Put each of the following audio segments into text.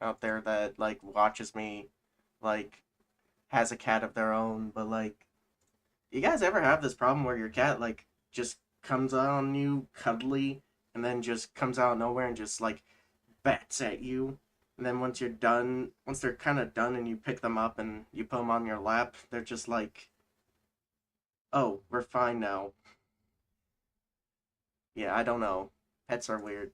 out there that like watches me, like has a cat of their own, but like, you guys ever have this problem where your cat like just comes on you cuddly and then just comes out of nowhere and just like bats at you? And then once you're done, once they're kind of done and you pick them up and you put them on your lap, they're just like, "Oh, we're fine now." Yeah, I don't know. Pets are weird.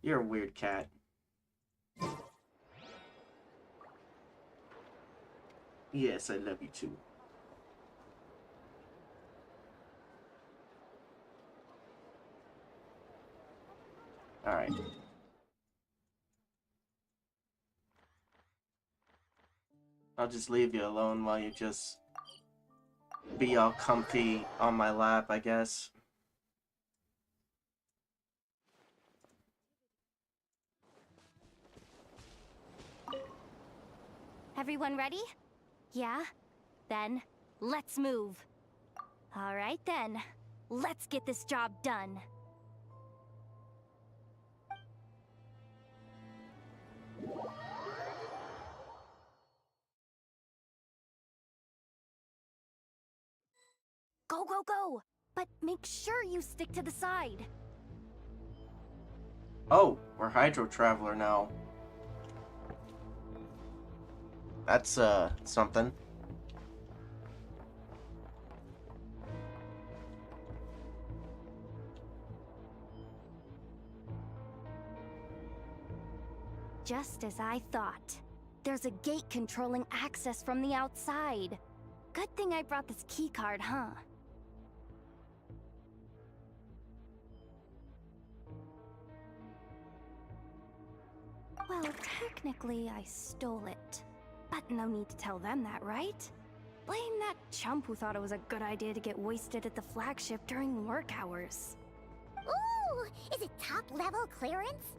You're a weird cat. Yes, I love you too. All right. I'll just leave you alone while you just be all comfy on my lap, I guess. Everyone ready? Yeah? Then, let's move. Alright then, let's get this job done. Go, go, go! But make sure you stick to the side. Oh, we're Hydro Traveler now. That's, something. Just as I thought. There's a gate controlling access from the outside. Good thing I brought this keycard, huh? Well, technically, I stole it. But no need to tell them that, right? Blame that chump who thought it was a good idea to get wasted at the flagship during work hours. Ooh! Is it top-level clearance?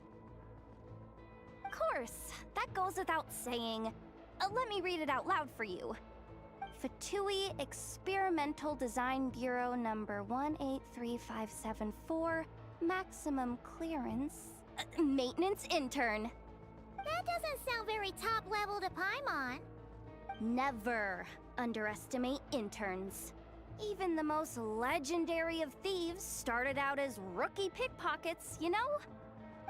Of course, that goes without saying. Let me read it out loud for you. Fatui Experimental Design Bureau number 183574, maximum clearance, maintenance intern. That doesn't sound very top-level to Paimon. Never underestimate interns. Even the most legendary of thieves started out as rookie pickpockets, you know?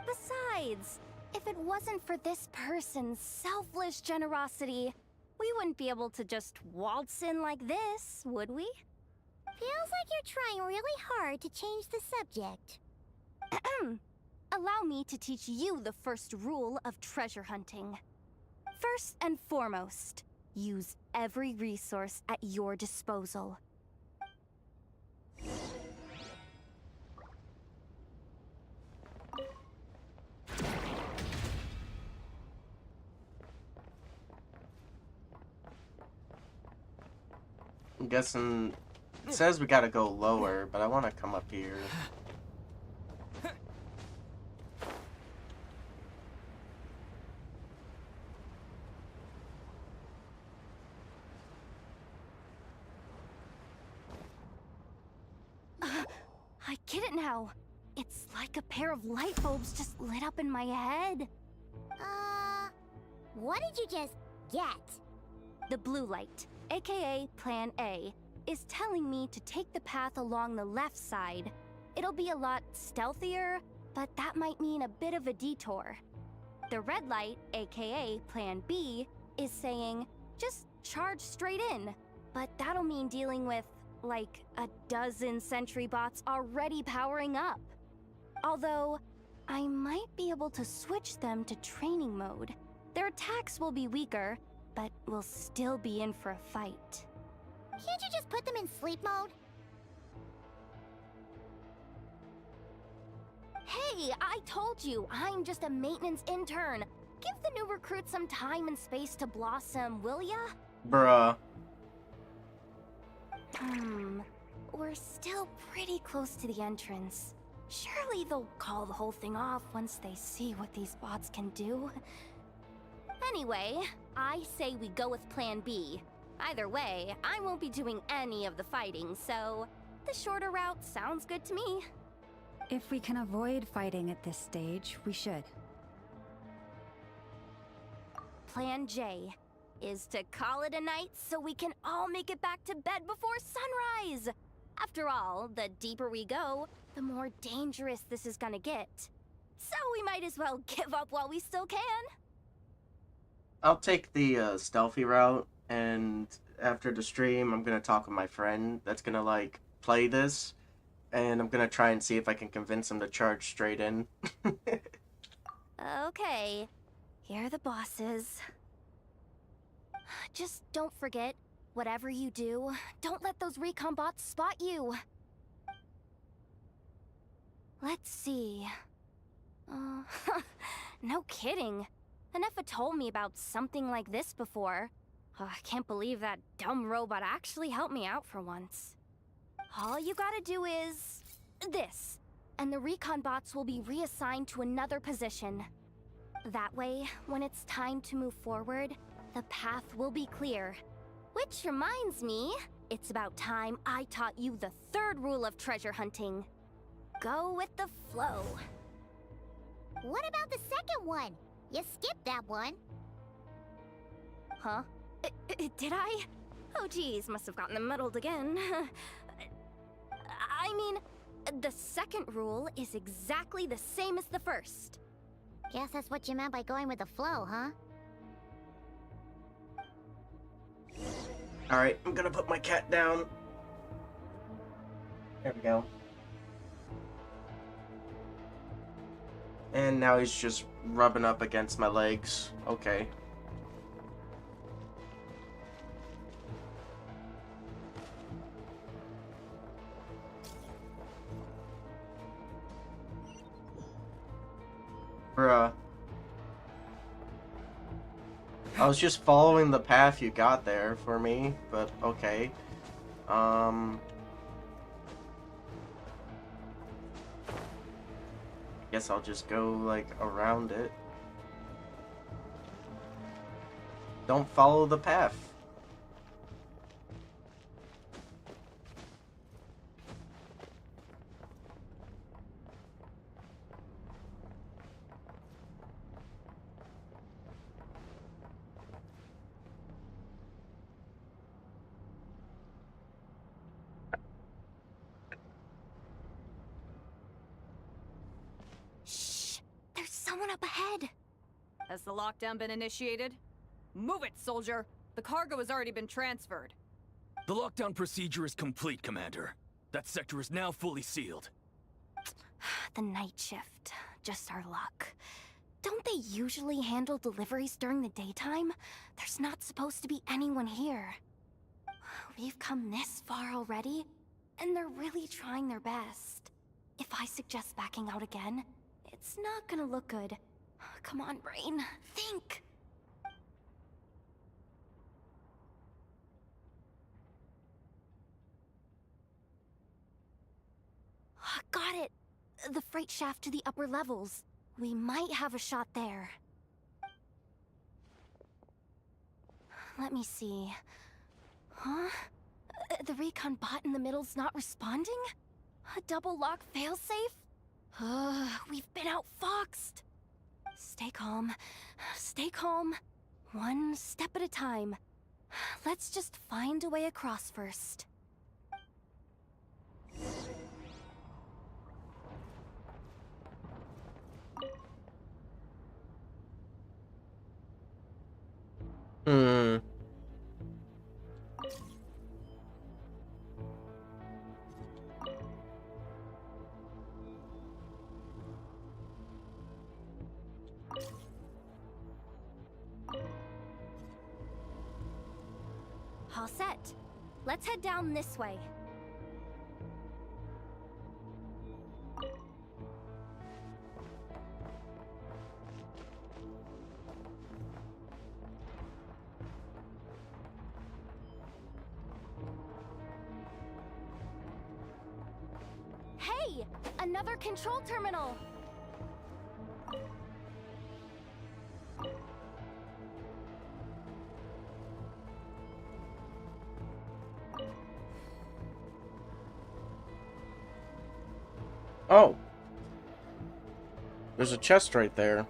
Besides, if it wasn't for this person's selfless generosity, we wouldn't be able to just waltz in like this, would we? Feels like you're trying really hard to change the subject. Allow me to teach you the first rule of treasure hunting. First and foremost, use every resource at your disposal. I'm guessing it says we gotta go lower, but I want to come up here. I get it now. It's like a pair of light bulbs just lit up in my head. What did you just get? The blue light, aka Plan A, is telling me to take the path along the left side. It'll be a lot stealthier, but that might mean a bit of a detour. The red light, aka Plan B, is saying, just charge straight in. But that'll mean dealing with, like, a dozen sentry bots already powering up. Although, I might be able to switch them to training mode. Their attacks will be weaker, but we'll still be in for a fight. Can't you just put them in sleep mode? Hey, I told you, I'm just a maintenance intern. Give the new recruit some time and space to blossom, will ya? Bruh. We're still pretty close to the entrance. Surely they'll call the whole thing off once they see what these bots can do. Anyway, I say we go with Plan B. Either way, I won't be doing any of the fighting, so the shorter route sounds good to me. If we can avoid fighting at this stage, we should. Plan J is to call it a night so we can all make it back to bed before sunrise. After all, the deeper we go, the more dangerous this is gonna get. So we might as well give up while we still can. I'll take the stealthy route, and after the stream, I'm gonna talk with my friend that's gonna like play this, and I'm gonna try and see if I can convince him to charge straight in. Okay, here are the bosses. Just don't forget, whatever you do, don't let those recon bots spot you. Let's see. No kidding. Anefa told me about something like this before. I can't believe that dumb robot actually helped me out for once. All you gotta do is this, and the recon bots will be reassigned to another position. That way, when it's time to move forward, the path will be clear. Which reminds me, it's about time I taught you the third rule of treasure hunting. Go with the flow. What about the second one? You skipped that one. Huh? Did I? Oh geez, must have gotten muddled again. I mean, the second rule is exactly the same as the first. Guess that's what you meant by going with the flow, huh? Alright, I'm gonna put my cat down. There we go. And now he's just rubbing up against my legs. Okay. Bruh. I was just following the path you got there for me, but okay. Guess I'll just go, like, around it. Don't follow the path. Shh! There's someone up ahead! Has the lockdown been initiated? Move it, soldier! The cargo has already been transferred. The lockdown procedure is complete, Commander. That sector is now fully sealed. The night shift. Just our luck. Don't they usually handle deliveries during the daytime? There's not supposed to be anyone here. We've come this far already, and they're really trying their best. If I suggest backing out again, it's not gonna look good. Come on, brain. Think! Got it! The freight shaft to the upper levels. We might have a shot there. Let me see. Huh? The recon bot in the middle's not responding? A double lock failsafe? We've been outfoxed. Stay calm. Stay calm. One step at a time. Let's just find a way across first. Hmm. All set. Let's head down this way. Hey! Another control terminal! Oh, There's a chest right there.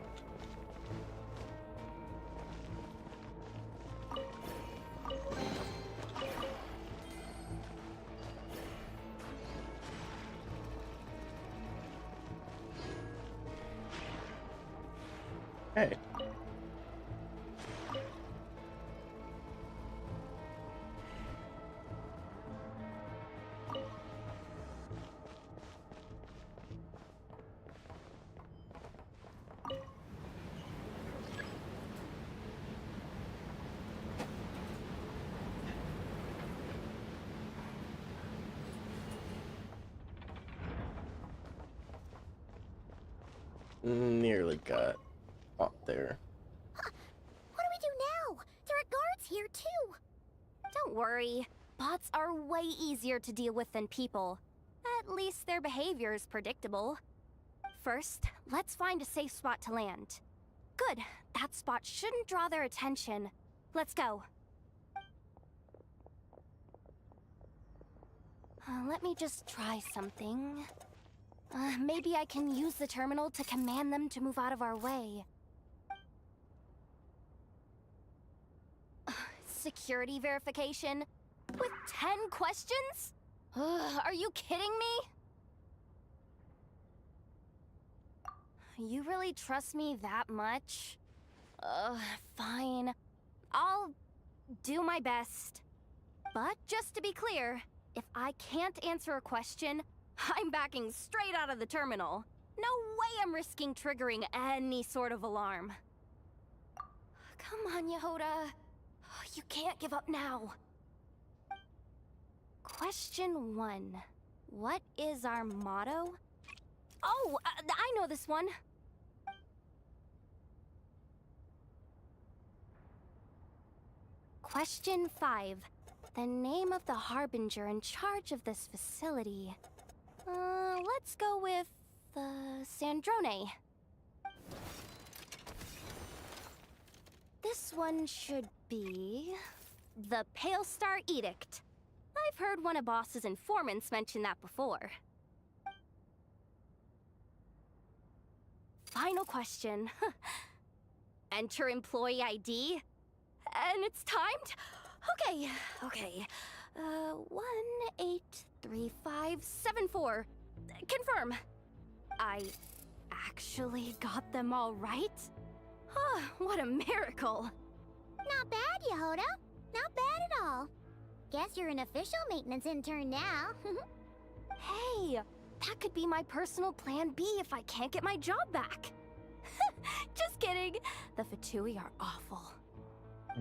Hey. Nearly got up there. What do we do now? There are guards here too. Don't worry. Bots are way easier to deal with than people. At least their behavior is predictable. First, let's find a safe spot to land. Good. That spot shouldn't draw their attention. Let's go. Let me just try something. Maybe I can use the terminal to command them to move out of our way. Security verification? With 10 questions? Are you kidding me? You really trust me that much? Fine. I'll do my best. But just to be clear, if I can't answer a question, I'm backing straight out of the terminal. No way I'm risking triggering any sort of alarm. Come on, Yehoda. You can't give up now. Question 1. What is our motto? Oh, I know this one. Question 5. The name of the harbinger in charge of this facility. Let's go with, Sandrone. This one should be... the Pale Star Edict. I've heard one of Boss's informants mention that before. Final question. Enter employee ID. And it's timed? Okay. 183574. Confirm. I actually got them all right? What a miracle. Not bad, Yehoda. Not bad at all. Guess you're an official maintenance intern now. Hey, that could be my personal plan B if I can't get my job back. Just kidding. The Fatui are awful.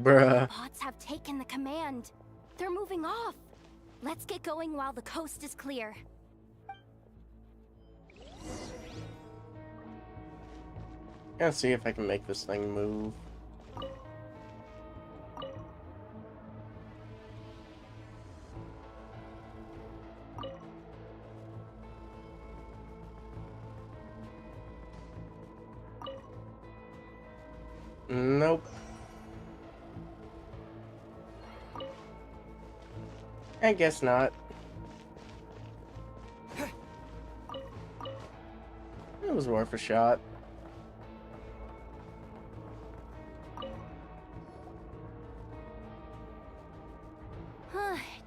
Bruh. Bots have taken the command. They're moving off. Let's get going while the coast is clear. Gotta see if I can make this thing move. Nope. I guess not. It was worth a shot.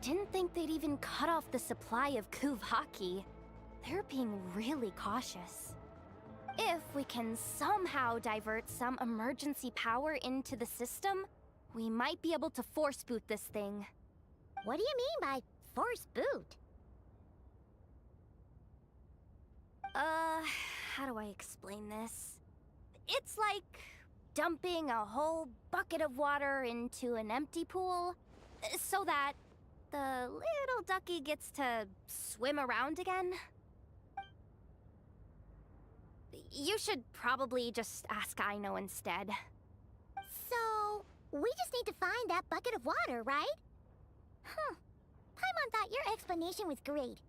Didn't think they'd even cut off the supply of Kuvaki. They're being really cautious. If we can somehow divert some emergency power into the system, we might be able to force boot this thing. What do you mean by force boot? How do I explain this? It's like dumping a whole bucket of water into an empty pool, so that the little ducky gets to swim around again. You should probably just ask Aino instead. So, we just need to find that bucket of water, right? Huh. Paimon thought your explanation was great.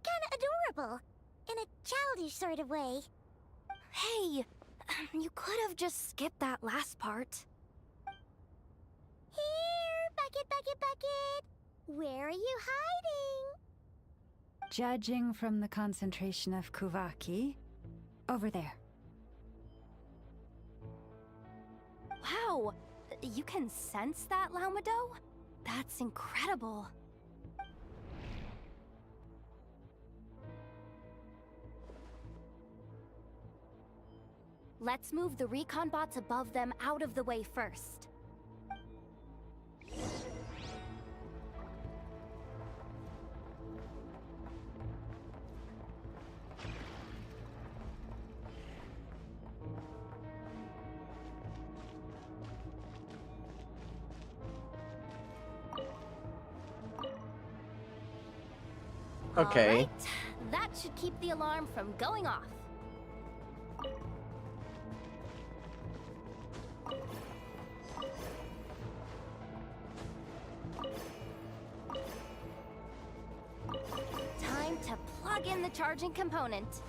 Kinda adorable. In a childish sort of way. Hey, you could have just skipped that last part. Here, bucket, bucket, bucket. Where are you hiding? Judging from the concentration of Kuvaki, over there. Wow, you can sense that, Laumado? That's incredible. Let's move the recon bots above them out of the way first. Okay. All right, that should keep the alarm from going off. Time to plug in the charging component.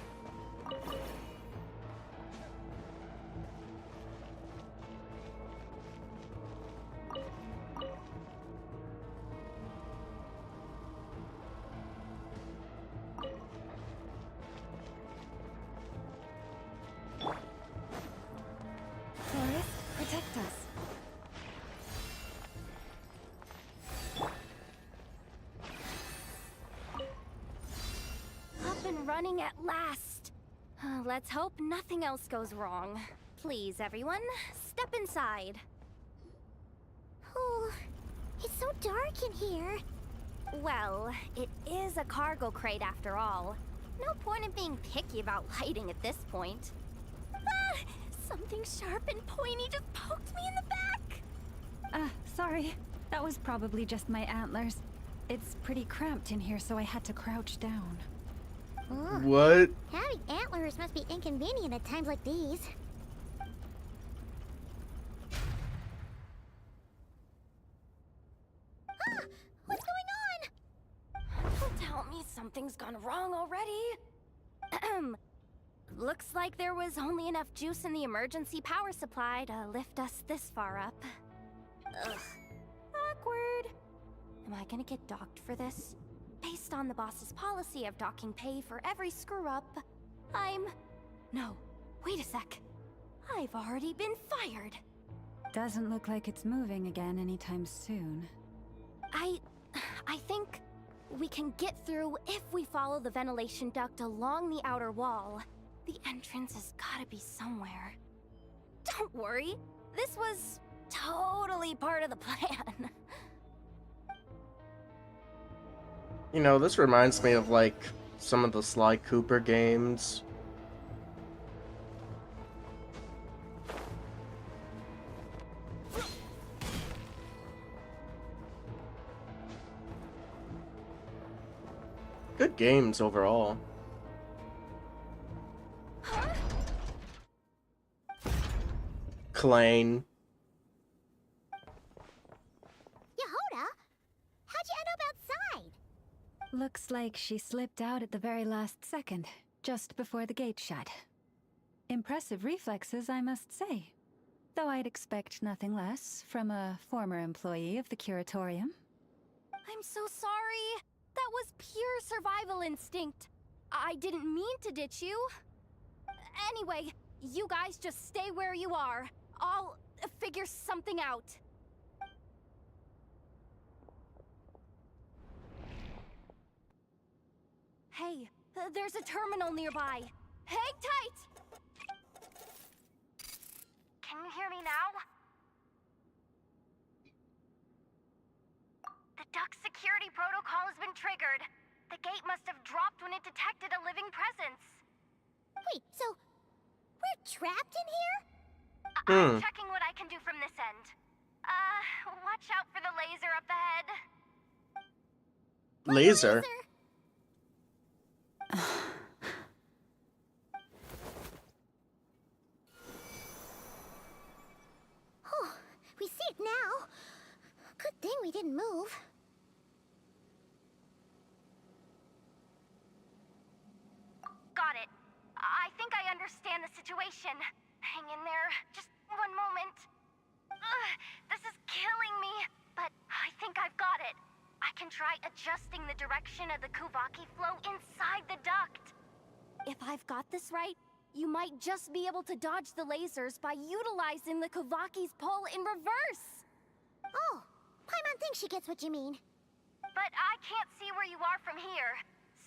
Forest, protect us. Up and running at last. Let's hope nothing else goes wrong. Please, everyone, step inside. Oh, it's so dark in here. Well, it is a cargo crate after all. No point in being picky about lighting at this point. Ah! Something sharp and pointy just poked me in the back! Sorry. That was probably just my antlers. It's pretty cramped in here, so I had to crouch down. Ugh, What? having antlers must be inconvenient at times like these. Ah, what's going on? Don't tell me something's gone wrong already. Ahem. Looks like there was only enough juice in the emergency power supply to lift us this far up. Ugh. Awkward. Am I gonna get docked for this? Based on the boss's policy of docking pay for every screw-up, No, wait a sec. I've already been fired. Doesn't look like it's moving again anytime soon. I think we can get through if we follow the ventilation duct along the outer wall. The entrance has gotta be somewhere. Don't worry, this was totally part of the plan. You know, this reminds me of, like, some of the Sly Cooper games. Good games overall. Klain. Yehoda, how'd you end up outside? Looks like she slipped out at the very last second, just before the gate shut. Impressive reflexes, I must say. Though I'd expect nothing less from a former employee of the Curatorium. I'm so sorry. That was pure survival instinct. I didn't mean to ditch you. Anyway, you guys just stay where you are. I'll figure something out. Hey, there's a terminal nearby. Hang tight! Can you hear me now? The duct security protocol has been triggered. The gate must have dropped when it detected a living presence. Wait, so we're trapped in here? I'm checking what I can do from this end. Watch out for the laser up ahead. Laser. Oh, we see it now. Good thing we didn't move. Got it. I think I understand the situation. Hang in there. Just one moment. This is killing me, but I think I've got it. I can try adjusting the direction of the Kuvaki flow inside the duct. If I've got this right, You might just be able to dodge the lasers by utilizing the Kovaki's pull in reverse. Oh, Paimon thinks she gets what you mean. But I can't see where you are from here,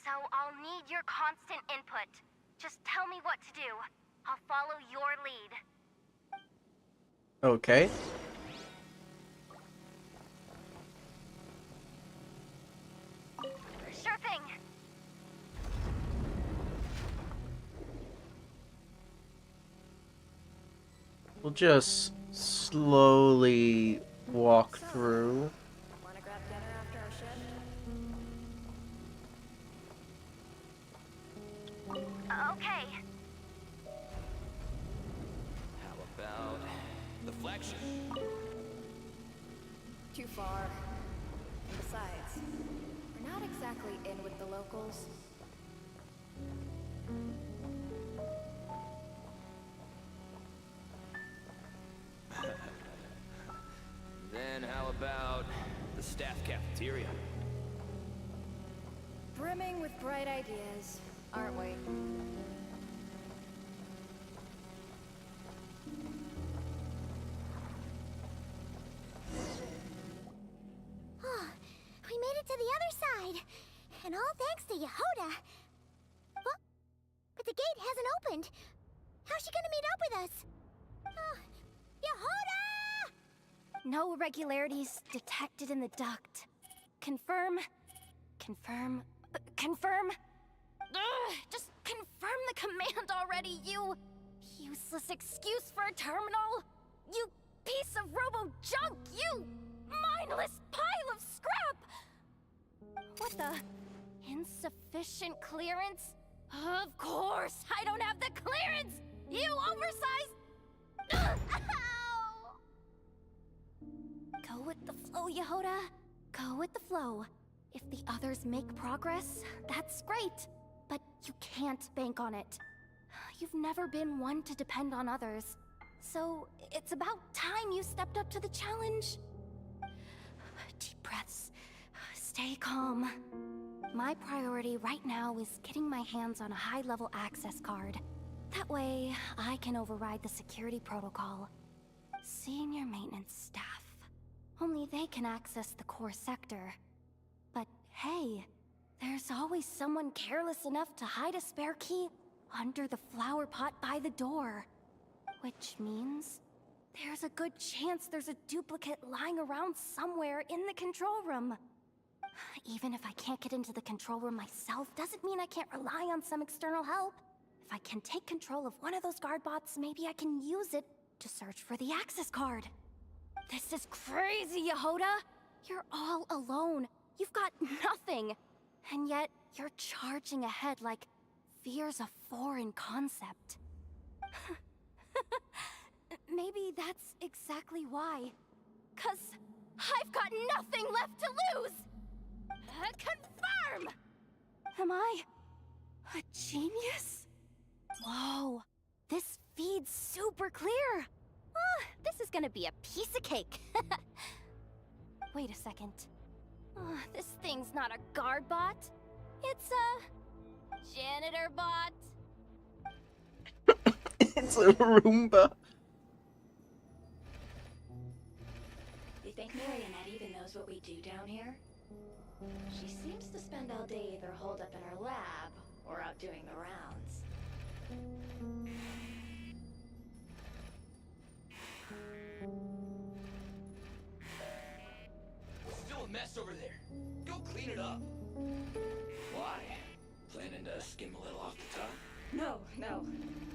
so I'll need your constant input. Just tell me what to do. I'll follow your lead. Okay. Sure thing. We'll just slowly walk through. Wanna grab dinner after our shift? Okay. How about the flagship? Too far. And besides, we're not exactly in with the locals. Then how about the staff cafeteria? Brimming with bright ideas, aren't we? Oh, we made it to the other side. And all thanks to Yehoda. Well, but the gate hasn't opened. How's she gonna meet up with us? Yehoda! No irregularities detected in the duct. Confirm. Confirm. Confirm. Ugh, just confirm the command already, you useless excuse for a terminal. You piece of robo-junk, you mindless pile of scrap! What the? Insufficient clearance? Of course, I don't have the clearance! You oversized... Ugh, ow! Go with the flow, Yehoda. Go with the flow. If the others make progress, that's great. But you can't bank on it. You've never been one to depend on others. So it's about time you stepped up to the challenge. Deep breaths. Stay calm. My priority right now is getting my hands on a high-level access card. That way, I can override the security protocol. Senior maintenance staff. Only they can access the core sector. But hey, there's always someone careless enough to hide a spare key under the flower pot by the door. Which means there's a good chance there's a duplicate lying around somewhere in the control room. Even if I can't get into the control room myself, doesn't mean I can't rely on some external help. If I can take control of one of those guard bots, maybe I can use it to search for the access card. This is crazy, Yehoda! You're all alone. You've got nothing. And yet, you're charging ahead like fear's a foreign concept. Maybe that's exactly why. 'Cause I've got nothing left to lose! Confirm! Am I a genius? Whoa, this feed's super clear. This is gonna be a piece of cake. Wait a second. This thing's not a guard bot. It's a janitor bot. It's a Roomba. You think Marionette even knows what we do down here? She seems to spend all day either holed up in her lab or out doing the rounds. Still a mess over there. Go clean it up. Why? Planning to skim a little off the top? No,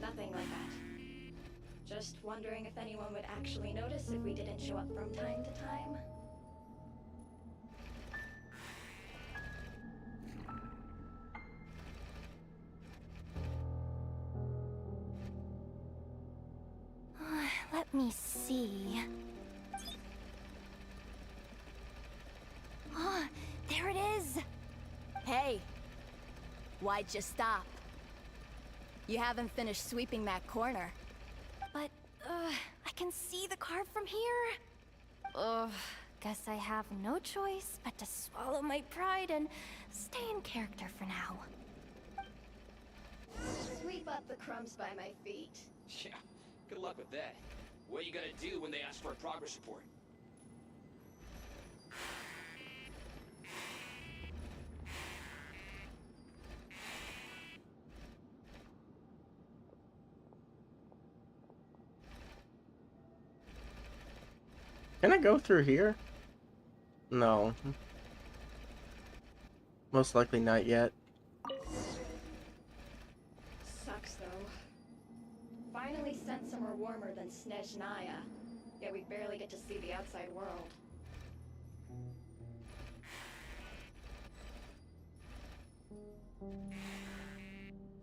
nothing like that. Just wondering if anyone would actually notice if we didn't show up from time to time. Let me see. There it is! Hey! Why'd you stop? You haven't finished sweeping that corner. But, I can see the card from here. Guess I have no choice but to swallow my pride and stay in character for now. Sweep up the crumbs by my feet. Yeah, good luck with that. What are you gonna do when they ask for a progress report? Can I go through here? No. Most likely not yet. Sucks though. Finally sent somewhere warmer than Snezhnaya, yet we barely get to see the outside world.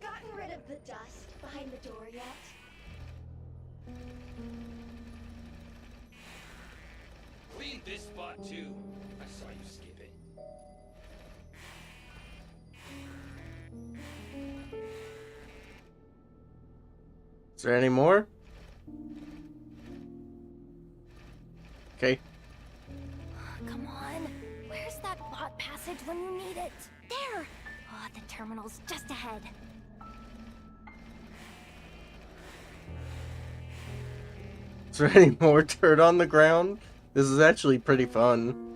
Gotten rid of the dust behind the door yet? Clean this spot too. I saw you skip it. Is there any more? Okay. Come on. Where's that bot passage when you need it? There! Oh, the terminal's just ahead. Is there any more dirt on the ground? This is actually pretty fun.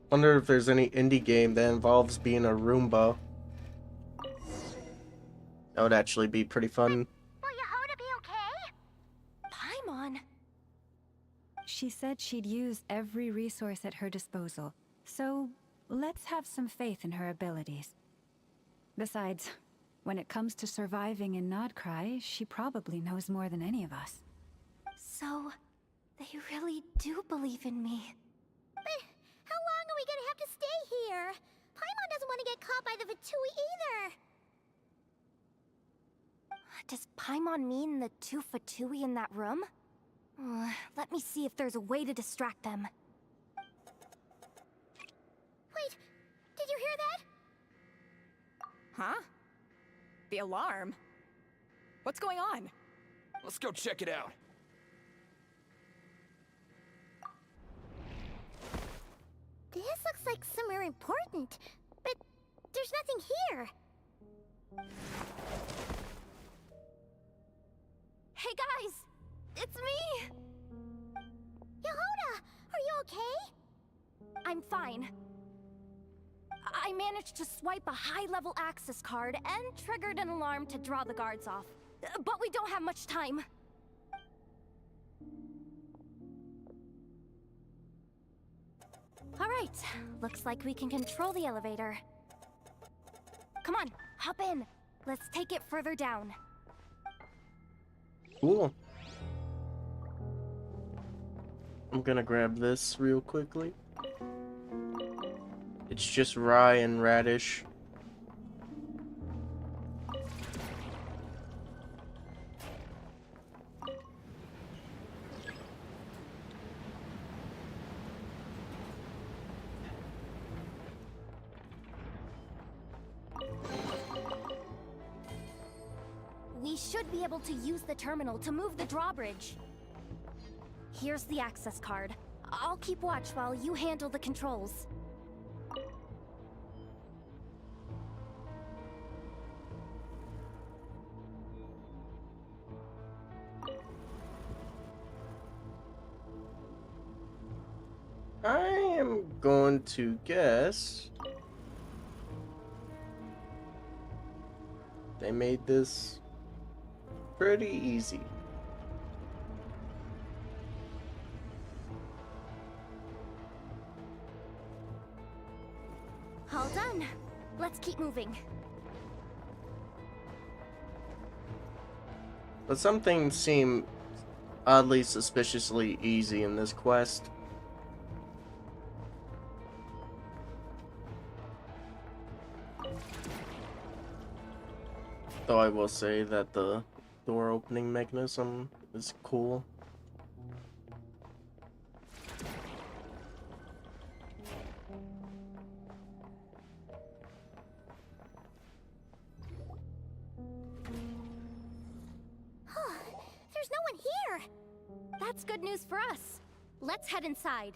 Wonder if there's any indie game that involves being a Roomba. That would actually be pretty fun. Will Yehoda be okay? Paimon! She said she'd use every resource at her disposal, so let's have some faith in her abilities. Besides, when it comes to surviving in Nodcry, she probably knows more than any of us. So, they really do believe in me. But how long are we gonna have to stay here? Paimon doesn't want to get caught by the Fatui either. Does Paimon mean the two Fatui in that room? Let me see if there's a way to distract them. Wait, did you hear that? Huh? The alarm? What's going on? Let's go check it out. This looks like somewhere important, but there's nothing here. Hey guys! It's me! Yehoda, are you okay? I'm fine. I managed to swipe a high-level access card and triggered an alarm to draw the guards off. But we don't have much time. Alright, looks like we can control the elevator. Come on, hop in. Let's take it further down. Cool. I'm gonna grab this real quickly. It's just rye and radish. We should be able to use the terminal to move the drawbridge. Here's the access card. I'll keep watch while you handle the controls. I am going to guess they made this pretty easy. All done. Let's keep moving. But some things seem oddly suspiciously easy in this quest. Though I will say that the door opening mechanism is cool. There's no one here. That's good news for us. Let's head inside.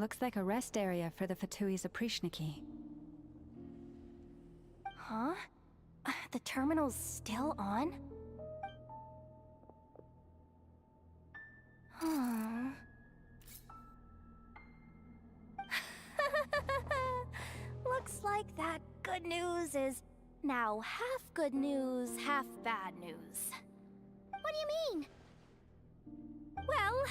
Looks like a rest area for the Fatui's Oprishniki. Huh? The terminal's still on? Hmm. Looks like that good news is now half good news, half bad news. What do you mean? Well,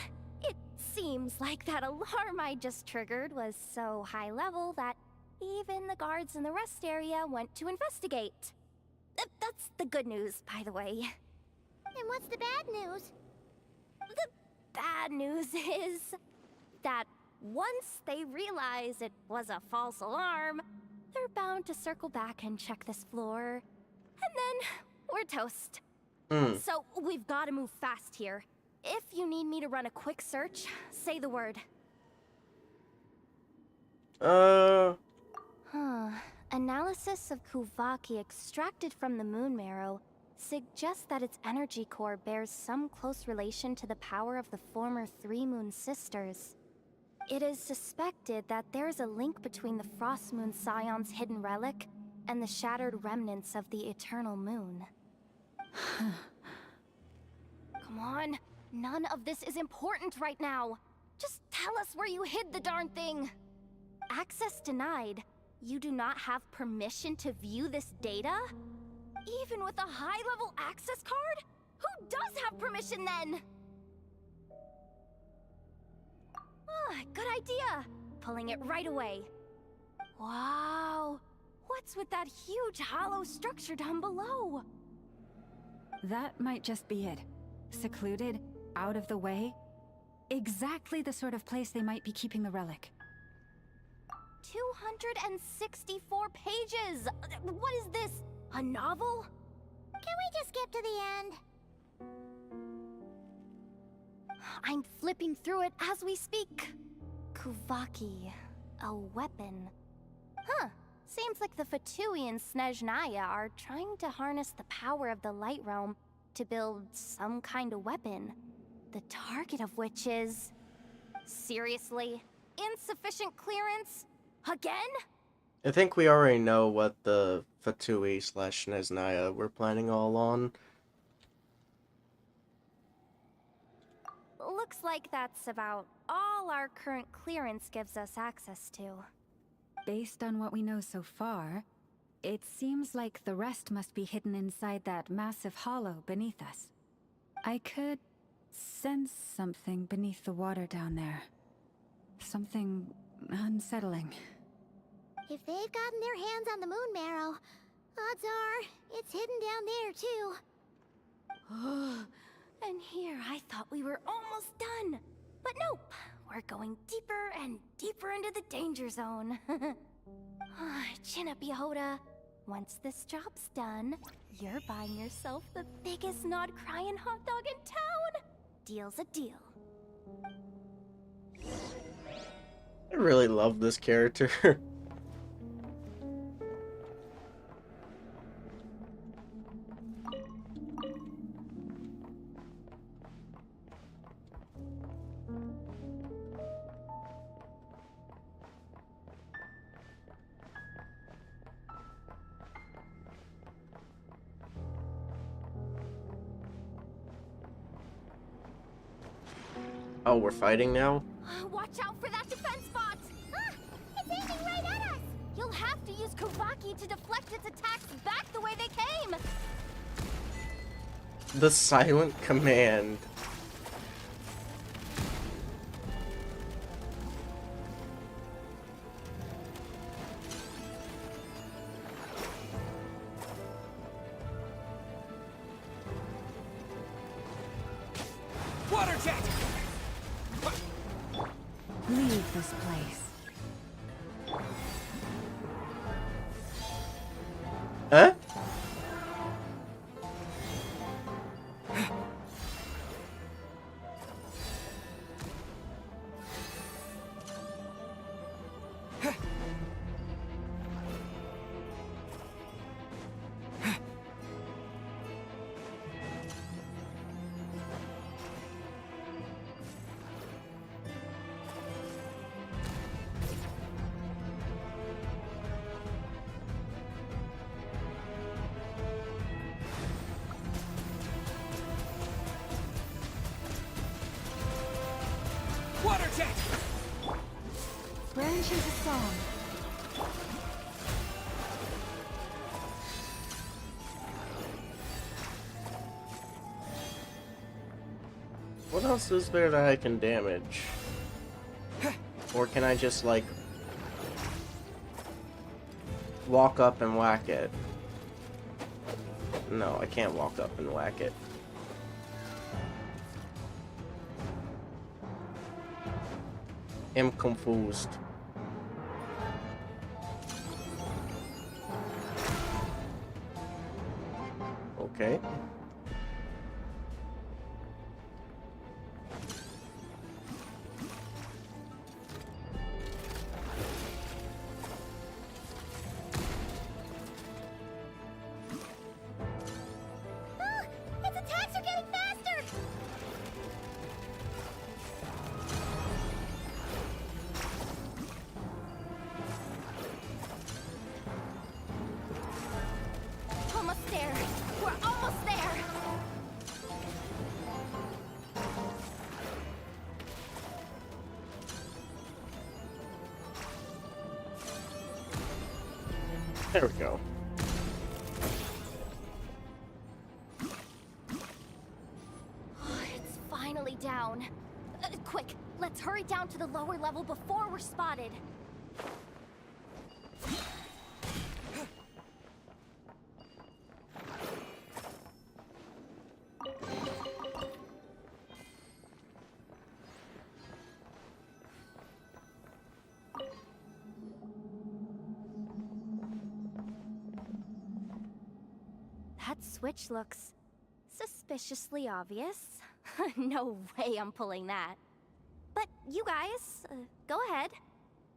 it seems like that alarm I just triggered was so high level that even the guards in the rest area went to investigate. That's the good news, by the way. And what's the bad news? The bad news is that once they realize it was a false alarm, they're bound to circle back and check this floor. And then we're toast. So we've got to move fast here. If you need me to run a quick search, say the word. Analysis of Kuvaki extracted from the moon marrow suggests that its energy core bears some close relation to the power of the former Three Moon Sisters. It is suspected that there is a link between the Frost Moon Scion's hidden relic and the shattered remnants of the Eternal Moon. Come on, none of this is important right now. Just tell us where you hid the darn thing. Access denied. You do not have permission to view this data? Even with a high-level access card? Who does have permission then? Good idea. Pulling it right away. Wow. What's with that huge hollow structure down below? That might just be it. Secluded, out of the way. Exactly the sort of place they might be keeping the relic. 264 pages! What is this? A novel? Can we just skip to the end? I'm flipping through it as we speak. Kuvaki, a weapon. Huh. Seems like the Fatui and Snezhnaya are trying to harness the power of the Light Realm to build some kind of weapon. The target of which is... Seriously? Insufficient clearance? Again? I think we already know what the Fatui/Neznaya were planning all on. Looks like that's about all our current clearance gives us access to. Based on what we know so far, it seems like the rest must be hidden inside that massive hollow beneath us. I could sense something beneath the water down there. Something unsettling. If they've gotten their hands on the moon marrow, odds are it's hidden down there too. And here I thought we were almost done. But nope, we're going deeper and deeper into the danger zone. Chin up, Yehoda. Once this job's done, you're buying yourself the biggest nod-crying hot dog in town. Deal's a deal. I really love this character. Oh, we're fighting now? Watch out for that defense bot! It's aiming right at us! You'll have to use Kuvaki to deflect its attacks back the way they came! The silent command. Water jet! Leave this place. Huh? Branch into song. What else is there that I can damage? Or can I just, like, walk up and whack it? No, I can't walk up and whack it. I'm confused. Okay. Ah, its attacks are getting faster! Almost there. We're almost there. There we go. It's finally down. Quick, let's hurry down to the lower level before we're spotted. That switch looks suspiciously obvious. No way I'm pulling that. But you guys, go ahead.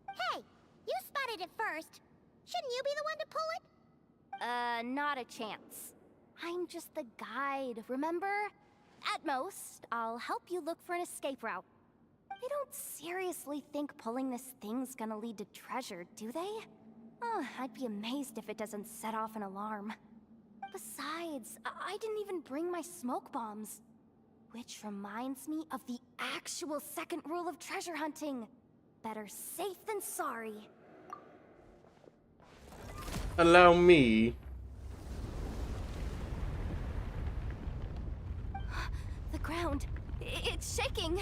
Hey, you spotted it first. Shouldn't you be the one to pull it? Not a chance. I'm just the guide, remember? At most, I'll help you look for an escape route. They don't seriously think pulling this thing's gonna lead to treasure, do they? I'd be amazed if it doesn't set off an alarm. Besides, I didn't even bring my smoke bombs. Which reminds me of the actual second rule of treasure hunting. Better safe than sorry. Allow me. The ground, it's shaking.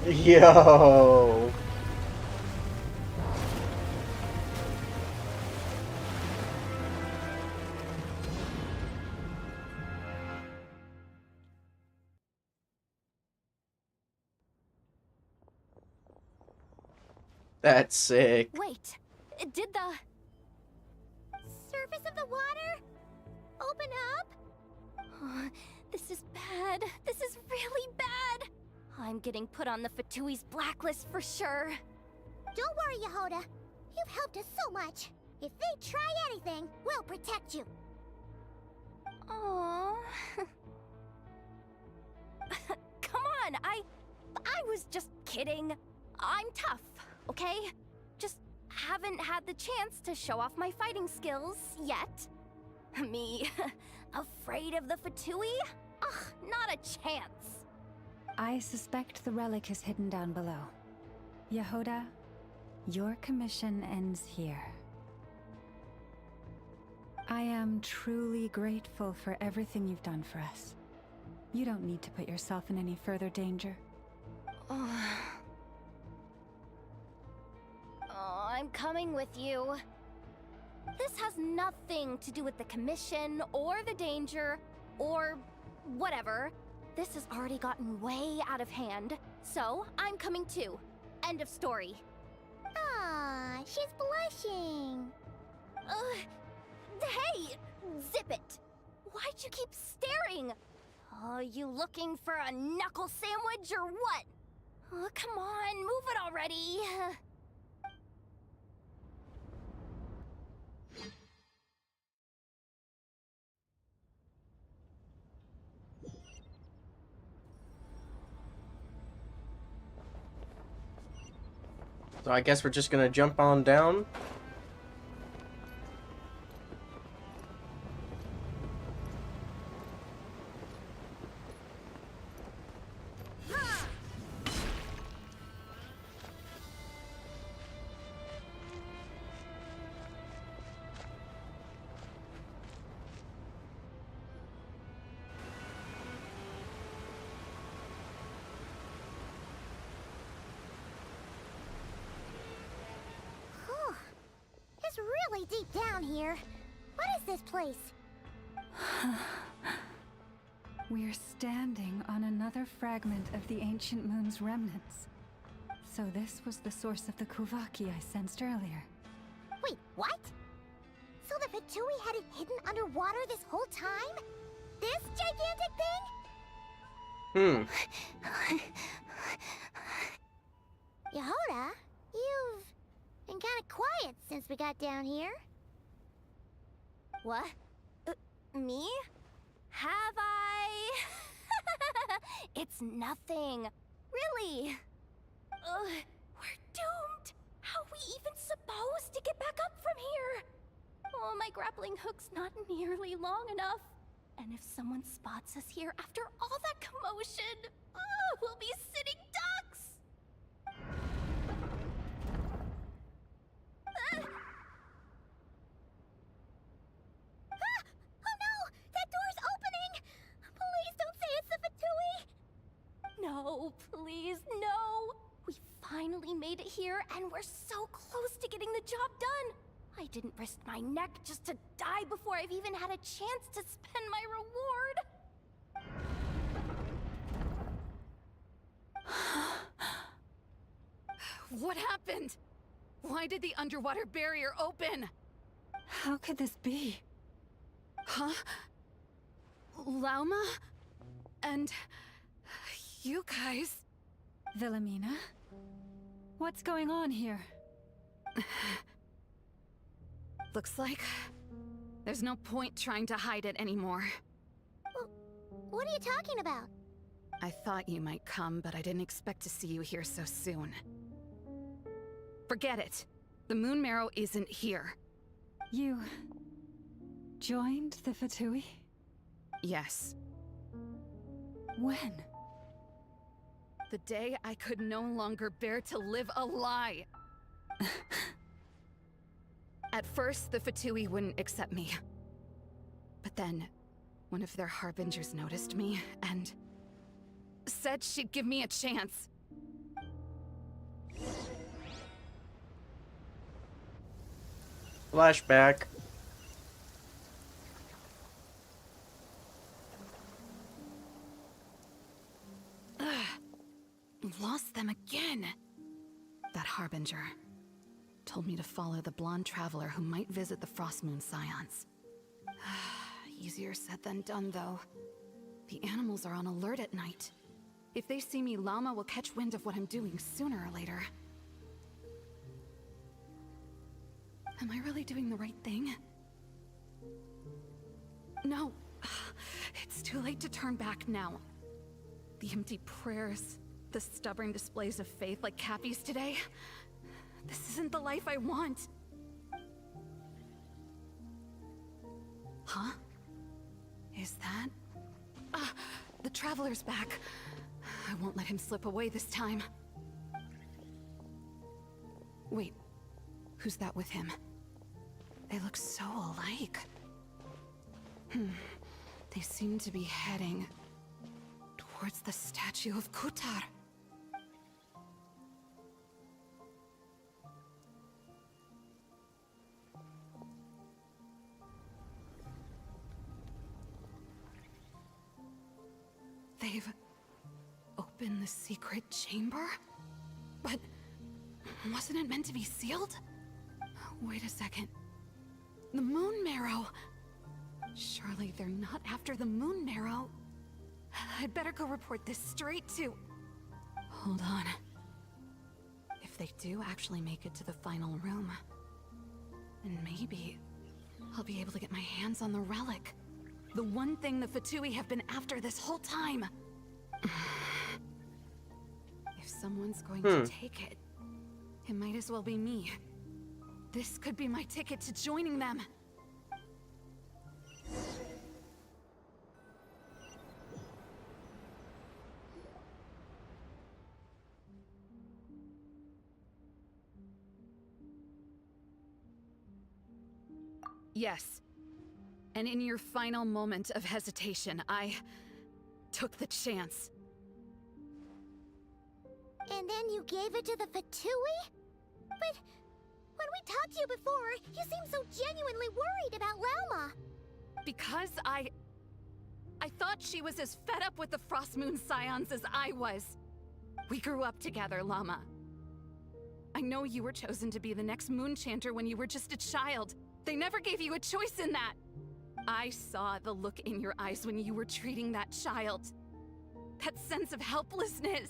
Yo. That's sick. Wait, did the... Surface of the water? Open up? This is bad. This is really bad. I'm getting put on the Fatui's blacklist for sure. Don't worry, Yehoda. You've helped us so much. If they try anything, we'll protect you. Aww. Come on, I was just kidding. I'm tough, okay? Just haven't had the chance to show off my fighting skills yet. Me, afraid of the Fatui? Ugh, not a chance. I suspect the relic is hidden down below. Yehoda, your commission ends here. I am truly grateful for everything you've done for us. You don't need to put yourself in any further danger. I'm coming with you. This has nothing to do with the commission, or the danger, or whatever. This has already gotten way out of hand, so I'm coming too. End of story. Ah, she's blushing. Hey! Zip it! Why'd you keep staring? Are you looking for a knuckle sandwich or what? Oh, come on, move it already. So I guess we're just gonna jump on down. is really deep down here. What is this place? We're standing on another fragment of the ancient moon's remnants. So this was the source of the Kuvaki I sensed earlier. Wait, what? So the Fatui had it hidden underwater this whole time? This gigantic thing? Yehoda, you've been kind of quiet since we got down here. What? Me? Have I? It's nothing. Really. We're doomed. How are we even supposed to get back up from here? Oh, my grappling hook's not nearly long enough. And if someone spots us here after all that commotion, we'll be sitting ducks. Oh no! That door's opening! Please don't say it's the Fatui! No, please, no. We finally made it here, and we're so close to getting the job done. I didn't risk my neck just to die before I've even had a chance to spend my reward. What happened? Why did the underwater barrier open? How could this be? Huh? Lauma? And... you guys... Wilhelmina? What's going on here? Looks like... there's no point trying to hide it anymore. What are you talking about? I thought you might come, but I didn't expect to see you here so soon. Forget it. The Moon Marrow isn't here. You... joined the Fatui? Yes. When? The day I could no longer bear to live a lie. At first, the Fatui wouldn't accept me. But then, one of their harbingers noticed me, and... said she'd give me a chance. Flashback. Lost them again. That harbinger told me to follow the blonde traveler who might visit the Frostmoon Scions. Easier said than done, though. The animals are on alert at night. If they see me, Llama will catch wind of what I'm doing sooner or later. Am I really doing the right thing? No. It's too late to turn back now. The empty prayers, the stubborn displays of faith like Cappy's today. This isn't the life I want. Huh? Is that... the Traveler's back. I won't let him slip away this time. Wait, who's that with him? They look so alike. They seem to be heading towards the statue of Kutar. They've opened the secret chamber? But wasn't it meant to be sealed? Wait a second. The Moon Marrow! Surely they're not after the Moon Marrow. I'd better go report this straight to... Hold on. If they do actually make it to the final room, then maybe I'll be able to get my hands on the relic. The one thing the Fatui have been after this whole time. If someone's going to take it, it might as well be me. This could be my ticket to joining them. Yes. And in your final moment of hesitation, I took the chance. And then you gave it to the Fatui? But When we talked to you before, you seemed so genuinely worried about Lauma. Because I thought she was as fed up with the Frost Moon Scions as I was. We grew up together, Llama. I know you were chosen to be the next Moon Chanter when you were just a child. They never gave you a choice in that. I saw the look in your eyes when you were treating that child. That sense of helplessness.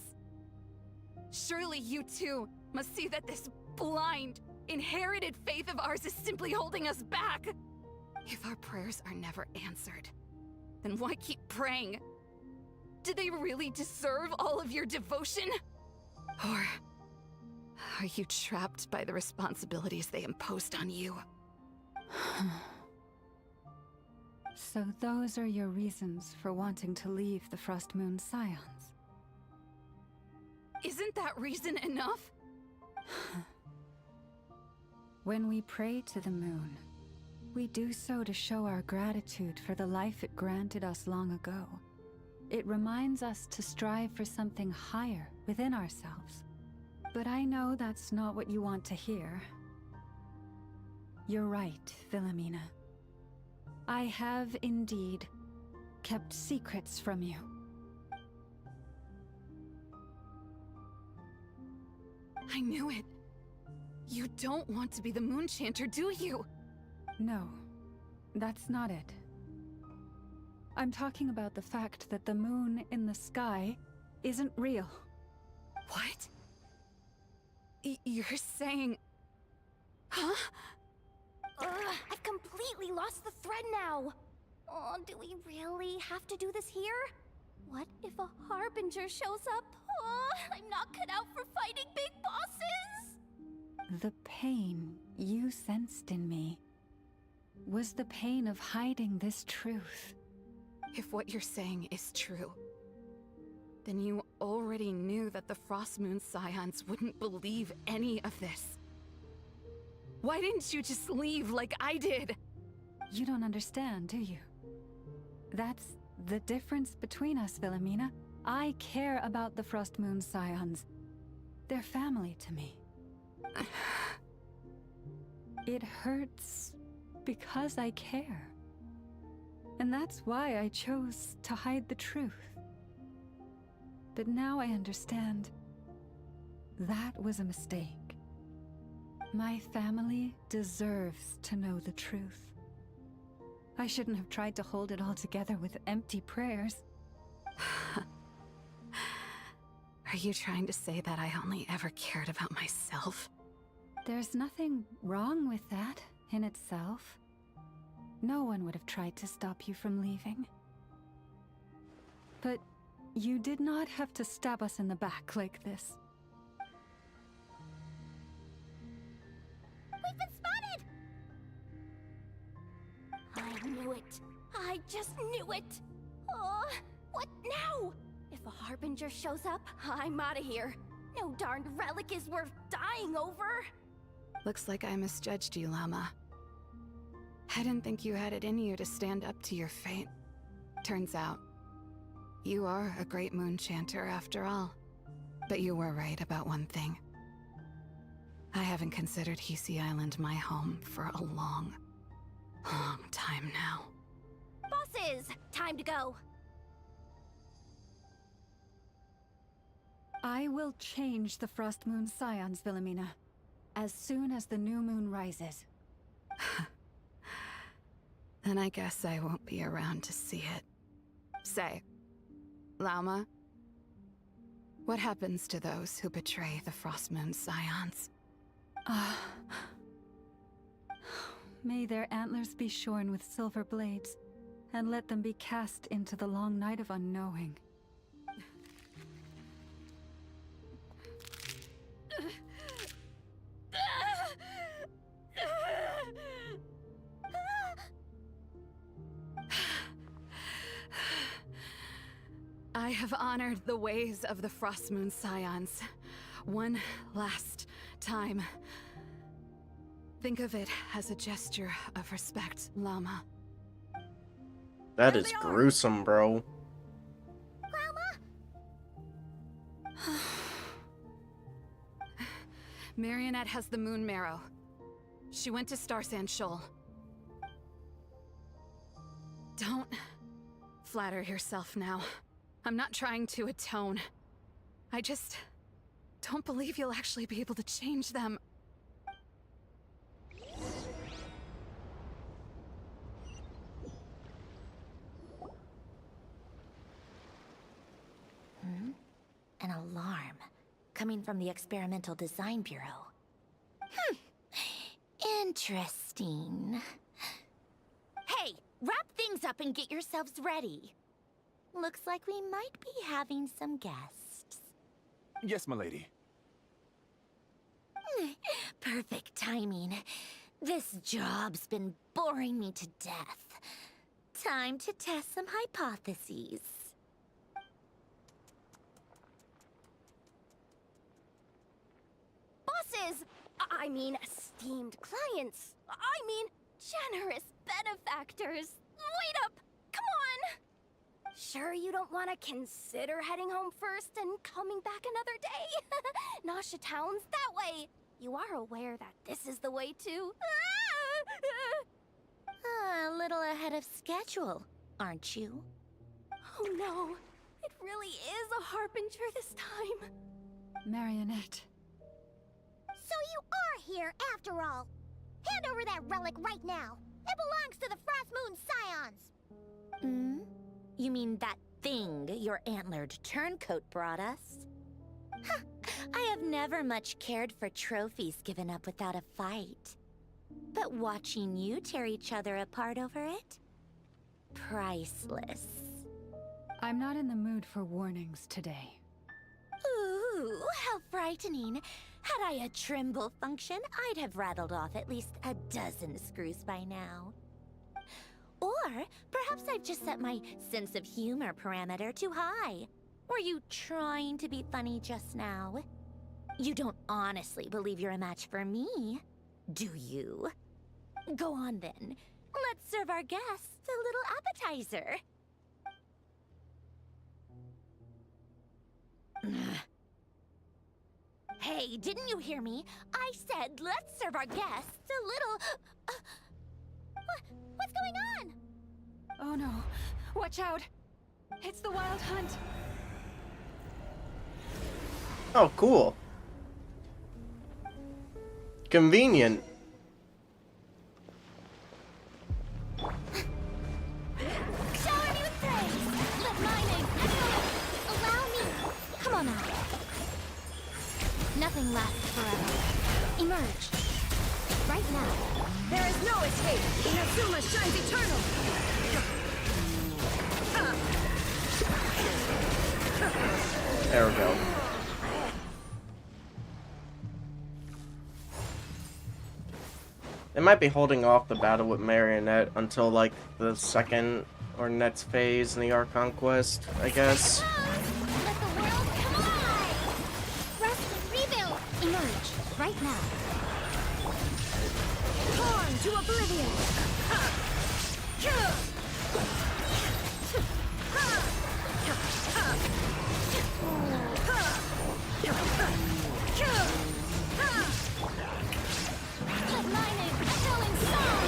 Surely you too must see that this blind, inherited faith of ours is simply holding us back. If our prayers are never answered, then why keep praying? Do they really deserve all of your devotion? Or are you trapped by the responsibilities they imposed on you? So those are your reasons for wanting to leave the Frost Moon Scions? Isn't that reason enough? When we pray to the moon, we do so to show our gratitude for the life it granted us long ago. It reminds us to strive for something higher within ourselves. But I know that's not what you want to hear. You're right, Philomena. I have indeed kept secrets from you. I knew it. You don't want to be the Moon Chanter, do you? No, that's not it. I'm talking about the fact that the moon in the sky isn't real. What? You're saying... Huh? I've completely lost the thread now. Oh, do we really have to do this here? What if a Harbinger shows up? Oh, I'm not cut out for fighting big bosses! The pain you sensed in me was the pain of hiding this truth. If what you're saying is true, then you already knew that the Frost Moon Scions wouldn't believe any of this. Why didn't you just leave like I did? You don't understand, do you? That's the difference between us, Philomena. I care about the Frost Moon Scions. They're family to me. It hurts because I care. And that's why I chose to hide the truth. But now I understand that was a mistake. My family deserves to know the truth. I shouldn't have tried to hold it all together with empty prayers. Are you trying to say that I only ever cared about myself? There's nothing wrong with that in itself. No one would have tried to stop you from leaving. But you did not have to stab us in the back like this. We've been spotted! I knew it. I just knew it. Oh, what now? If a Harbinger shows up, I'm out of here. No darned relic is worth dying over. Looks like I misjudged you, Llama. I didn't think you had it in you to stand up to your fate. Turns out, you are a great Moon Chanter after all. But you were right about one thing. I haven't considered Hisi Island my home for a long time now. Bosses, time to go. I will change the Frost Moon Scions, Philomena, as soon as the new moon rises. Then I guess I won't be around to see it. Say, Lauma, what happens to those who betray the Frost Moon Scions? May their antlers be shorn with silver blades, and let them be cast into the long night of unknowing. I have honored the ways of the Frost Moon Scions one last time. Think of it as a gesture of respect, Llama. That is gruesome, bro. Marionette has the moon marrow. She went to Star Sand Shoal. Don't flatter yourself now. I'm not trying to atone. I just don't believe you'll actually be able to change them. An alarm coming from the Experimental Design Bureau. Interesting. Hey, wrap things up and get yourselves ready. Looks like we might be having some guests. Yes, milady. Perfect timing. This job's been boring me to death. Time to test some hypotheses. Bosses! I mean, esteemed clients. I mean, generous benefactors. Wait up! Come on! Sure you don't want to consider heading home first and coming back another day? Nasha Town's that way. You are aware that this is the way to... A little ahead of schedule, aren't you? Oh no, it really is a harbinger this time. Marionette. So you are here after all. Hand over that relic right now. It belongs to the Frost Moon Scions. You mean that thing your antlered turncoat brought us? I have never much cared for trophies given up without a fight. But watching you tear each other apart over it? Priceless. I'm not in the mood for warnings today. Ooh, how frightening. Had I a Trimble function, I'd have rattled off at least a dozen screws by now. Or perhaps I've just set my sense of humor parameter too high. Were you trying to be funny just now? You don't honestly believe you're a match for me, do you? Go on then. Let's serve our guests a little appetizer. Hey, didn't you hear me? I said let's serve our guests a little... What's going on? Oh no. Watch out. It's the Wild Hunt. Oh, cool. Convenient. Shower me with praise! Let my name echo! Allow me! Come on now. Nothing lasts forever. Emerge. Right now. There is no escape! Inazuma shines eternal! There we go. They might be holding off the battle with Marionette until, like, the second or next phase in the Archon quest, I guess. Let the world come alive! Rest and rebuild! Emerge. Right now. Torn to oblivion! Let my name echo in song!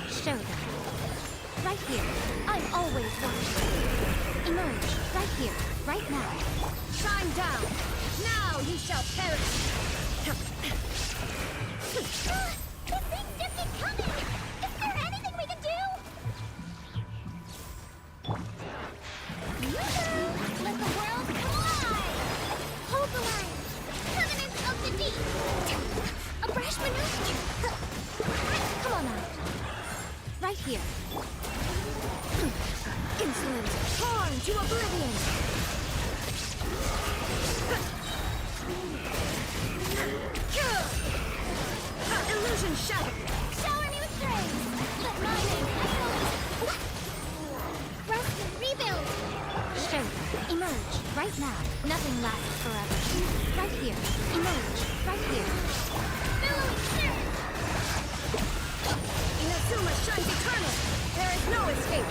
Show them. Right here. I'm always watching. Emerge. Right here. Right now. Shine down! Now you shall perish! These things just keep coming! Is there anything we can do? Let the world come alive! Hold the line! Permanence of the deep! A brash maneuver! Come on out! Right here. Insolent! Torn to oblivion! Illusion shattered! Shower me with praise! Let my name echo! Rest and rebuild! Show them. Emerge. Right now. Nothing lasts forever. Right here. Emerge. Right here. Billowing spirit! Inazuma shines eternal! There is no escape!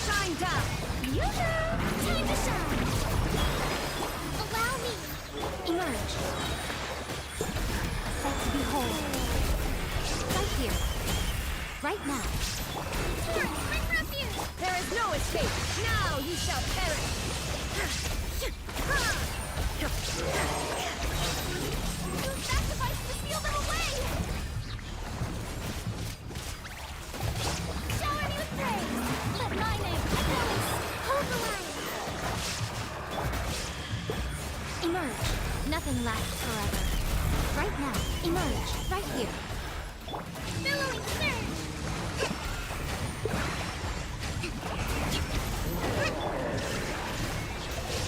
Shine down! Time to shine! Allow me! Emerge. A sight to behold. Right here. Right now. Here, bring refuge! There is no escape! Now you shall perish! You sacrificed to steal them away! Shower me with praise! Let my name echoes! Hold the line! Emerge. Nothing lasts forever. Right now. Emerge. Right here. Billowing surge!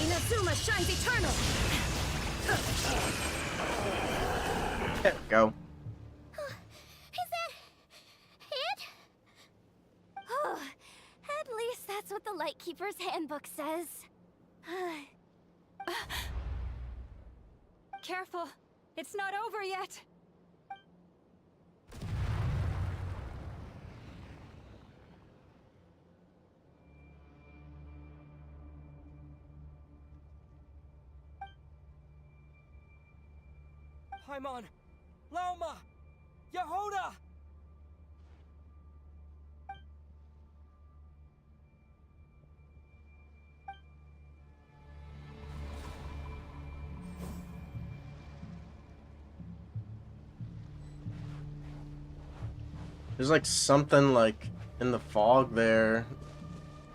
Inazuma shines eternal! There we go. Is that it? At least that's what the Lightkeeper's handbook says. Careful. It's not over yet. Paimon! Laoma! Yehoda! There's like something like in the fog there,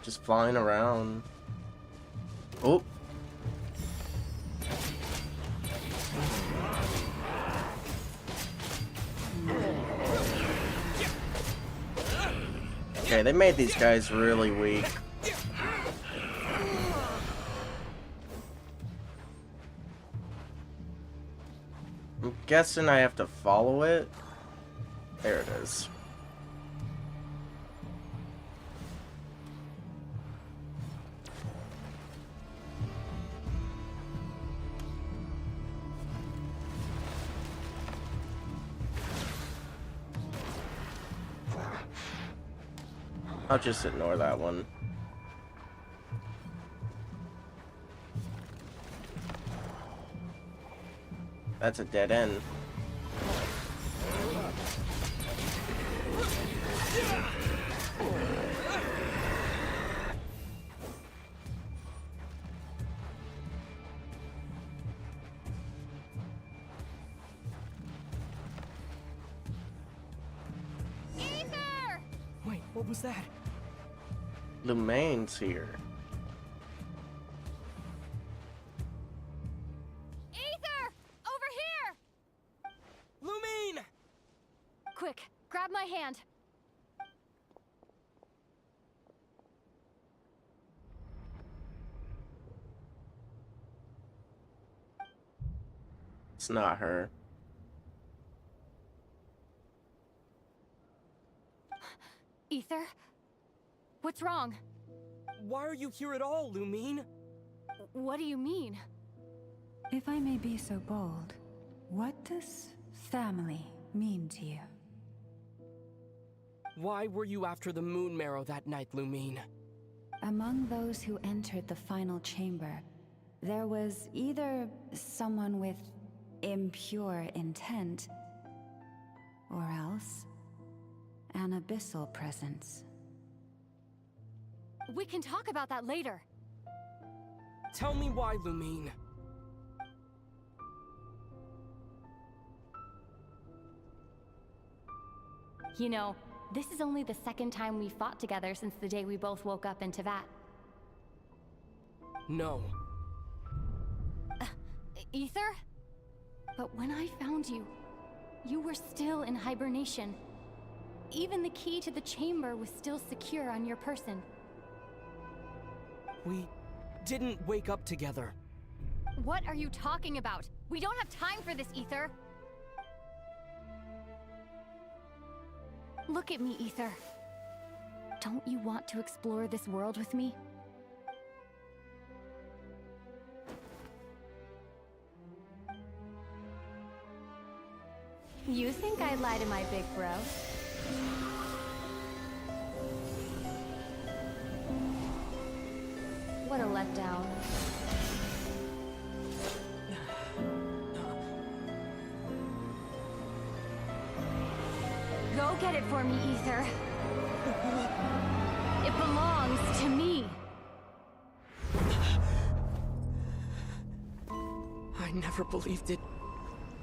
just flying around. Oh. Okay, they made these guys really weak. I'm guessing I have to follow it. There it is. I'll just ignore that one. That's a dead end. Wait, what was that? Lumaine's here. Ether! Over here! Lumine! Quick, grab my hand. It's not her. Ether? What's wrong? Why are you here at all, Lumine? What do you mean? If I may be so bold, what does family mean to you? Why were you after the moon marrow that night, Lumine? Among those who entered the final chamber, there was either someone with impure intent, or else an abyssal presence. We can talk about that later. Tell me why, Lumine. You know, this is only the second time we fought together since the day we both woke up in Teyvat. No. Ether? But when I found you, you were still in hibernation. Even the key to the chamber was still secure on your person. We didn't wake up together. What are you talking about? We don't have time for this, Ether! Look at me, Ether. Don't you want to explore this world with me? You think I'd lie to my big bro? What a letdown. Go get it for me, Ether. It belongs to me. I never believed it.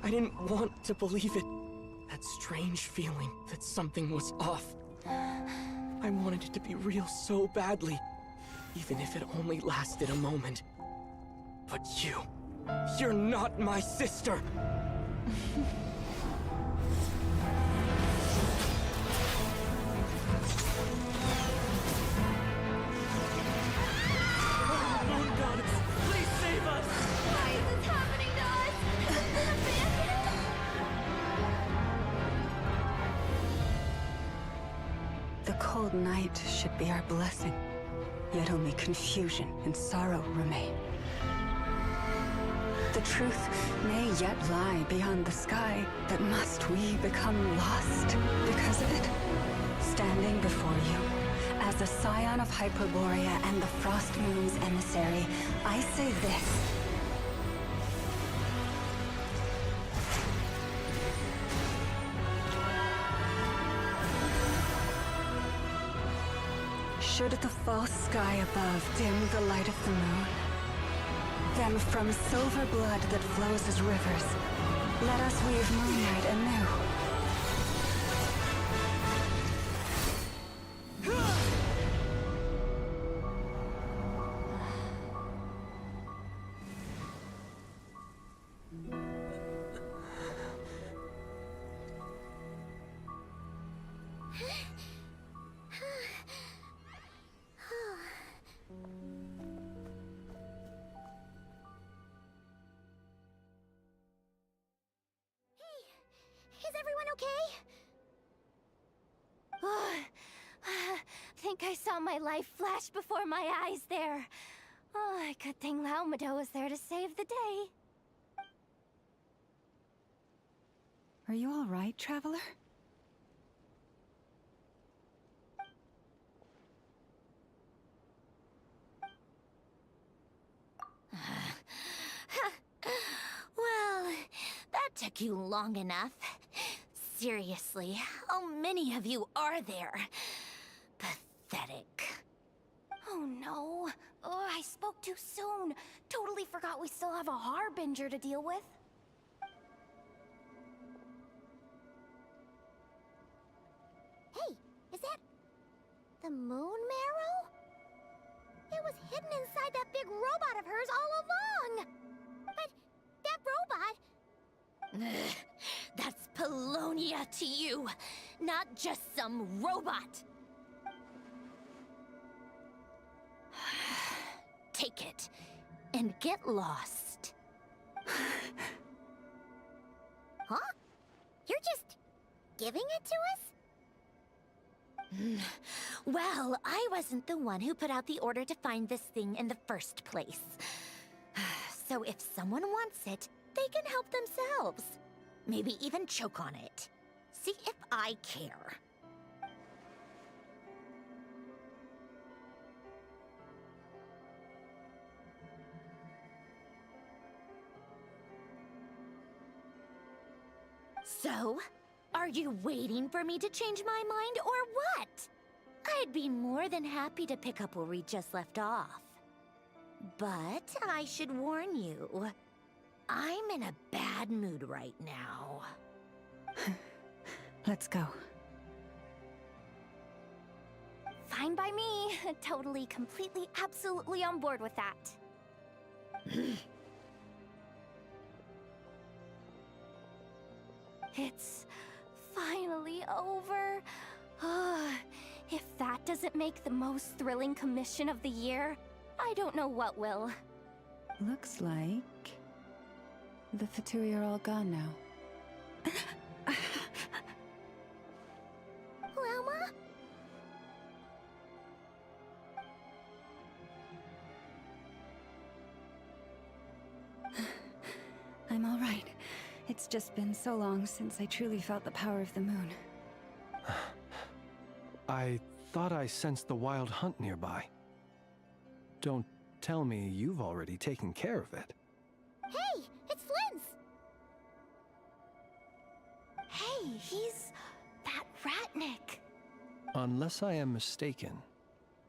I didn't want to believe it. That strange feeling that something was off. I wanted it to be real so badly, even if it only lasted a moment. But you're not my sister! Moon Goddess, please save us! Why is this happening to us? The cold night should be our blessing, yet only confusion and sorrow remain. The truth may yet lie beyond the sky, but must we become lost because of it? Standing before you, as a scion of Hyperborea and the Frost Moon's emissary, I say this. Should the false sky above dim the light of the moon, then from silver blood that flows as rivers, let us weave moonlight anew. Is everyone okay? Think I saw my life flash before my eyes there. Oh, good thing Laumado was there to save the day. Are you all right, Traveler? Well, that took you long enough. Seriously, how many of you are there? Pathetic. Oh no. Oh, I spoke too soon. Totally forgot we still have a Harbinger to deal with. Hey, is that the Moon Marrow? It was hidden inside that big robot of hers all along. But that robot... That's Polonia to you, not just some robot. Take it, and get lost. Huh? You're just giving it to us? Well, I wasn't the one who put out the order to find this thing in the first place. So if someone wants it, they can help themselves. Maybe even choke on it. See if I care. So, are you waiting for me to change my mind or what? I'd be more than happy to pick up where we just left off. But I should warn you, I'm in a bad mood right now. Let's go. Fine by me. Totally, completely, absolutely on board with that. It's finally over. If that doesn't make the most thrilling commission of the year, I don't know what will. Looks like the Fatui are all gone now. Lelma? I'm all right. It's just been so long since I truly felt the power of the moon. I thought I sensed the wild hunt nearby. Don't tell me you've already taken care of it. Hey, it's Flynn's! Hey, he's that Ratnik. Unless I am mistaken,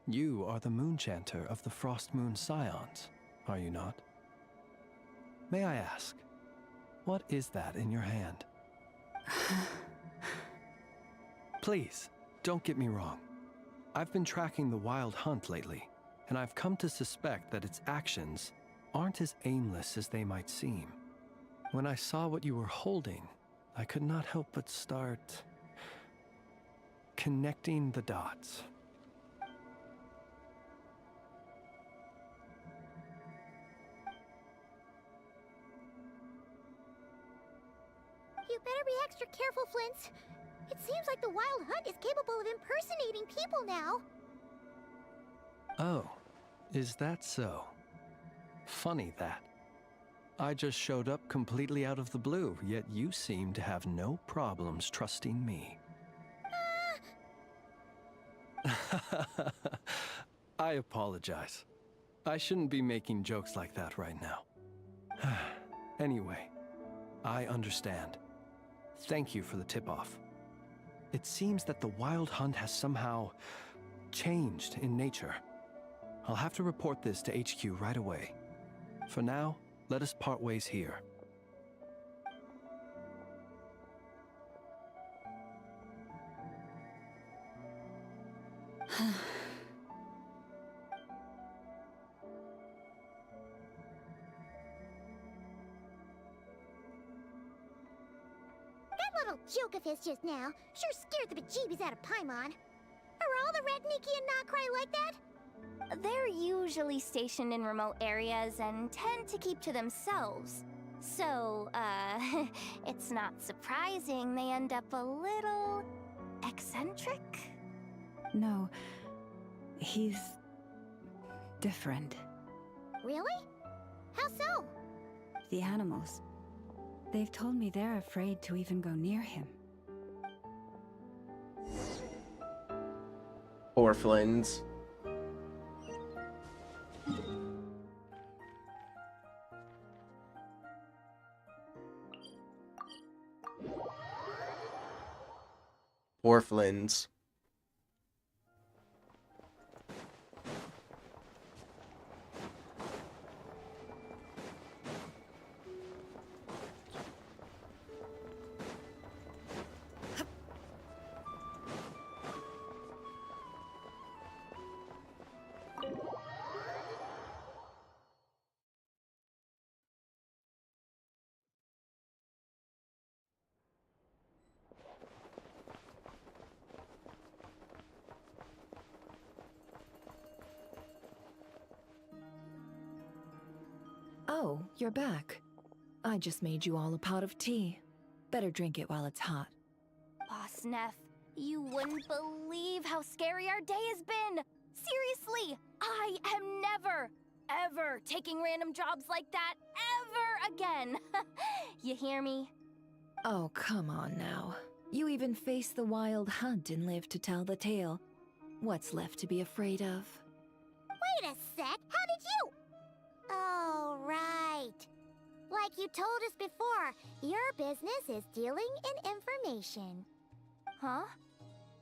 you are the Moonchanter of the Frost Moon Scions, are you not? May I ask, what is that in your hand? Please, don't get me wrong. I've been tracking the Wild Hunt lately, and I've come to suspect that its actions aren't as aimless as they might seem. When I saw what you were holding, I could not help but start connecting the dots. You better be extra careful, Flint. It seems like the Wild Hunt is capable of impersonating people now. Oh, is that so? Funny that. I just showed up completely out of the blue, yet you seem to have no problems trusting me. I apologize. I shouldn't be making jokes like that right now. Anyway, I understand. Thank you for the tip-off. It seems that the Wild Hunt has somehow changed in nature. I'll have to report this to HQ right away. For now, let us part ways here. That little joke of his just now sure scared the bejeebies out of Paimon. Are all the Ratniki and Nokrai like that? They're usually stationed in remote areas and tend to keep to themselves. So, it's not surprising they end up a little eccentric. No, he's different. Really? How so? The animals. They've told me they're afraid to even go near him. Orphlins. Orphlins. Oh, you're back. I just made you all a pot of tea. Better drink it while it's hot. Boss Neff, you wouldn't believe how scary our day has been! Seriously, I am never, ever taking random jobs like that ever again! You hear me? Oh, come on now. You even faced the Wild Hunt and lived to tell the tale. What's left to be afraid of? Wait a sec, how did you? Oh, right. Like you told us before, your business is dealing in information. Huh?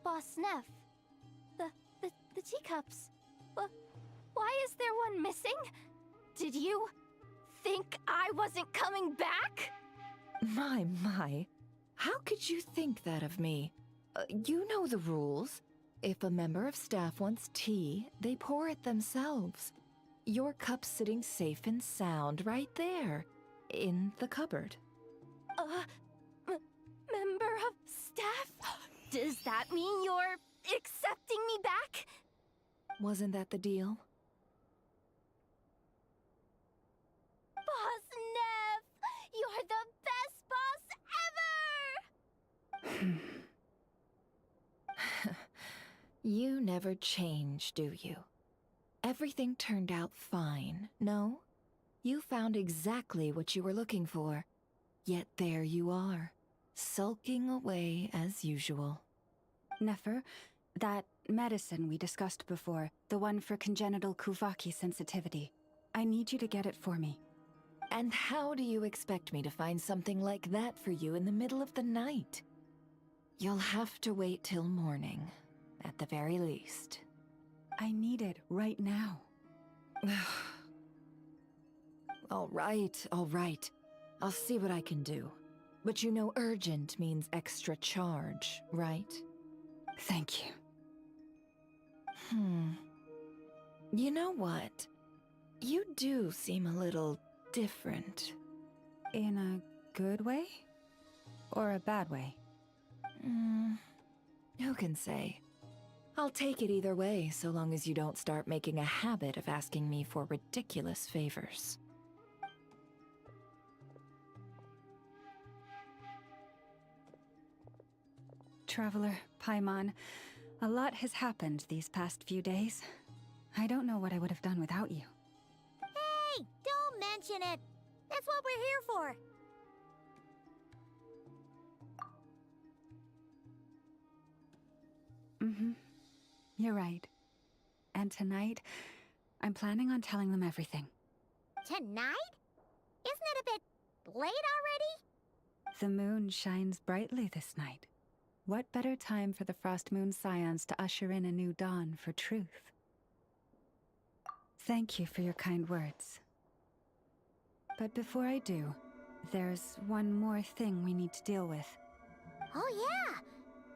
Boss Neff, the teacups. Why is there one missing? Did you think I wasn't coming back? My. How could you think that of me? You know the rules. If a member of staff wants tea, they pour it themselves. Your cup's sitting safe and sound right there, in the cupboard. Member of staff? Does that mean you're accepting me back? Wasn't that the deal? Boss Neff! You're the best boss ever! You never change, do you? Everything turned out fine, no? You found exactly what you were looking for. Yet there you are, sulking away as usual. Nefer, that medicine we discussed before, the one for congenital Kuvaki sensitivity, I need you to get it for me. And how do you expect me to find something like that for you in the middle of the night? You'll have to wait till morning, at the very least. I need it right now. All right. I'll see what I can do. But you know urgent means extra charge, right? Thank you. You know what? You do seem a little different. In a good way? Or a bad way? Who can say? I'll take it either way, so long as you don't start making a habit of asking me for ridiculous favors. Traveler, Paimon, a lot has happened these past few days. I don't know what I would have done without you. Hey, don't mention it. That's what we're here for. You're right. And tonight, I'm planning on telling them everything. Tonight? Isn't it a bit late already? The moon shines brightly this night. What better time for the Frost Moon Scions to usher in a new dawn for truth? Thank you for your kind words. But before I do, there's one more thing we need to deal with. Oh yeah!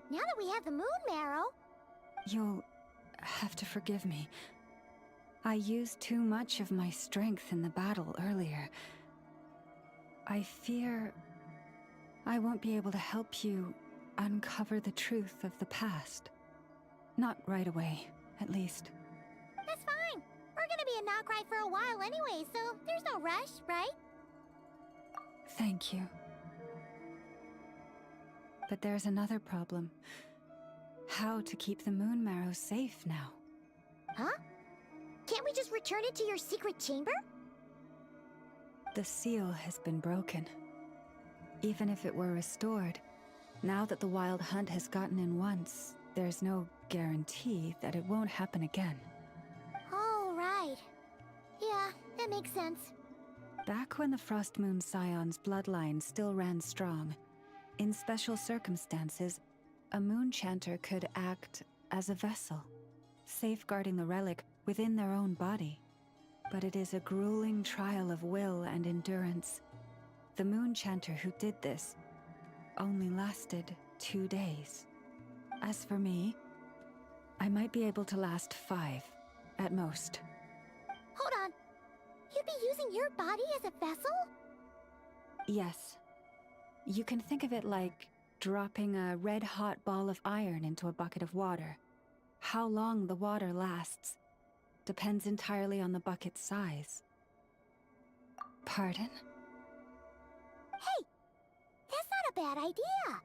Now that we have the moon marrow... You'll have to forgive me. I used too much of my strength in the battle earlier. I fear I won't be able to help you uncover the truth of the past. Not right away, at least. That's fine. We're gonna be in Nocry for a while anyway, so there's no rush, right? Thank you. But there's another problem. How to keep the moon marrow safe now? Huh? Can't we just return it to your secret chamber? The seal has been broken. Even if it were restored, now that the wild hunt has gotten in once, there's no guarantee that it won't happen again. Oh, right. Yeah, that makes sense. Back when the Frost Moon Scion's bloodline still ran strong, in special circumstances, a moon chanter could act as a vessel, safeguarding the relic within their own body. But it is a grueling trial of will and endurance. The moon chanter who did this only lasted 2 days. As for me, I might be able to last 5, at most. Hold on. You'd be using your body as a vessel? Yes. You can think of it like dropping a red-hot ball of iron into a bucket of water. How long the water lasts depends entirely on the bucket's size. Pardon? Hey! That's not a bad idea!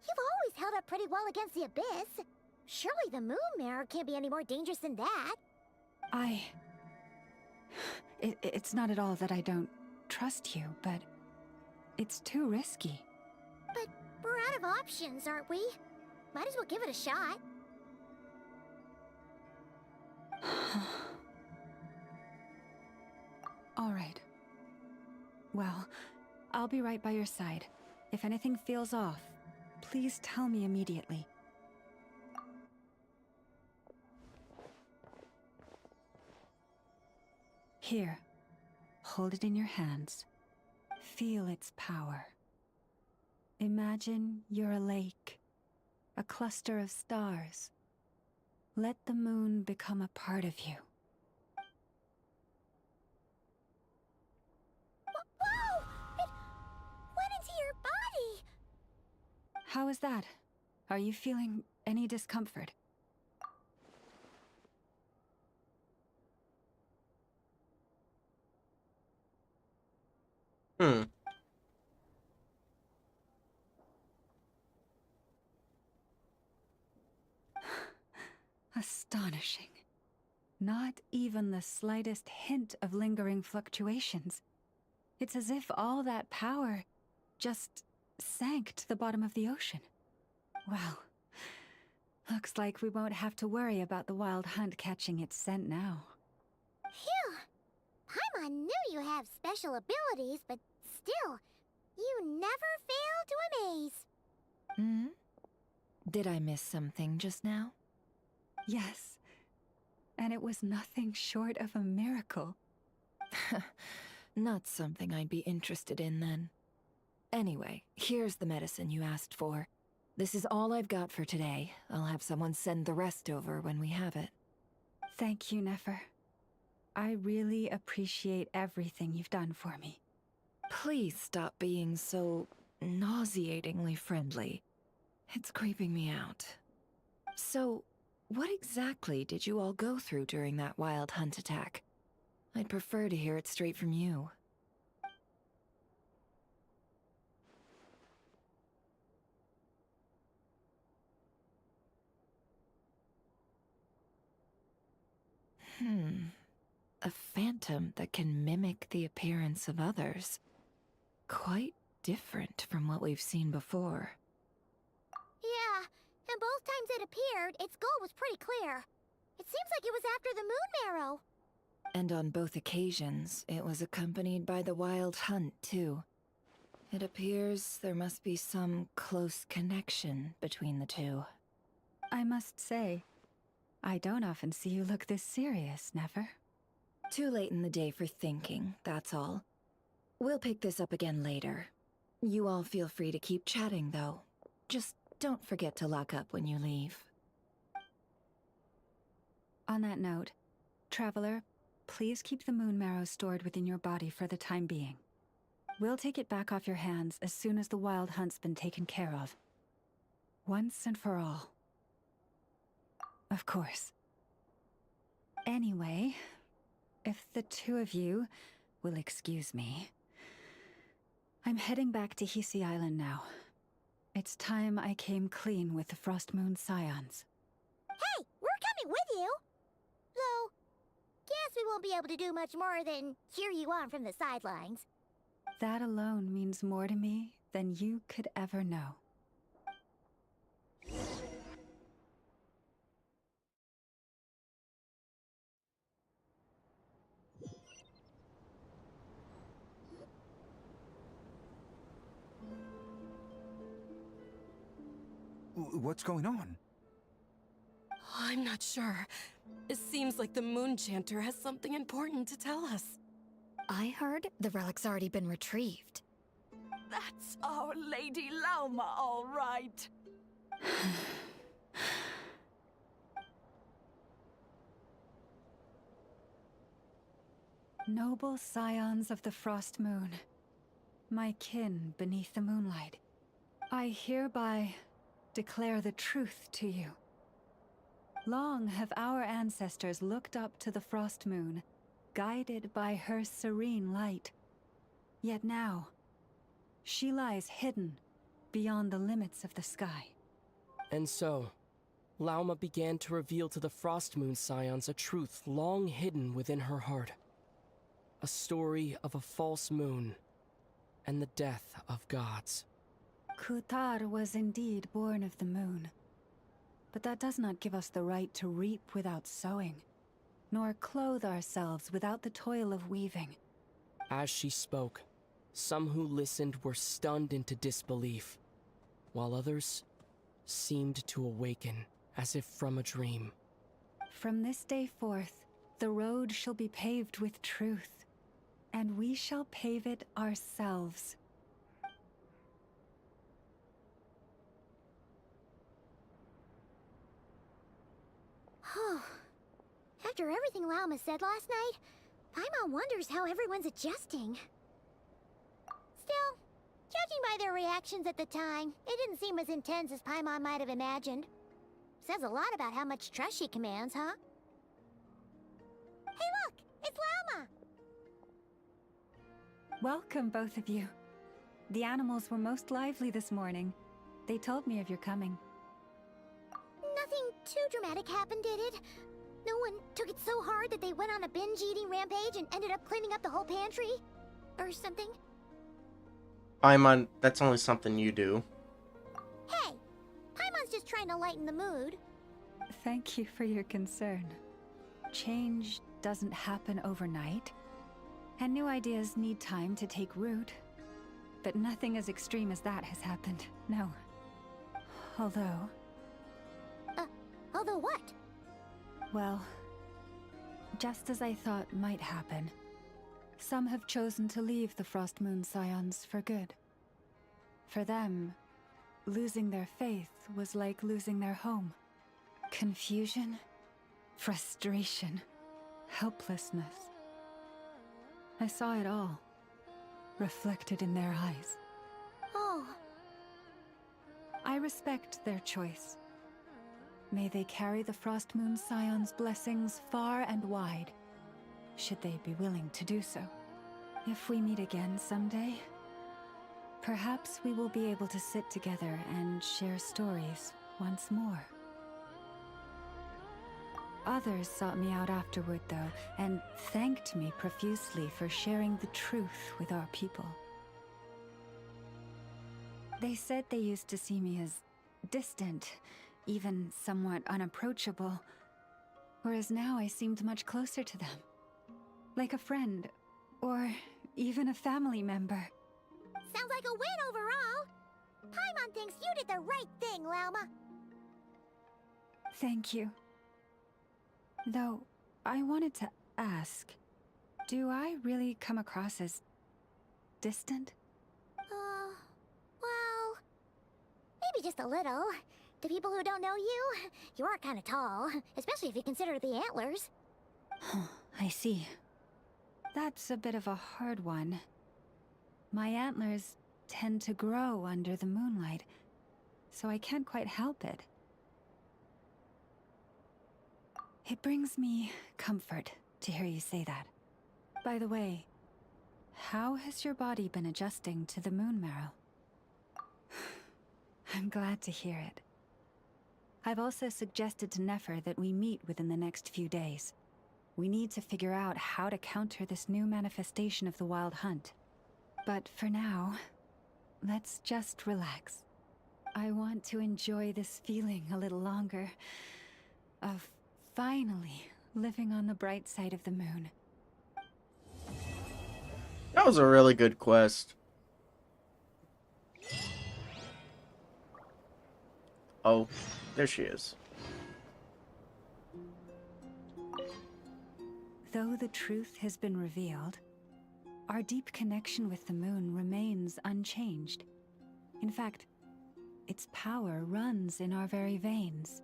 You've always held up pretty well against the abyss. Surely the moon mirror can't be any more dangerous than that. It's not at all that I don't trust you, but it's too risky. But we're out of options, aren't we? Might as well give it a shot. All right. Well, I'll be right by your side. If anything feels off, please tell me immediately. Here, hold it in your hands. Feel its power. Imagine you're a lake, a cluster of stars. Let the moon become a part of you. Whoa! It went into your body! How is that? Are you feeling any discomfort? Astonishing. Not even the slightest hint of lingering fluctuations. It's as if all that power just sank to the bottom of the ocean. Well, looks like we won't have to worry about the wild hunt catching its scent now. Phew! have special abilities, but still, you never fail to amaze. Hmm? Did I miss something just now? Yes. And it was nothing short of a miracle. Not something I'd be interested in then. Anyway, here's the medicine you asked for. This is all I've got for today. I'll have someone send the rest over when we have it. Thank you, Nefer. I really appreciate everything you've done for me. Please stop being so nauseatingly friendly. It's creeping me out. So, what exactly did you all go through during that wild hunt attack? I'd prefer to hear it straight from you. A phantom that can mimic the appearance of others. Quite different from what we've seen before. Yeah, and both times it appeared, its goal was pretty clear. It seems like it was after the moon marrow. And on both occasions, it was accompanied by the wild hunt, too. It appears there must be some close connection between the two. I must say, I don't often see you look this serious, Nefer. Too late in the day for thinking, that's all. We'll pick this up again later. You all feel free to keep chatting, though. Just don't forget to lock up when you leave. On that note, Traveler, please keep the moon marrow stored within your body for the time being. We'll take it back off your hands as soon as the wild hunt's been taken care of. Once and for all. Of course. Anyway, if the two of you will excuse me, I'm heading back to Hisi Island now. It's time I came clean with the Frost Moon Scions. Hey, we're coming with you! Though, guess we won't be able to do much more than cheer you on from the sidelines. That alone means more to me than you could ever know. What's going on? I'm not sure. It seems like the Moon Chanter has something important to tell us. I heard the relic's already been retrieved. That's Our Lady Lauma, all right. Noble scions of the Frost Moon, my kin beneath the moonlight, I hereby declare the truth to you. Long have our ancestors looked up to the Frost Moon, guided by her serene light. Yet now, she lies hidden beyond the limits of the sky. And so, Lauma began to reveal to the Frost Moon Scions a truth long hidden within her heart. A story of a false moon and the death of gods. Kutar was indeed born of the moon. But that does not give us the right to reap without sowing, nor clothe ourselves without the toil of weaving. As she spoke, some who listened were stunned into disbelief, while others seemed to awaken as if from a dream. From this day forth, the road shall be paved with truth, and we shall pave it ourselves. After everything Lauma said last night, Paimon wonders how everyone's adjusting. Still, judging by their reactions at the time, it didn't seem as intense as Paimon might have imagined. Says a lot about how much trust she commands, huh? Hey look! It's Lauma! Welcome, both of you. The animals were most lively this morning. They told me of your coming. Nothing too dramatic happened, did it? No one took it so hard that they went on a binge-eating rampage and ended up cleaning up the whole pantry? Or something? Paimon, that's only something you do. Hey! Paimon's just trying to lighten the mood. Thank you for your concern. Change doesn't happen overnight. And new ideas need time to take root. But nothing as extreme as that has happened, no. Although... Although what? Well, just as I thought might happen, some have chosen to leave the Frost Moon Scions for good. For them, losing their faith was like losing their home. Confusion, frustration, helplessness. I saw it all, reflected in their eyes. Oh. I respect their choice. May they carry the Frost Moon Scion's blessings far and wide, should they be willing to do so. If we meet again someday, perhaps we will be able to sit together and share stories once more. Others sought me out afterward, though, and thanked me profusely for sharing the truth with our people. They said they used to see me as distant, even somewhat unapproachable, whereas now I seemed much closer to them. Like a friend, or even a family member. Sounds like a win overall. Paimon thinks you did the right thing, Lauma. Thank you. Though, I wanted to ask, do I really come across as distant? Well, maybe just a little. To people who don't know you, you are kind of tall, especially if you consider the antlers. I see. That's a bit of a hard one. My antlers tend to grow under the moonlight, so I can't quite help it. It brings me comfort to hear you say that. By the way, how has your body been adjusting to the moon marrow? I'm glad to hear it. I've also suggested to Nefer that we meet within the next few days. We need to figure out how to counter this new manifestation of the Wild Hunt. But for now, let's just relax. I want to enjoy this feeling a little longer, of finally living on the bright side of the moon. That was a really good quest. Oh, there she is. Though the truth has been revealed, our deep connection with the moon remains unchanged. In fact, its power runs in our very veins.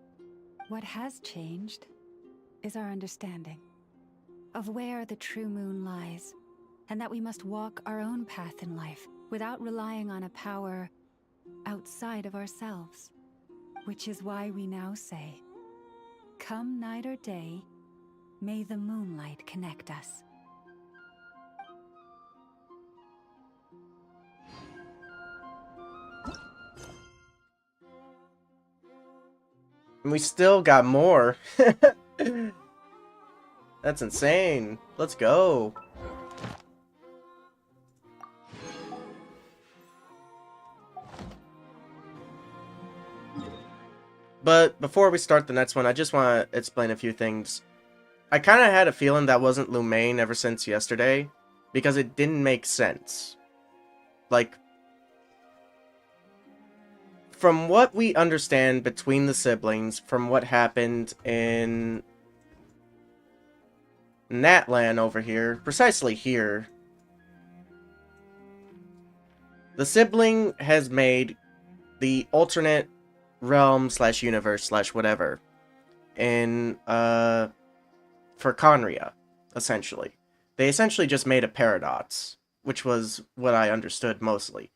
What has changed is our understanding of where the true moon lies, and that we must walk our own path in life without relying on a power outside of ourselves. Which is why we now say, come night or day, may the moonlight connect us. And we still got more. That's insane. Let's go. But before we start the next one, I just want to explain a few things. I kind of had a feeling that wasn't Lumaine ever since yesterday, because it didn't make sense. Like, from what we understand between the siblings, from what happened in Natlan over here, precisely here, the sibling has made the alternate realm slash universe slash whatever in for Conria, essentially. They essentially just made a paradox, which was what I understood mostly.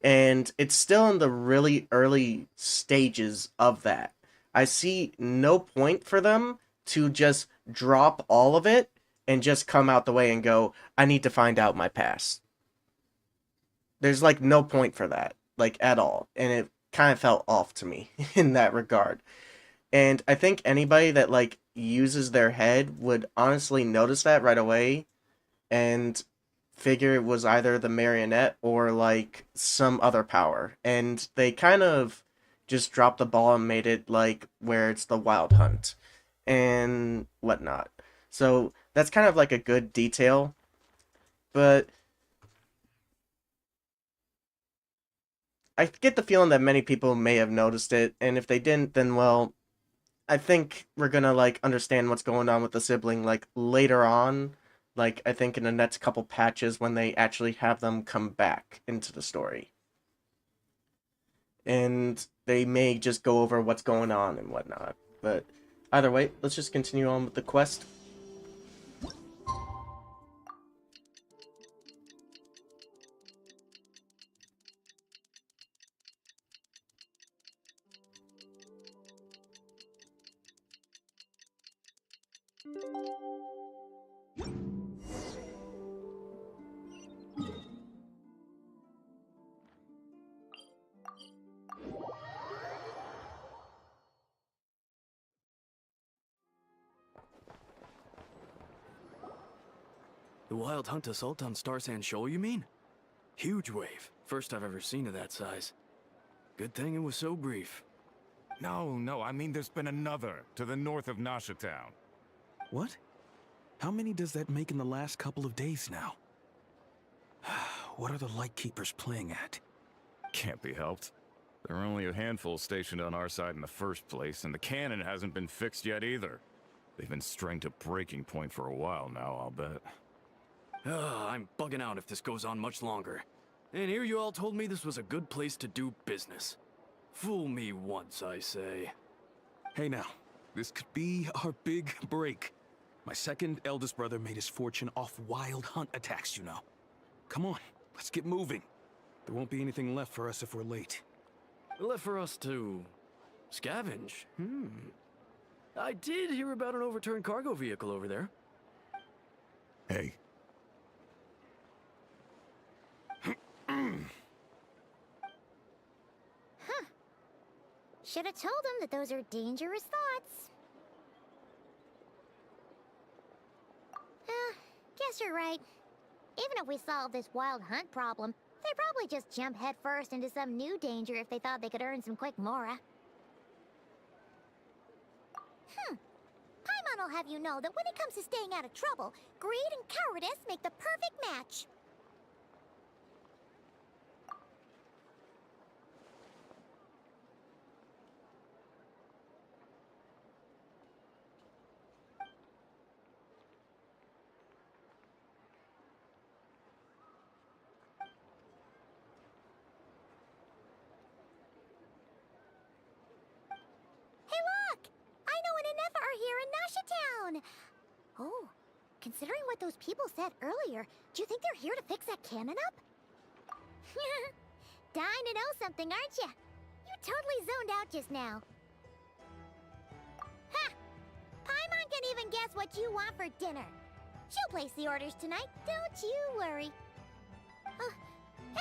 And it's still in the really early stages of that. I see no point for them to just drop all of it and just come out the way and go, I need to find out my past. There's like no point for that, like at all. And it kind of felt off to me in that regard. And I think anybody that like uses their head would honestly notice that right away and figure it was either the marionette or like some other power. And they kind of just dropped the ball and made it like where it's the Wild Hunt and whatnot. So that's kind of like a good detail. but I get the feeling that many people may have noticed it, and if they didn't, then well, I think we're gonna like understand what's going on with the sibling like later on. Like I think in the next couple patches when they actually have them come back into the story. And they may just go over what's going on and whatnot. But either way, let's just continue on with the quest. The wild hunt assault on Star Sand Shoal, you mean? Huge wave. First I've ever seen of that size. Good thing it was so brief. No, I mean there's been another to the north of Nasha Town. What? How many does that make in the last couple of days now? What are the Lightkeepers playing at? Can't be helped. There are only a handful stationed on our side in the first place, and the cannon hasn't been fixed yet either. They've been strained to breaking point for a while now, I'll bet. I'm bugging out if this goes on much longer. And here you all told me this was a good place to do business. Fool me once, I say. Hey now, this could be our big break. My second eldest brother made his fortune off wild hunt attacks, you know. Come on, let's get moving. There won't be anything left for us if we're late. Left for us to scavenge? I did hear about an overturned cargo vehicle over there. Hey. Huh. Should have told him that those are dangerous thoughts. Guess you're right. Even if we solve this wild hunt problem, they'd probably just jump headfirst into some new danger if they thought they could earn some quick mora. Paimon will have you know that when it comes to staying out of trouble, greed and cowardice make the perfect match. Oh, considering what those people said earlier, do you think they're here to fix that cannon up? Dying to know something, aren't you? You totally zoned out just now. Ha! Paimon can even guess what you want for dinner. She'll place the orders tonight, don't you worry.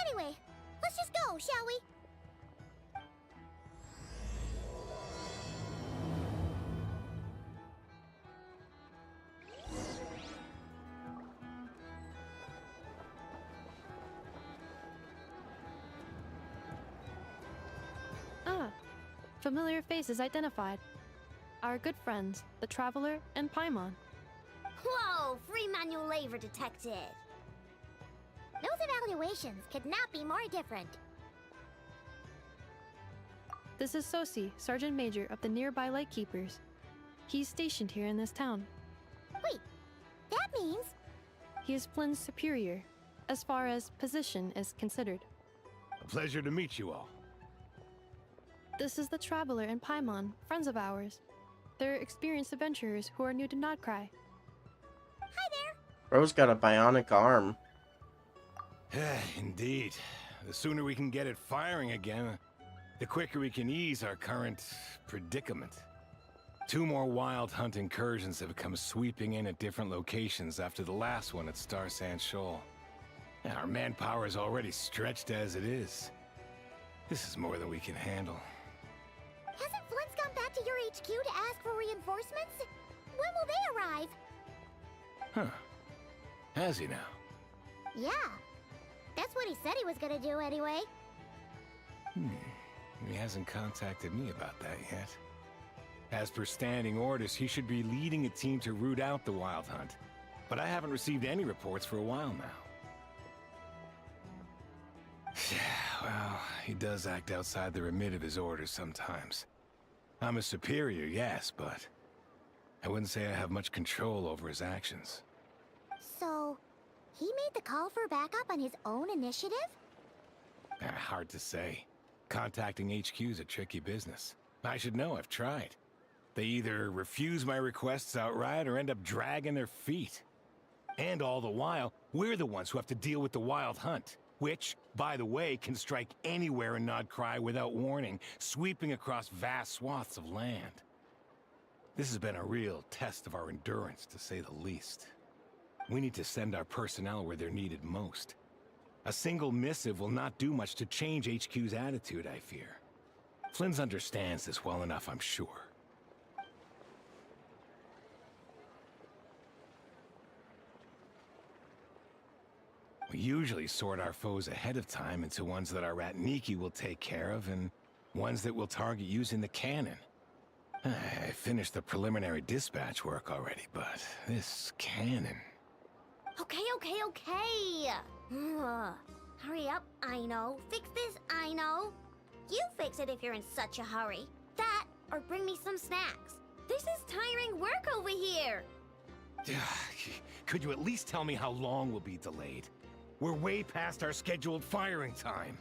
Anyway, let's just go, shall we? Familiar faces identified. Our good friends, the Traveler and Paimon. Whoa, free manual labor detected. Those evaluations could not be more different. This is Sosi, Sergeant Major of the nearby Lightkeepers. He's stationed here in this town. Wait, that means... He is Flynn's superior, as far as position is considered. A pleasure to meet you all. This is the Traveler and Paimon, friends of ours. They're experienced adventurers who are new to Notcry. Hi there! Bro's got a bionic arm. Indeed. The sooner we can get it firing again, the quicker we can ease our current predicament. 2 more wild hunt incursions have come sweeping in at different locations after the last one at Star Sand Shoal. And our manpower is already stretched as it is. This is more than we can handle. Hasn't Flint's gone back to your HQ to ask for reinforcements? When will they arrive? Huh. Has he now? Yeah. That's what he said he was gonna do anyway. He hasn't contacted me about that yet. As per standing orders, he should be leading a team to root out the wild hunt. But I haven't received any reports for a while now. Well, he does act outside the remit of his orders sometimes. I'm a superior, yes, but I wouldn't say I have much control over his actions. So, he made the call for backup on his own initiative? Hard to say. Contacting HQ's a tricky business. I should know, I've tried. They either refuse my requests outright or end up dragging their feet. And all the while, we're the ones who have to deal with the Wild Hunt, which, by the way, can strike anywhere in Nodcry without warning, sweeping across vast swaths of land. This has been a real test of our endurance, to say the least. We need to send our personnel where they're needed most. A single missive will not do much to change HQ's attitude, I fear. Flynn's understands this well enough, I'm sure. We usually sort our foes ahead of time into ones that our Ratniki will take care of and ones that we'll target using the cannon. I finished the preliminary dispatch work already, but this cannon... Okay. Hurry up, I know. Fix this, I know. You fix it if you're in such a hurry. That, or bring me some snacks. This is tiring work over here. Could you at least tell me how long we'll be delayed? We're way past our scheduled firing time.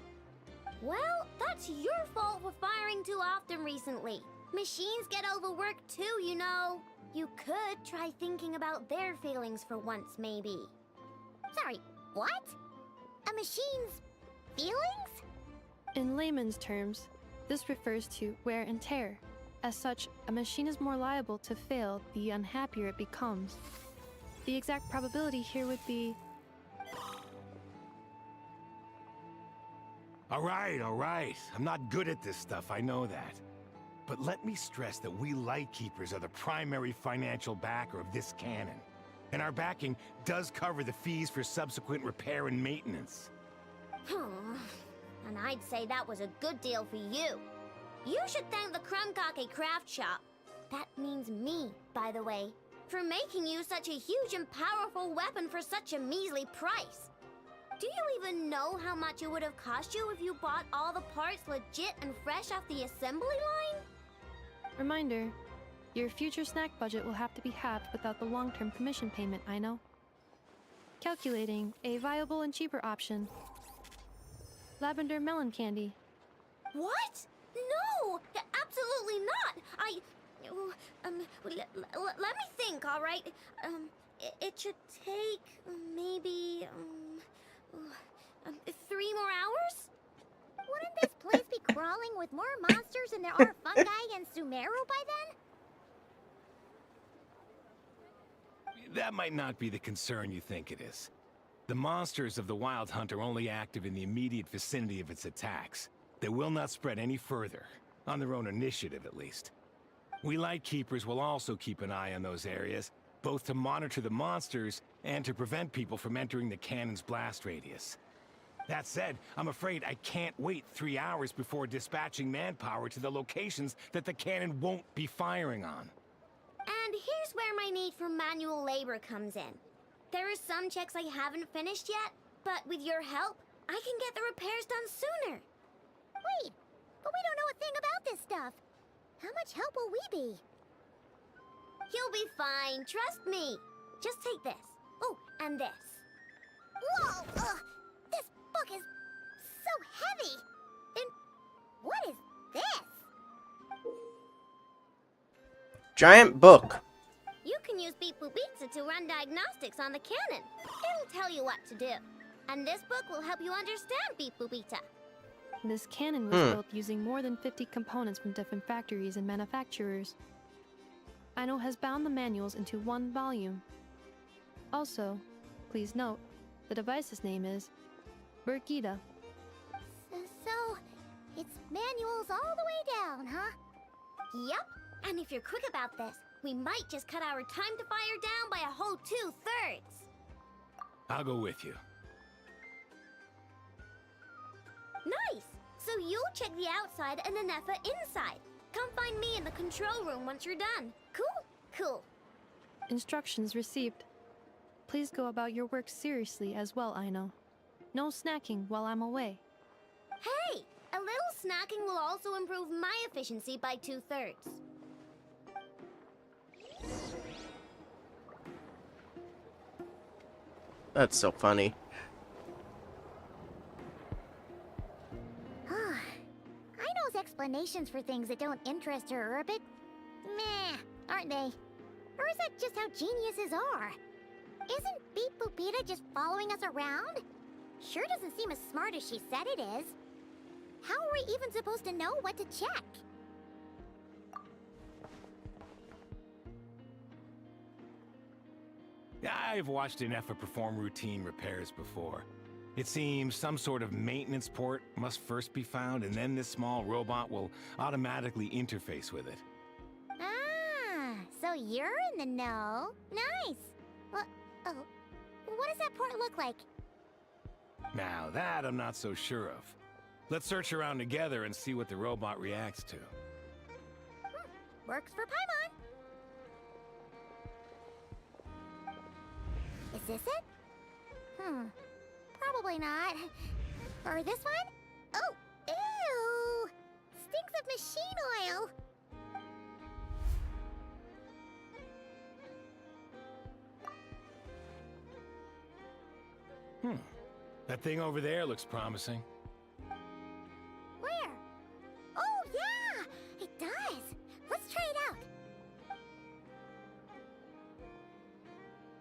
Well, that's your fault for firing too often recently. Machines get overworked too, you know. You could try thinking about their feelings for once, maybe. Sorry, what? A machine's feelings? In layman's terms, this refers to wear and tear. As such, a machine is more liable to fail the unhappier it becomes. The exact probability here would be... All right. I'm not good at this stuff, I know that. But let me stress that we Lightkeepers are the primary financial backer of this cannon. And our backing does cover the fees for subsequent repair and maintenance. And I'd say that was a good deal for you. You should thank the Krumkake craft shop. That means me, by the way, for making you such a huge and powerful weapon for such a measly price. Do you even know how much it would have cost you if you bought all the parts legit and fresh off the assembly line? Reminder, your future snack budget will have to be halved without the long-term commission payment, I know. Calculating a viable and cheaper option. Lavender melon candy. What? No! Absolutely not! Let me think, all right? It should take maybe 3 more hours? Wouldn't this place be crawling with more monsters than there are fungi and Sumeru by then? That might not be the concern you think it is. The monsters of the Wild Hunt are only active in the immediate vicinity of its attacks. They will not spread any further, on their own initiative at least. We Lightkeepers will also keep an eye on those areas, both to monitor the monsters and to prevent people from entering the cannon's blast radius. That said, I'm afraid I can't wait 3 hours before dispatching manpower to the locations that the cannon won't be firing on. And here's where my need for manual labor comes in. There are some checks I haven't finished yet, but with your help, I can get the repairs done sooner. Wait, but we don't know a thing about this stuff. How much help will we be? You'll be fine, trust me. Just take this. Oh, and this. Whoa! This book is so heavy! And what is this? Giant book. You can use Beep Boop Pizza to run diagnostics on the cannon. It'll tell you what to do. And this book will help you understand Beep Boop Pizza. This cannon was built using more than 50 components from different factories and manufacturers. Aino has bound the manuals into one volume. Also, please note, the device's name is Burkida. So, it's manuals all the way down, huh? Yup. And if you're quick about this, we might just cut our time to fire down by a whole 2/3. I'll go with you. Nice! So you'll check the outside and the Nepha inside. Come find me in the control room once you're done. Cool. Instructions received. Please go about your work seriously as well, Aino. No snacking while I'm away. Hey! A little snacking will also improve my efficiency by 2/3. That's so funny. I knows explanations for things that don't interest her a bit meh, aren't they? Or is that just how geniuses are? Isn't Beep Boopita just following us around? Sure doesn't seem as smart as she said it is. How are we even supposed to know what to check? I've watched an Effa perform routine repairs before. It seems some sort of maintenance port must first be found, and then this small robot will automatically interface with it. Ah, so you're in the know. Nice. Well, oh, what does that port look like? Now that I'm not so sure of. Let's search around together and see what the robot reacts to. Works for Paimon. Is this it? Probably not. Or this one? Oh, ew! Stinks of machine oil. That thing over there looks promising. Where? Oh, yeah! It does. Let's try it out.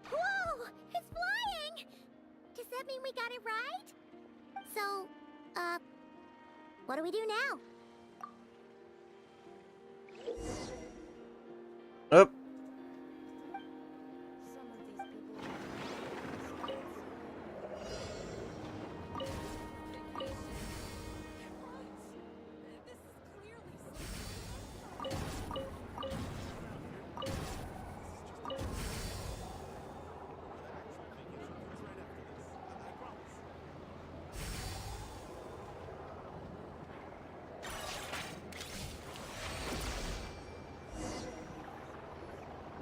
Whoa! It's flying! Does that mean we got it right? So, what do we do now? Oh.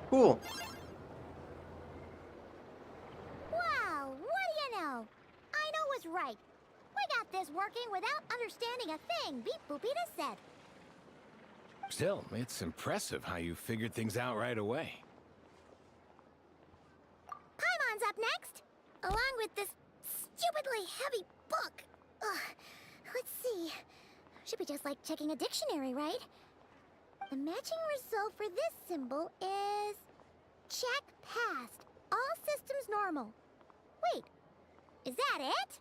Cool. Wow, what do you know? I know was right. We got this working without understanding a thing Beep Boopita said. Still, it's impressive how you figured things out right away. Paimon's up next, along with this stupidly heavy book. Ugh. Let's see. Should be just like checking a dictionary, right? The matching result for this symbol is... check passed. All systems normal. Wait, is that it?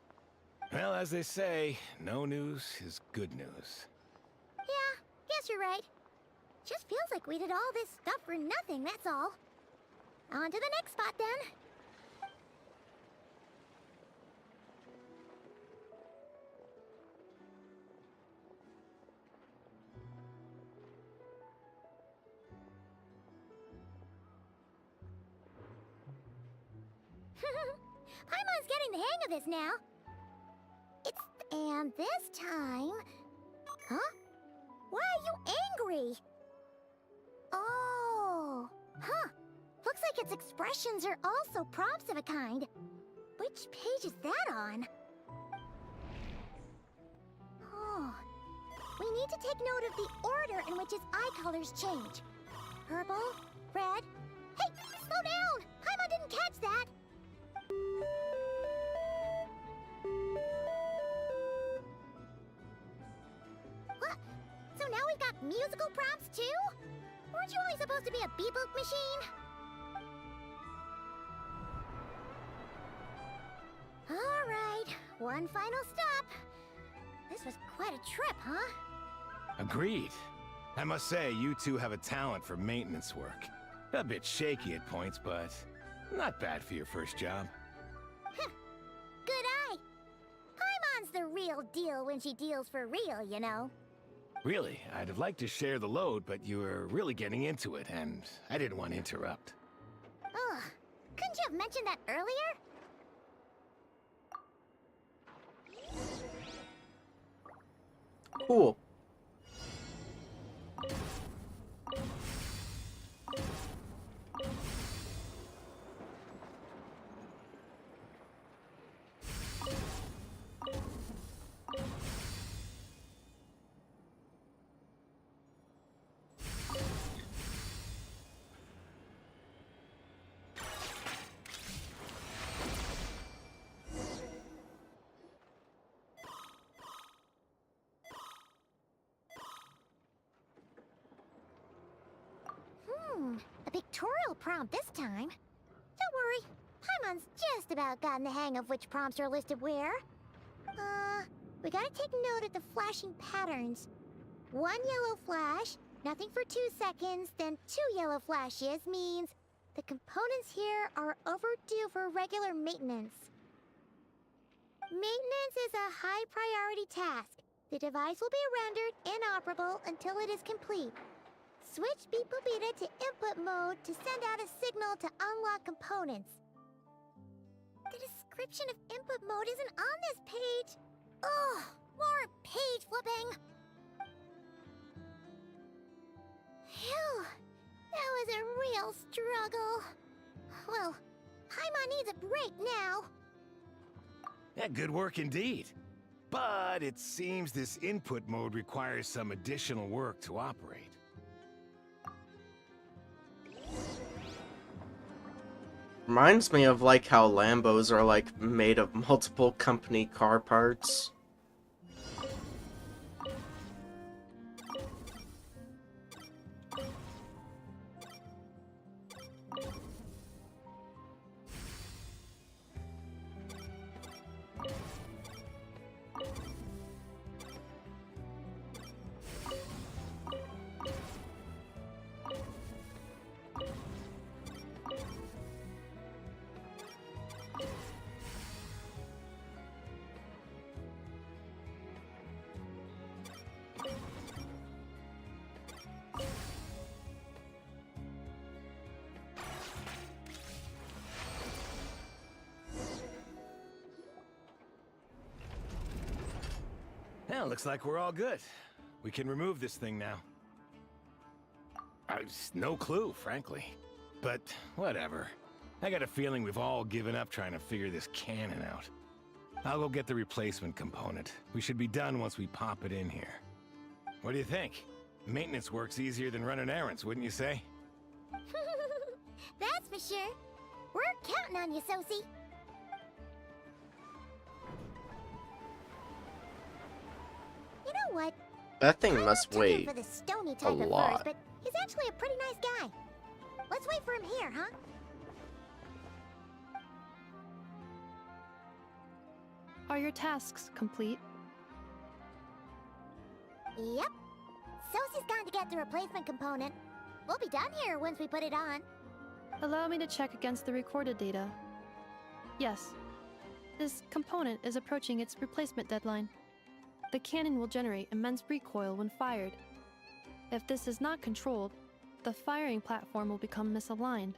Well, as they say, no news is good news. Yeah, guess you're right. Just feels like we did all this stuff for nothing, that's all. On to the next spot, then. Paimon's getting the hang of this now. And this time... Huh? Why are you angry? Oh... Huh. Looks like its expressions are also prompts of a kind. Which page is that on? Oh... We need to take note of the order in which its eye colors change. Purple, red... Hey! Slow down! Paimon didn't catch that! What? So now we've got musical prompts too? Weren't you only supposed to be a beep-boop machine? Alright, one final stop. This was quite a trip, huh? Agreed. I must say, you two have a talent for maintenance work. A bit shaky at points, but not bad for your first job. Good eye. Paimon's the real deal when she deals for real, you know. Really, I'd have liked to share the load, but you were really getting into it, and I didn't want to interrupt. Ugh, couldn't you have mentioned that earlier? Cool. tutorial prompt this time. Don't worry, Paimon's just about gotten the hang of which prompts are listed where. We gotta take note of the flashing patterns. 1 yellow flash, nothing for 2 seconds, then 2 yellow flashes means the components here are overdue for regular maintenance. Maintenance is a high priority task. The device will be rendered inoperable until it is complete. Switch Beep Boopita to input mode to send out a signal to unlock components. The description of input mode isn't on this page. Ugh, more page flipping. Phew, that was a real struggle. Well, Paimon needs a break now. Yeah, good work indeed. But it seems this input mode requires some additional work to operate. Reminds me of like how Lambos are like made of multiple company car parts. Well, looks like we're all good. We can remove this thing now. No clue, frankly. But whatever. I got a feeling we've all given up trying to figure this cannon out. I'll go get the replacement component. We should be done once we pop it in here. What do you think? Maintenance work's easier than running errands, wouldn't you say? That's for sure. We're counting on you, Sosie. You know what? That thing must took him weigh for the stony a type of lot. furs, but he's actually a pretty nice guy. Let's wait for him here, huh? Are your tasks complete? Yep. Sosie's gone to get the replacement component. We'll be done here once we put it on. Allow me to check against the recorded data. Yes. This component is approaching its replacement deadline. The cannon will generate immense recoil when fired. If this is not controlled, the firing platform will become misaligned.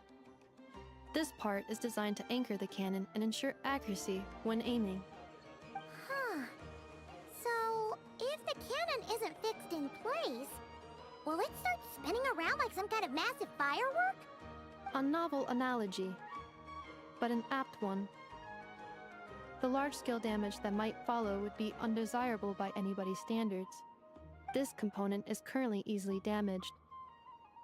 This part is designed to anchor the cannon and ensure accuracy when aiming. Huh. So, if the cannon isn't fixed in place, will it start spinning around like some kind of massive firework? A novel analogy, but an apt one. The large-scale damage that might follow would be undesirable by anybody's standards. This component is currently easily damaged.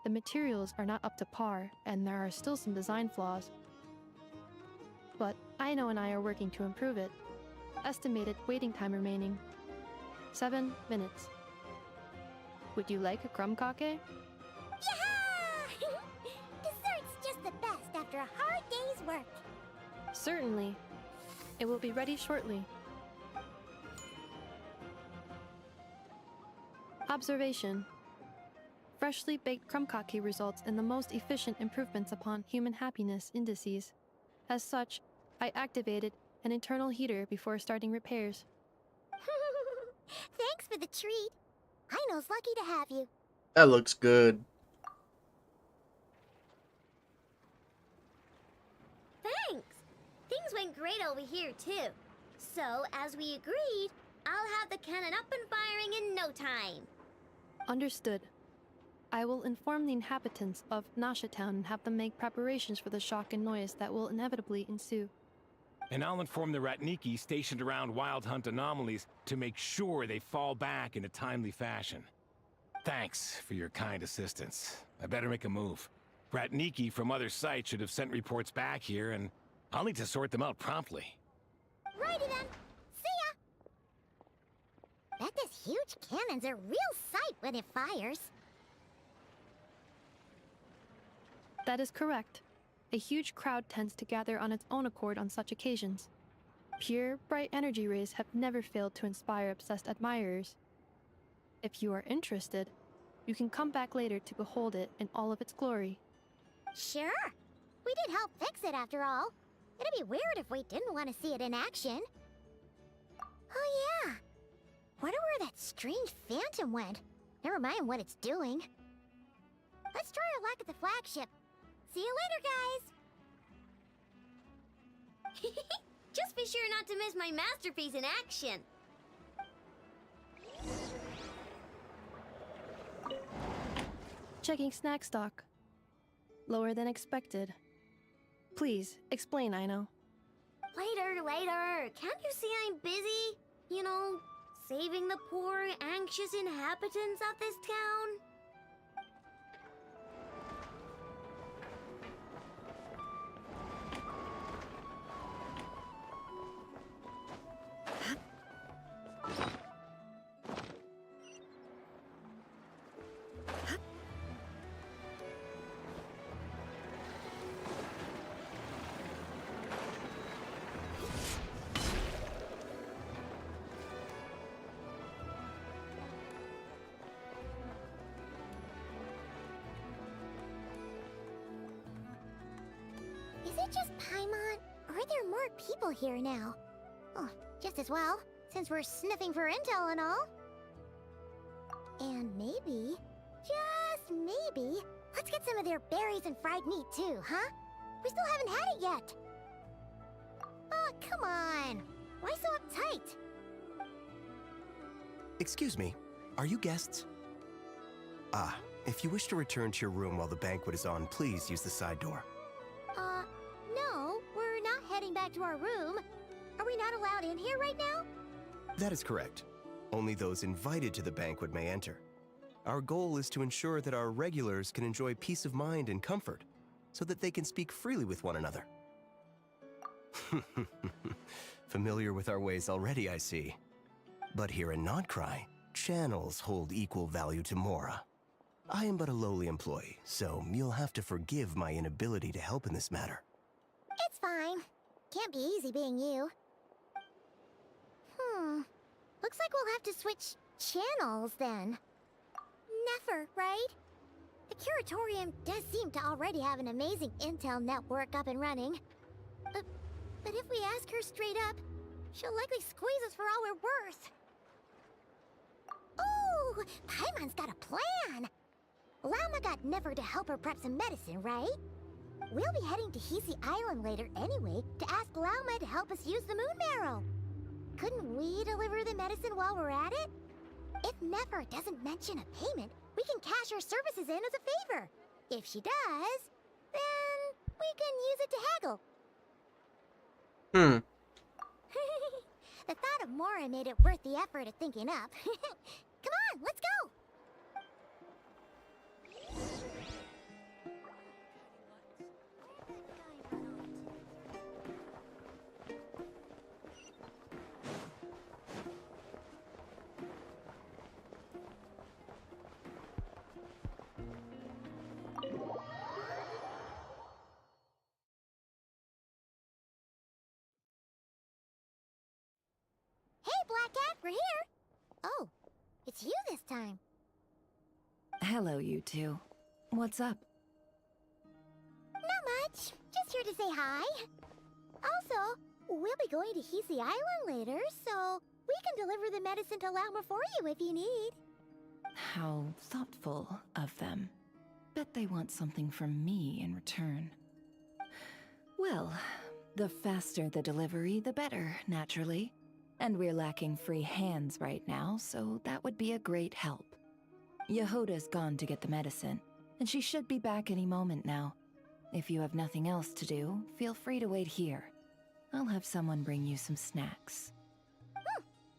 The materials are not up to par, and there are still some design flaws. But Aino and I are working to improve it. Estimated waiting time remaining: 7 minutes. Would you like a crumb cake? Yeah! Dessert's just the best after a hard day's work. Certainly. It will be ready shortly. Observation. Freshly baked crumb cake results in the most efficient improvements upon human happiness indices. As such, I activated an internal heater before starting repairs. Thanks for the treat. Aino's lucky to have you. That looks good. Thanks. Things went great over here, too. So, as we agreed, I'll have the cannon up and firing in no time. Understood. I will inform the inhabitants of Nasha Town and have them make preparations for the shock and noise that will inevitably ensue. And I'll inform the Ratniki stationed around Wild Hunt anomalies to make sure they fall back in a timely fashion. Thanks for your kind assistance. I better make a move. Ratniki from other sites should have sent reports back here, and I'll need to sort them out promptly. Righty then. See ya! Bet this huge cannon's a real sight when it fires. That is correct. A huge crowd tends to gather on its own accord on such occasions. Pure, bright energy rays have never failed to inspire obsessed admirers. If you are interested, you can come back later to behold it in all of its glory. Sure. We did help fix it after all. It'd be weird if we didn't want to see it in action. Oh yeah. Wonder where that strange phantom went. Never mind what it's doing. Let's try our luck at the flagship. See you later, guys! Just be sure not to miss my masterpiece in action. Checking snack stock. Lower than expected. Please, explain, Aino. Later. Can't you see I'm busy? You know, saving the poor, anxious inhabitants of this town? Is it just Paimon, or are there more people here now? Oh, just as well, since we're sniffing for intel and all. And maybe, just maybe, let's get some of their berries and fried meat too, huh? We still haven't had it yet. Oh, come on. Why so uptight? Excuse me, are you guests? Ah, if you wish to return to your room while the banquet is on, please use the side door. No, we're not heading back to our room. Are we not allowed in here right now? That is correct. Only those invited to the banquet may enter. Our goal is to ensure that our regulars can enjoy peace of mind and comfort, so that they can speak freely with one another. Familiar with our ways already, I see. But here in Notcry, channels hold equal value to Mora. I am but a lowly employee, so you'll have to forgive my inability to help in this matter. It's fine. Can't be easy being you. Looks like we'll have to switch channels then. Never, right? The Curatorium does seem to already have an amazing intel network up and running. But if we ask her straight up, she'll likely squeeze us for all we're worth. Ooh, Paimon's got a plan! Lauma got Never to help her prep some medicine, right? We'll be heading to Hisi Island later anyway to ask Lauma to help us use the moon marrow. Couldn't we deliver the medicine while we're at it? If Never doesn't mention a payment, we can cash our services in as a favor. If she does, then we can use it to haggle. The thought of Mora made it worth the effort of thinking up. Come on, let's go! Hey, Black Cat, we're here! Oh, it's you this time. Hello, you two. What's up? Not much. Just here to say hi. Also, we'll be going to Hisi Island later, so we can deliver the medicine to Lauma for you if you need. How thoughtful of them. Bet they want something from me in return. Well, the faster the delivery, the better, naturally. And we're lacking free hands right now, so that would be a great help. Yehoda's gone to get the medicine, and she should be back any moment now. If you have nothing else to do, feel free to wait here. I'll have someone bring you some snacks.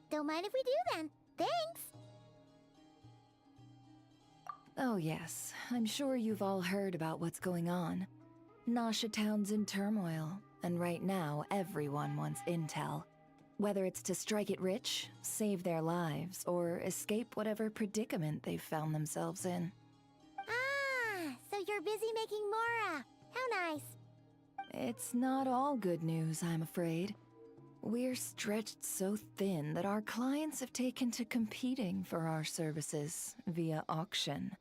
Don't mind if we do then. Thanks! Oh yes, I'm sure you've all heard about what's going on. Nasha Town's in turmoil, and right now everyone wants intel. Whether it's to strike it rich, save their lives, or escape whatever predicament they've found themselves in. Ah, so you're busy making Mora. How nice. It's not all good news, I'm afraid. We're stretched so thin that our clients have taken to competing for our services via auction.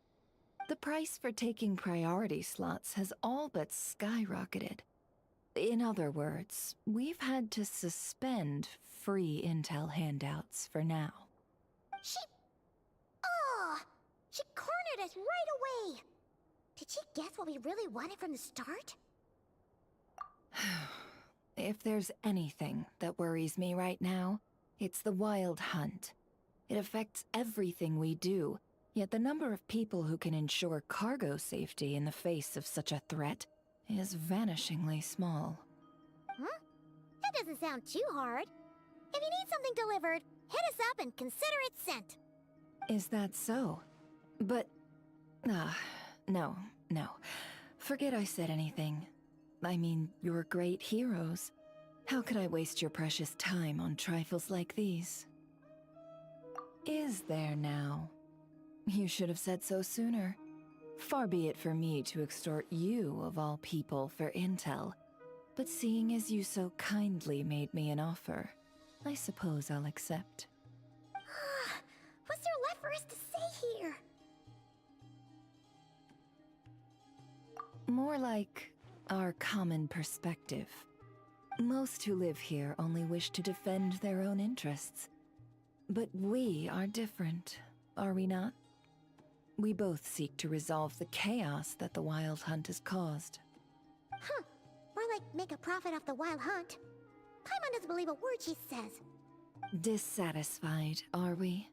The price for taking priority slots has all but skyrocketed. In other words, we've had to suspend free intel handouts for now. She cornered us right away. Did she guess what we really wanted from the start? If there's anything that worries me right now, it's the Wild Hunt. It affects everything we do, yet the number of people who can ensure cargo safety in the face of such a threat is vanishingly small. Huh? That doesn't sound too hard. If you need something delivered, hit us up and consider it sent. Is that so? But... no. Forget I said anything. I mean, you're great heroes. How could I waste your precious time on trifles like these? Is there now? You should have said so sooner. Far be it for me to extort you, of all people, for intel. But seeing as you so kindly made me an offer, I suppose I'll accept. What's there left for us to say here? More like our common perspective. Most who live here only wish to defend their own interests. But we are different, are we not? We both seek to resolve the chaos that the Wild Hunt has caused. Huh. More like make a profit off the Wild Hunt. Paimon doesn't believe a word she says. Dissatisfied, are we?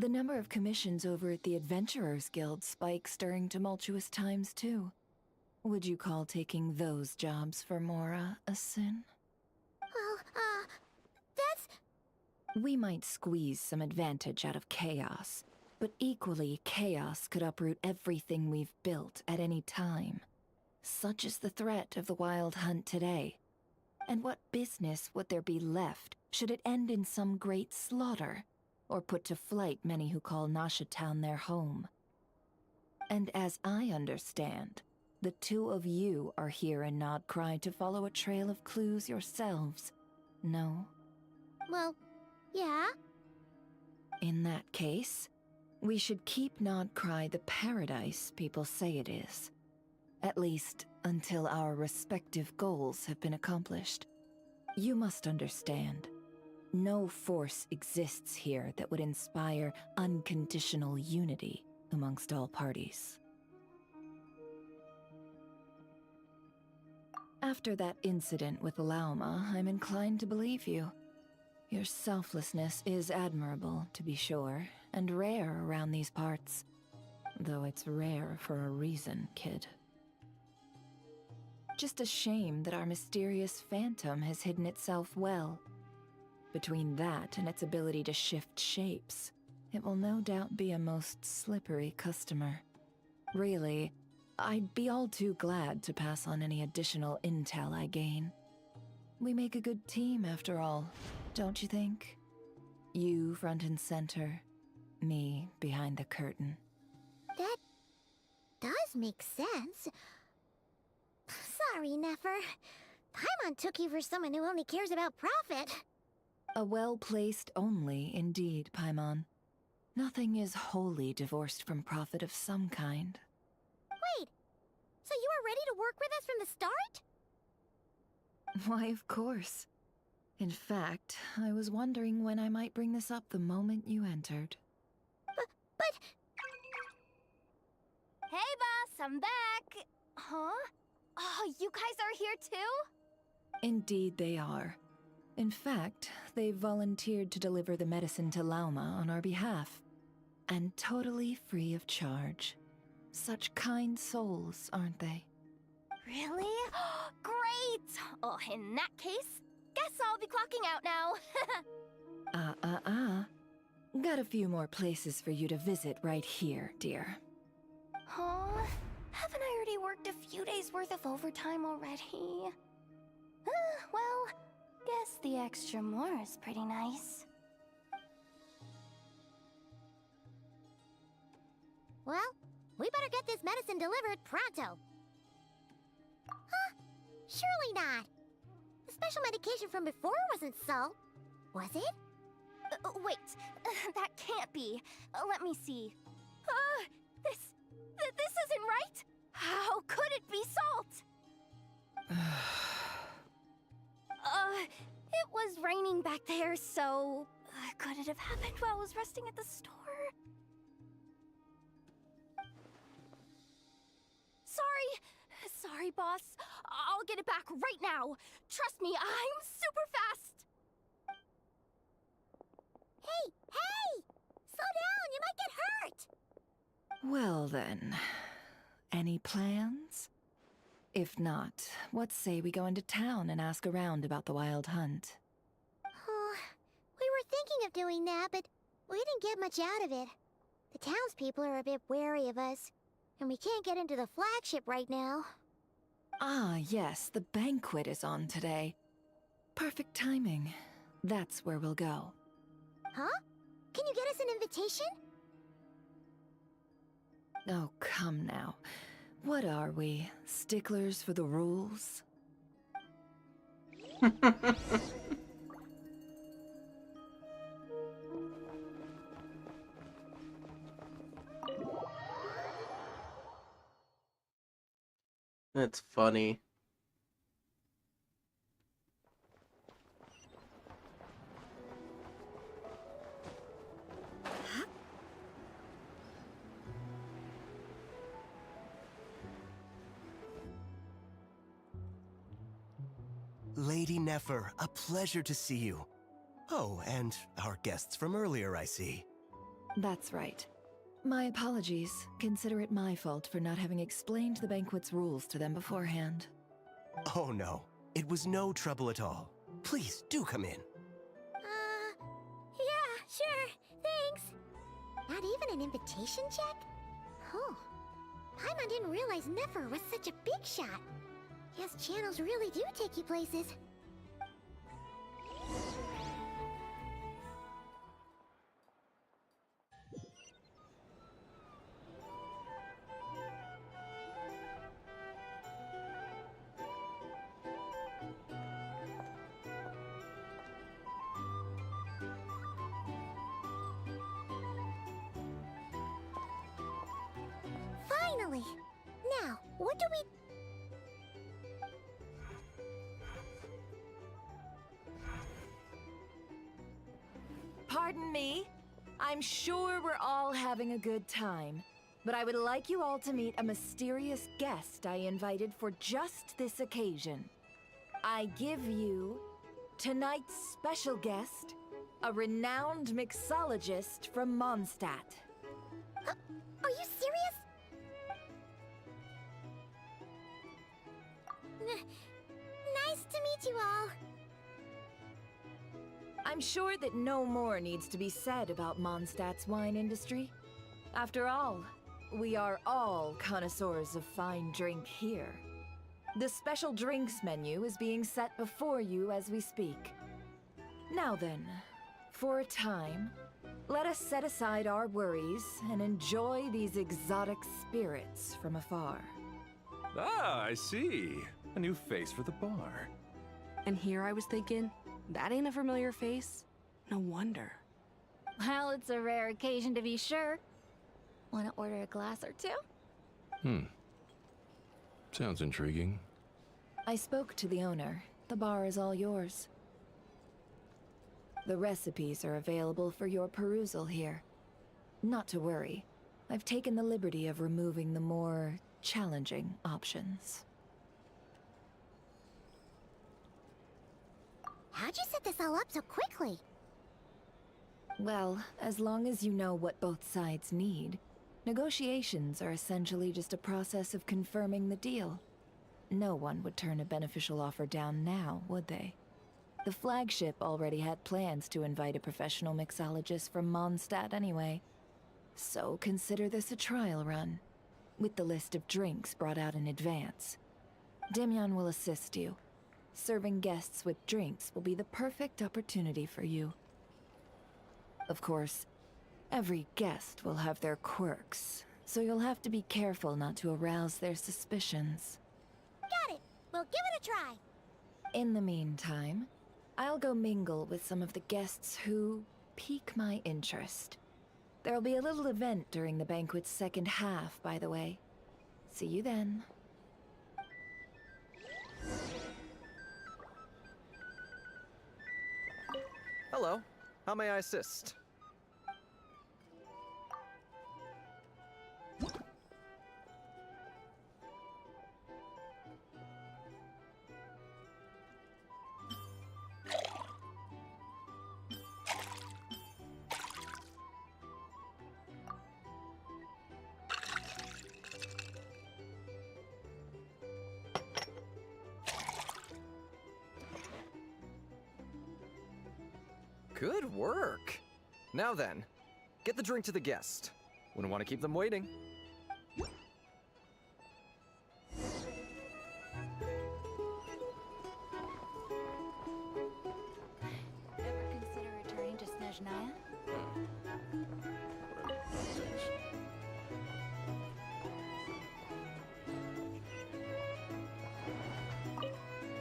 The number of commissions over at the Adventurers Guild spikes during tumultuous times, too. Would you call taking those jobs for Mora a sin? Well, that's... We might squeeze some advantage out of chaos, but equally, chaos could uproot everything we've built at any time. Such is the threat of the Wild Hunt today. And what business would there be left should it end in some great slaughter, or put to flight many who call Nasha Town their home? And as I understand, the two of you are here in Nodcry to follow a trail of clues yourselves, no? Well, yeah. In that case, we should keep Nodcry the paradise people say it is. At least, until our respective goals have been accomplished. You must understand, no force exists here that would inspire unconditional unity amongst all parties. After that incident with Lauma, I'm inclined to believe you. Your selflessness is admirable, to be sure, and rare around these parts. Though it's rare for a reason, kid. Just a shame that our mysterious phantom has hidden itself well. Between that and its ability to shift shapes, it will no doubt be a most slippery customer. Really, I'd be all too glad to pass on any additional intel I gain. We make a good team, after all, don't you think? You front and center, me behind the curtain. That does make sense. Sorry, Nefer. Paimon took you for someone who only cares about profit. A well-placed only, indeed, Paimon. Nothing is wholly divorced from profit of some kind. Wait, so you were ready to work with us from the start? Why, of course. In fact, I was wondering when I might bring this up the moment you entered. But... Hey, boss, I'm back! Huh? Oh, you guys are here too? Indeed they are. In fact, they've volunteered to deliver the medicine to Lauma on our behalf. And totally free of charge. Such kind souls, aren't they? Really? Great! Oh, in that case, guess I'll be clocking out now. Got a few more places for you to visit right here, dear. Huh? Haven't I already worked a few days worth of overtime already? Well, guess the extra more is pretty nice. Well, We better get this medicine delivered pronto. Huh? Surely not. The special medication from before wasn't salt, was it? Wait, that can't be. Let me see. This isn't right. How could it be salt? It was raining back there, so could it have happened while I was resting at the store? Sorry, boss. I'll get it back right now. Trust me, I'm super fast. Hey! Slow down, you might get hurt! Well then, any plans? If not, what say we go into town and ask around about the wild hunt? Oh, we were thinking of doing that, but we didn't get much out of it. The townspeople are a bit wary of us, and we can't get into the flagship right now. Ah, yes, the banquet is on today. Perfect timing. That's where we'll go. Huh? Can you get us an invitation? Oh, come now. What are we? Sticklers for the rules? That's funny. Lady Nefer, a pleasure to see you. Oh, and our guests from earlier, I see. That's right. My apologies. Consider it my fault for not having explained the banquet's rules to them beforehand. Oh no, it was no trouble at all. Please, do come in. Yeah, sure, thanks. Not even an invitation check? Oh, Paimon didn't realize Nefer was such a big shot. Yes, channels really do take you places. Finally! Now, what do we... Pardon me? I'm sure we're all having a good time, but I would like you all to meet a mysterious guest I invited for just this occasion. I give you tonight's special guest, a renowned mixologist from Mondstadt. Are you serious? Nice to meet you all. I'm sure that no more needs to be said about Mondstadt's wine industry. After all, we are all connoisseurs of fine drink here. The special drinks menu is being set before you as we speak. Now then, for a time, let us set aside our worries and enjoy these exotic spirits from afar. Ah, I see. A new face for the bar. And here I was thinking, that ain't a familiar face. No wonder. Well, it's a rare occasion to be sure. Want to order a glass or two? Sounds intriguing. I spoke to the owner. The bar is all yours. The recipes are available for your perusal here. Not to worry. I've taken the liberty of removing the more challenging options. How'd you set this all up so quickly? Well, as long as you know what both sides need, negotiations are essentially just a process of confirming the deal. No one would turn a beneficial offer down now, would they? The flagship already had plans to invite a professional mixologist from Mondstadt anyway. So consider this a trial run, with the list of drinks brought out in advance. Demyon will assist you. Serving guests with drinks will be the perfect opportunity for you. Of course, every guest will have their quirks, so you'll have to be careful not to arouse their suspicions. Got it. We'll give it a try. In the meantime, I'll go mingle with some of the guests who pique my interest. There'll be a little event during the banquet's second half, by the way. See you then. Hello. How may I assist? Good work! Now then, get the drink to the guest. Wouldn't want to keep them waiting. Ever consider returning to Snezhnaya?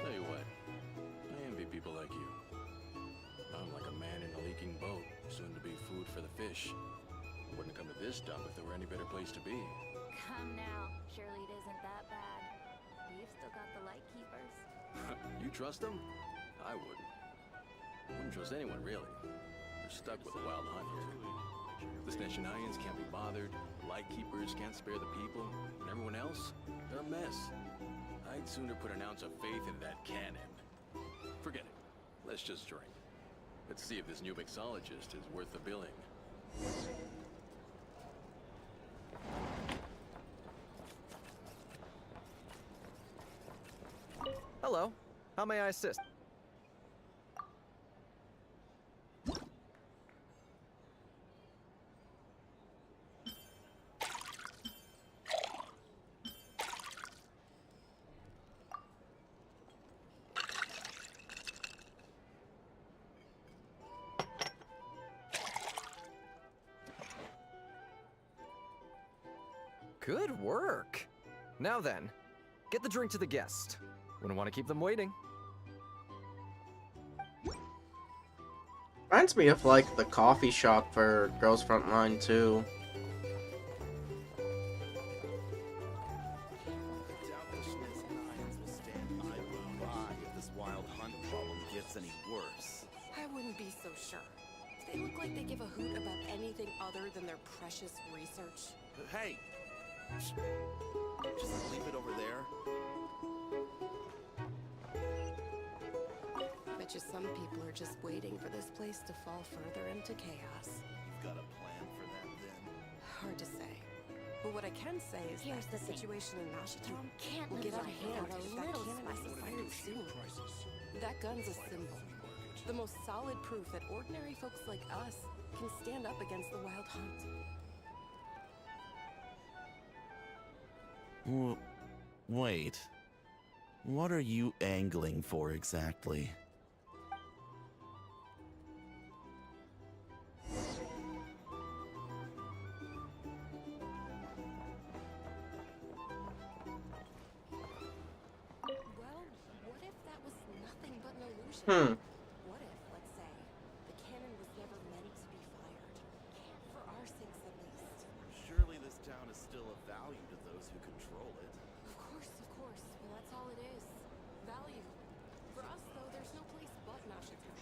Tell you what, I envy people like you. I'm like a man in a leaking boat, soon to be food for the fish. I wouldn't come to this dump if there were any better place to be. Come now. Surely it isn't that bad. We've still got the light keepers. You trust them? I wouldn't. Wouldn't trust anyone, really. We're stuck with the wild hunt here. The Snezhnayans can't be bothered, the Lightkeepers can't spare the people, and everyone else, they're a mess. I'd sooner put an ounce of faith in that cannon. Forget it. Let's just drink. Let's see if this new mixologist is worth the billing. Hello. How may I assist? Good work! Now then, get the drink to the guest. Wouldn't want to keep them waiting. Reminds me of like the coffee shop for Girls Frontline too. I wouldn't be so sure. They look like they give a hoot about anything other than their precious research. Hey! Just leave it over there. Bet you some people are just waiting for this place to fall further into chaos. You've got a plan for that, then? Hard to say. But what I can say is Here's that the the thing. situation in Nashiton can't will live get out of life hand without a if that little cannon isn't spice. fired soon. That gun's a symbol. The most solid proof that ordinary folks like us can stand up against the wild hunt. Wait. What are you angling for exactly? Well, what if that was nothing but an illusion? What if, let's say, the cannon was never meant to be fired? For our sakes, at least. Surely this town is still of value to those who control it. Of course, of course. Well, that's all it is. Value. For us, though, there's no place but Nashiton.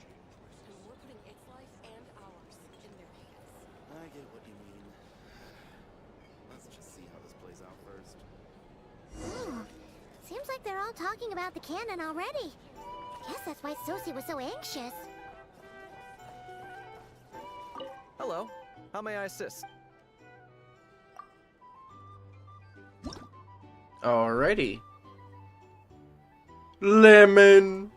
And we're putting its life and ours in their hands. I get what you mean. Let's just see how this plays out first. Ooh, seems like they're all talking about the cannon already. Guess that's why Sosie was so anxious. Hello. How may I assist? Alrighty. Lemon.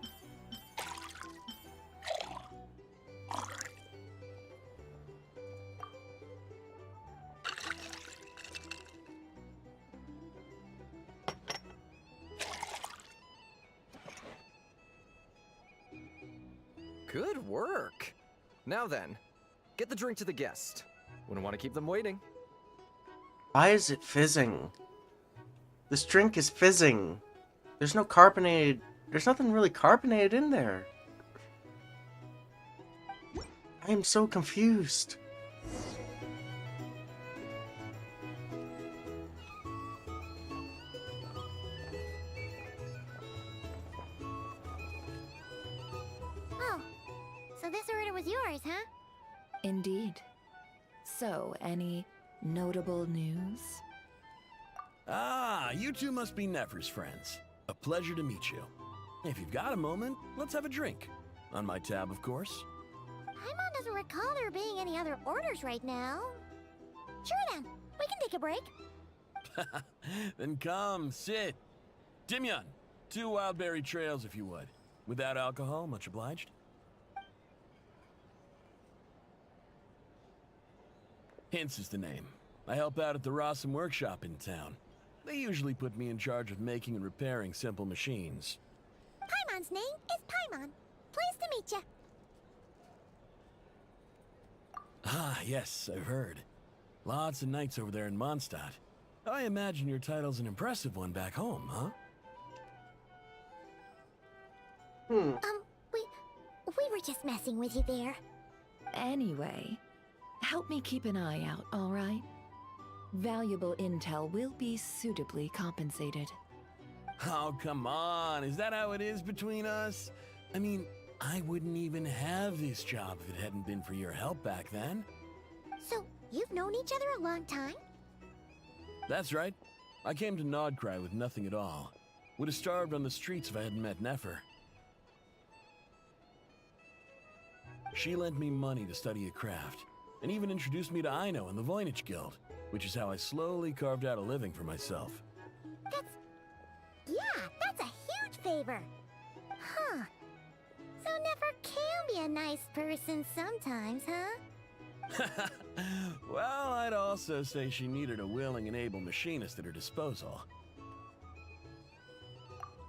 Good work! Now then, get the drink to the guest. Wouldn't want to keep them waiting. Why is it fizzing? This drink is fizzing. There's no carbonated... There's nothing really carbonated in there. I am so confused. Oh, so this order was yours, huh? Indeed. So, any notable news? Ah, you two must be Nefer's friends. A pleasure to meet you. If you've got a moment, let's have a drink. On my tab, of course. Paimon doesn't recall there being any other orders right now. Sure then, we can take a break. Then come, sit. Timyon, 2 wildberry trails if you would. Without alcohol, much obliged. Hints is the name. I help out at the Rossum workshop in town. They usually put me in charge of making and repairing simple machines. Paimon's name is Paimon. Pleased to meet you. Ah, yes, I've heard. Lots of nights over there in Mondstadt. I imagine your title's an impressive one back home, huh? We were just messing with you there. Anyway, help me keep an eye out, all right? Valuable intel will be suitably compensated. Oh, come on. Is that how it is between us? I mean, I wouldn't even have this job if it hadn't been for your help back then. So, you've known each other a long time? That's right. I came to Nodcry with nothing at all. Would have starved on the streets if I hadn't met Nefer. She lent me money to study a craft, and even introduced me to Aino and the Voynich Guild, which is how I slowly carved out a living for myself. That's a huge favor. Huh. So Nefer can be a nice person sometimes, huh? Well, I'd also say she needed a willing and able machinist at her disposal.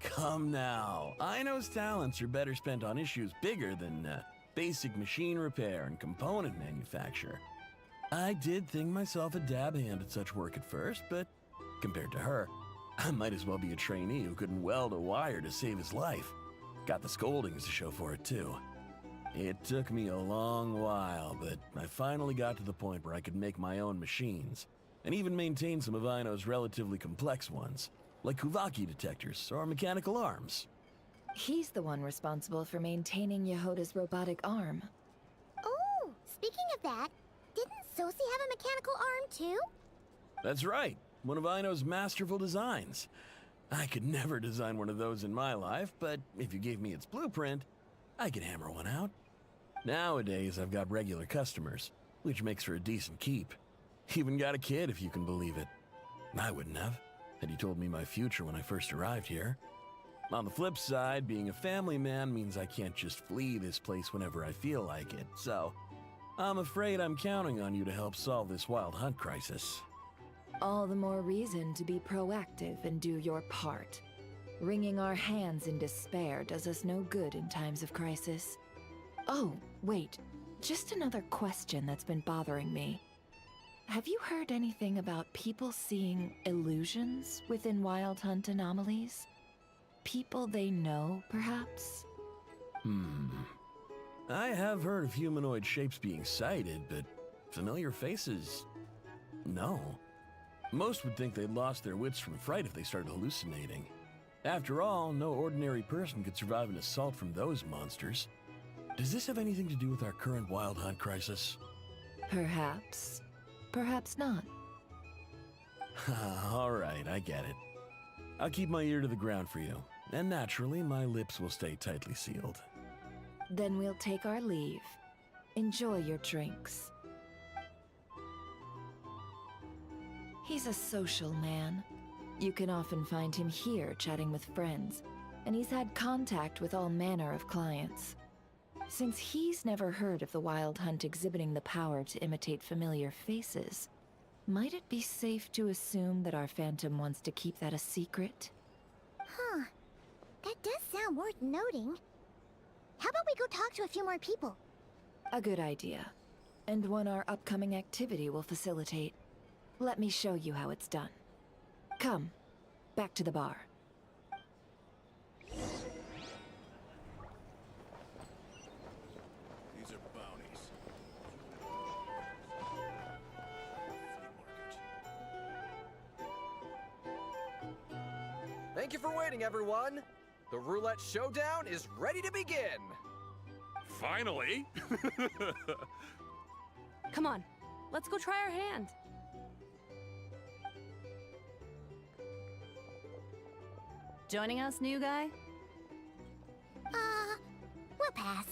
Come now, Aino's talents are better spent on issues bigger than basic machine repair and component manufacture. I did think myself a dab hand at such work at first, but compared to her, I might as well be a trainee who couldn't weld a wire to save his life. Got the scoldings to show for it, too. It took me a long while, but I finally got to the point where I could make my own machines, and even maintain some of Aino's relatively complex ones, like Kuvaki detectors or mechanical arms. He's the one responsible for maintaining Yehoda's robotic arm. Oh, speaking of that, didn't Sosi have a mechanical arm too? That's right, one of Aino's masterful designs. I could never design one of those in my life, but if you gave me its blueprint, I could hammer one out. Nowadays, I've got regular customers, which makes for a decent keep. Even got a kid, if you can believe it. I wouldn't have, had you told me my future when I first arrived here. On the flip side, being a family man means I can't just flee this place whenever I feel like it, so I'm afraid I'm counting on you to help solve this wild hunt crisis. All the more reason to be proactive and do your part. Wringing our hands in despair does us no good in times of crisis. Oh, wait. Just another question that's been bothering me. Have you heard anything about people seeing illusions within Wild Hunt anomalies? People they know, perhaps? I have heard of humanoid shapes being sighted, but familiar faces? No. Most would think they'd lost their wits from fright if they started hallucinating. After all, no ordinary person could survive an assault from those monsters. Does this have anything to do with our current Wild Hunt crisis? Perhaps. Perhaps not. All right, I get it. I'll keep my ear to the ground for you, and naturally, my lips will stay tightly sealed. Then we'll take our leave. Enjoy your drinks. He's a social man. You can often find him here chatting with friends, and he's had contact with all manner of clients. Since he's never heard of the Wild Hunt exhibiting the power to imitate familiar faces, might it be safe to assume that our Phantom wants to keep that a secret? Huh. That does sound worth noting. How about we go talk to a few more people? A good idea. And one our upcoming activity will facilitate. Let me show you how it's done. Come, back to the bar. These are bounties. Thank you for waiting, everyone. The roulette showdown is ready to begin. Finally! Come on, let's go try our hand. Joining us, new guy? We'll pass.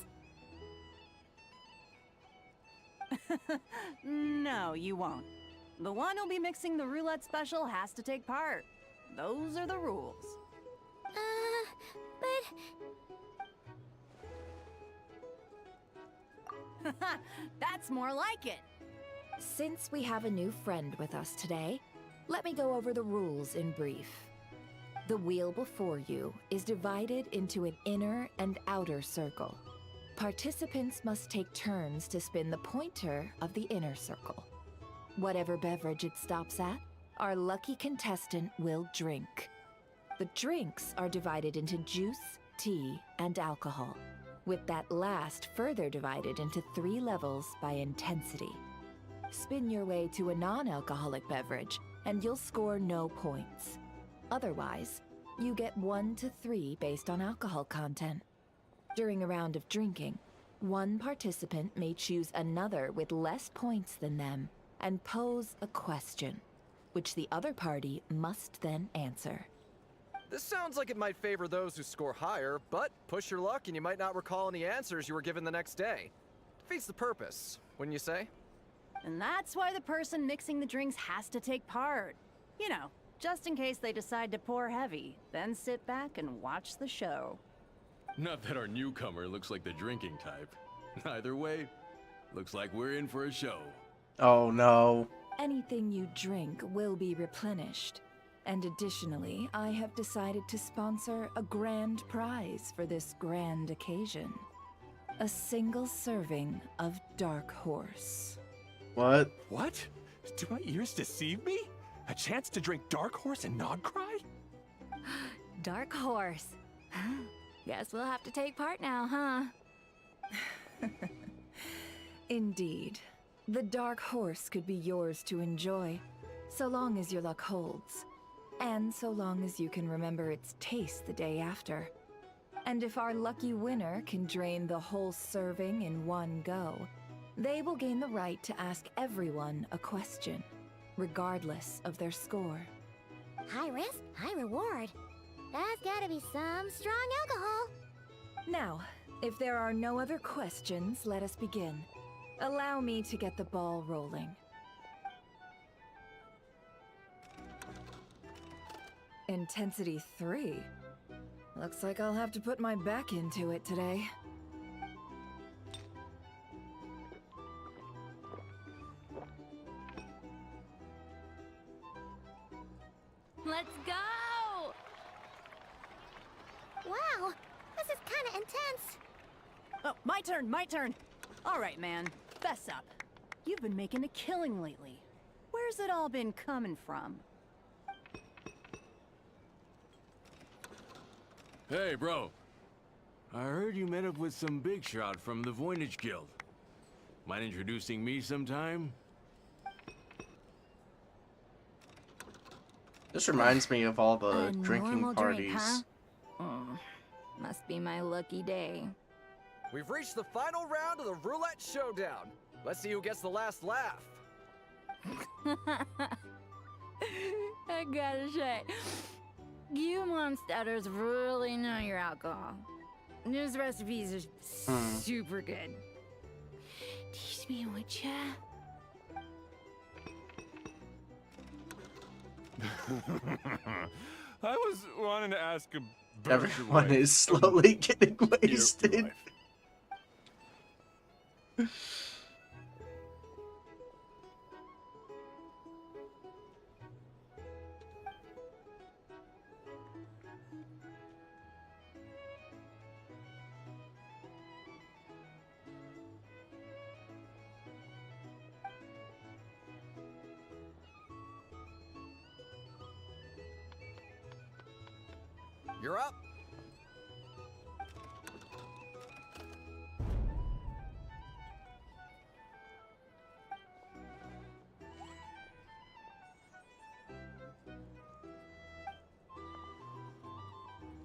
No, you won't. The one who'll be mixing the roulette special has to take part. Those are the rules. But... That's more like it. Since we have a new friend with us today, let me go over the rules in brief. The wheel before you is divided into an inner and outer circle. Participants must take turns to spin the pointer of the inner circle. Whatever beverage it stops at, our lucky contestant will drink. The drinks are divided into juice, tea, and alcohol, with that last further divided into 3 levels by intensity. Spin your way to a non-alcoholic beverage, and you'll score no points. Otherwise, you get 1 to 3 based on alcohol content. During a round of drinking, one participant may choose another with less points than them and pose a question, which the other party must then answer. This sounds like it might favor those who score higher, but push your luck and you might not recall any answers you were given the next day. Defeats the purpose, wouldn't you say? And that's why the person mixing the drinks has to take part. You know, just in case they decide to pour heavy, then sit back and watch the show. Not that our newcomer looks like the drinking type. Either way, looks like we're in for a show. Oh no. Anything you drink will be replenished. And additionally, I have decided to sponsor a grand prize for this grand occasion. A single serving of Dark Horse. What? What? Do my ears deceive me? A chance to drink Dark Horse and not cry? Dark Horse. Guess we'll have to take part now, huh? Indeed. The Dark Horse could be yours to enjoy, so long as your luck holds. And so long as you can remember its taste the day after. And if our lucky winner can drain the whole serving in one go, they will gain the right to ask everyone a question, regardless of their score. High risk, high reward. That's gotta be some strong alcohol. Now, if there are no other questions, let us begin. Allow me to get the ball rolling. Intensity 3. Looks like I'll have to put my back into it today. Let's go! Wow, this is kinda intense. Oh, my turn. All right, man, fess up. You've been making a killing lately. Where's it all been coming from? Hey, bro. I heard you met up with some big shot from the Voynich Guild. Mind introducing me sometime? This reminds me of all the A drinking normal parties. drink, huh? Must be my lucky day. We've reached the final round of the roulette showdown. Let's see who gets the last laugh. I gotta say, you Mondstatters really know your alcohol. These recipes are super good. Teach me, would ya? I was wanting to ask a Everyone is slowly getting wasted. You're up.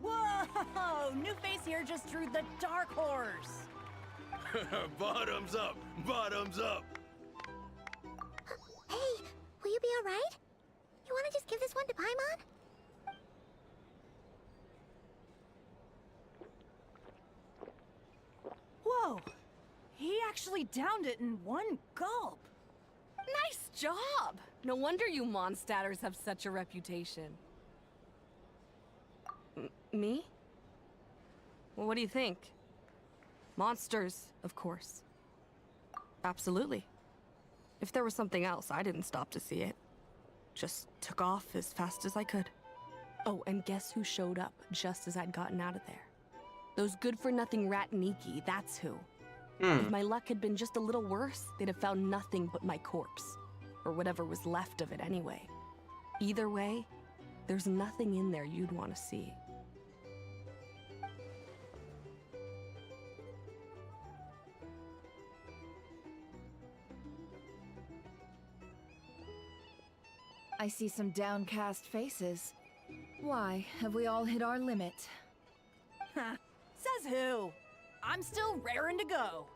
Whoa! New face here just drew the dark horse. Bottoms up! Bottoms up! Hey, will you be alright? You wanna just give this one to Paimon? Whoa! He actually downed it in one gulp. Nice job! No wonder you Mondstadters have such a reputation. Me? Well, what do you think? Monsters, of course. Absolutely. If there was something else, I didn't stop to see it. Just took off as fast as I could. Oh, and guess who showed up just as I'd gotten out of there? Those good-for-nothing Rat-Niki, that's who. If my luck had been just a little worse, they'd have found nothing but my corpse. Or whatever was left of it anyway. Either way, there's nothing in there you'd want to see. I see some downcast faces. Why, have we all hit our limit? Says who? I'm still raring to go.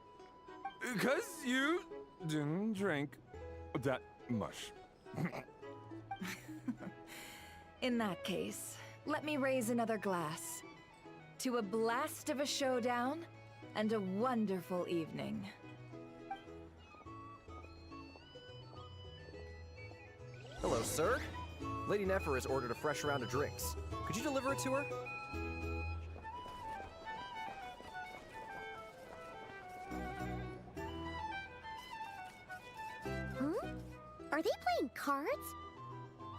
'Cause you didn't drink that much. In that case, let me raise another glass. To a blast of a showdown and a wonderful evening. Hello, sir. Lady Nefer has ordered a fresh round of drinks. Could you deliver it to her? Huh? Are they playing cards?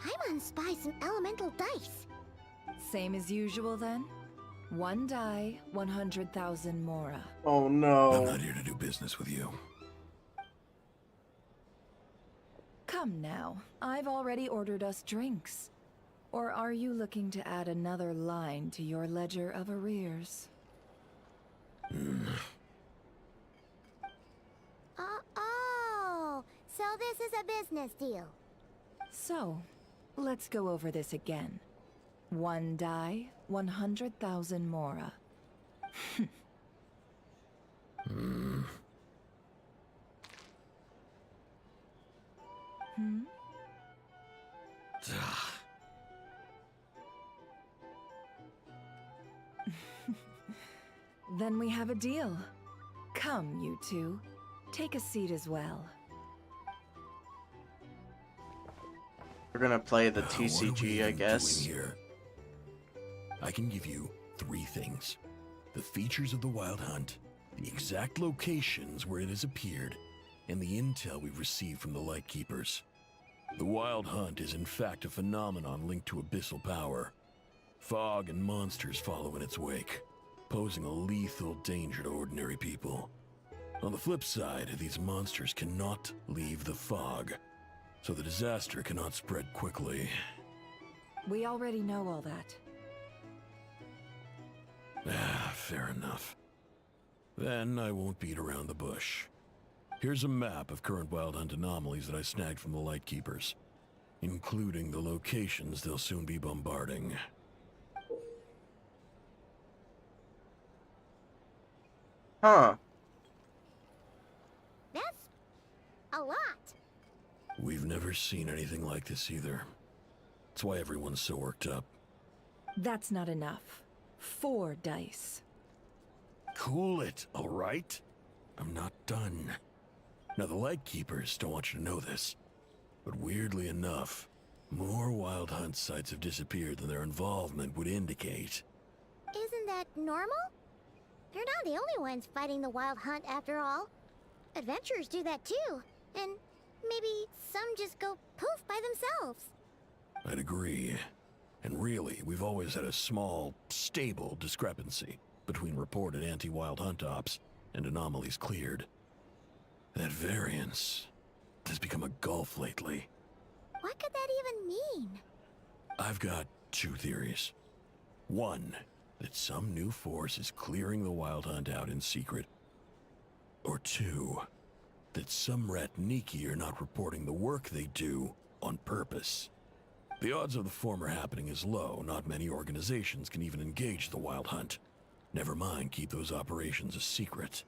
Paimon spies some elemental dice. Same as usual then? One die, 100,000 mora. Oh no. I'm not here to do business with you. Come now, I've already ordered us drinks. Or are you looking to add another line to your ledger of arrears? Oh, so this is a business deal. So, let's go over this again. One die, 100,000 mora. Hmm? Then we have a deal. Come, you two. Take a seat as well. We're gonna play the What are we TCG, I even guess. doing here? I can give you 3 things. The features of the Wild Hunt, the exact locations where it has appeared, and the intel we've received from the Lightkeepers. The Wild Hunt is in fact a phenomenon linked to abyssal power. Fog and monsters follow in its wake, posing a lethal danger to ordinary people. On the flip side, these monsters cannot leave the fog, so the disaster cannot spread quickly. We already know all that. Fair enough. Then I won't beat around the bush. Here's a map of current Wild Hunt anomalies that I snagged from the Lightkeepers, including the locations they'll soon be bombarding. Huh. That's a lot. We've never seen anything like this either. That's why everyone's so worked up. That's not enough. 4 dice. Cool it, all right? I'm not done. Now, the Lightkeepers don't want you to know this, but weirdly enough, more Wild Hunt sites have disappeared than their involvement would indicate. Isn't that normal? They're not the only ones fighting the Wild Hunt after all. Adventurers do that too. And maybe some just go poof by themselves. I'd agree. And really, we've always had a small, stable discrepancy between reported anti-Wild Hunt ops and anomalies cleared. That variance has become a gulf lately. What could that even mean? I've got 2 theories. One, that some new force is clearing the Wild Hunt out in secret. Or two, that some Ratniki are not reporting the work they do on purpose. The odds of the former happening is low. Not many organizations can even engage the Wild Hunt. Never mind keep those operations a secret.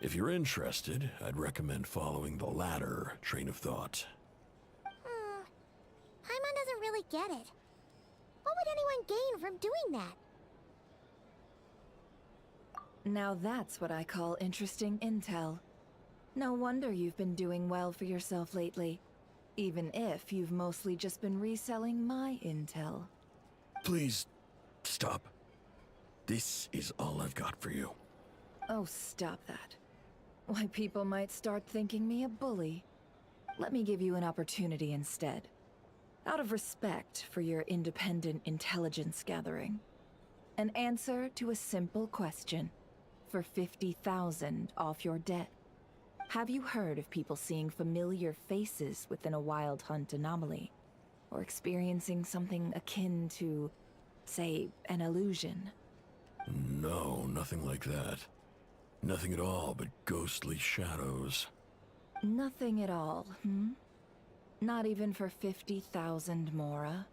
If you're interested, I'd recommend following the latter train of thought. Paimon doesn't really get it. What would anyone gain from doing that? Now that's what I call interesting intel. No wonder you've been doing well for yourself lately. Even if you've mostly just been reselling my intel. Please, stop. This is all I've got for you. Oh, stop that. Why, people might start thinking me a bully. Let me give you an opportunity instead. Out of respect for your independent intelligence gathering. An answer to a simple question. For 50,000 off your debt. Have you heard of people seeing familiar faces within a Wild Hunt anomaly? Or experiencing something akin to, say, an illusion? No, nothing like that. Nothing at all but ghostly shadows. Nothing at all, hmm? Not even for 50,000 Mora?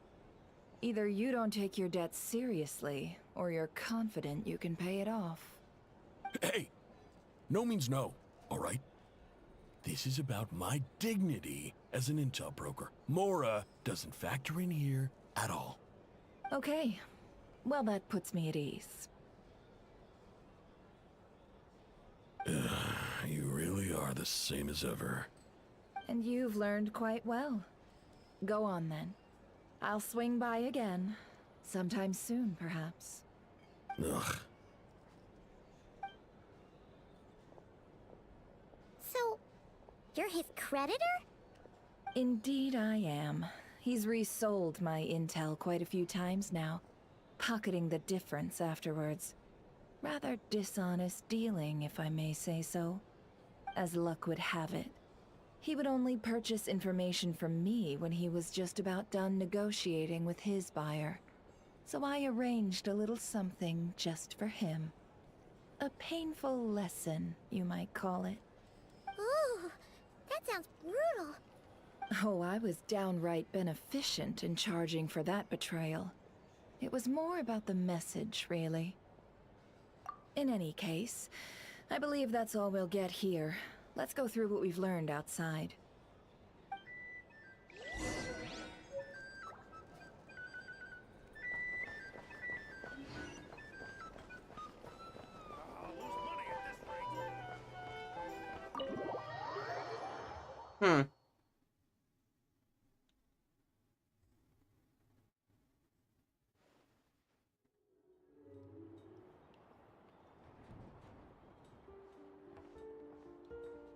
Either you don't take your debt seriously, or you're confident you can pay it off. Hey! No means no, alright? This is about my dignity as an intel broker. Mora doesn't factor in here at all. Okay. Well, that puts me at ease. You really are the same as ever. And you've learned quite well. Go on, then. I'll swing by again. Sometime soon, perhaps. Ugh. So, you're his creditor? Indeed I am. He's resold my intel quite a few times now, pocketing the difference afterwards. Rather dishonest dealing, if I may say so. As luck would have it, he would only purchase information from me when he was just about done negotiating with his buyer. So I arranged a little something just for him. A painful lesson, you might call it. Ooh, that sounds brutal. Oh, I was downright beneficent in charging for that betrayal. It was more about the message, really. In any case, I believe that's all we'll get here. Let's go through what we've learned outside.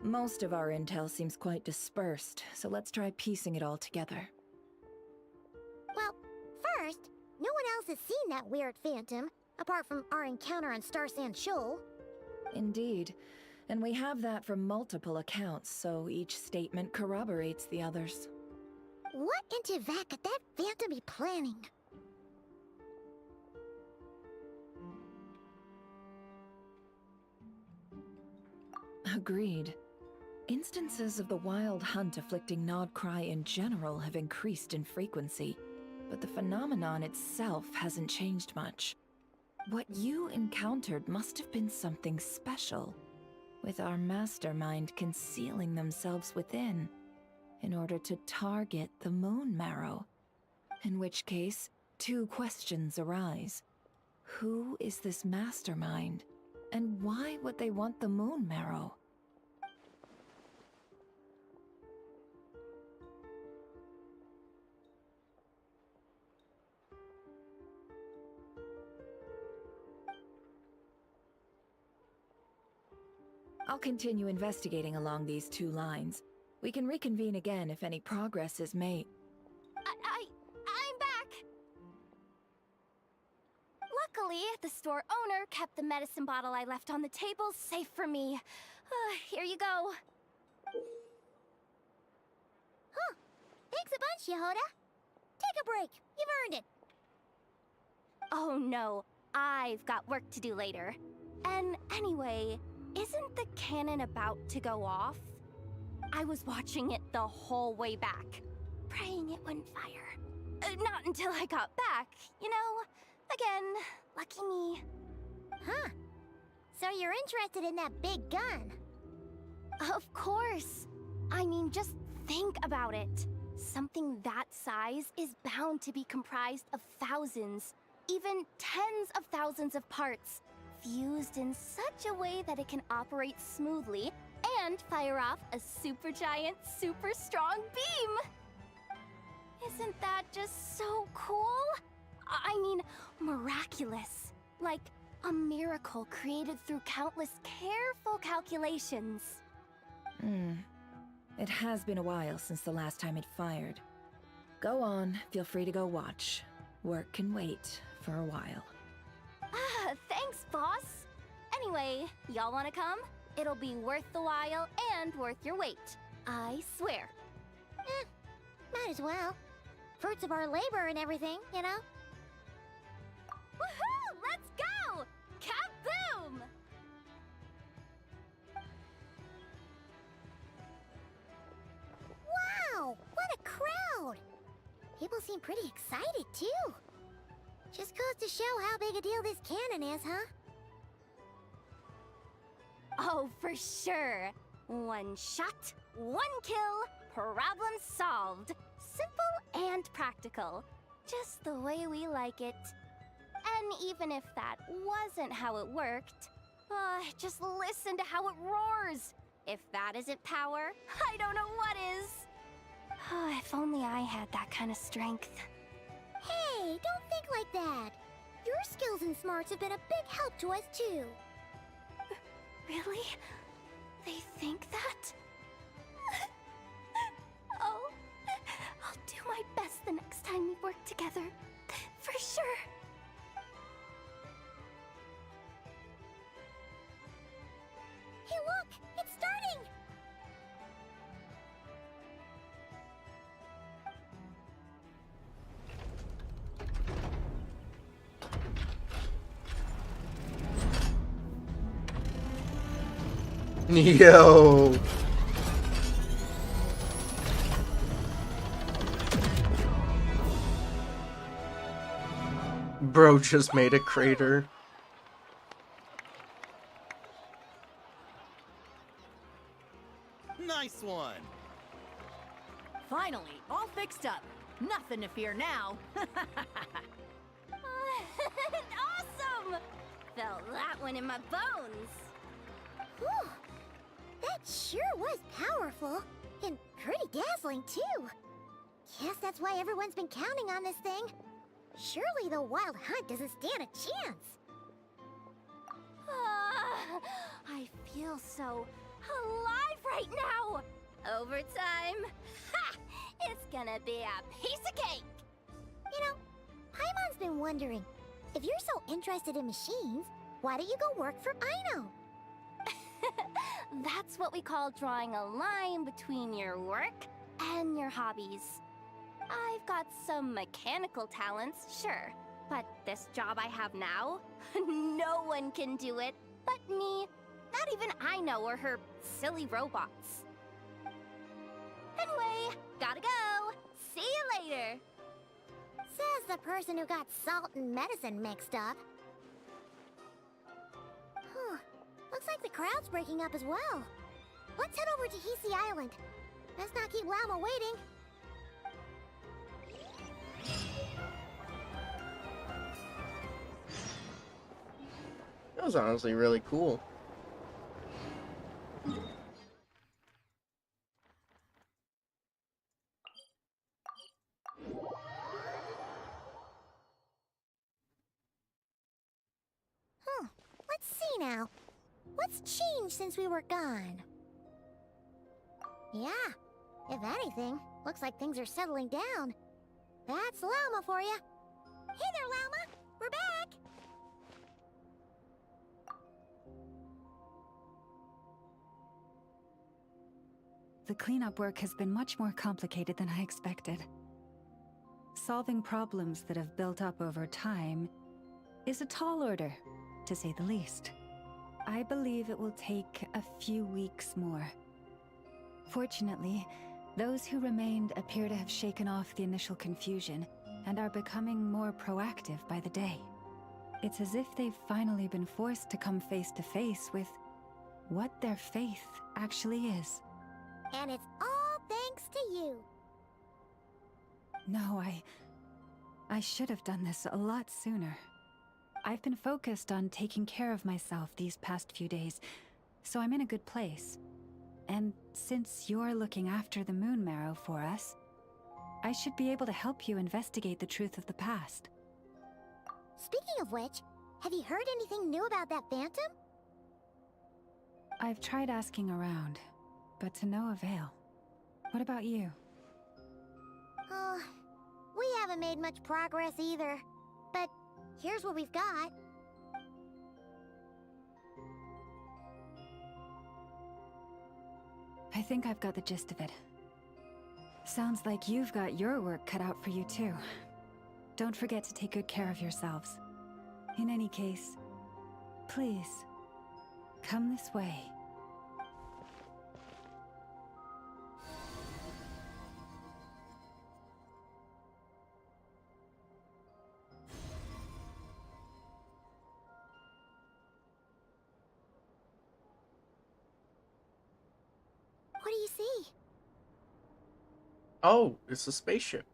Most of our intel seems quite dispersed, so let's try piecing it all together. Well, first, no one else has seen that weird phantom, apart from our encounter on Star Sand Shoal. Indeed. And we have that from multiple accounts, so each statement corroborates the others. What in Teyvat could that phantom be planning? Agreed. Instances of the Wild Hunt afflicting Nodcry in general have increased in frequency, but the phenomenon itself hasn't changed much. What you encountered must have been something special, with our mastermind concealing themselves within, in order to target the Moon Marrow. In which case, two questions arise. Who is this mastermind, and why would they want the Moon Marrow? I'll continue investigating along these two lines. We can reconvene again if any progress is made. I'm back! Luckily, the store owner kept the medicine bottle I left on the table safe for me. Here you go. Huh. Thanks a bunch, Yehoda. Take Take a break. You've earned it. Oh no, I've got work to do later. And anyway, isn't the cannon about to go off? I was watching it the whole way back, praying it wouldn't fire. Not until I got back, you know? Again, lucky me. Huh. So you're interested in that big gun? Of course. I mean, just think about it. Something that size is bound to be comprised of thousands, even tens of thousands of parts, fused in such a way that it can operate smoothly and fire off a supergiant, super strong beam! Isn't that just so cool? I mean, miraculous. Like a miracle created through countless careful calculations. It has been a while since the last time it fired. Go on, feel free to go watch. Work can wait for a while. Ah, thanks, boss. Anyway, y'all wanna come? It'll be worth the while and worth your wait. I swear. Might as well. Fruits of our labor and everything, you know? Woohoo! Let's go! Kaboom! Wow! What a crowd! People seem pretty excited, too. Just goes to show how big a deal this cannon is, huh? Oh, for sure. One shot, one kill, problem solved. Simple and practical. Just the way we like it. And even if that wasn't how it worked, just listen to how it roars. If that isn't power, I don't know what is. If only I had that kind of strength. Hey, don't think like that. Your skills and smarts have been a big help to us, too. Really? They think that? Oh, I'll do my best the next time we work together. For sure. Hey, look! It's starting! Yo! Bro just made a crater. Nice one! Finally, all fixed up. Nothing to fear now. Awesome! Felt that one in my bones. Whew. That sure was powerful. And pretty dazzling, too. Guess that's why everyone's been counting on this thing. Surely the Wild Hunt doesn't stand a chance. I feel so alive right now. Overtime. Ha! It's gonna be a piece of cake. You know, Paimon's been wondering, if you're so interested in machines, why don't you go work for Aino? That's what we call drawing a line between your work and your hobbies. I've got some mechanical talents, sure, but this job I have now, no one can do it but me. Not even Aino or her silly robots. Anyway, gotta go. See you later. Says the person who got salt and medicine mixed up. Looks like the crowd's breaking up as well. Let's head over to Hisi Island. Let's not keep Llama waiting. That was honestly really cool. Let's see now. What's changed since we were gone? Yeah, if anything, looks like things are settling down. That's Llama for you. Hey there, Llama. We're back. The cleanup work has been much more complicated than I expected. solving problems that have built up over time is a tall order, to say the least. I believe it will take a few weeks more. Fortunately, those who remained appear to have shaken off the initial confusion and are becoming more proactive by the day. It's as if they've finally been forced to come face to face with what their faith actually is. And it's all thanks to you. No, I should have done this a lot sooner. I've been focused on taking care of myself these past few days, so I'm in a good place. And since you're looking after the Moon Marrow for us, I should be able to help you investigate the truth of the past. Speaking of which, have you heard anything new about that phantom? I've tried asking around, but to no avail. What about you? Oh, we haven't made much progress either. But here's what we've got. I think I've got the gist of it. Sounds like you've got your work cut out for you too. Don't forget to take good care of yourselves. In any case, please, come this way. What do you see? Oh, it's a spaceship.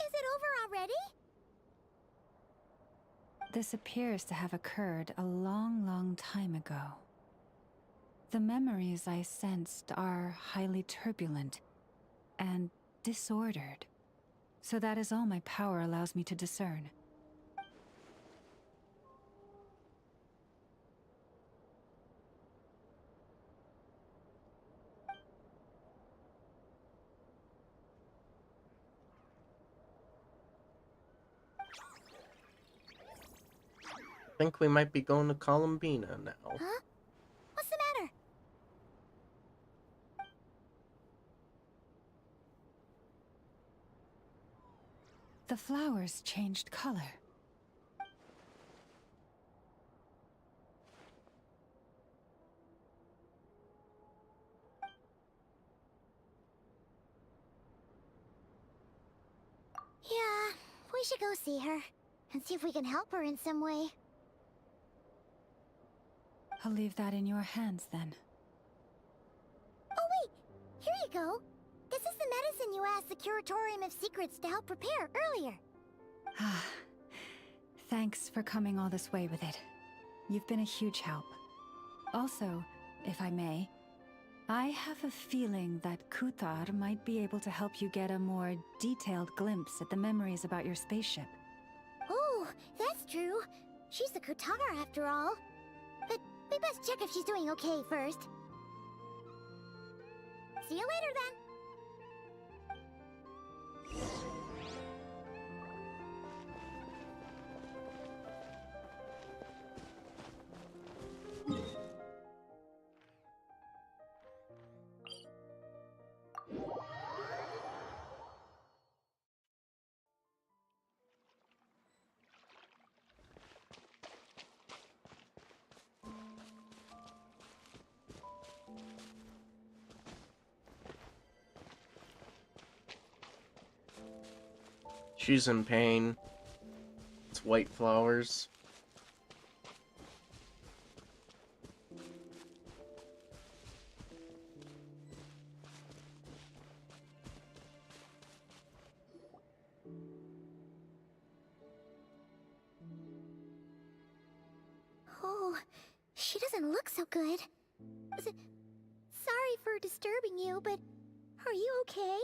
Is it over already? This appears to have occurred a long, long time ago. The memories I sensed are highly turbulent and disordered. So that is all my power allows me to discern. I think we might be going to Columbina now. Huh? What's the matter? The flowers changed color. Yeah, we should go see her and see if we can help her in some way. I'll leave that in your hands then. Oh wait, here you go. This is the medicine you asked the Curatorium of Secrets to help prepare earlier. Ah, thanks for coming all this way with it. You've been a huge help. Also, if I may, I have a feeling that Kuthar might be able to help you get a more detailed glimpse at the memories about your spaceship. Oh, that's true. She's the Kutar after all. But we best check if she's doing okay first. See you later then. She's in pain. It's white flowers. Oh, she doesn't look so good. Sorry for disturbing you, but are you okay?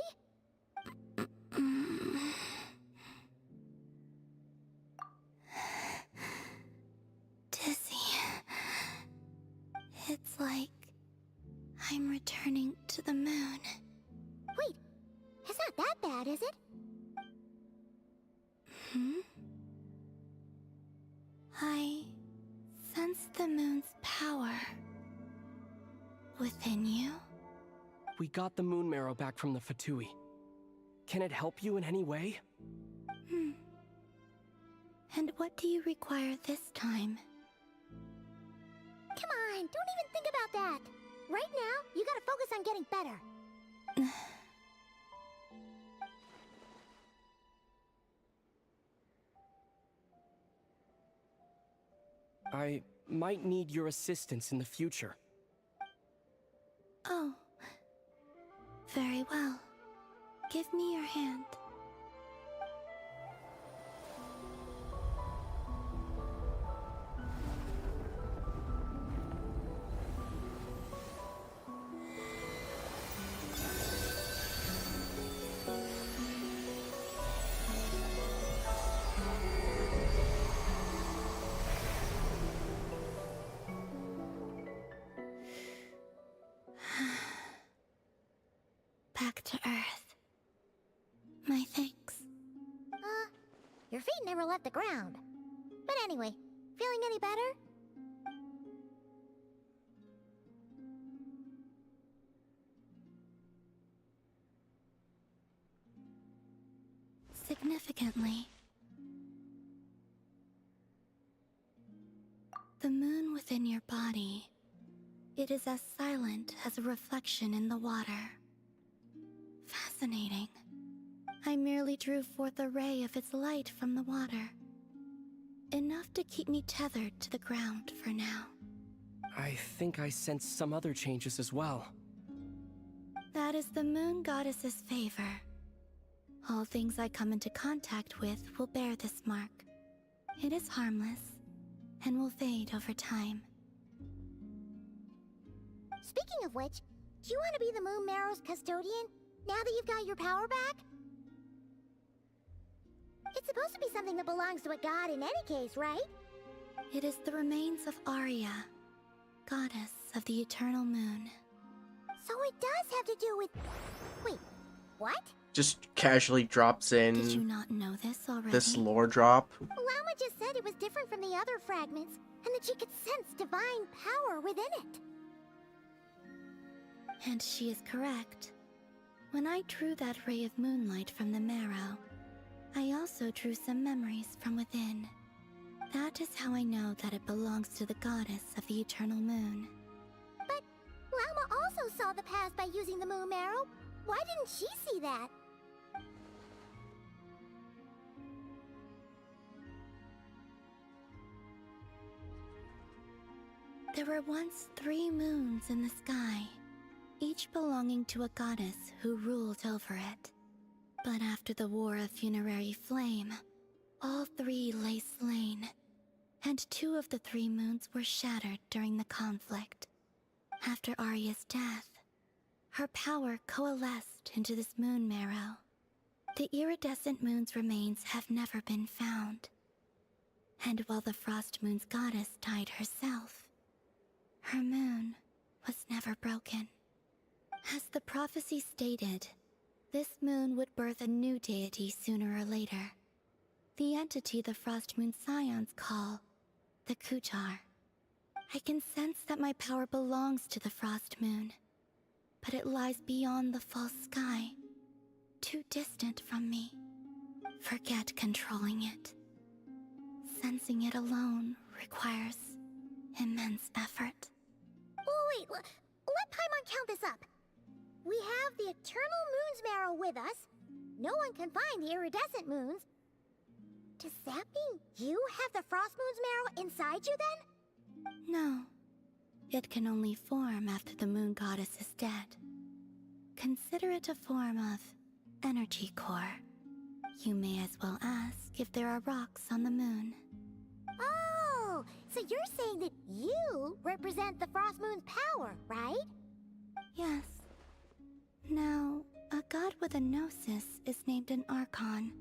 Dizzy. It's like I'm returning to the moon. Wait, I sense the moon's power within you. We got the moon marrow back from the Fatui. Can it help you in any way? And what do you require this time? Come on, don't even think about that. Right now, you gotta focus on getting better. I might need your assistance in the future. Oh. Very well. Give me your hand. Back to Earth. My thanks. Your feet never left the ground. But anyway, feeling any better? Significantly. The moon within your body, it is as silent as a reflection in the water. Fascinating. I merely drew forth a ray of its light from the water. Enough to keep me tethered to the ground for now. I think I sense some other changes as well. That is the moon goddess's favor. All things I come into contact with will bear this mark. It is harmless, and will fade over time. Speaking of which, do you want to be the moon marrow's custodian, now that you've got your power back? It's supposed to be something that belongs to a god in any case, right? It is the remains of Arya, goddess of the eternal moon. So it does have to do with... Wait, what? Just casually drops in. Did you not know this already? This lore drop. Llama just said it was different from the other fragments, and that she could sense divine power within it. And she is correct. When I drew that ray of moonlight from the marrow, I also drew some memories from within. That is how I know that it belongs to the goddess of the eternal moon. But Llama also saw the past by using the moon marrow. Why didn't she see that? There were once 3 moons in the sky, each belonging to a goddess who ruled over it. But after the War of Funerary Flame, all 3 lay slain, and 2 of the 3 moons were shattered during the conflict. After Arya's death, her power coalesced into this moon marrow. The iridescent moon's remains have never been found. And while the Frost Moon's goddess died herself, her moon was never broken. As the prophecy stated, this moon would birth a new deity sooner or later. The entity the Frost Moon Scions call the Kutar. I can sense that my power belongs to the Frost Moon, but it lies beyond the false sky, too distant from me. Forget controlling it. Sensing it alone requires immense effort. Oh, wait, let Paimon count this up. We have the Eternal Moon's marrow with us. No one can find the iridescent moons. Does that mean you have the Frost Moon's marrow inside you then? No. It can only form after the moon goddess is dead. Consider it a form of energy core. You may as well ask if there are rocks on the moon. Oh, so you're saying that you represent the Frost Moon's power, right? Yes. Now, a god with a gnosis is named an Archon.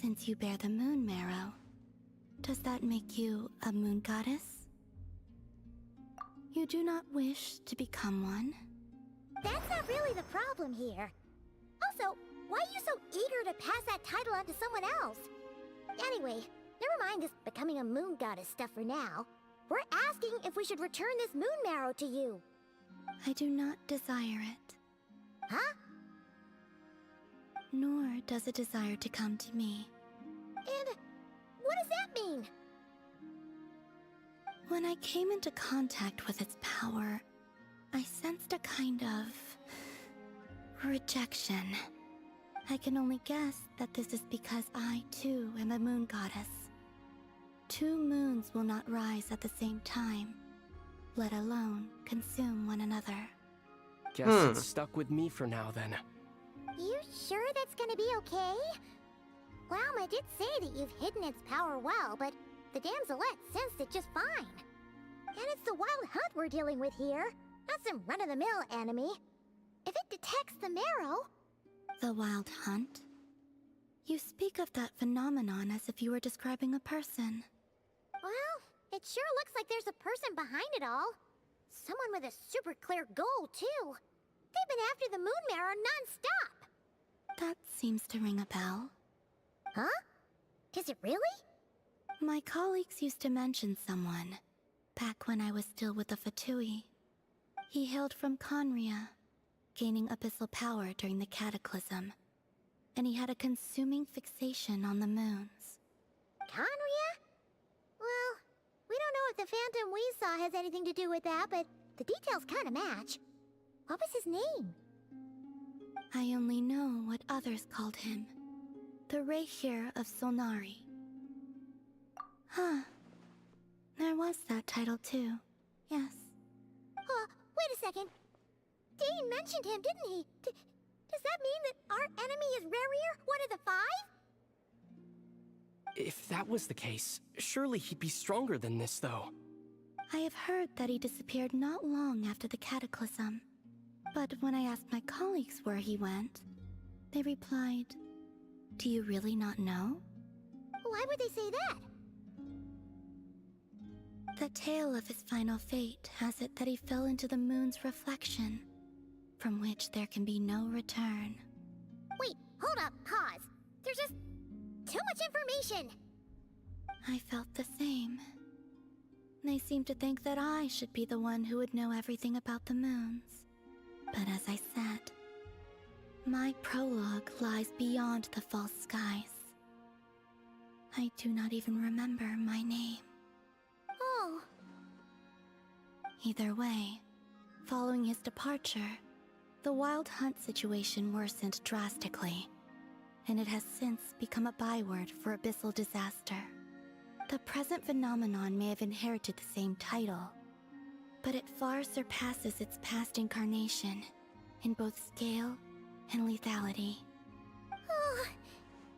Since you bear the moon marrow, does that make you a moon goddess? You do not wish to become one? That's not really the problem here. Also, why are you so eager to pass that title on to someone else? Anyway, never mind this becoming a moon goddess stuff for now. We're asking if we should return this moon marrow to you. I do not desire it. Huh? Nor does it desire to come to me. And what does that mean? When I came into contact with its power, I sensed a kind of rejection. I can only guess that this is because I, too, am a moon goddess. 2 moons will not rise at the same time, let alone consume one another. Guess it's stuck with me for now, then. You sure that's gonna be okay? Glauma did say that you've hidden its power well, but the damselette sensed it just fine. And it's the wild hunt we're dealing with here, not some run-of-the-mill enemy. If it detects the marrow... The wild hunt? You speak of that phenomenon as if you were describing a person. Well, it sure looks like there's a person behind it all. Someone with a super clear goal, too. They've been after the moon marrow non-stop. That seems to ring a bell. Huh? Is it really? My colleagues used to mention someone, back when I was still with the Fatui. He hailed from Conria, gaining abyssal power during the Cataclysm, and he had a consuming fixation on the moons. Conria? Well, we don't know if the phantom we saw has anything to do with that, but the details kind of match. What was his name? I only know what others called him. The Reikir of Solnari. Huh. There was that title too. Yes. Wait a second. Dane mentioned him, didn't he? Does that mean that our enemy is Rarier, one of the 5? If that was the case, surely he'd be stronger than this, though. I have heard that he disappeared not long after the Cataclysm. But when I asked my colleagues where he went, they replied, "Do you really not know?" Why would they say that? The tale of his final fate has it that he fell into the moon's reflection, from which there can be no return. Wait, hold up, pause. There's just too much information. I felt the same. They seemed to think that I should be the one who would know everything about the moons. But as I said, my prologue lies beyond the false skies. I do not even remember my name. Oh. Either way, following his departure, the wild hunt situation worsened drastically, and it has since become a byword for abyssal disaster. The present phenomenon may have inherited the same title, but it far surpasses its past incarnation in both scale and lethality. Oh,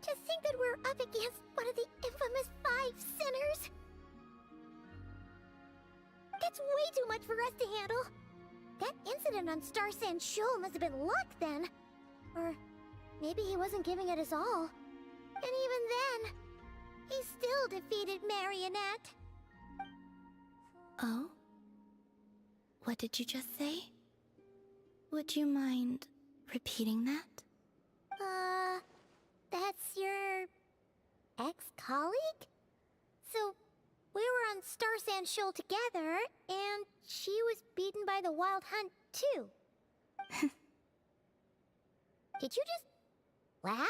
to think that we're up against one of the infamous 5 sinners. That's way too much for us to handle. That incident on Star Sand Shoal must have been luck then. Or maybe he wasn't giving it his all. And even then, he still defeated Marionette. Oh? What did you just say? Would you mind repeating that? That's your ex-colleague? So, we were on Star Sand Shoal together, and she was beaten by the Wild Hunt, too. Did you just laugh?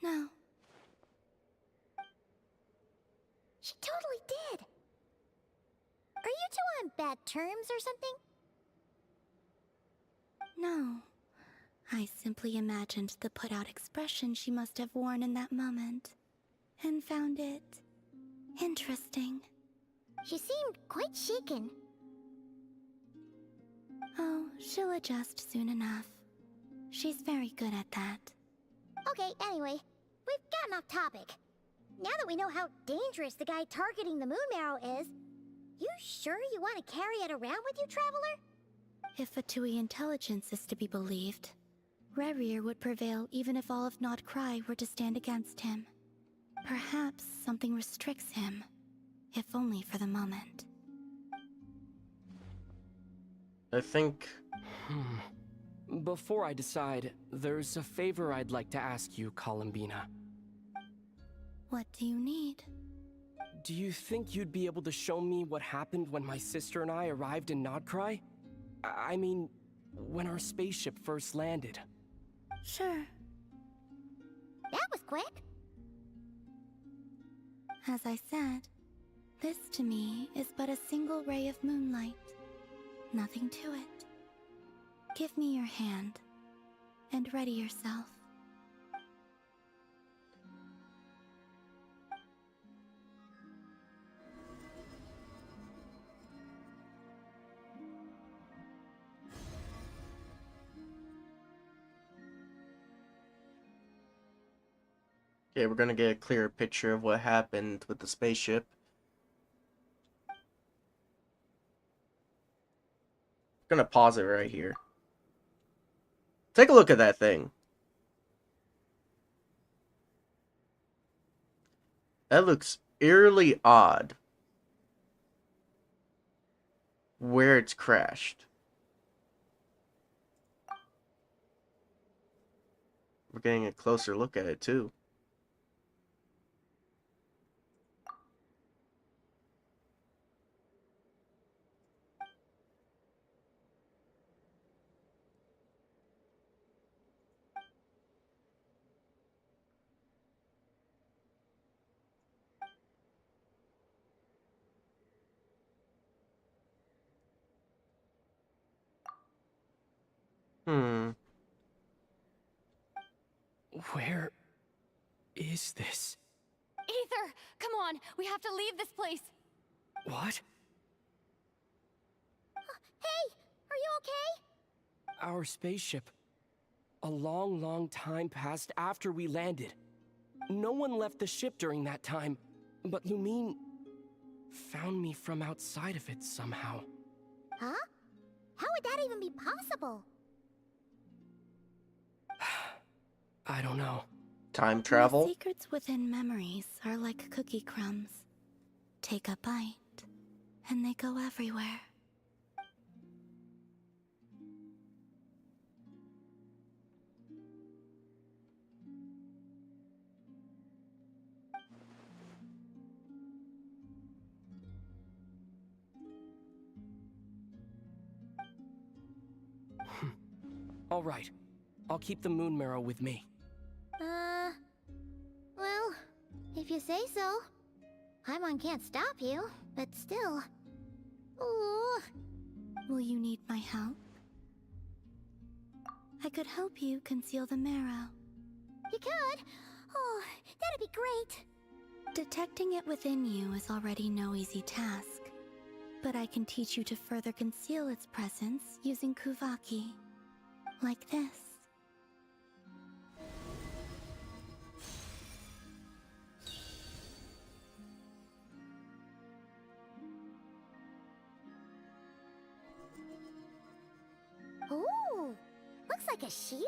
No. She totally did. Are you two on bad terms or something? No. I simply imagined the put-out expression she must have worn in that moment, and found it interesting. She seemed quite shaken. Oh, she'll adjust soon enough. She's very good at that. Okay, anyway, we've gotten off topic. Now that we know how dangerous the guy targeting the moon marrow is, you sure you want to carry it around with you, Traveler? If Fatui intelligence is to be believed, Rerir would prevail even if all of Nod Cry were to stand against him. Perhaps something restricts him, if only for the moment. I think... Before I decide, there's a favor I'd like to ask you, Columbina. What do you need? Do you think you'd be able to show me what happened when my sister and I arrived in Nodcry? I mean, when our spaceship first landed. Sure. That was quick. As I said, this to me is but a single ray of moonlight. Nothing to it. Give me your hand, and ready yourself. Okay, we're gonna get a clearer picture of what happened with the spaceship. I'm gonna pause it right here. Take a look at that thing. That looks eerily odd. Where it's crashed. We're getting a closer look at it too. Where is this? Aether, come on, we have to leave this place. What? Hey, are you okay? Our spaceship. A long, long time passed after we landed. No one left the ship during that time, but Lumine found me from outside of it somehow. Huh? How would that even be possible? I don't know. Time travel? The secrets within memories are like cookie crumbs. Take a bite, and they go everywhere. All right. I'll keep the moon marrow with me. Well, if you say so. Paimon can't stop you, but still. Ooh. Will you need my help? I could help you conceal the marrow. You could? Oh, that'd be great. Detecting it within you is already no easy task. But I can teach you to further conceal its presence using Kuvaki. Like this. Ooh, looks like a shield.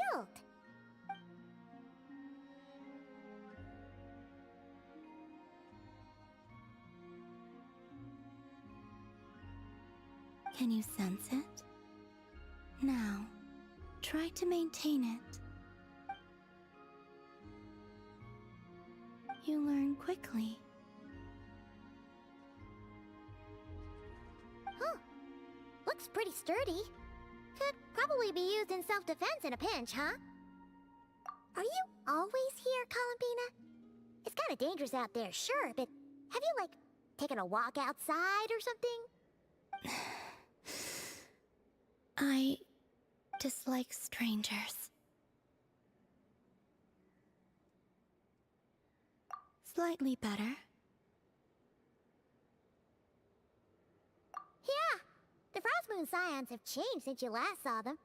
Can you sense it? Now, try to maintain it. You learn quickly. Huh. Looks pretty sturdy. Could probably be used in self-defense in a pinch, huh? Are you always here, Columbina? It's kind of dangerous out there, sure, but have you, like, taken a walk outside or something? I dislike strangers. Slightly better. Yeah, the Frost Moon Scions have changed since you last saw them.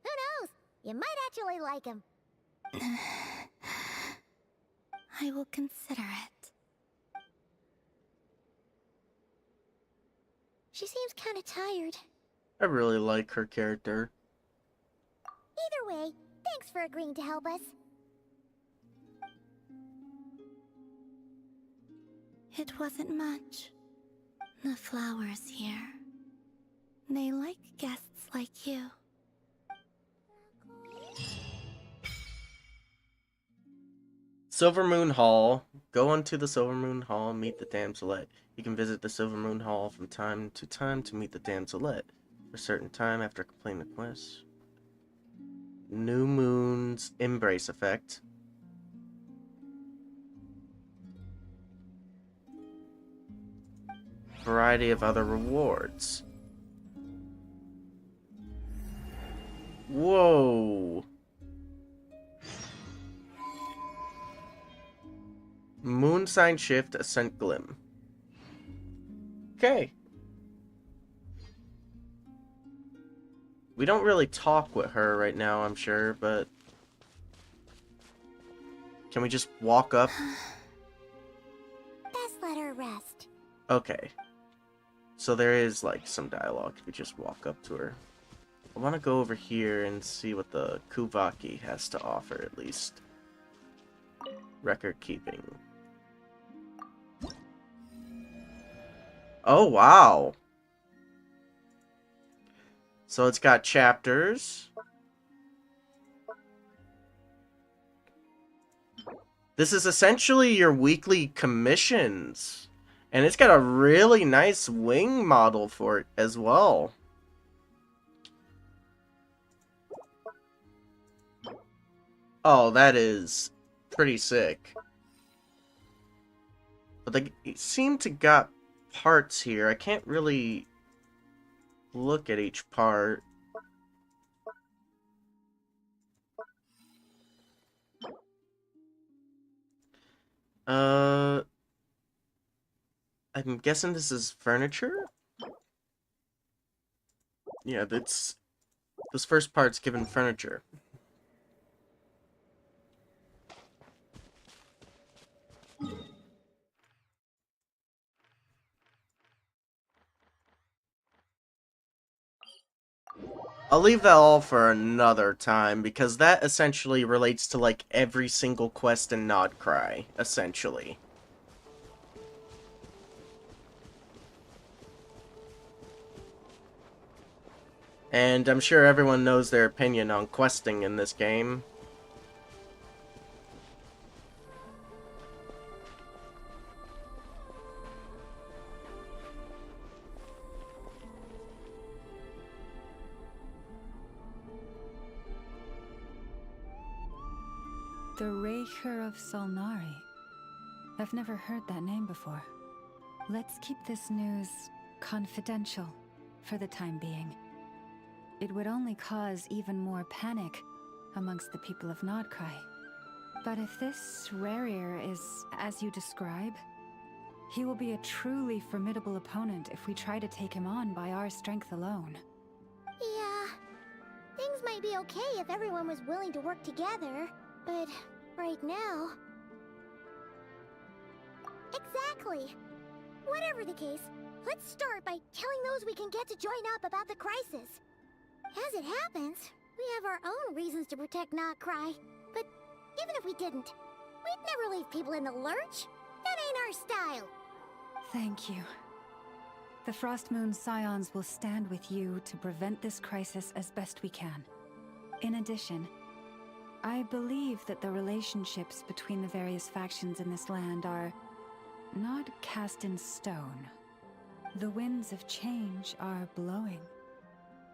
Who knows? You might actually like them. I will consider it. She seems kind of tired. I really like her character. Either way, thanks for agreeing to help us. It wasn't much. The flowers here. They like guests like you. Silver Moon Hall. Go unto the Silver Moon Hall and meet the damselette. You can visit the Silver Moon Hall from time to meet the damselette. For a certain time after completing the quest. New Moon's Embrace Effect. Variety of other rewards. Whoa. Moon Sign Shift, Ascent Glim. Okay. We don't really talk with her right now, I'm sure, but... Can we just walk up? Best let her rest. Okay. So there is, like, some dialogue if we just walk up to her. I want to go over here and see what the Kuvaki has to offer, at least. Record keeping. Oh, wow. So it's got chapters. This is essentially your weekly commissions. And it's got a really nice wing model for it as well. Oh, that is pretty sick. But they seem to got parts here. I can't really look at each part. I'm guessing this is furniture? Yeah, this first part's given furniture. I'll leave that all for another time, because that essentially relates to, like, every single quest in Nodcry, essentially. And I'm sure everyone knows their opinion on questing in this game. The Raker of Solnari. I've never heard that name before. Let's keep this news confidential for the time being. It would only cause even more panic amongst the people of Nodcry. But if this Rarir is as you describe, he will be a truly formidable opponent if we try to take him on by our strength alone. Yeah, things might be okay if everyone was willing to work together, but right now... Exactly. Whatever the case, let's start by telling those we can get to join up about the crisis. As it happens, we have our own reasons to protect Nodcry, but even if we didn't, we'd never leave people in the lurch. That ain't our style. Thank you. The Frostmoon Scions will stand with you to prevent this crisis as best we can. In addition, I believe that the relationships between the various factions in this land are not cast in stone. The winds of change are blowing,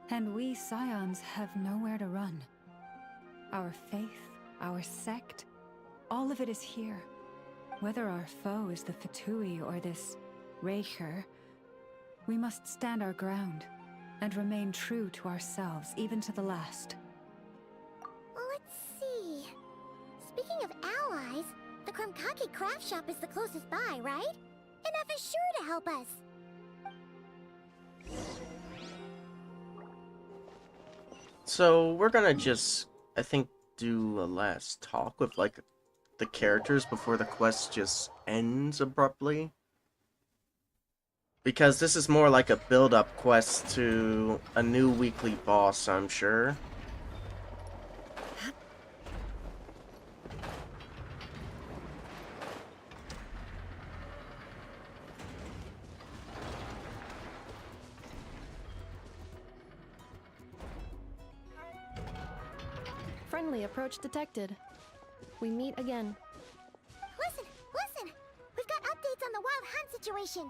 and we Scions have nowhere to run. Our faith, our sect, all of it is here. Whether our foe is the Fatui or this Raker, we must stand our ground and remain true to ourselves, even to the last. Let's see. Speaking of allies, the Krumkaki craft shop is the closest by, right? And F is sure to help us. So we're gonna just, I think, do a last talk with, like, the characters before the quest just ends abruptly. Because this is more like a build-up quest to a new weekly boss, I'm sure. Friendly approach detected. We meet again. the wild hunt situation.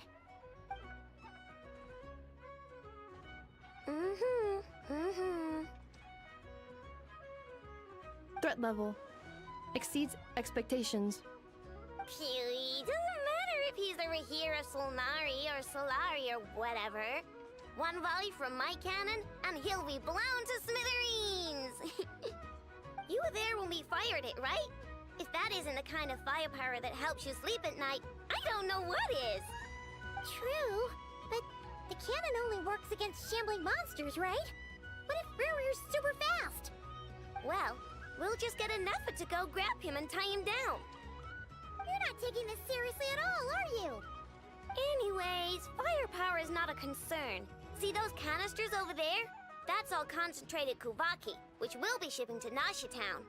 Threat level exceeds expectations. Phew, doesn't matter if he's the Rahira Solnari or Solari or whatever. One volley from my cannon, and he'll be blown to smithereens! You were there when we fired it, right? If that isn't the kind of firepower that helps you sleep at night, I don't know what is! True, but the cannon only works against shambling monsters, right? What if Riri's super fast? Well, we'll just get enough to go grab him and tie him down. You're not taking this seriously at all, are you? Anyways, firepower is not a concern. See those canisters over there? That's all concentrated Kuvaki, which we'll be shipping to Nasha Town.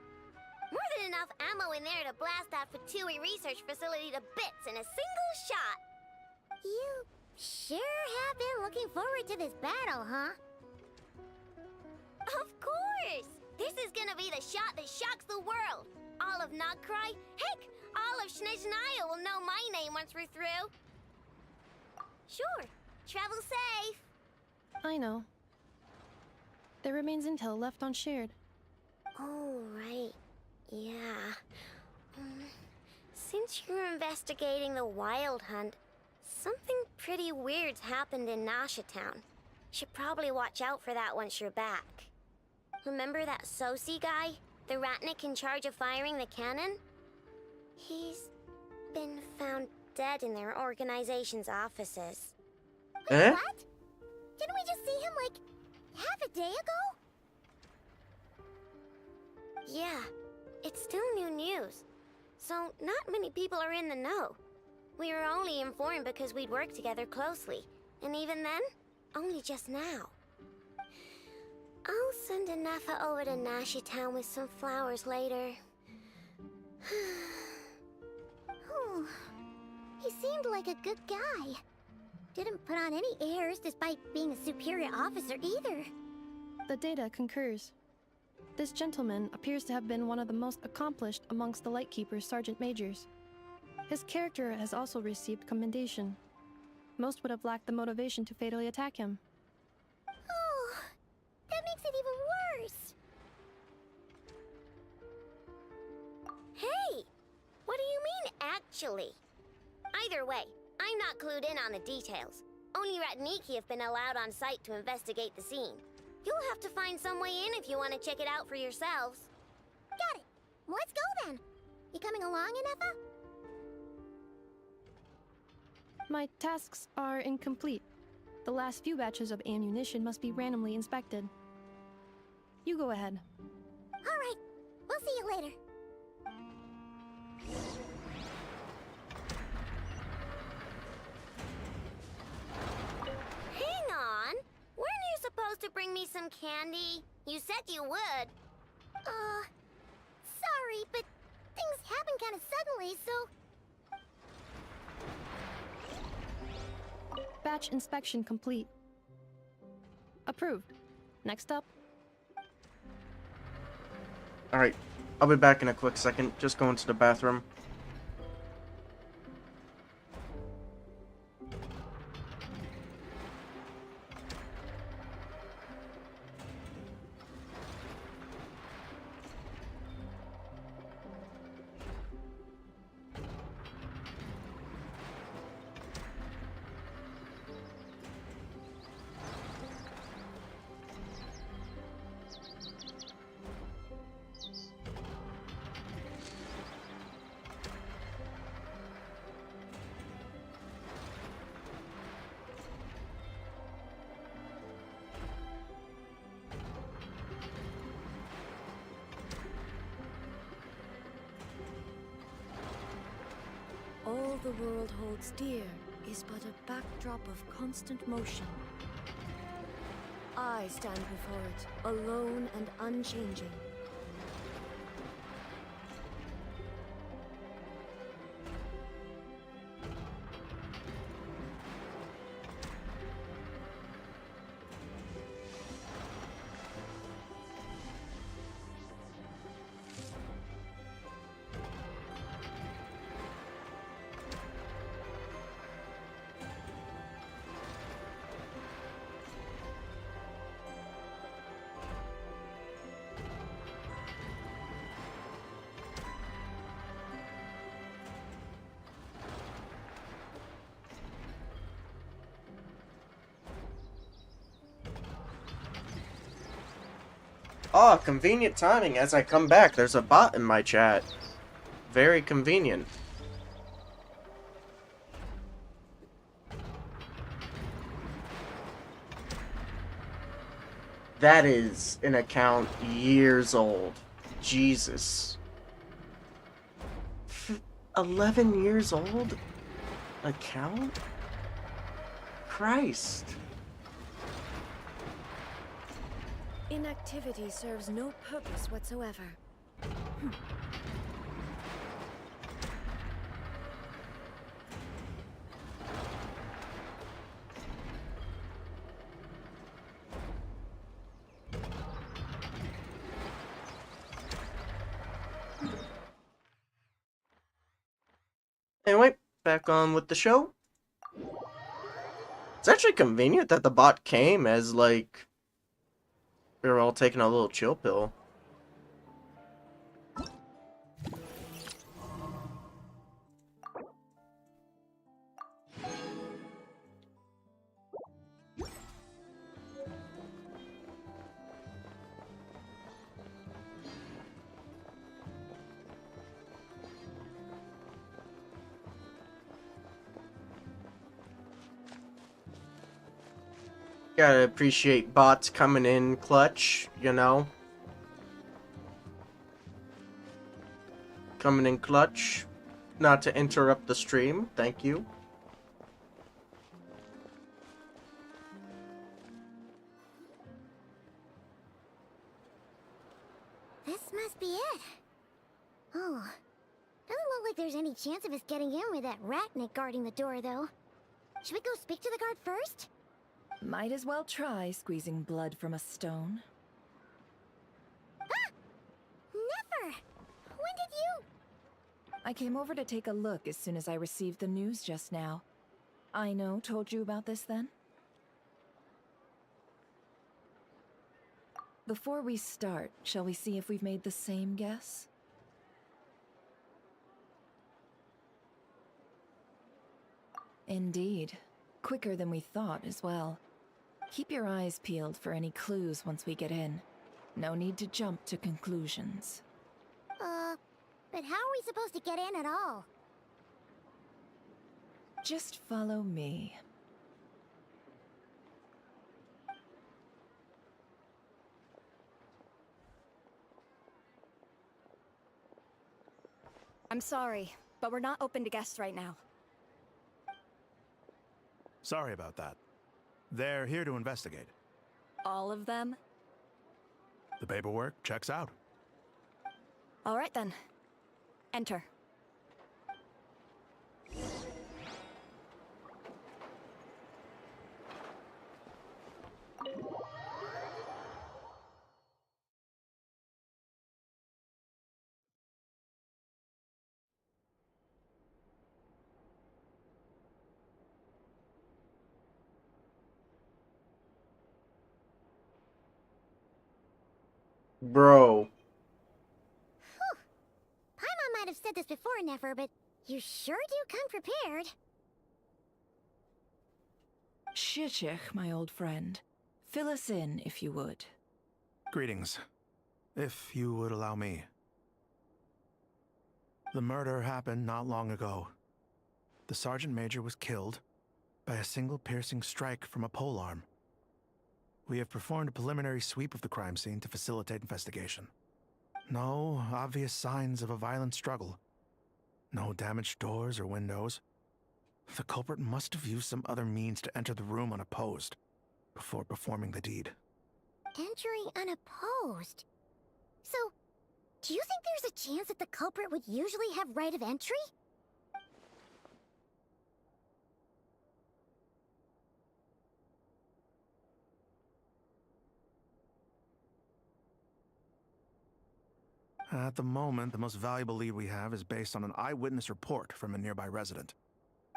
More than enough ammo in there to blast that Fatui research facility to bits in a single shot. You sure have been looking forward to this battle, huh? Of course! This is gonna be the shot that shocks the world. All of Nagkrai, heck, all of Snezhnaya will know my name once we're through. Sure, travel safe. I know. There remains intel left unshared. Oh, right. Yeah. Since you're investigating the Wild Hunt, something pretty weird's happened in Nasha Town. Should probably watch out for that once you're back. Remember that Sosi guy? The Ratnik in charge of firing the cannon? He's been found dead in their organization's offices. Wait, what? Didn't we just see him, like, half a day ago? Yeah, it's still new news. So, not many people are in the know. We were only informed because we'd worked together closely. And even then, only just now. I'll send Anafa over to Nasha Town with some flowers later. Oh, he seemed like a good guy. Didn't put on any airs despite being a superior officer either. The data concurs. This gentleman appears to have been one of the most accomplished amongst the Lightkeeper's sergeant majors. His character has also received commendation. Most would have lacked the motivation to fatally attack him. Oh, that makes it even worse. Hey! What do you mean, actually? Either way, I'm not clued in on the details. Only Ratniki have been allowed on site to investigate the scene. You'll have to find some way in if you want to check it out for yourselves. Got it. Let's go then. You coming along, Anafa? My tasks are incomplete. The last few batches of ammunition must be randomly inspected. You go ahead. All right. We'll see you later. Hang on! Weren't you supposed to bring me some candy? You said you would. Sorry, but things happened kind of suddenly, so... Batch inspection complete. Approved. Next up. Alright, I'll be back in a quick second. Just going to the bathroom. All the world holds dear is but a backdrop of constant motion. I stand before it, alone and unchanging. Oh, convenient timing. As I come back, there's a bot in my chat. Very convenient. That is an account years old. Jesus. 11 years old? Account? Christ. Inactivity serves no purpose whatsoever. Anyway, back on with the show. It's actually convenient that the bot came as, like, we were all taking a little chill pill. Gotta appreciate bots coming in clutch, you know? Coming in clutch. Not to interrupt the stream, thank you. This must be it. Oh. Doesn't look like there's any chance of us getting in with that ratnik guarding the door, though. Should we go speak to the guard first? Might as well try squeezing blood from a stone. Ah! Never! When did you... I came over to take a look as soon as I received the news just now. Aino told you about this then? Before we start, shall we see if we've made the same guess? Indeed. Quicker than we thought as well. Keep your eyes peeled for any clues once we get in. No need to jump to conclusions. But how are we supposed to get in at all? Just follow me. I'm sorry, but we're not open to guests right now. Sorry about that. They're here to investigate. All of them? The paperwork checks out. All right then. Enter. Bro. Paimon might have said this before, Nefer, but you sure do come prepared. Shishich, my old friend. Fill us in, if you would. Greetings. If you would allow me. The murder happened not long ago. The Sergeant Major was killed by a single piercing strike from a polearm. We have performed a preliminary sweep of the crime scene to facilitate investigation. No obvious signs of a violent struggle. No damaged doors or windows. The culprit must have used some other means to enter the room unopposed before performing the deed. Entering unopposed. So, do you think there's a chance that the culprit would usually have right of entry? At the moment, the most valuable lead we have is based on an eyewitness report from a nearby resident.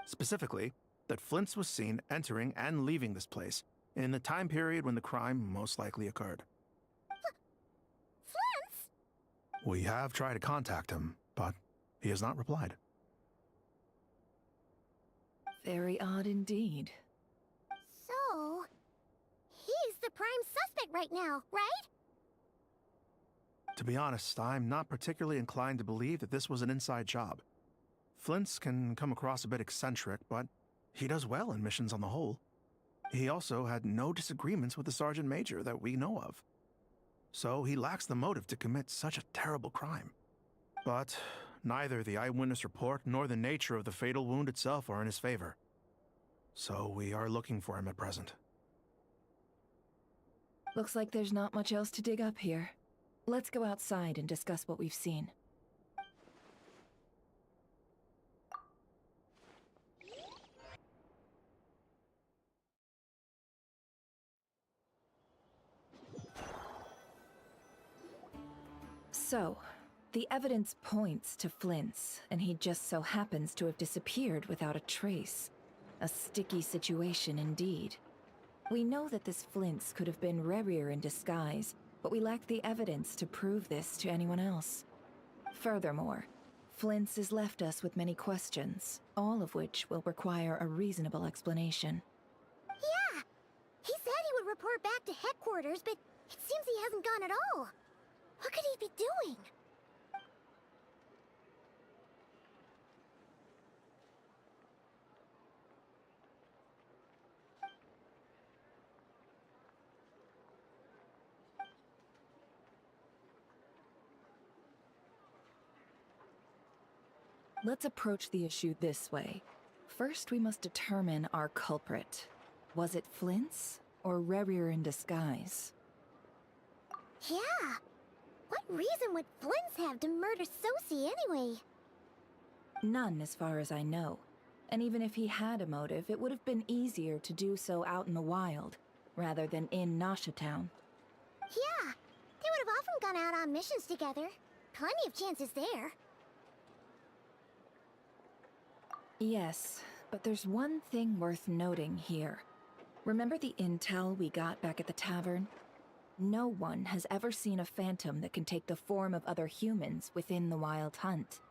Specifically, that Flint's was seen entering and leaving this place in the time period when the crime most likely occurred. Flint's? We have tried to contact him, but he has not replied. Very odd indeed. So, he's the prime suspect right now, right? To be honest, I'm not particularly inclined to believe that this was an inside job. Flint's can come across a bit eccentric, but he does well in missions on the whole. He also had no disagreements with the Sergeant Major that we know of. So he lacks the motive to commit such a terrible crime. But neither the eyewitness report nor the nature of the fatal wound itself are in his favor. So we are looking for him at present. Looks like there's not much else to dig up here. Let's go outside and discuss what we've seen. So, the evidence points to Flint's, and he just so happens to have disappeared without a trace. A sticky situation indeed. We know that this Flint's could have been Rerir in disguise, but we lack the evidence to prove this to anyone else. Furthermore, Flint's has left us with many questions, all of which will require a reasonable explanation. Yeah! He said he would report back to headquarters, but it seems he hasn't gone at all. What could he be doing? Let's approach the issue this way. First, we must determine our culprit. Was it Flint's or Rerir in disguise? Yeah! What reason would Flint's have to murder Sosie anyway? None, as far as I know. And even if he had a motive, it would have been easier to do so out in the wild, rather than in Nasha Town. Yeah! They would have often gone out on missions together. Plenty of chances there. Yes, but there's one thing worth noting here. Remember the intel we got back at the tavern? No one has ever seen a phantom that can take the form of other humans within the Wild Hunt.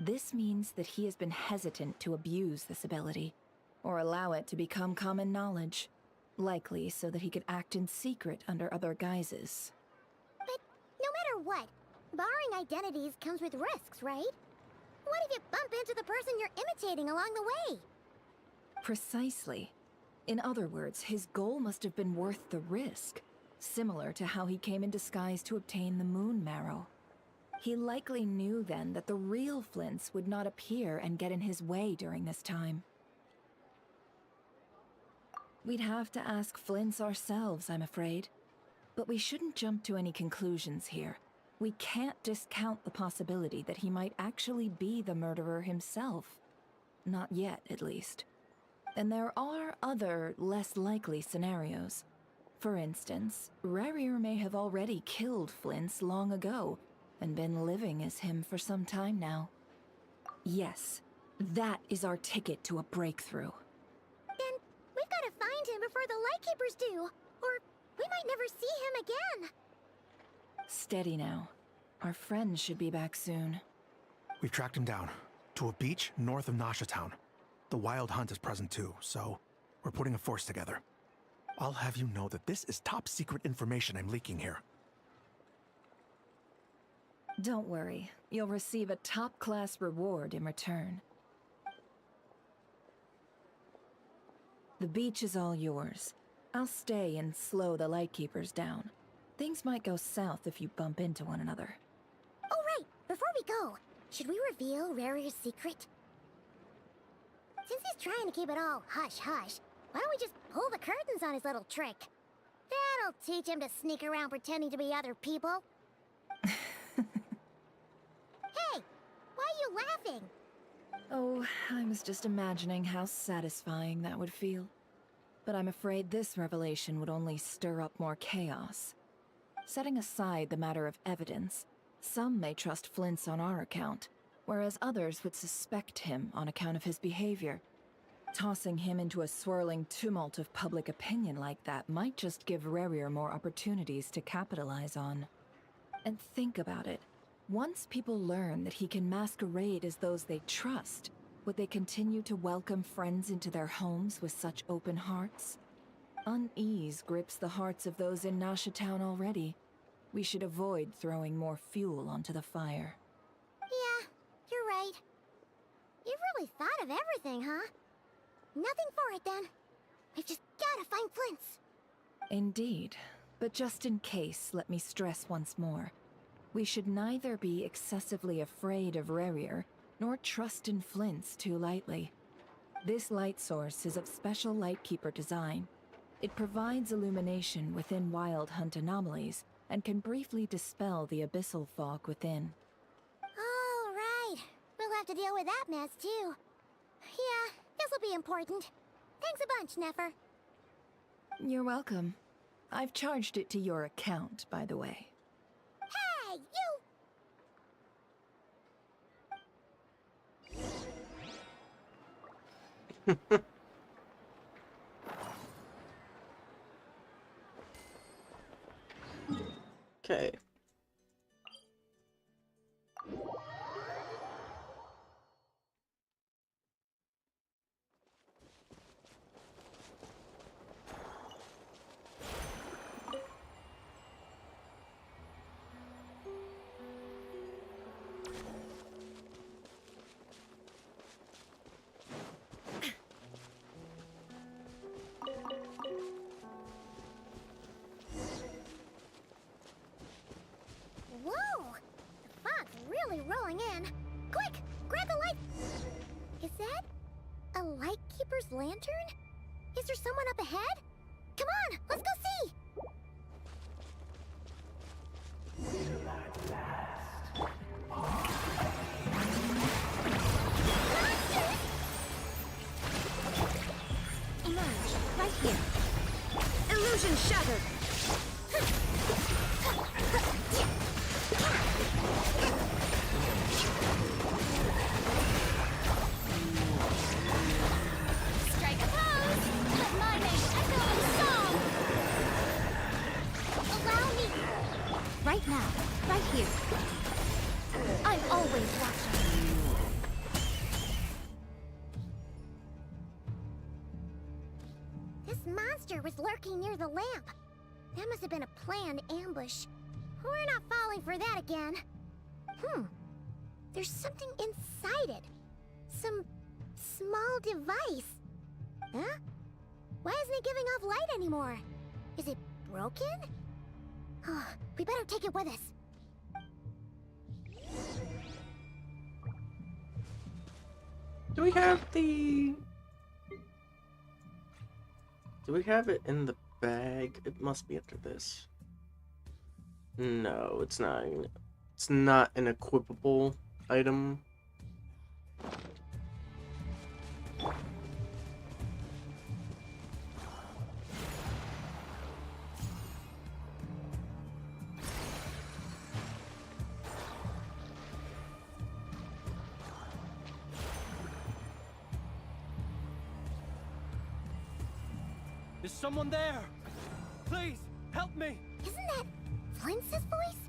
This means that he has been hesitant to abuse this ability, or allow it to become common knowledge, likely so that he could act in secret under other guises. But no matter what, barring identities comes with risks, right? What if you bump into the person you're imitating along the way? Precisely. In other words, his goal must have been worth the risk, similar to how he came in disguise to obtain the moon marrow. He likely knew then that the real Flint's would not appear and get in his way during this time. We'd have to ask Flint's ourselves, I'm afraid. But we shouldn't jump to any conclusions here. We can't discount the possibility that he might actually be the murderer himself. Not yet, at least. And there are other, less likely scenarios. For instance, Rerir may have already killed Flint's long ago, and been living as him for some time now. Yes, that is our ticket to a breakthrough. Then we've got to find him before the Lightkeepers do, or we might never see him again. Steady now. Our friend should be back soon. We've tracked him down, to a beach north of Nasha Town. The Wild Hunt is present too, so we're putting a force together. I'll have you know that this is top secret information I'm leaking here. Don't worry, you'll receive a top-class reward in return. The beach is all yours. I'll stay and slow the Lightkeepers down. Things might go south if you bump into one another. Oh right, before we go, should we reveal Rerir's secret? Since he's trying to keep it all hush-hush, why don't we just pull the curtains on his little trick? That'll teach him to sneak around pretending to be other people. Hey, why are you laughing? Oh, I was just imagining how satisfying that would feel. But I'm afraid this revelation would only stir up more chaos. Setting aside the matter of evidence, some may trust Flint's on our account, whereas others would suspect him on account of his behavior. Tossing him into a swirling tumult of public opinion like that might just give Rerir more opportunities to capitalize on. And think about it. Once people learn that he can masquerade as those they trust, would they continue to welcome friends into their homes with such open hearts? Unease grips the hearts of those in Nasha Town already. We should avoid throwing more fuel onto the fire. Yeah, you're right. You've really thought of everything, huh? Nothing for it then. We've just gotta find Flints. Indeed. But just in case, let me stress once more. We should neither be excessively afraid of Rerir, nor trust in Flints too lightly. This light source is of special Lightkeeper design. It provides illumination within Wild Hunt anomalies, and can briefly dispel the abyssal fog within. All right. We'll have to deal with that mess, too. Yeah, this'll be important. Thanks a bunch, Nefer. You're welcome. I've charged it to your account, by the way. Hey, you! Okay. Whoa! The fog's really rolling in. Quick, grab the light. Is that a Lightkeeper's lantern? Is there someone up ahead? Come on, let's go see. Emerge, right here. Illusion shattered. Strike a pose! Let my name echo in song! Allow me. Right now, right here. I'm always watching. This monster was lurking near the lamp. That must have been a planned ambush. We're not falling for that again. There's something inside it. Some small device. Huh? Why isn't it giving off light anymore? Is it broken? Oh, we better take it with us. Do we have the... Do we have it in the bag? It must be under this. No, it's not. It's not an equipable item. Is someone there? Please, help me! Isn't that Flints' voice?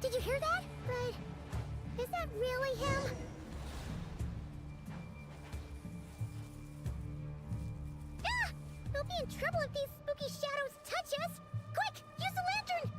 Did you hear that? But is that really him? Ah! We'll be in trouble if these spooky shadows touch us! Quick, use the lantern!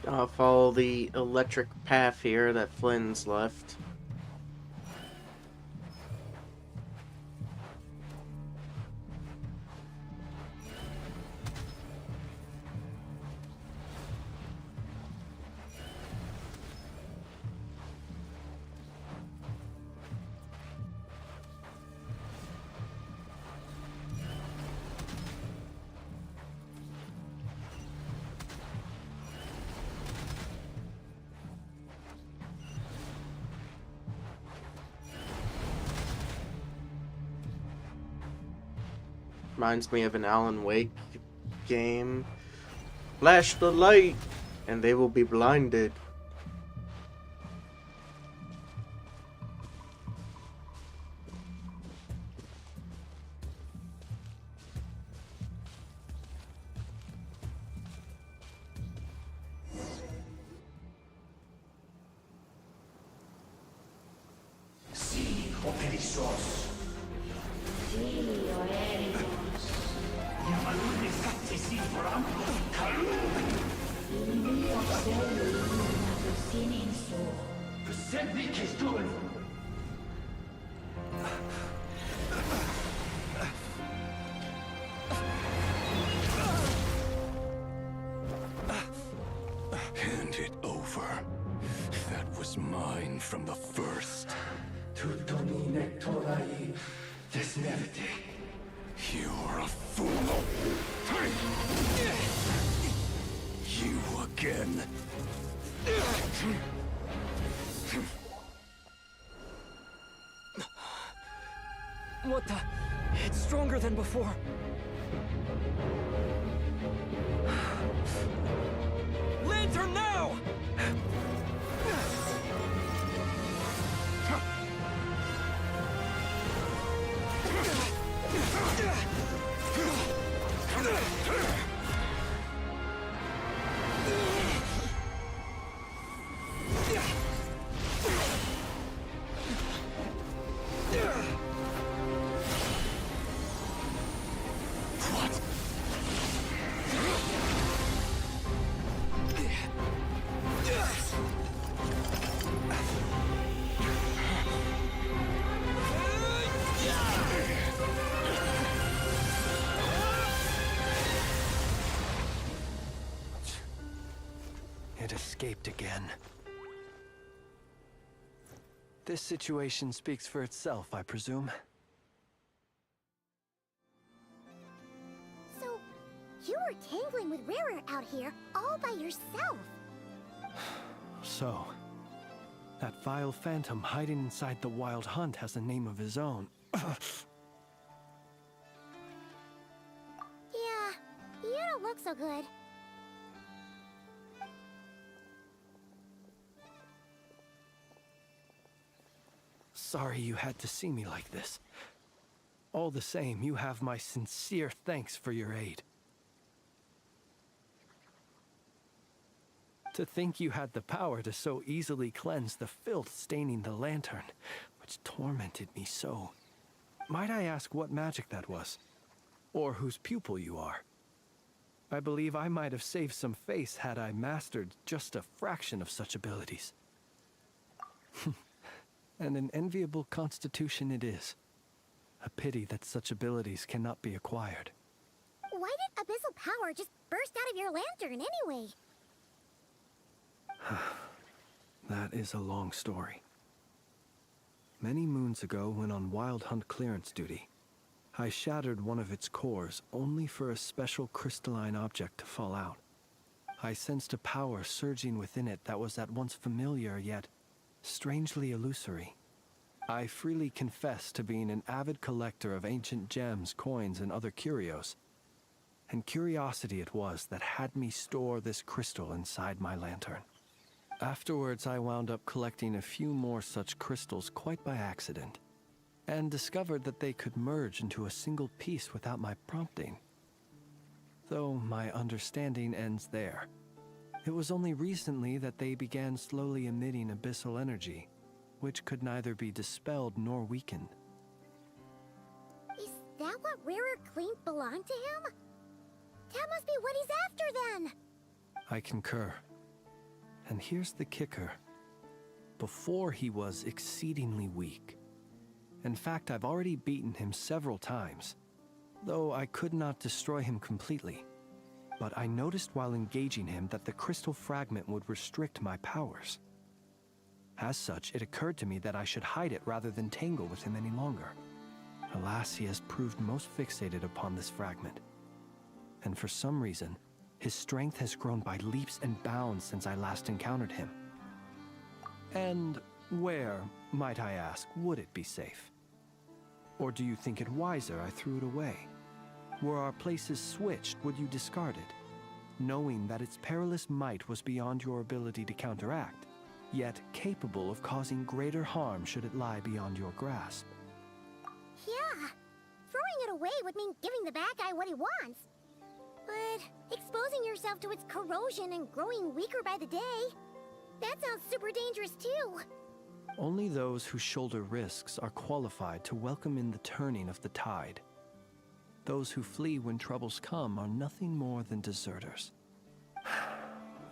I'll follow the electric path here that Flynn's left. Reminds me of an Alan Wake game. Flash the light, and they will be blinded. Hand it over. That was mine from the first. You're a fool. You again. What the? It's stronger than before. Lantern now! It escaped again. This situation speaks for itself, I presume. So, you were tangling with Rarer out here all by yourself. So, that vile phantom hiding inside the Wild Hunt has a name of his own. Yeah, you don't look so good. Sorry you had to see me like this. All the same, you have my sincere thanks for your aid. To think you had the power to so easily cleanse the filth staining the lantern, which tormented me so. Might I ask what magic that was? Or whose pupil you are? I believe I might have saved some face had I mastered just a fraction of such abilities. And an enviable constitution it is. A pity that such abilities cannot be acquired. Why did abyssal power just burst out of your lantern anyway? That is a long story. Many moons ago, when on Wild Hunt clearance duty, I shattered one of its cores only for a special crystalline object to fall out. I sensed a power surging within it that was at once familiar yet strangely illusory. I freely confess to being an avid collector of ancient gems, coins, and other curios. And curiosity it was that had me store this crystal inside my lantern. Afterwards, I wound up collecting a few more such crystals quite by accident, and discovered that they could merge into a single piece without my prompting. Though my understanding ends there. It was only recently that they began slowly emitting abyssal energy, which could neither be dispelled nor weakened. Is that what Rarer claimed belonged to him? That must be what he's after then! I concur. And here's the kicker. Before he was exceedingly weak. In fact, I've already beaten him several times, though I could not destroy him completely. But I noticed while engaging him that the crystal fragment would restrict my powers. As such, it occurred to me that I should hide it rather than tangle with him any longer. Alas, he has proved most fixated upon this fragment. And for some reason, his strength has grown by leaps and bounds since I last encountered him. And where, might I ask, would it be safe? Or do you think it wiser I threw it away? Were our places switched, would you discard it, knowing that its perilous might was beyond your ability to counteract, yet capable of causing greater harm should it lie beyond your grasp? Yeah, throwing it away would mean giving the bad guy what he wants. But exposing yourself to its corrosion and growing weaker by the day, that sounds super dangerous too. Only those who shoulder risks are qualified to welcome in the turning of the tide. Those who flee when troubles come are nothing more than deserters.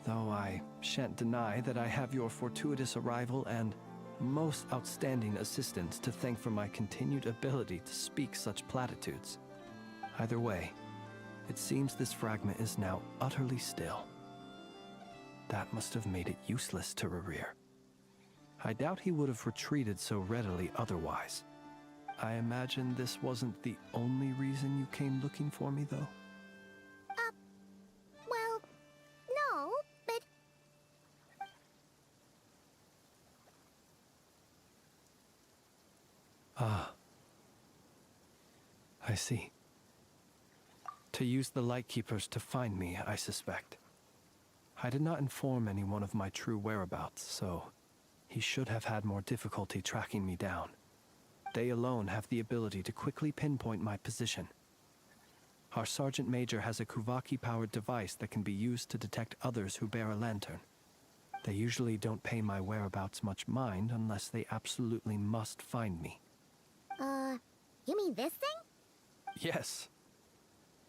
Though I shan't deny that I have your fortuitous arrival and most outstanding assistance to thank for my continued ability to speak such platitudes. Either way, it seems this fragment is now utterly still. That must have made it useless to Rerir. I doubt he would have retreated so readily otherwise. I imagine this wasn't the only reason you came looking for me, though? Well, no, but... Ah. I see. To use the Lightkeepers to find me, I suspect. I did not inform anyone of my true whereabouts, so he should have had more difficulty tracking me down. They alone have the ability to quickly pinpoint my position. Our Sergeant Major has a Kuvaki-powered device that can be used to detect others who bear a lantern. They usually don't pay my whereabouts much mind unless they absolutely must find me. You mean this thing? Yes.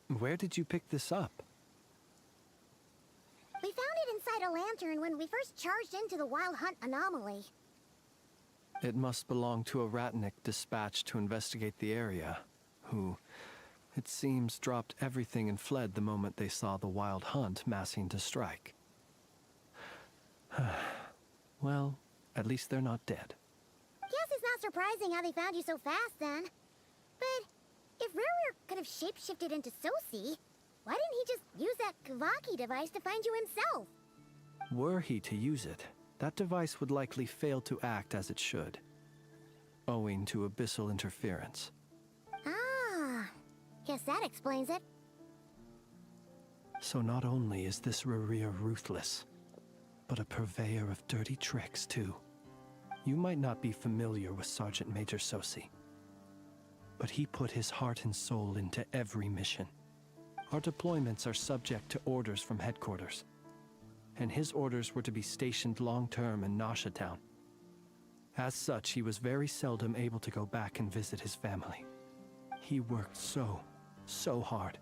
Where did you pick this up? We found it inside a lantern when we first charged into the Wild Hunt anomaly. It must belong to a Ratnik dispatched to investigate the area, who, it seems, dropped everything and fled the moment they saw the Wild Hunt massing to strike. Well, at least they're not dead. Guess it's not surprising how they found you so fast, then. But if Rerir could have shapeshifted into Sosi, why didn't he just use that Kavaki device to find you himself? Were he to use it, that device would likely fail to act as it should, owing to abyssal interference. Ah, guess that explains it. So not only is this Rerir ruthless, but a purveyor of dirty tricks, too. You might not be familiar with Sergeant Major Sosi, but he put his heart and soul into every mission. Our deployments are subject to orders from headquarters, and his orders were to be stationed long-term in Nasha Town. As such, he was very seldom able to go back and visit his family. He worked so hard,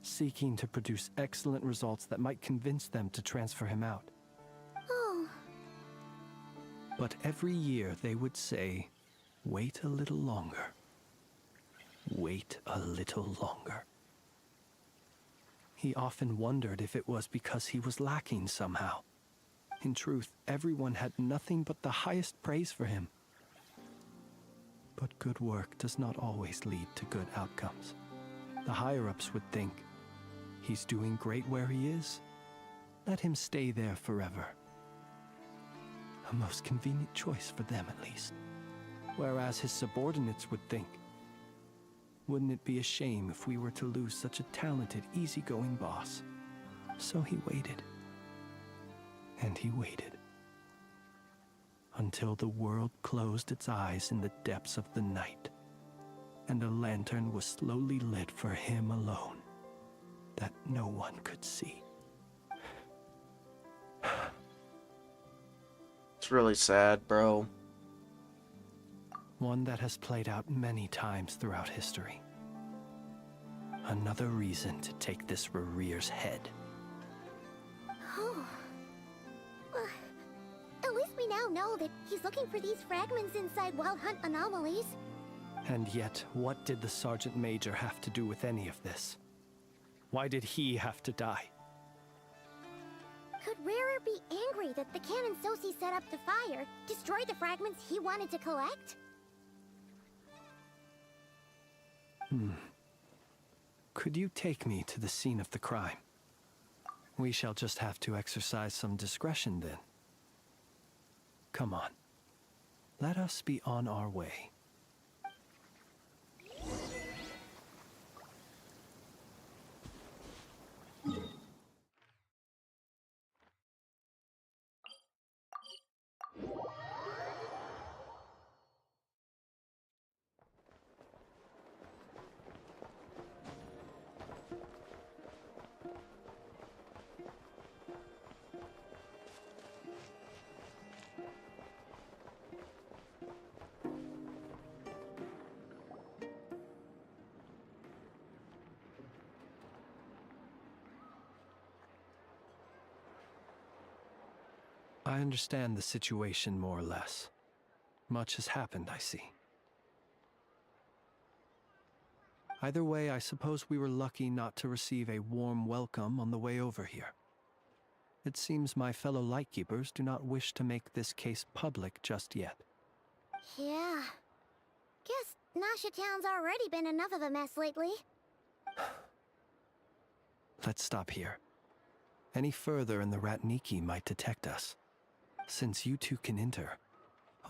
seeking to produce excellent results that might convince them to transfer him out. Oh. But every year they would say, "Wait a little longer. Wait a little longer." He often wondered if it was because he was lacking somehow. In truth, everyone had nothing but the highest praise for him. But good work does not always lead to good outcomes. The higher-ups would think, he's doing great where he is. Let him stay there forever. A most convenient choice for them, at least. Whereas his subordinates would think, wouldn't it be a shame if we were to lose such a talented, easygoing boss? So he waited. And he waited. Until the world closed its eyes in the depths of the night, and a lantern was slowly lit for him alone, that no one could see. It's really sad, bro. One that has played out many times throughout history. Another reason to take this Rerir's head. Oh. At least we now know that he's looking for these fragments inside Wild Hunt anomalies. And yet, what did the Sergeant Major have to do with any of this? Why did he have to die? Could Rerir be angry that the cannon Sosi set up to fire destroyed the fragments he wanted to collect? Could you take me to the scene of the crime? We shall just have to exercise some discretion then. Come on. Let us be on our way. I understand the situation more or less. Much has happened, I see. Either way, I suppose we were lucky not to receive a warm welcome on the way over here. It seems my fellow Lightkeepers do not wish to make this case public just yet. Yeah. Guess Nasha Town's already been enough of a mess lately. Let's stop here. Any further and the Ratniki might detect us. Since you two can enter,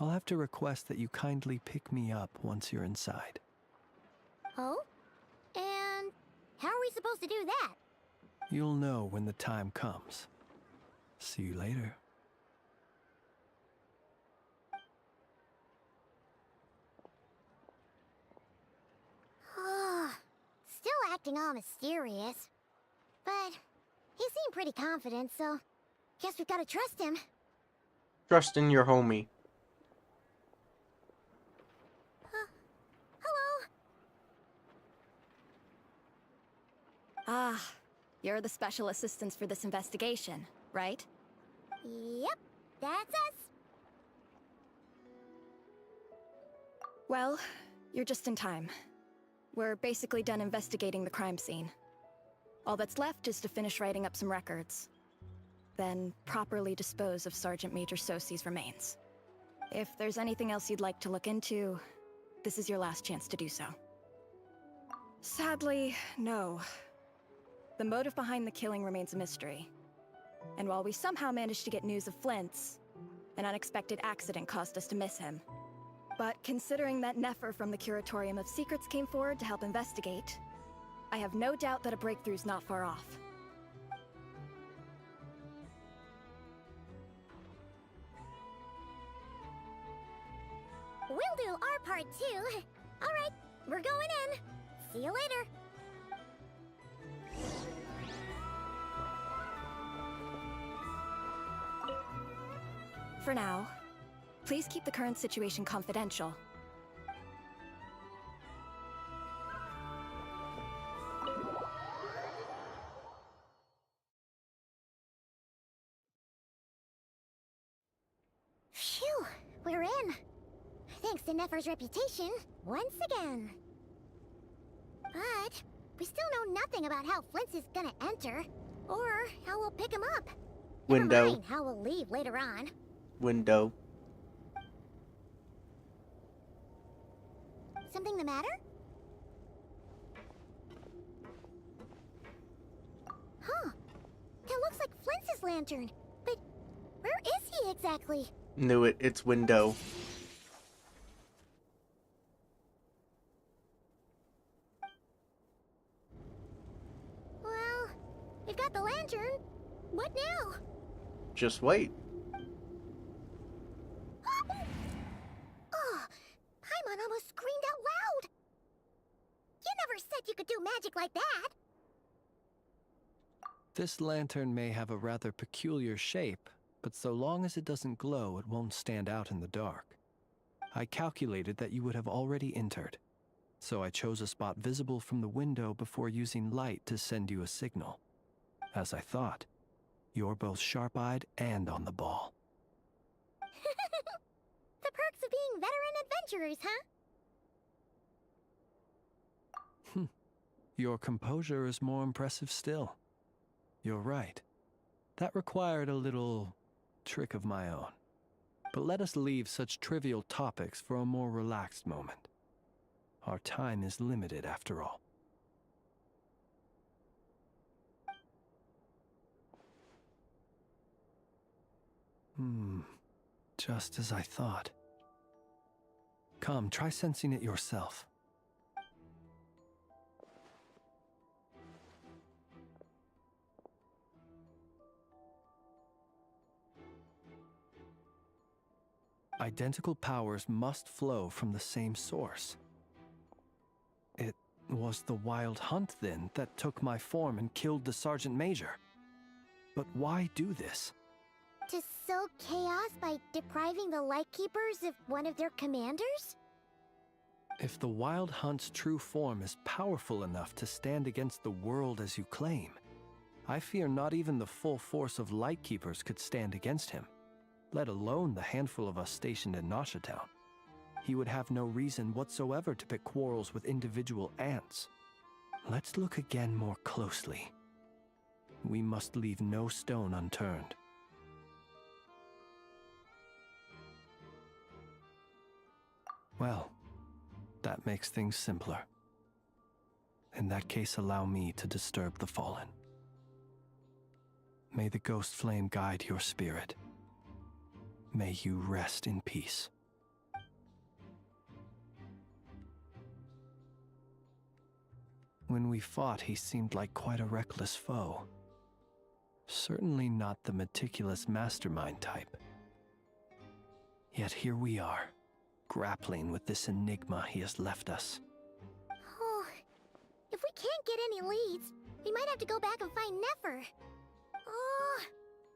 I'll have to request that you kindly pick me up once you're inside. Oh? And how are we supposed to do that? You'll know when the time comes. See you later. Still acting all mysterious. But he seemed pretty confident, so guess we've got to trust him. Trust in your homie. Hello? Ah, you're the special assistants for this investigation, right? Yep, that's us. Well, you're just in time. We're basically done investigating the crime scene. All that's left is to finish writing up some records. Then properly dispose of Sergeant Major Sosi's remains. If there's anything else you'd like to look into, this is your last chance to do so. Sadly, no. The motive behind the killing remains a mystery. And while we somehow managed to get news of Flint's, an unexpected accident caused us to miss him. But considering that Nefer from the Curatorium of Secrets came forward to help investigate, I have no doubt that a breakthrough's not far off. We'll do our part too. All right, we're going in. See you later. For now, please keep the current situation confidential. Phew, we're in. Thanks to Nefer's reputation, once again. But we still know nothing about how Flint's is gonna enter, or how we'll pick him up. Never Window. mind how we'll leave later on. Window. Something the matter? Huh. That looks like Flint's lantern. But where is he exactly? Knew it. It's window. Well, we've got the lantern. What now? Just wait. Oh, Paimon almost screamed out loud. You never said you could do magic like that. This lantern may have a rather peculiar shape, but so long as it doesn't glow, it won't stand out in the dark. I calculated that you would have already entered, so I chose a spot visible from the window before using light to send you a signal. As I thought, you're both sharp-eyed and on the ball. The perks of being veteran adventurers, huh? Your composure is more impressive still. You're right. That required a little trick of my own. But let us leave such trivial topics for a more relaxed moment. Our time is limited after all. Just as I thought. Come, try sensing it yourself. Identical powers must flow from the same source. It was the Wild Hunt, then, that took my form and killed the Sergeant Major. But why do this? To sow chaos by depriving the Lightkeepers of one of their commanders? If the Wild Hunt's true form is powerful enough to stand against the world as you claim, I fear not even the full force of Lightkeepers could stand against him. let alone the handful of us stationed in Noshatown. He would have no reason whatsoever to pick quarrels with individual ants. Let's look again more closely. We must leave no stone unturned. Well, that makes things simpler. In that case, allow me to disturb the fallen. May the ghost flame guide your spirit. May you rest in peace. When we fought, he seemed like quite a reckless foe. Certainly not the meticulous mastermind type. Yet here we are, grappling with this enigma he has left us. Oh, if we can't get any leads, we might have to go back and find Nefer. Oh,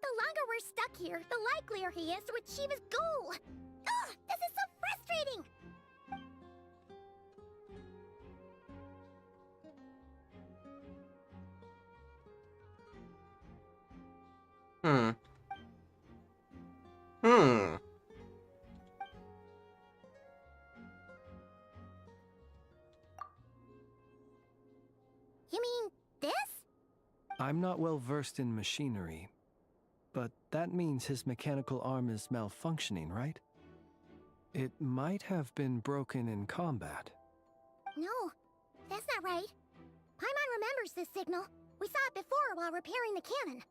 the longer we're stuck here, the likelier he is to achieve his goal. Ugh, this is so frustrating! You mean this? I'm not well versed in machinery, but that means his mechanical arm is malfunctioning, right? It might have been broken in combat. No, that's not right. Paimon remembers this signal. We saw it before while repairing the cannon.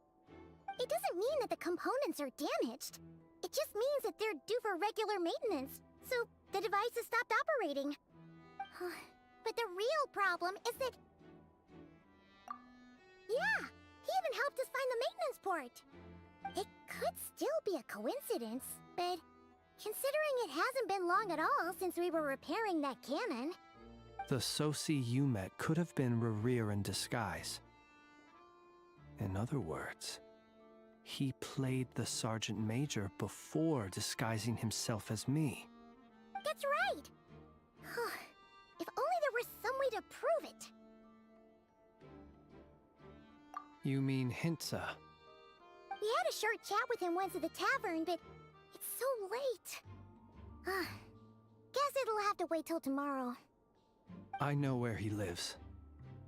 It doesn't mean that the components are damaged. It just means that they're due for regular maintenance, so the device has stopped operating. But the real problem is that... Yeah, he even helped us find the maintenance port. It could still be a coincidence, but considering it hasn't been long at all since we were repairing that cannon... The Sosi you met could have been Rerir in disguise. In other words, he played the Sergeant Major before disguising himself as me. That's right! If only there was some way to prove it. You mean Hintsa? We had a short chat with him once at the tavern, but it's so late. Guess it'll have to wait till tomorrow. I know where he lives.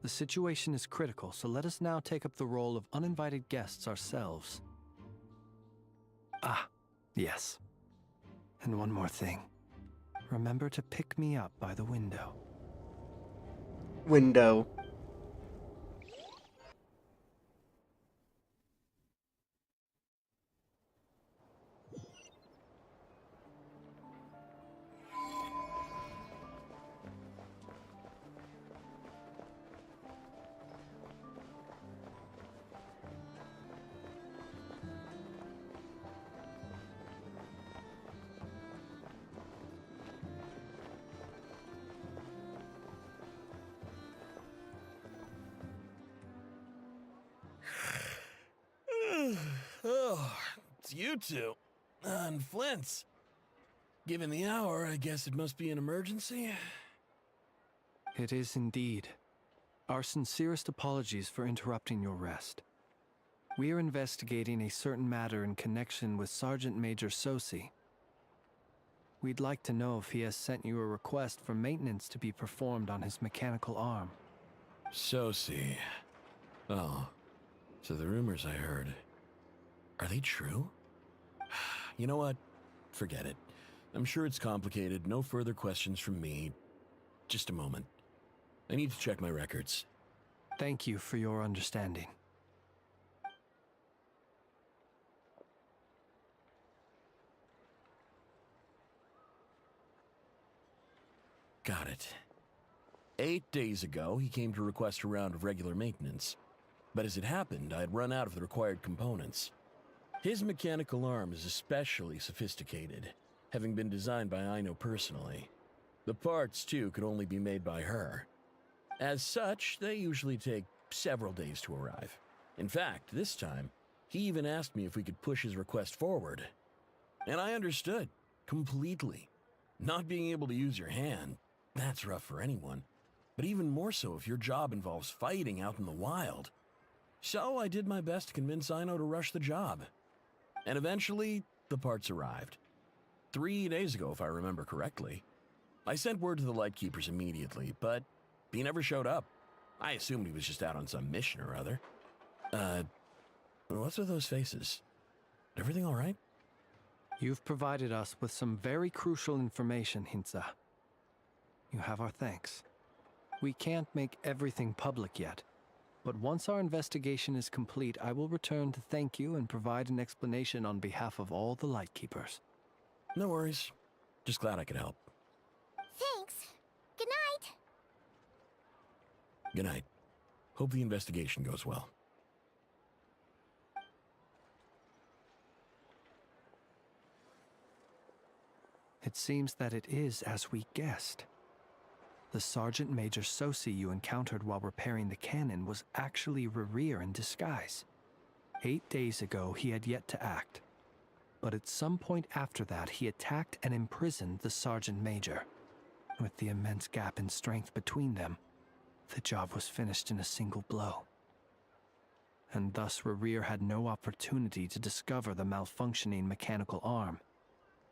The situation is critical, so let us now take up the role of uninvited guests ourselves. Ah, yes. And one more thing. Remember to pick me up by the window. Window. Oh, it's you two. And Flint's. Given the hour, I guess it must be an emergency. It is indeed. Our sincerest apologies for interrupting your rest. We are investigating a certain matter in connection with Sergeant Major Sosi. We'd like to know if he has sent you a request for maintenance to be performed on his mechanical arm. Sosi. Oh, so the rumors I heard, are they true? You know what? Forget it. I'm sure it's complicated. No further questions from me. Just a moment. I need to check my records. Thank you for your understanding. Got it. 8 days ago, he came to request a round of regular maintenance. But as it happened, I had run out of the required components. His mechanical arm is especially sophisticated, having been designed by Aino personally. The parts, too, could only be made by her. As such, they usually take several days to arrive. In fact, this time, he even asked me if we could push his request forward. And I understood, completely. Not being able to use your hand, that's rough for anyone. But even more so if your job involves fighting out in the wild. So I did my best to convince Aino to rush the job. And eventually, The parts arrived. 3 days ago, if I remember correctly. I sent word to the Lightkeepers immediately, but he never showed up. I assumed he was just out on some mission or other. What's with those faces? Everything all right? You've provided us with some very crucial information, Hintsa. You have our thanks. We can't make everything public yet, but once our investigation is complete, I will return to thank you and provide an explanation on behalf of all the Lightkeepers. No worries. Just glad I could help. Thanks. Good night. Good night. Hope the investigation goes well. It seems that it is as we guessed. The Sergeant Major Sosi you encountered while repairing the cannon was actually Rerir in disguise. 8 days ago, he had yet to act. But at some point after that, he attacked and imprisoned the Sergeant Major. With the immense gap in strength between them, the job was finished in a single blow. And thus Rerir had no opportunity to discover the malfunctioning mechanical arm.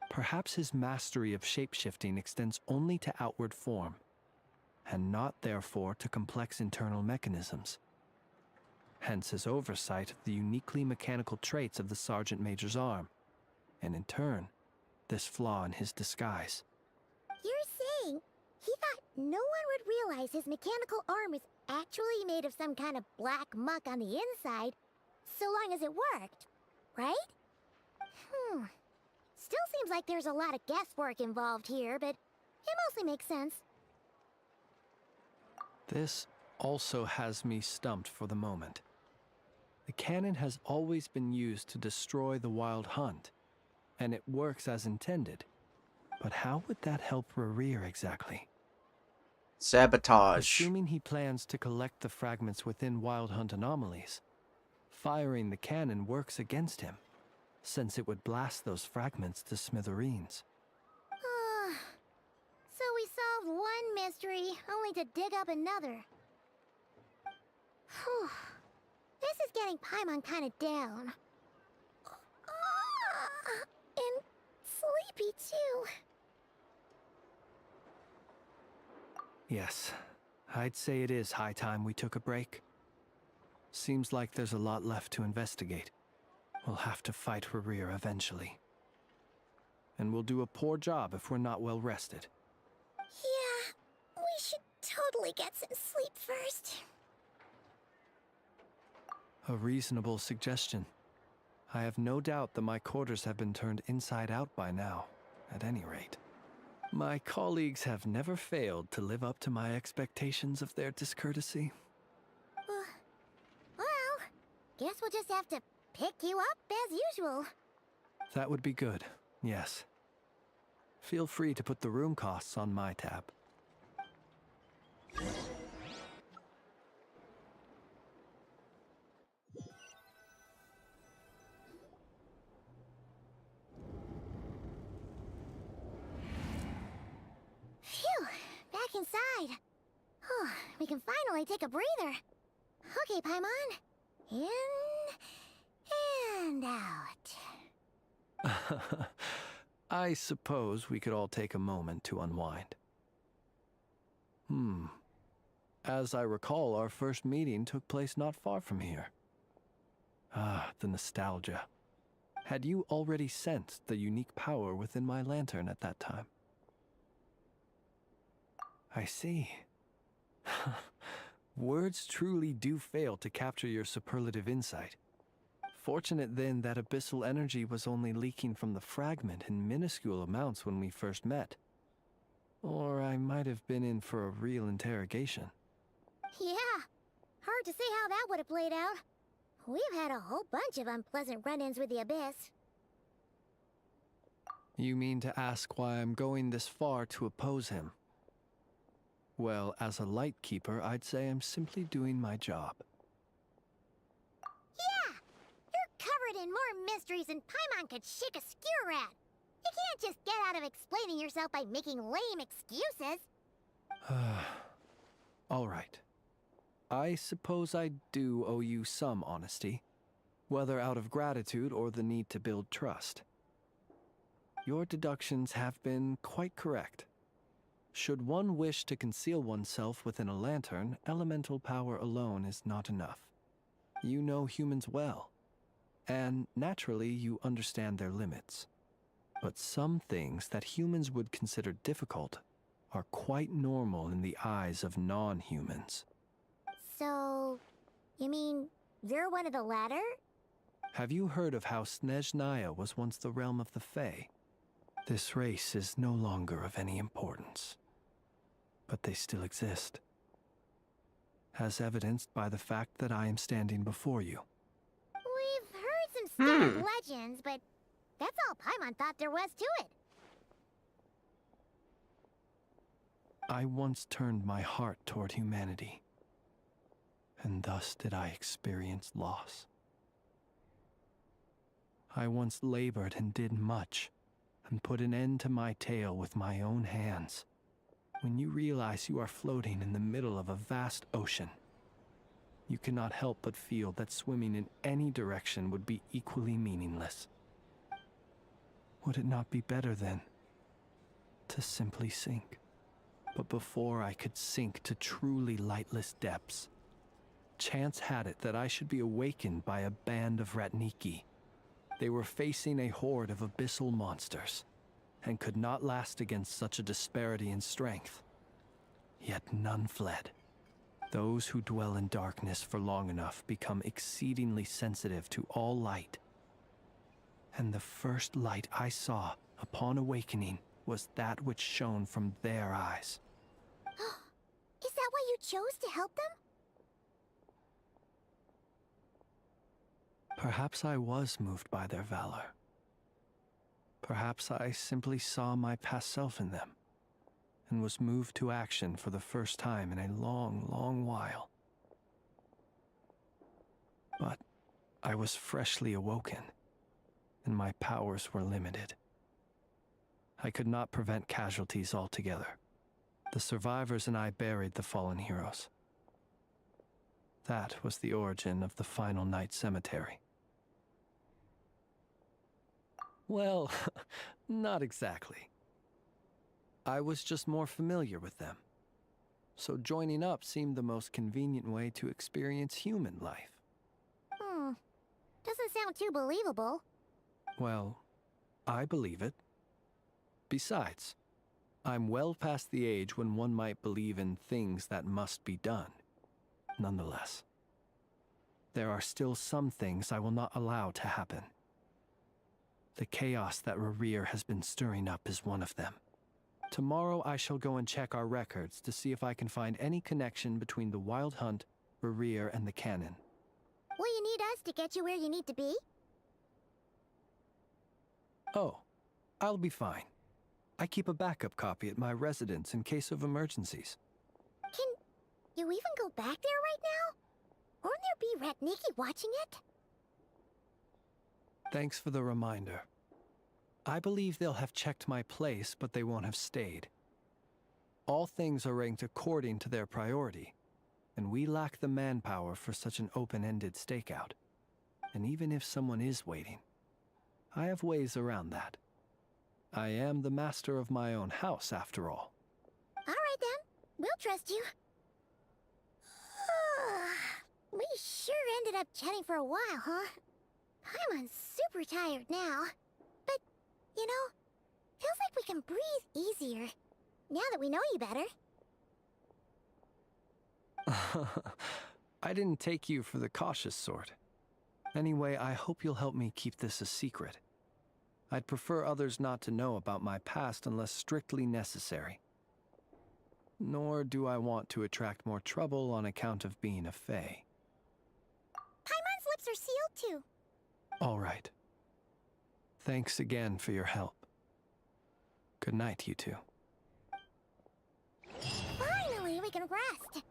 Perhaps his mastery of shapeshifting extends only to outward form, and not therefore to complex internal mechanisms. Hence his oversight of the uniquely mechanical traits of the Sergeant Major's arm, and in turn, this flaw in his disguise. You're saying he thought no one would realize his mechanical arm is actually made of some kind of black muck on the inside, so long as it worked, right? Still seems like there's a lot of guesswork involved here, but it mostly makes sense. This also has me stumped for the moment. The cannon has always been used to destroy the Wild Hunt, and it works as intended. But how would that help Rerir exactly? Sabotage. Assuming he plans to collect the fragments within Wild Hunt anomalies, firing the cannon works against him, since it would blast those fragments to smithereens. So we solved one mystery, only to dig up another. Whew. This is getting Paimon kind of down. And sleepy too. Yes, I'd say it is high time we took a break. Seems like there's a lot left to investigate. We'll have to fight Rerir eventually. And we'll do a poor job if we're not well rested. Yeah, we should totally get some sleep first. A reasonable suggestion. I have no doubt that my quarters have been turned inside out by now, at any rate. My colleagues have never failed to live up to my expectations of their discourtesy. Well, guess we'll just have to pick you up as usual. That would be good, yes. Feel free to put the room costs on my tab. Phew, back inside. We can finally take a breather. Okay, Paimon. In and out. I suppose we could all take a moment to unwind. As I recall, our first meeting took place not far from here. Ah, the nostalgia. Had you already sensed the unique power within my lantern at that time? I see. Words truly do fail to capture your superlative insight. Fortunate then that abyssal energy was only leaking from the fragment in minuscule amounts when we first met. Or I might have been in for a real interrogation. Yeah, hard to say how that would have played out. We've had a whole bunch of unpleasant run-ins with the Abyss. You mean to ask why I'm going this far to oppose him? Well, as a Lightkeeper, I'd say I'm simply doing my job. Yeah! You're covered in more mysteries than Paimon could shake a skewer at. You can't just get out of explaining yourself by making lame excuses. All right. I suppose I do owe you some honesty, whether out of gratitude or the need to build trust. your deductions have been quite correct. Should one wish to conceal oneself within a lantern, elemental power alone is not enough. You know humans well, and naturally you understand their limits. But some things that humans would consider difficult are quite normal in the eyes of non-humans. So, you mean you're one of the latter? Have you heard of how Snezhnaya was once the realm of the Fae? This race is no longer of any importance, but they still exist, as evidenced by the fact that I am standing before you. We've heard some standard legends, but that's all Paimon thought there was to it. I once turned my heart toward humanity, and thus did I experience loss. I once labored and did much, and put an end to my tale with my own hands. When you realize you are floating in the middle of a vast ocean, you cannot help but feel that swimming in any direction would be equally meaningless. Would it not be better, then, to simply sink? But before I could sink to truly lightless depths, chance had it that I should be awakened by a band of Ratniki. They were facing a horde of abyssal monsters, and could not last against such a disparity in strength. Yet none fled. Those who dwell in darkness for long enough become exceedingly sensitive to all light. And the first light I saw upon awakening was that which shone from their eyes. Is that why you chose to help them? Perhaps I was moved by their valor. Perhaps I simply saw my past self in them, and was moved to action for the first time in a long, long while. But I was freshly awoken, and my powers were limited. I could not prevent casualties altogether. The survivors and I buried the fallen heroes. That was the origin of the Final Night Cemetery. Well, not exactly. I was just more familiar with them. So joining up seemed the most convenient way to experience human life. Doesn't sound too believable. Well, I believe it. Besides, I'm well past the age when one might believe in things that must be done. Nonetheless, there are still some things I will not allow to happen. The chaos that Rerir has been stirring up is one of them. Tomorrow I shall go and check our records to see if I can find any connection between the Wild Hunt, Rerir, and the Cannon. Will you need us to get you where you need to be? Oh, I'll be fine. I keep a backup copy at my residence in case of emergencies. Can you even go back there right now? Won't there be Ratniki watching it? Thanks for the reminder. I believe they'll have checked my place, but they won't have stayed. All things are ranked according to their priority, and we lack the manpower for such an open-ended stakeout. And even if someone is waiting, I have ways around that. I am the master of my own house, after all. All right then, we'll trust you. We sure ended up chatting for a while, huh? I'm super tired now. But, you know, feels like we can breathe easier, now that we know you better. I didn't take you for the cautious sort. Anyway, I hope you'll help me keep this a secret. I'd prefer others not to know about my past unless strictly necessary. Nor do I want to attract more trouble on account of being a Fae. Paimon's lips are sealed too. All right. Thanks again for your help. Good night, you two. Finally, we can rest.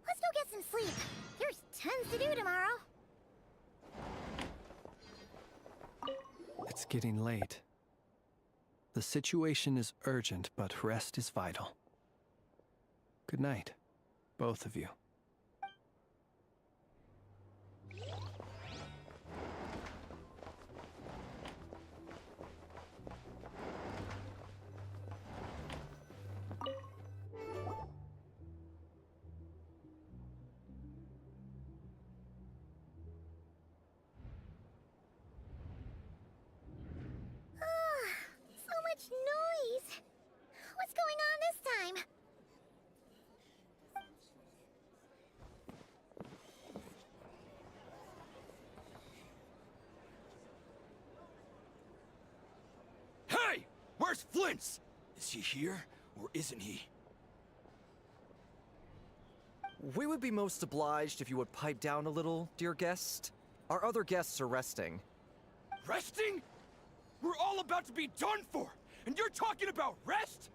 Let's go get some sleep. There's tons to do tomorrow. It's getting late. The situation is urgent, but rest is vital. Good night, both of you. Where's Flint's? Is he here, or isn't he? We would be most obliged if you would pipe down a little, dear guest. Our other guests are resting. Resting? We're all about to be done for, and you're talking about rest?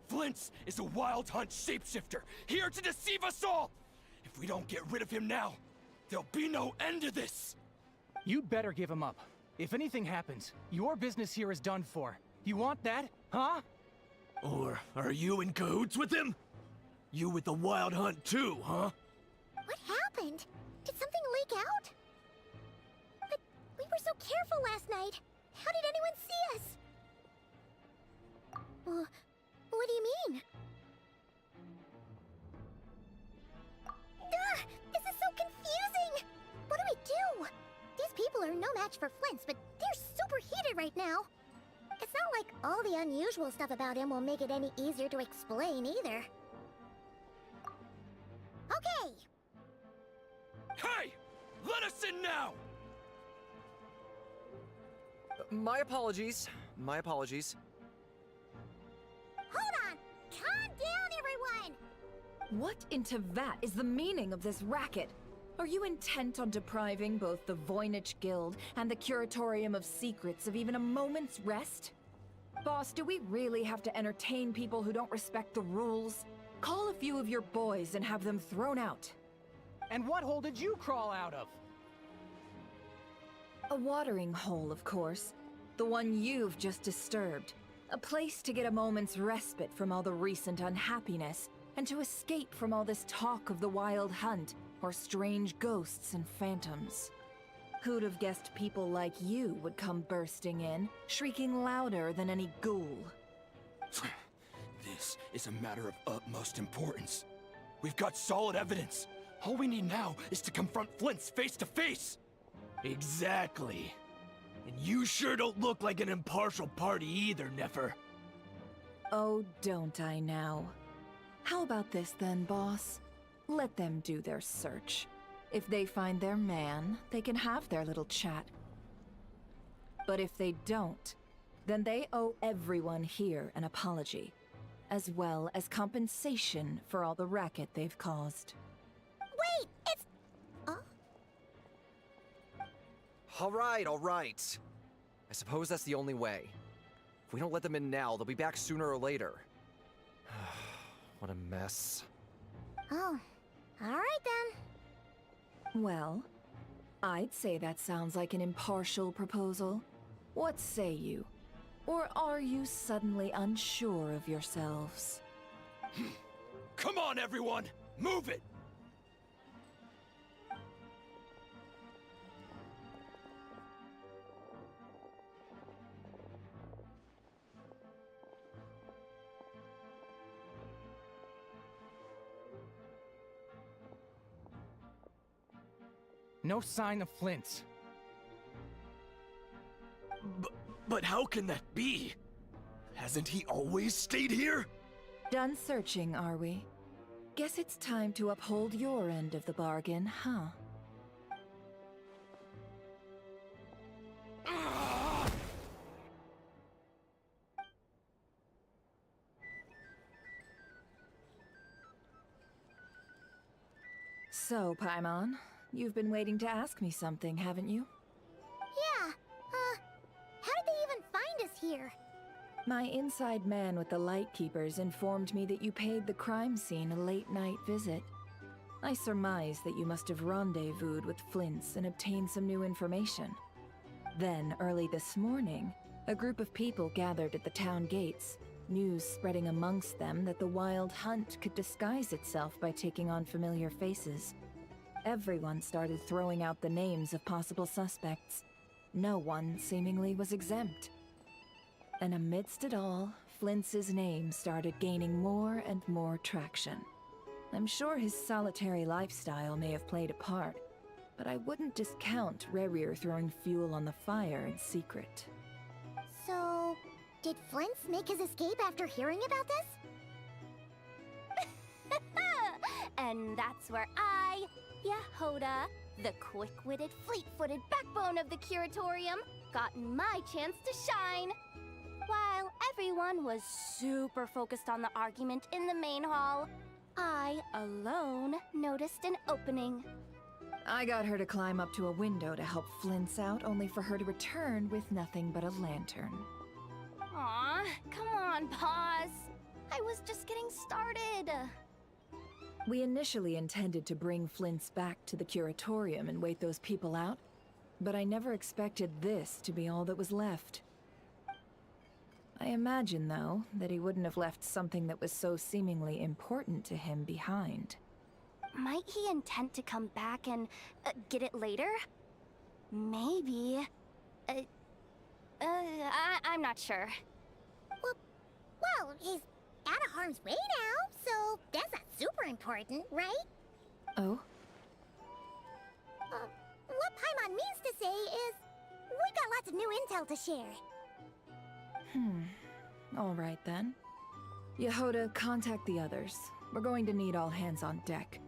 Flint's is a wild hunt shapeshifter, here to deceive us all! If we don't get rid of him now, there'll be no end to this! You'd better give him up. If anything happens, your business here is done for. You want that, huh? Or are you in cahoots with him? You with the wild hunt too, huh? What happened? Did something leak out? But we were so careful last night. How did anyone see us? What do you mean? Ugh! This is so confusing! What do? These people are no match for Flint's, but they're super heated right now. It's not like all the unusual stuff about him will make it any easier to explain either. Okay! Hey! Let us in now! My apologies. My apologies. Hold on! Calm down, everyone! What in Tevat is the meaning of this racket? Are you intent on depriving both the Voynich Guild and the Curatorium of Secrets of even a moment's rest? Boss, do we really have to entertain people who don't respect the rules? Call a few of your boys and have them thrown out. And what hole did you crawl out of? A watering hole, of course. The one you've just disturbed. A place to get a moment's respite from all the recent unhappiness, and to escape from all this talk of the wild hunt, or strange ghosts and phantoms. Who'd have guessed people like you would come bursting in, shrieking louder than any ghoul? This is a matter of utmost importance. We've got solid evidence. All we need now is to confront Flint's face to face. Exactly. And you sure don't look like an impartial party either, Nefer. Oh, don't I now? How about this then, boss? Let them do their search. If they find their man, they can have their little chat. But if they don't, then they owe everyone here an apology, as well as compensation for all the racket they've caused. Wait, it's... All right. I suppose that's the only way. If we don't let them in now, they'll be back sooner or later. What a mess. Oh, alright then. Well, I'd say that sounds like an impartial proposal. What say you? Or are you suddenly unsure of yourselves? Come on, everyone! Move it! No sign of Flint's. But how can that be? Hasn't he always stayed here? Done searching, are we? Guess it's time to uphold your end of the bargain, huh? So, Paimon, you've been waiting to ask me something, haven't you? Yeah, how did they even find us here? My inside man with the Lightkeepers informed me that you paid the crime scene a late-night visit. I surmise that you must have rendezvoused with Flint's and obtained some new information. Then, early this morning, a group of people gathered at the town gates, news spreading amongst them that the Wild Hunt could disguise itself by taking on familiar faces. Everyone started throwing out the names of possible suspects. No one, seemingly, was exempt. And amidst it all, Flint's name started gaining more and more traction. I'm sure his solitary lifestyle may have played a part, but I wouldn't discount Rerir throwing fuel on the fire in secret. So, did Flint's make his escape after hearing about this? And that's where I, Yehoda, the quick-witted, fleet-footed backbone of the Curatorium, gotten my chance to shine. While everyone was super focused on the argument in the main hall, I alone noticed an opening. I got her to climb up to a window to help Flint's out, only for her to return with nothing but a lantern. Aw, come on, pause. I was just getting started. We initially intended to bring Flint's back to the curatorium and wait those people out, but I never expected this to be all that was left. I imagine, though, that he wouldn't have left something that was so seemingly important to him behind. Might he intend to come back and get it later? Maybe. I'm not sure. Well, he's out of harm's way now, so that's not super important, right? Oh? What Paimon means to say is, we got lots of new intel to share. All right then. Yehoda, contact the others. We're going to need all hands on deck.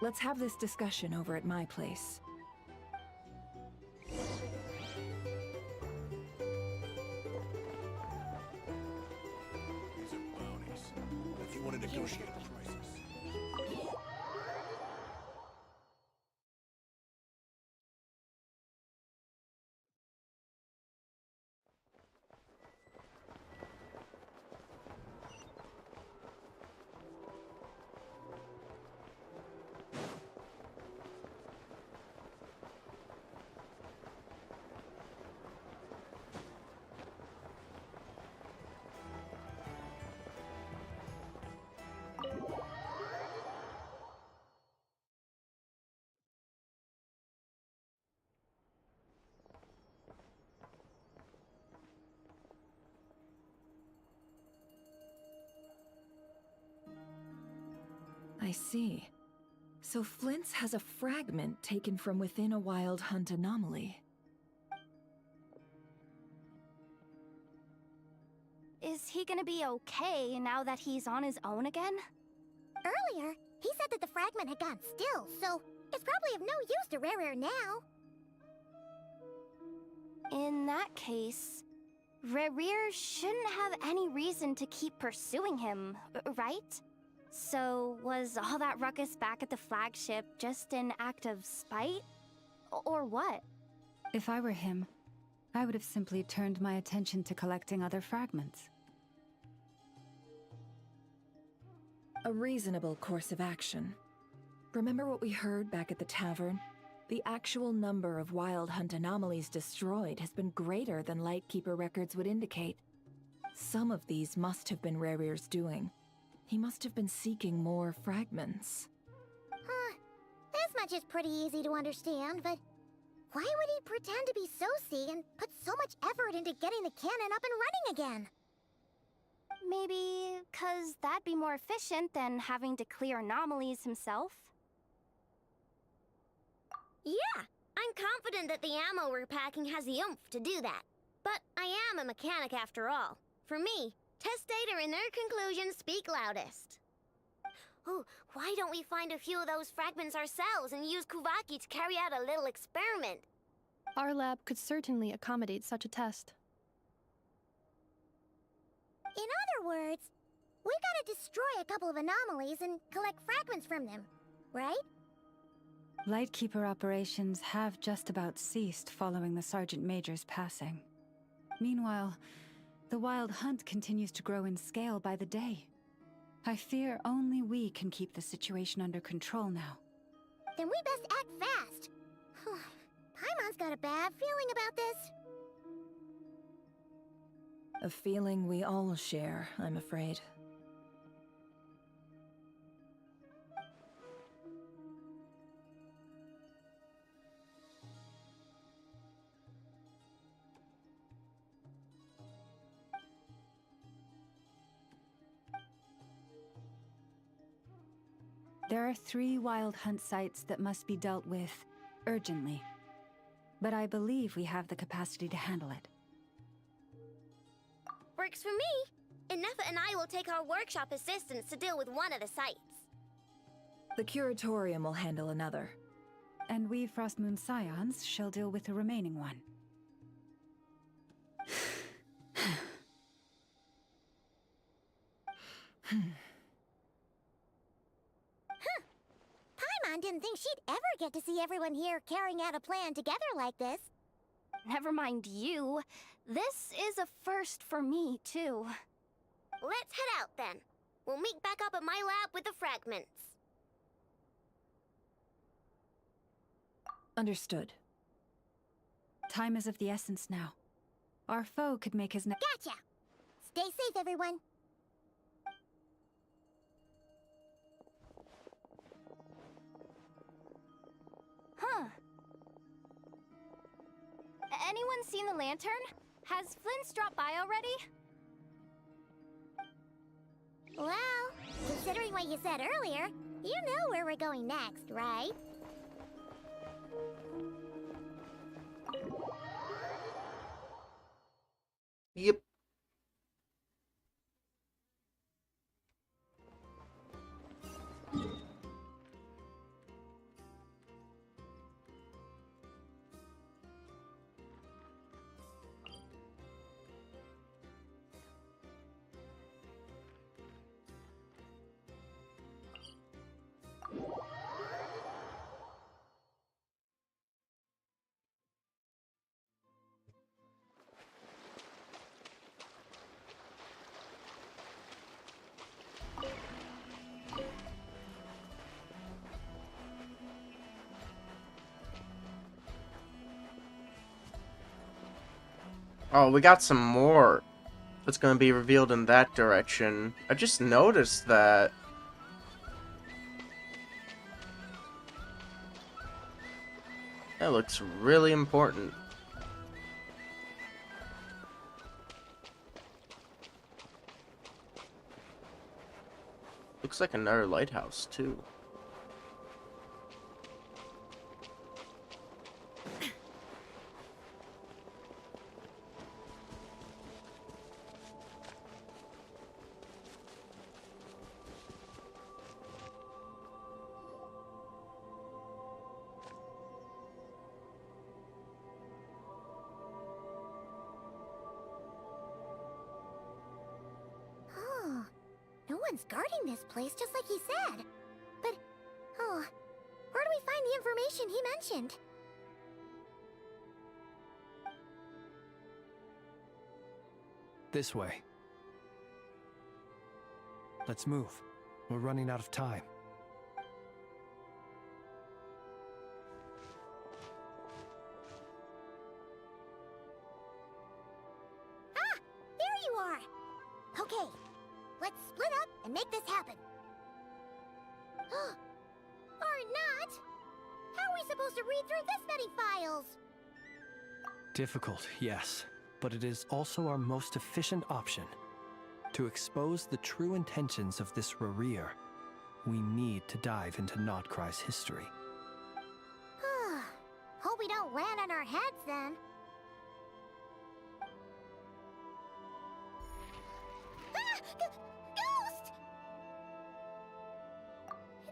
Let's have this discussion over at my place. These are bounties. If you want to negotiate prices. I see. So Flint's has a fragment taken from within a Wild Hunt anomaly. Is he gonna be okay now that he's on his own again? Earlier, he said that the fragment had gone still, so it's probably of no use to Rare now. In that case, Rerir shouldn't have any reason to keep pursuing him, right? So, was all that ruckus back at the flagship just an act of spite? Or what? If I were him, I would have simply turned my attention to collecting other fragments. A reasonable course of action. Remember what we heard back at the tavern? The actual number of Wild Hunt anomalies destroyed has been greater than Lightkeeper records would indicate. Some of these must have been Rerir's doing. He must have been seeking more fragments. This much is pretty easy to understand, but why would he pretend to be Sosi and put so much effort into getting the cannon up and running again? Maybe 'cause that'd be more efficient than having to clear anomalies himself? Yeah, I'm confident that the ammo we're packing has the oomph to do that. But I am a mechanic after all. For me, test data and their conclusions speak loudest. Ooh, why don't we find a few of those fragments ourselves and use Kuvaki to carry out a little experiment? Our lab could certainly accommodate such a test. In other words, we gotta destroy a couple of anomalies and collect fragments from them, right? Lightkeeper operations have just about ceased following the Sergeant Major's passing. Meanwhile, the Wild Hunt continues to grow in scale by the day. I fear only we can keep the situation under control now. Then we best act fast. Paimon's got a bad feeling about this. A feeling we all share, I'm afraid. There are 3 Wild Hunt sites that must be dealt with urgently. But I believe we have the capacity to handle it. Works for me. Nefa and I will take our workshop assistants to deal with one of the sites. The Curatorium will handle another. And we Frostmoon Scions shall deal with the remaining one. Paimon didn't think she'd ever get to see everyone here carrying out a plan together like this. Never mind you. This is a first for me, too. Let's head out then. We'll meet back up at my lab with the fragments. Understood. Time is of the essence now. Our foe could make his Gotcha! Stay safe, everyone. Huh. Anyone seen the lantern? Has Flint's dropped by already? Well, considering what you said earlier, you know where we're going next, right? Yep. Oh, we got some more that's going to be revealed in that direction. I just noticed that. That looks really important. Looks like another lighthouse, too. Oh, no one's guarding this place just like he said. But, oh, where do we find the information he mentioned? This way. Let's move. We're running out of time. Ah! There you are! Okay, let's split up and make this happen. Or not! How are we supposed to read through this many files? Difficult, yes, but it is also our most efficient option. To expose the true intentions of this Rerir, we need to dive into Nodcry's history. Hope we don't land on our heads then. Ah! Ghost!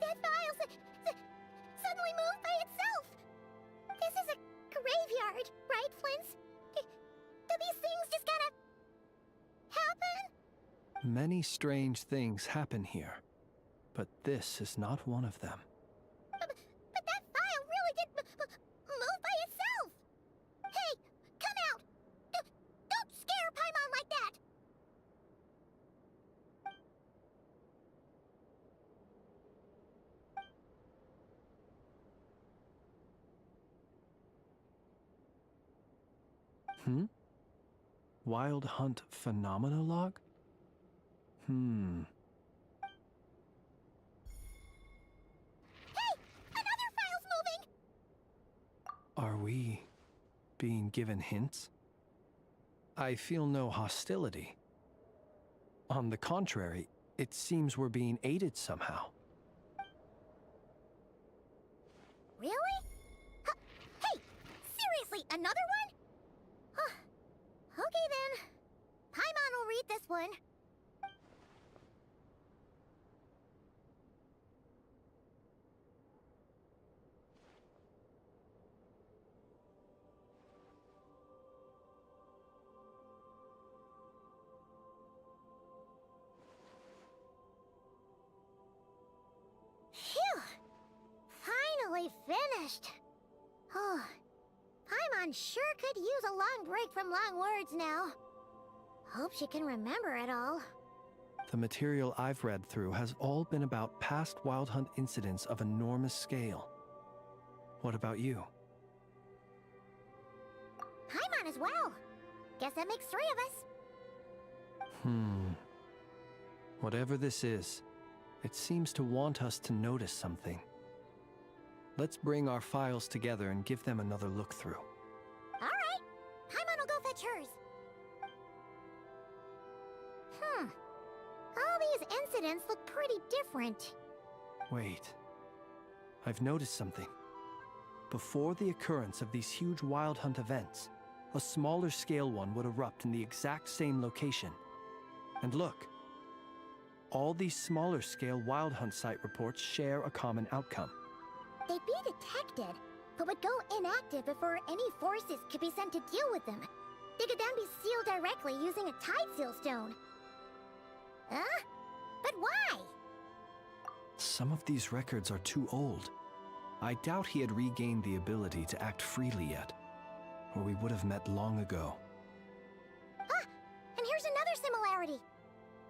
That file suddenly moved by itself! This is a graveyard, right, Flint's? Do these things just gotta happen? Many strange things happen here, but this is not one of them. But that file really did move by itself! Hey, come out! Don't scare Paimon like that! Wild Hunt Phenomenologue? Hey! Another file's moving! Are we being given hints? I feel no hostility. On the contrary, it seems we're being aided somehow. Really? Hey! Seriously, another one? Okay then. Paimon will read this one. finished. Oh, Paimon sure could use a long break from long words now. Hope she can remember it all. The material I've read through has all been about past Wild Hunt incidents of enormous scale. What about you? Paimon as well. Guess that makes 3 of us. Whatever this is, it seems to want us to notice something. Let's bring our files together and give them another look through. Alright, Paimon will go fetch hers. All these incidents look pretty different. Wait. I've noticed something. Before the occurrence of these huge Wild Hunt events, a smaller scale one would erupt in the exact same location. And look, all these smaller scale Wild Hunt site reports share a common outcome. They'd be detected, but would go inactive before any forces could be sent to deal with them. They could then be sealed directly using a tide seal stone. Huh? But why? Some of these records are too old. I doubt he had regained the ability to act freely yet, or we would have met long ago. Ah! And here's another similarity.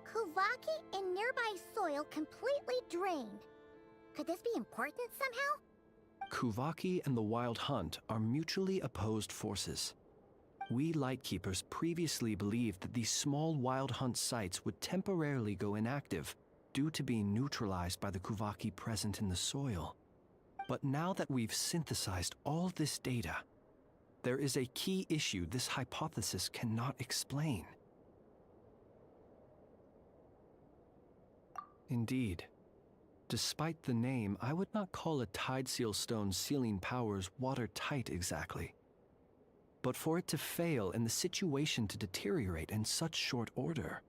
Kuvaki and nearby soil completely drained. Could this be important somehow? Kuvaki and the Wild Hunt are mutually opposed forces. We Lightkeepers previously believed that these small Wild Hunt sites would temporarily go inactive due to being neutralized by the Kuvaki present in the soil. But now that we've synthesized all this data, there is a key issue this hypothesis cannot explain. Indeed. Despite the name, I would not call a Tide Seal Stone's sealing powers watertight exactly. But for it to fail and the situation to deteriorate in such short order...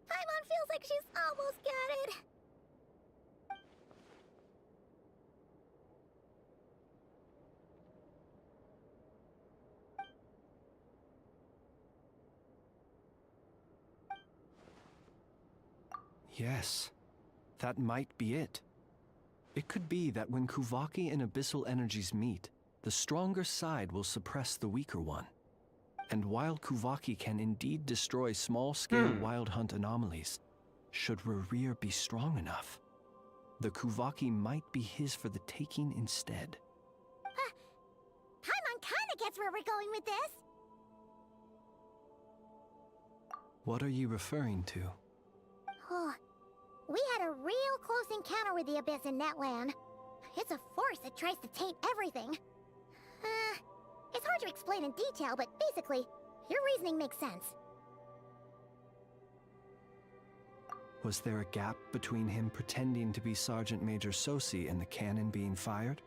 Paimon feels like she's almost got it. Yes, that might be it. It could be that when Kuvaki and Abyssal energies meet, the stronger side will suppress the weaker one. And while Kuvaki can indeed destroy small-scale Wild Hunt anomalies, should Rerir be strong enough, the Kuvaki might be his for the taking instead. Paimon kinda gets where we're going with this. What are you referring to? Oh, we had a real close encounter with the Abyss in Netland. It's a force that tries to taint everything. It's hard to explain in detail, but basically, your reasoning makes sense. Was there a gap between him pretending to be Sergeant Major Sosi and the cannon being fired?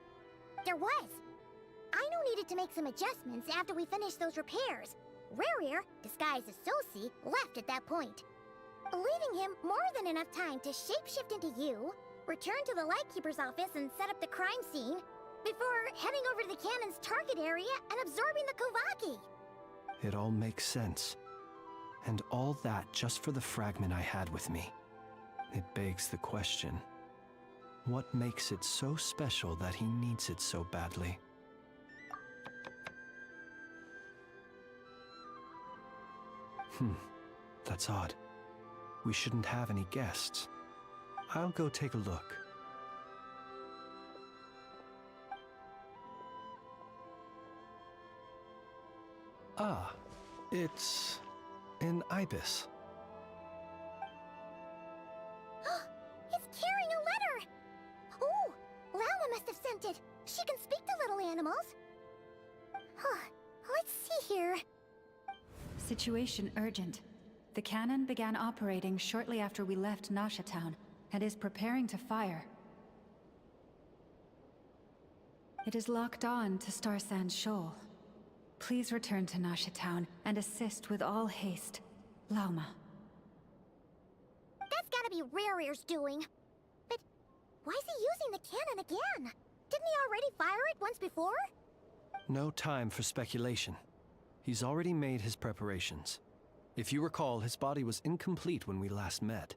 There was. Aino needed to make some adjustments after we finished those repairs. Rerir, disguised as Sosi, left at that point, leaving him more than enough time to shapeshift into you, return to the Lightkeeper's office and set up the crime scene, before heading over to the cannon's target area and absorbing the Kuvaki. It all makes sense. And all that just for the fragment I had with me. It begs the question, what makes it so special that he needs it so badly? That's odd. We shouldn't have any guests. I'll go take a look. Ah, it's an ibis. It's carrying a letter! Ooh, Lala must have sent it. She can speak to little animals. Let's see here. Situation urgent. The cannon began operating shortly after we left Nasha Town and is preparing to fire. It is locked on to Star Sand Shoal. Please return to Nasha Town and assist with all haste. Lauma. That's gotta be Rerir's doing. But why is he using the cannon again? Didn't he already fire it once before? No time for speculation. He's already made his preparations. If you recall, his body was incomplete when we last met.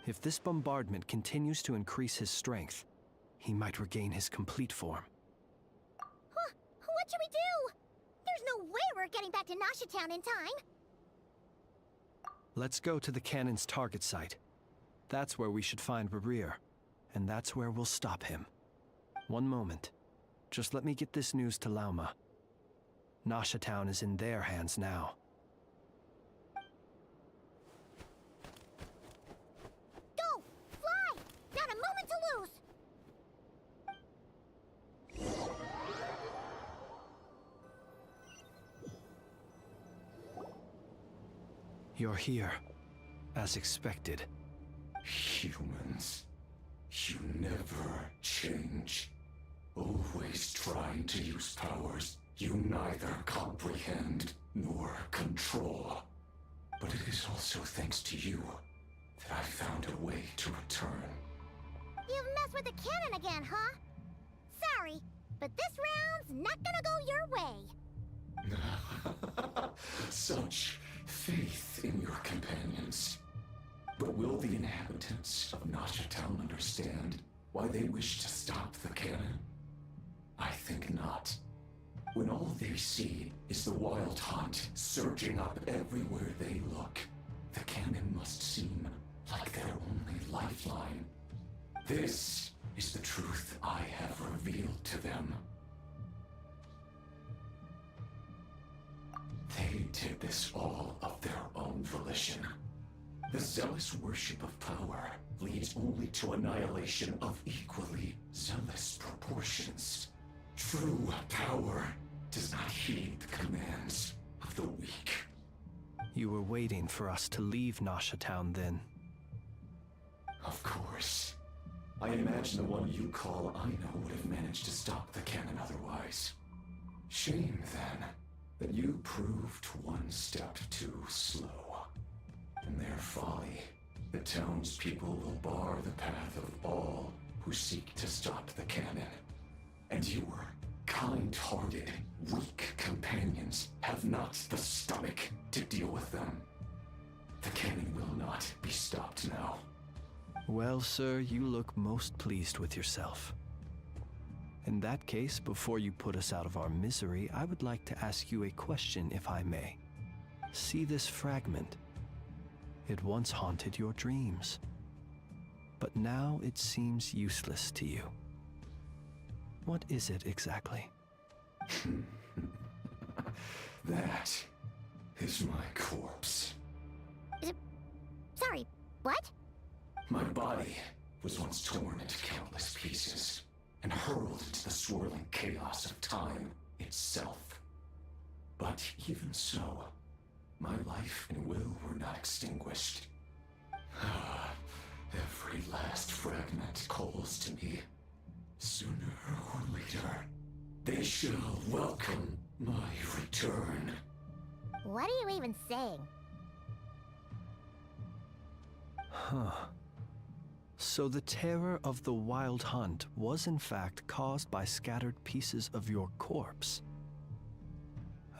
If this bombardment continues to increase his strength, he might regain his complete form. Huh, what should we do? There's no way we're getting back to Nashatown in time. Let's go to the cannon's target site. That's where we should find Rerir, and that's where we'll stop him. One moment. Just let me get this news to Lauma. Nashatown is in their hands now. Go! Fly! Not a moment to lose! You're here, as expected. Humans, you never change. Always trying to use powers you neither comprehend nor control. But it is also thanks to you that I found a way to return. You've messed with the cannon again, huh? Sorry, but this round's not gonna go your way. Such faith in your companions. But will the inhabitants of Nashatown understand why they wish to stop the cannon? I think not. When all they see is the wild hunt surging up everywhere they look, the cannon must seem like their only lifeline. This is the truth I have revealed to them. They did this all of their own volition. The zealous worship of power leads only to annihilation of equally zealous proportions. True power does not heed the commands of the weak. You were waiting for us to leave Nashatown then. Of course. I imagine the one you call Aina would have managed to stop the cannon otherwise. Shame, then, that you proved one step too slow. In their folly, the townspeople will bar the path of all who seek to stop the cannon. And your kind-hearted, weak companions have not the stomach to deal with them. The cannon will not be stopped now. Well, sir, you look most pleased with yourself. In that case, before you put us out of our misery, I would like to ask you a question, if I may. See this fragment? It once haunted your dreams, but now it seems useless to you. What is it exactly? That is my corpse. Sorry, what? My body was once torn into countless pieces and hurled into the swirling chaos of time itself. But even so, my life and will were not extinguished. Every last fragment calls to me. Sooner or later, they shall welcome my return. What are you even saying? Huh. So the terror of the Wild Hunt was in fact caused by scattered pieces of your corpse.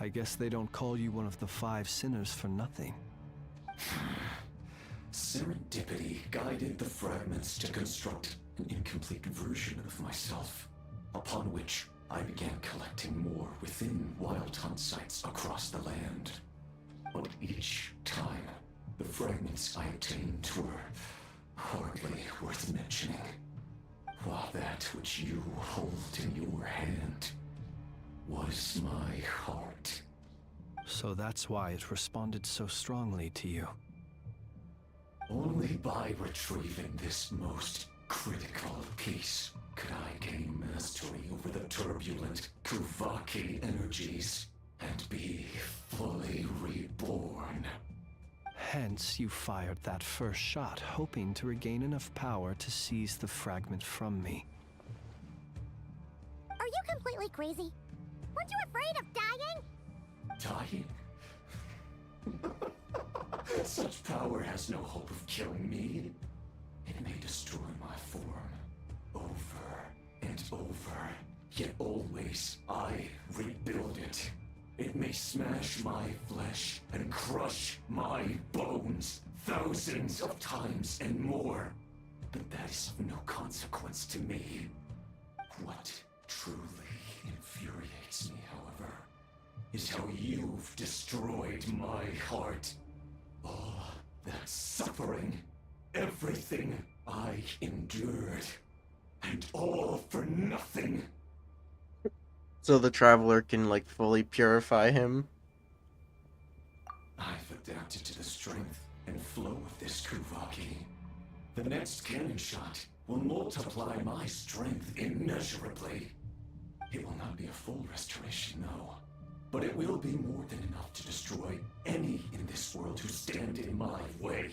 I guess they don't call you one of the 5 sinners for nothing. Serendipity guided the fragments to construct an incomplete version of myself, upon which I began collecting more within Wild Hunt sites across the land. But each time, the fragments I obtained were hardly worth mentioning, while that which you hold in your hand was my heart. So that's why it responded so strongly to you. Only by retrieving this most critical piece could I gain mastery over the turbulent Kuvaki energies and be fully reborn. Hence, you fired that first shot, hoping to regain enough power to seize the fragment from me. Are you completely crazy? Weren't you afraid of dying? Dying? Such power has no hope of killing me. It may destroy my form over and over, yet always I rebuild it. It may smash my flesh and crush my bones thousands of times and more. But that is of no consequence to me. What truly infuriates me, however, is how you've destroyed my heart. All that suffering, everything I endured, and all for nothing. So the Traveler can, like, fully purify him? I've adapted to the strength and flow of this Kuvaki. The next cannon shot will multiply my strength immeasurably. It will not be a full restoration, no. But it will be more than enough to destroy any in this world who stand in my way.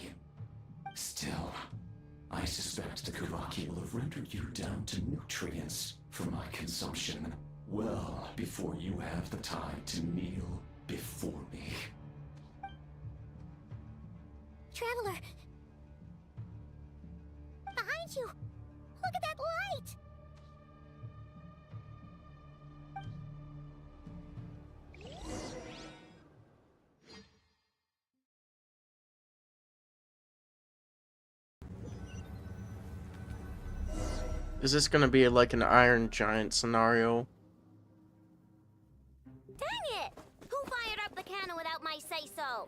Still, I suspect the Kuvaki will have rendered you down to nutrients for my consumption well before you have the time to kneel before me. Traveler! Behind you! Look at that light! Is this gonna be like an Iron Giant scenario? Dang it! Who fired up the cannon without my say-so?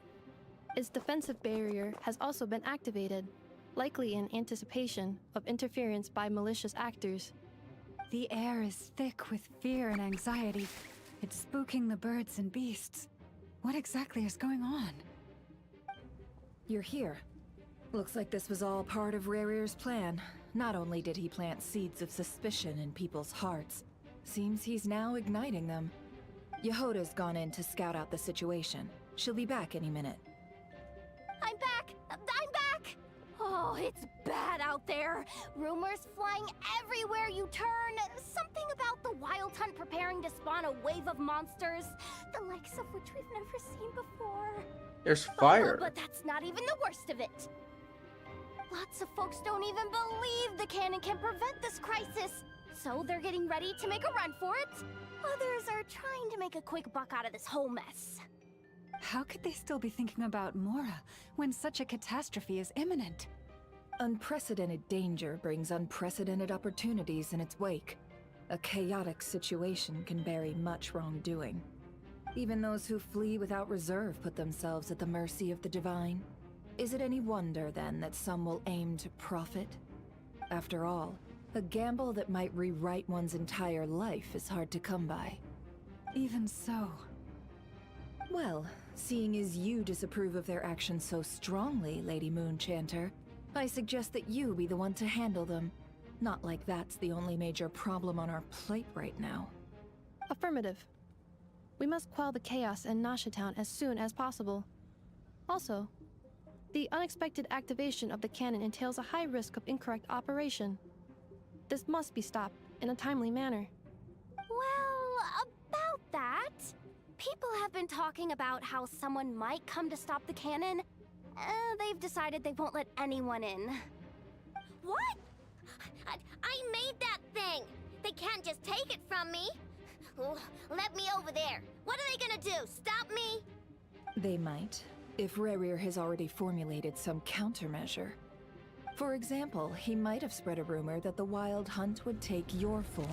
Its defensive barrier has also been activated, likely in anticipation of interference by malicious actors. The air is thick with fear and anxiety. It's spooking the birds and beasts. What exactly is going on? You're here. Looks like this was all part of Rarir's plan. Not only did he plant seeds of suspicion in people's hearts, seems he's now igniting them. Yehoda's gone in to scout out the situation. She'll be back any minute. I'm back! I'm back! Oh, it's bad out there. Rumors flying everywhere you turn. Something about the Wild Hunt preparing to spawn a wave of monsters, the likes of which we've never seen before. There's fire. But that's not even the worst of it. Lots of folks don't even believe the cannon can prevent this crisis, so they're getting ready to make a run for it. Others are trying to make a quick buck out of this whole mess. How could they still be thinking about Mora when such a catastrophe is imminent? Unprecedented danger brings unprecedented opportunities in its wake. A chaotic situation can bury much wrongdoing. Even those who flee without reserve put themselves at the mercy of the divine. Is it any wonder, then, that some will aim to profit? After all, a gamble that might rewrite one's entire life is hard to come by. Even so. Well, seeing as you disapprove of their actions so strongly, Lady Moonchanter, I suggest that you be the one to handle them. Not like that's the only major problem on our plate right now. Affirmative. We must quell the chaos in Nasha Town as soon as possible. Also, the unexpected activation of the cannon entails a high risk of incorrect operation. This must be stopped in a timely manner. Well, about that, people have been talking about how someone might come to stop the cannon. They've decided they won't let anyone in. What? I made that thing! They can't just take it from me! Let me over there! What are they gonna do? Stop me? They might, if Rarir has already formulated some countermeasure. For example, he might have spread a rumor that the Wild Hunt would take your form.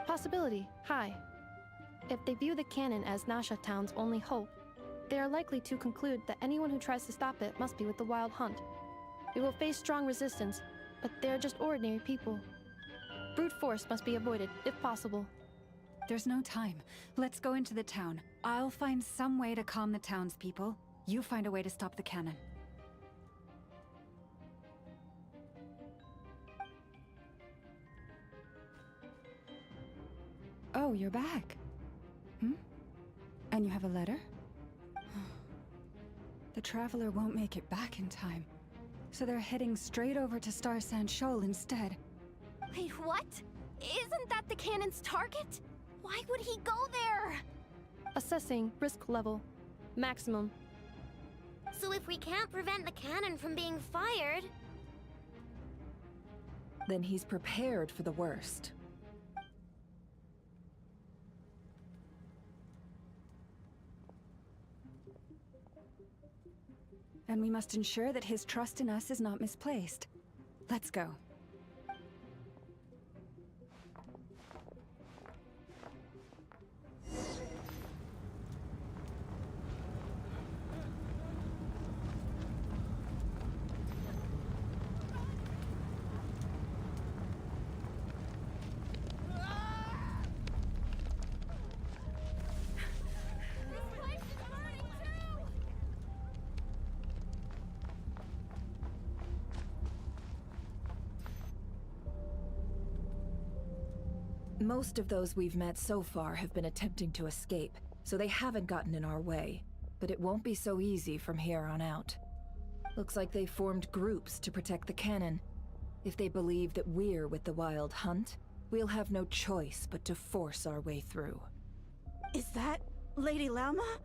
Possibility high. If they view the cannon as Nasha Town's only hope, they are likely to conclude that anyone who tries to stop it must be with the Wild Hunt. We will face strong resistance, but they are just ordinary people. Brute force must be avoided, if possible. There's no time. Let's go into the town. I'll find some way to calm the townspeople. You find a way to stop the cannon. Oh, you're back. And you have a letter? The Traveler won't make it back in time. So they're heading straight over to Star Sand Shoal instead. Wait, what? Isn't that the cannon's target? Why would he go there? Assessing risk level. Maximum. So if we can't prevent the cannon from being fired... Then he's prepared for the worst. and we must ensure that his trust in us is not misplaced. Let's go. Most of those we've met so far have been attempting to escape, so they haven't gotten in our way. But it won't be so easy from here on out. Looks like they formed groups to protect the cannon. If they believe that we're with the Wild Hunt, we'll have no choice but to force our way through. Is that Lady Lauma?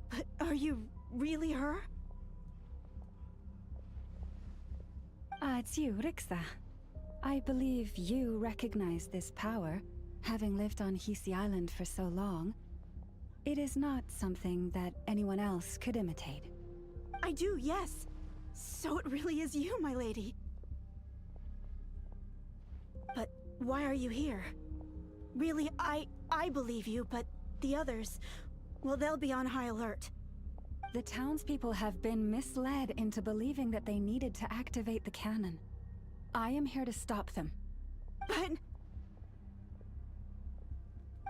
But are you really her? It's you, Rixa. I believe you recognize this power, having lived on Hisi Island for so long. It is not something that anyone else could imitate. I do, yes. So it really is you, my lady. But why are you here? Really, I believe you, but the others, well, they'll be on high alert. The townspeople have been misled into believing that they needed to activate the cannon. I am here to stop them. But...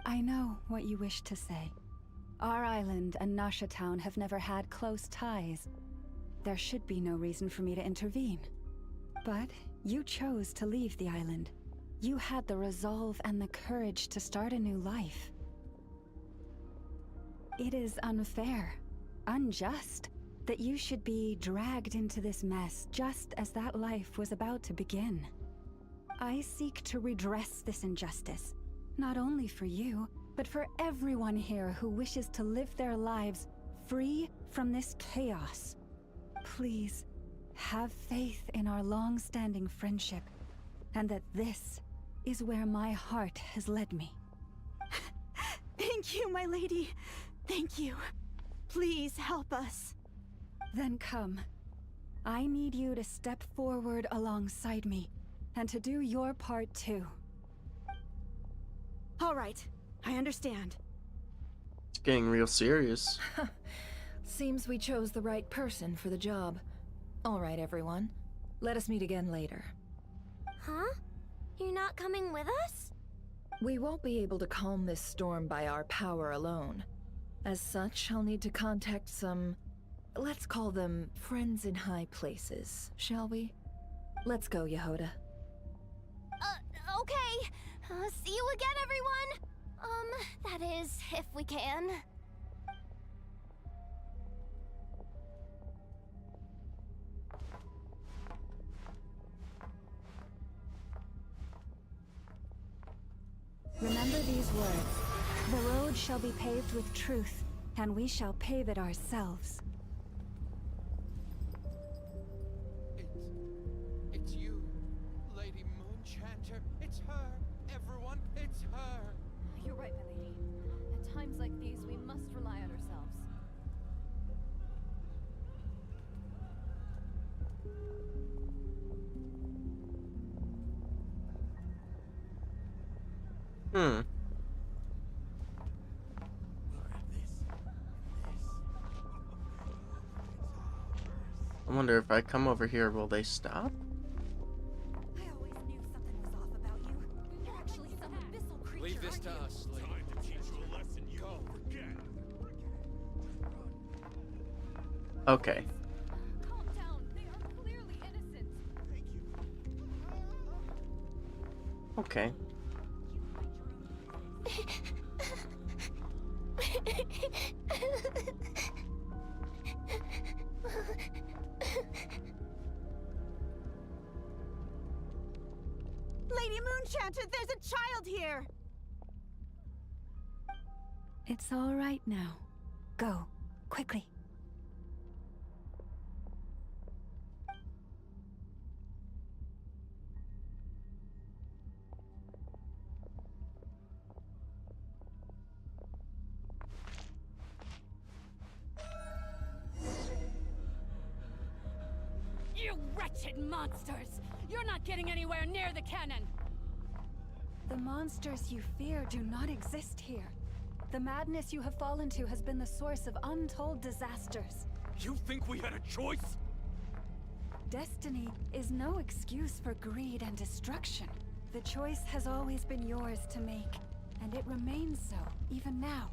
I know what you wish to say. Our island and Nasha Town have never had close ties. There should be no reason for me to intervene. But you chose to leave the island. You had the resolve and the courage to start a new life. It is unfair, unjust, that you should be dragged into this mess just as that life was about to begin. I seek to redress this injustice, not only for you, but for everyone here who wishes to live their lives free from this chaos. Please, have faith in our long-standing friendship, and that this is where my heart has led me. Thank you, my lady. Thank you. Please help us. Then come. I need you to step forward alongside me, and to do your part too. All right, I understand. It's getting real serious. Seems we chose the right person for the job. All right, everyone. Let us meet again later. Huh? You're not coming with us? We won't be able to calm this storm by our power alone. As such, I'll need to contact some... let's call them friends in high places, shall we? Let's go, Yehoda. Okay. See you again, everyone! That is, if we can. Remember these words. The road shall be paved with truth, and we shall pave it ourselves. It's you, Lady Moonchanter. It's her. Everyone, it's her. You're right, my lady. At times like these, we must rely on ourselves. I wonder if I come over here, will they stop? Leave this to us, lady. Time to teach you a lesson you won't forget. Okay. Calm down. They are clearly innocent. Thank you. Okay. Lady Moonchanter, there's a child here! It's all right now. Go, quickly. You wretched monsters! You're not getting anywhere near the cannon! The monsters you fear do not exist here. The madness you have fallen to has been the source of untold disasters. You think we had a choice? Destiny is no excuse for greed and destruction. The choice has always been yours to make, and it remains so, even now.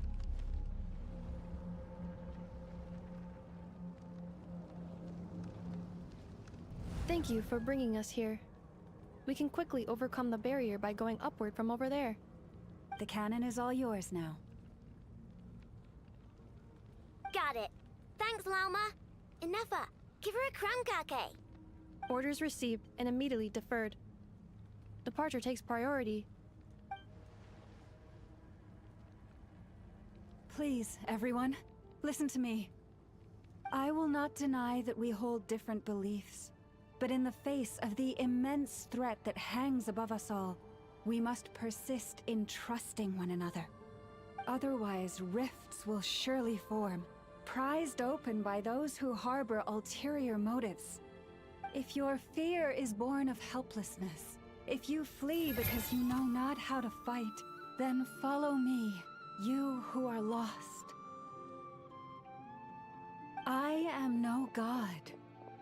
Thank you for bringing us here. We can quickly overcome the barrier by going upward from over there. The cannon is all yours now. Got it. Thanks, Lauma. Inefa, give her a crunkake. Orders received and immediately deferred. Departure takes priority. Please, everyone, listen to me. I will not deny that we hold different beliefs, but in the face of the immense threat that hangs above us all, we must persist in trusting one another. Otherwise, rifts will surely form, prized open by those who harbor ulterior motives. If your fear is born of helplessness, if you flee because you know not how to fight, then follow me, you who are lost. I am no god,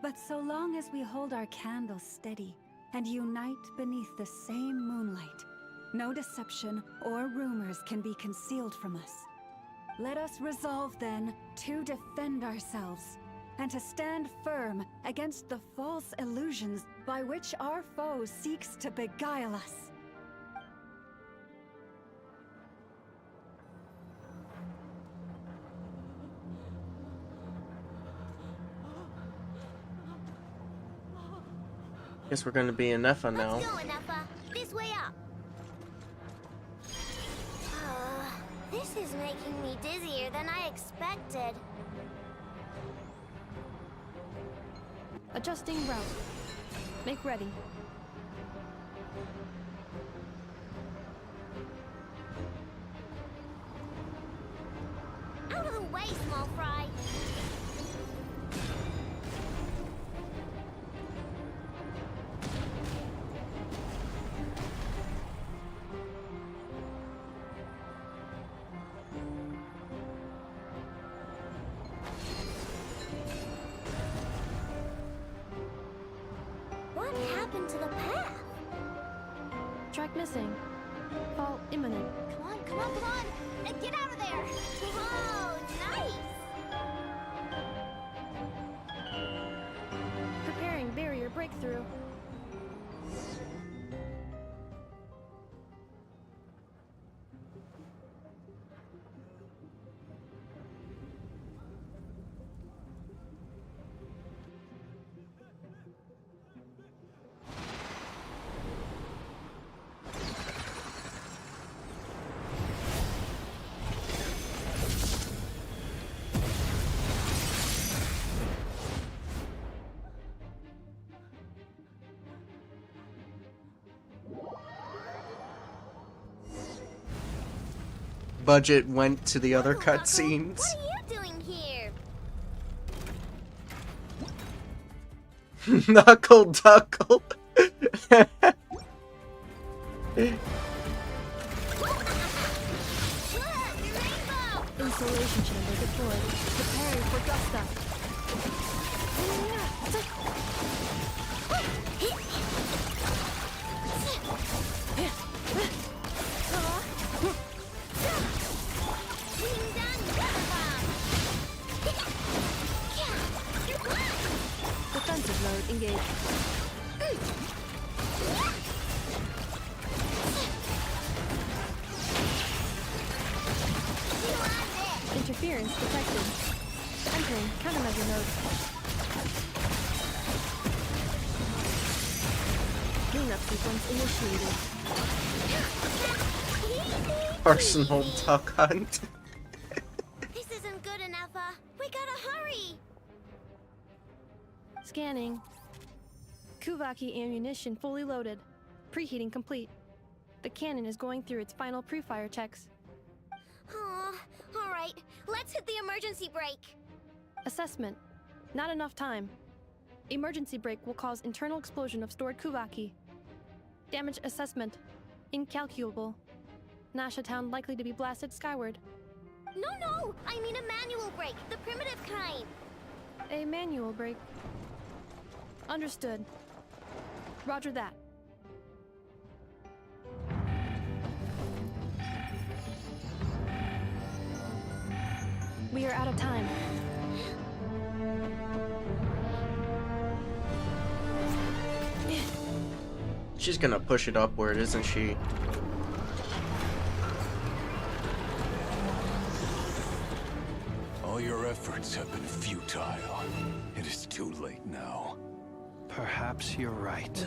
but so long as we hold our candles steady and unite beneath the same moonlight, no deception or rumors can be concealed from us. Let us resolve then to defend ourselves and to stand firm against the false illusions by which our foe seeks to beguile us. Guess we're gonna be Inefa now. Let's go, Inefa. This way up. This is making me dizzier than I expected. Adjusting route. Make ready. Out of the way, small fry. What happened to the path? Track missing. Fall imminent. Come on, come on, come on! Get out of there! Whoa, nice! Preparing barrier breakthrough. Budget went to the other cutscenes. What are you doing here? Knuckle Duckle. Insulation chamber deployed. Preparing for gusta. Defensive mode engaged. Interference detected. Entering countermeasure mode. Cleanup sequence initiated. Arsenal Duck Hunt. This isn't good enough. We gotta hurry. Scanning. Kuvaki ammunition fully loaded. Preheating complete. The cannon is going through its final pre-fire checks. Oh, all right. Let's hit the emergency brake. Assessment. Not enough time. Emergency brake will cause internal explosion of stored Kuvaki. Damage assessment. Incalculable. Nasha Town likely to be blasted skyward. No! I mean a manual brake, the primitive kind. A manual brake. Understood. Roger that. We are out of time. She's gonna push it upward, isn't she? All your efforts have been futile. It is too late now. Perhaps you're right.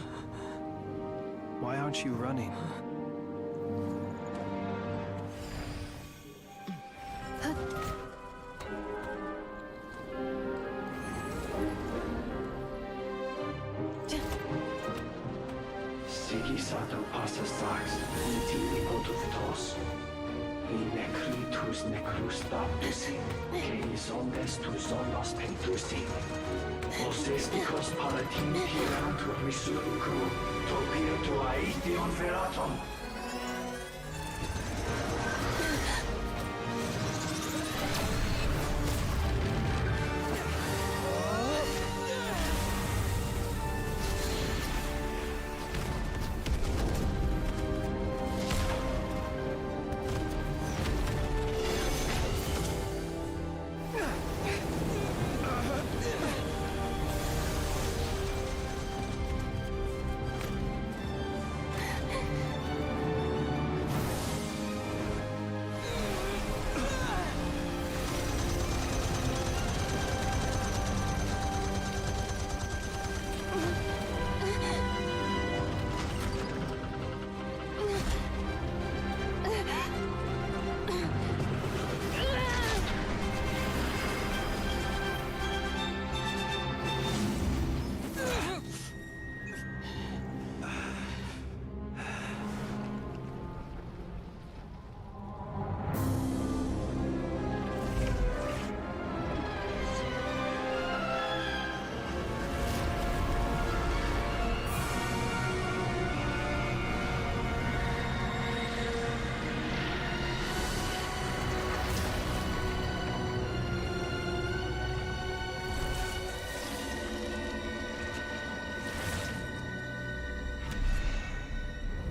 Why aren't you running? Sigisato passa sax, intili potovitos. Necritus necrus baptisi, que ondes tu zonos pentusi. Osesticos palatin tirantur misuricru, topir tu aetion veraton.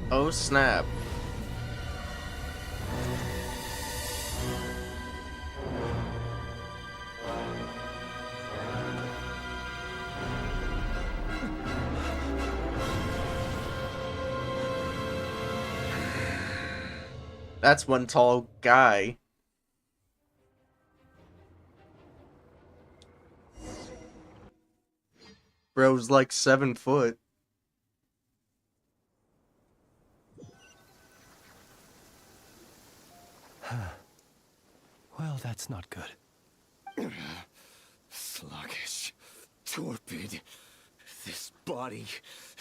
Oh snap. That's one tall guy. Bro's like 7 foot. Well, that's not good. Sluggish. Torpid. This body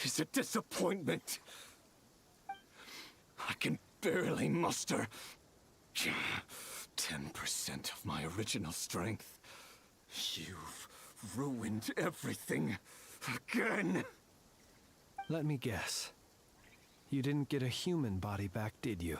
is a disappointment. I can barely muster 10% of my original strength. You've ruined everything again. Let me guess. You didn't get a human body back, did you?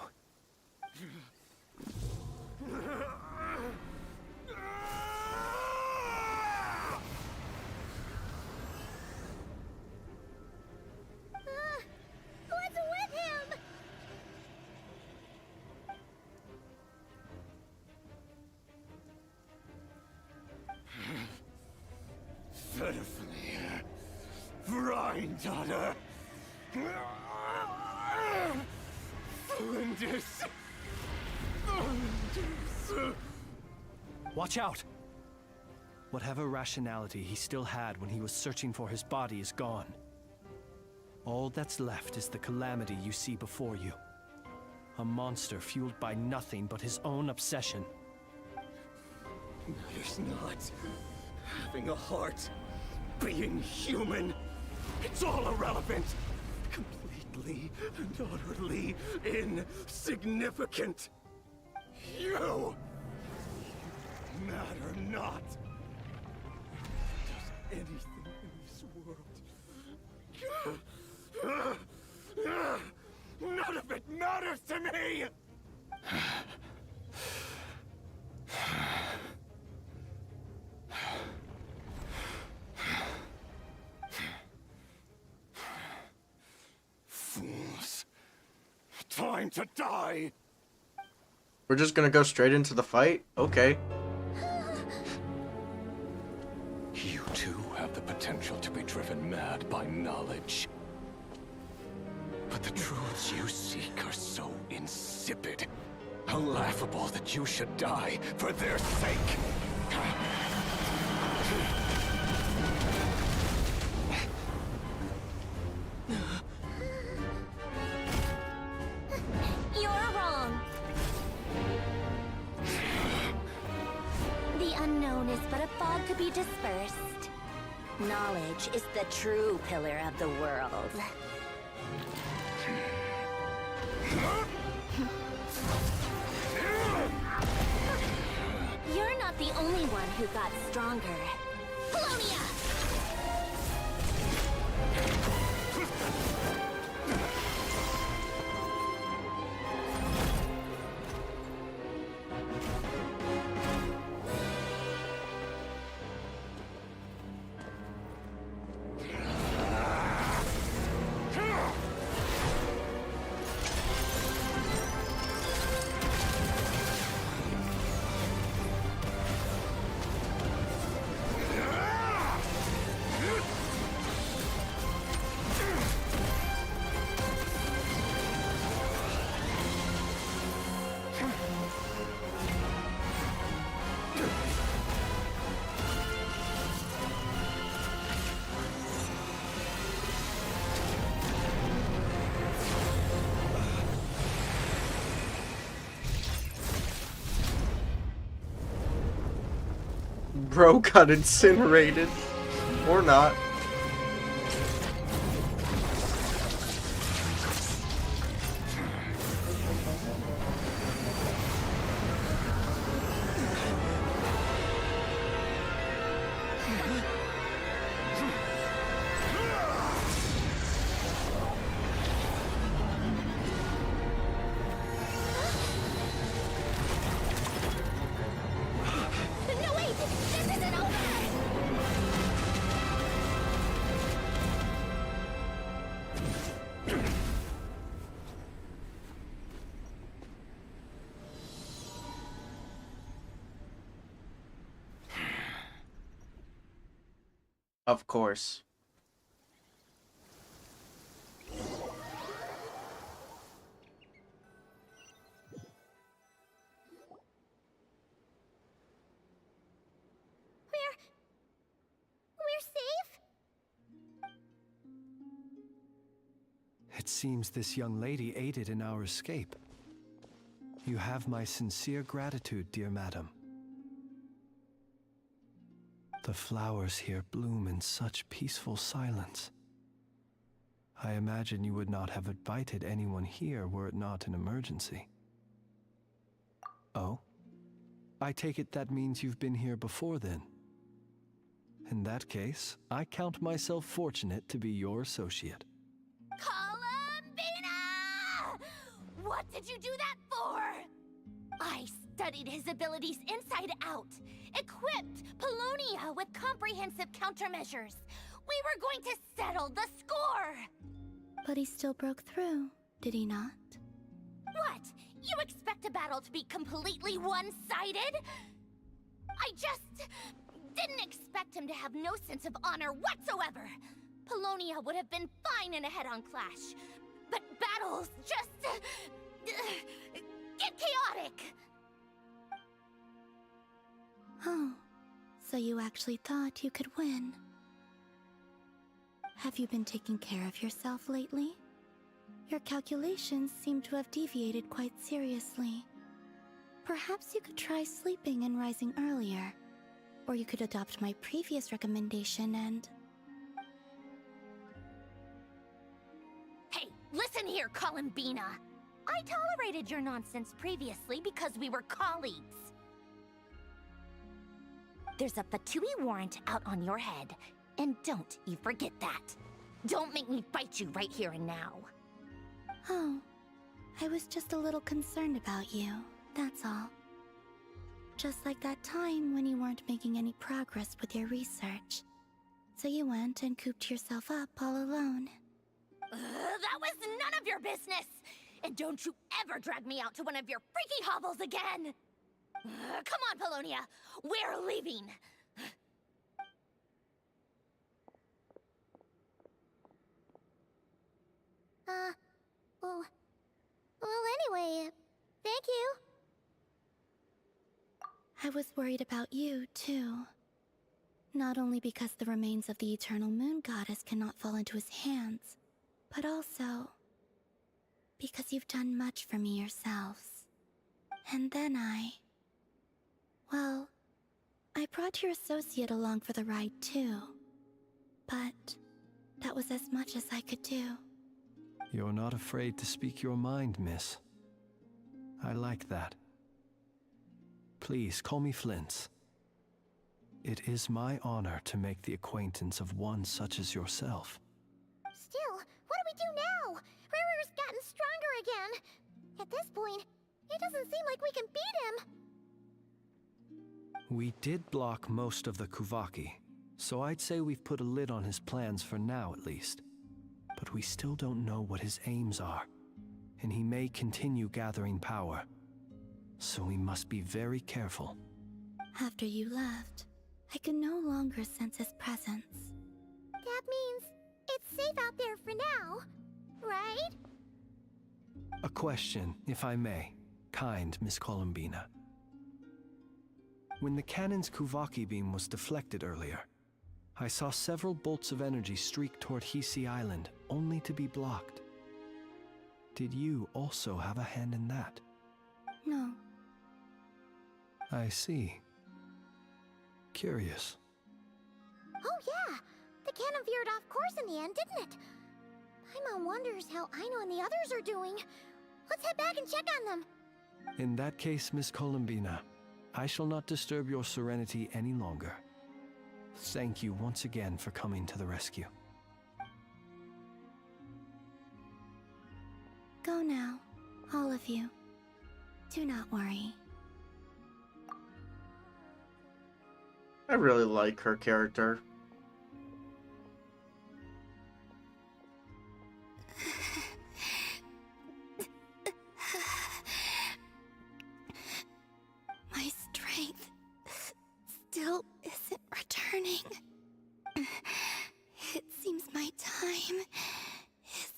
What's with him? Pitifully, Granddaughter. Flinders. Watch out! Whatever rationality he still had when he was searching for his body is gone. All that's left is the calamity you see before you. A monster fueled by nothing but his own obsession. Matters not. Having a heart. Being human. It's all irrelevant. Completely and utterly insignificant. You matter not. Does anything in this None of it matters to me! Fools. Time to die! We're just gonna go straight into the fight? Okay. You too have the potential to be driven mad by knowledge. But the truths you seek are so insipid. How laughable that you should die for their sake. You're wrong. The unknown is but a fog to be dispersed. Knowledge is the true pillar of the world. You're not the only one who got stronger. Polonia! Bro got incinerated. Or not. No, wait! This isn't over! Of course. We're safe? It seems this young lady aided in our escape. You have my sincere gratitude, dear madam. The flowers here bloom in such peaceful silence. I imagine you would not have invited anyone here were it not an emergency. Oh? I take it that means you've been here before then. In that case, I count myself fortunate to be your associate. Columbina! What did you do that for? I studied his abilities inside out, equipped Polonia with comprehensive countermeasures. We were going to settle the score! But he still broke through, did he not? What? You expect a battle to be completely one-sided? I just didn't expect him to have no sense of honor whatsoever. Polonia would have been fine in a head-on clash, but battles just get chaotic. Oh, so you actually thought you could win. Have you been taking care of yourself lately? Your calculations seem to have deviated quite seriously. Perhaps you could try sleeping and rising earlier. Or you could adopt my previous recommendation and... Hey, listen here, Columbina. I tolerated your nonsense previously because we were colleagues. There's a Fatui warrant out on your head, and don't you forget that. Don't make me fight you right here and now. Oh, I was just a little concerned about you, that's all. Just like that time when you weren't making any progress with your research. So you went and cooped yourself up all alone. That was none of your business! And don't you ever drag me out to one of your freaky hovels again! Come on, Polonia! We're leaving! Well, anyway, thank you. I was worried about you, too. Not only because the remains of the Eternal Moon Goddess cannot fall into his hands, but also because you've done much for me yourselves. And then well, I brought your associate along for the ride, too. But that was as much as I could do. You're not afraid to speak your mind, miss. I like that. Please, call me Flint. It is my honor to make the acquaintance of one such as yourself. Still, what do we do now? Rarer's gotten stronger again. At this point, it doesn't seem like we can beat him. We did block most of the Kuvaki, so I'd say we've put a lid on his plans for now at least. But we still don't know what his aims are, and he may continue gathering power. So we must be very careful. After you left, I could no longer sense his presence. That means it's safe out there for now, right? A question, if I may, kind Miss Columbina. When the cannon's Kuvaki beam was deflected earlier, I saw several bolts of energy streak toward Hisi Island, only to be blocked. Did you also have a hand in that? No. I see. Curious. Oh yeah, the cannon veered off course in the end, didn't it? Paimon wonders how Aino and the others are doing. Let's head back and check on them. In that case, Miss Columbina, I shall not disturb your serenity any longer. Thank you once again for coming to the rescue. Go now, all of you. Do not worry. I really like her character. My strength still isn't returning. It seems my time is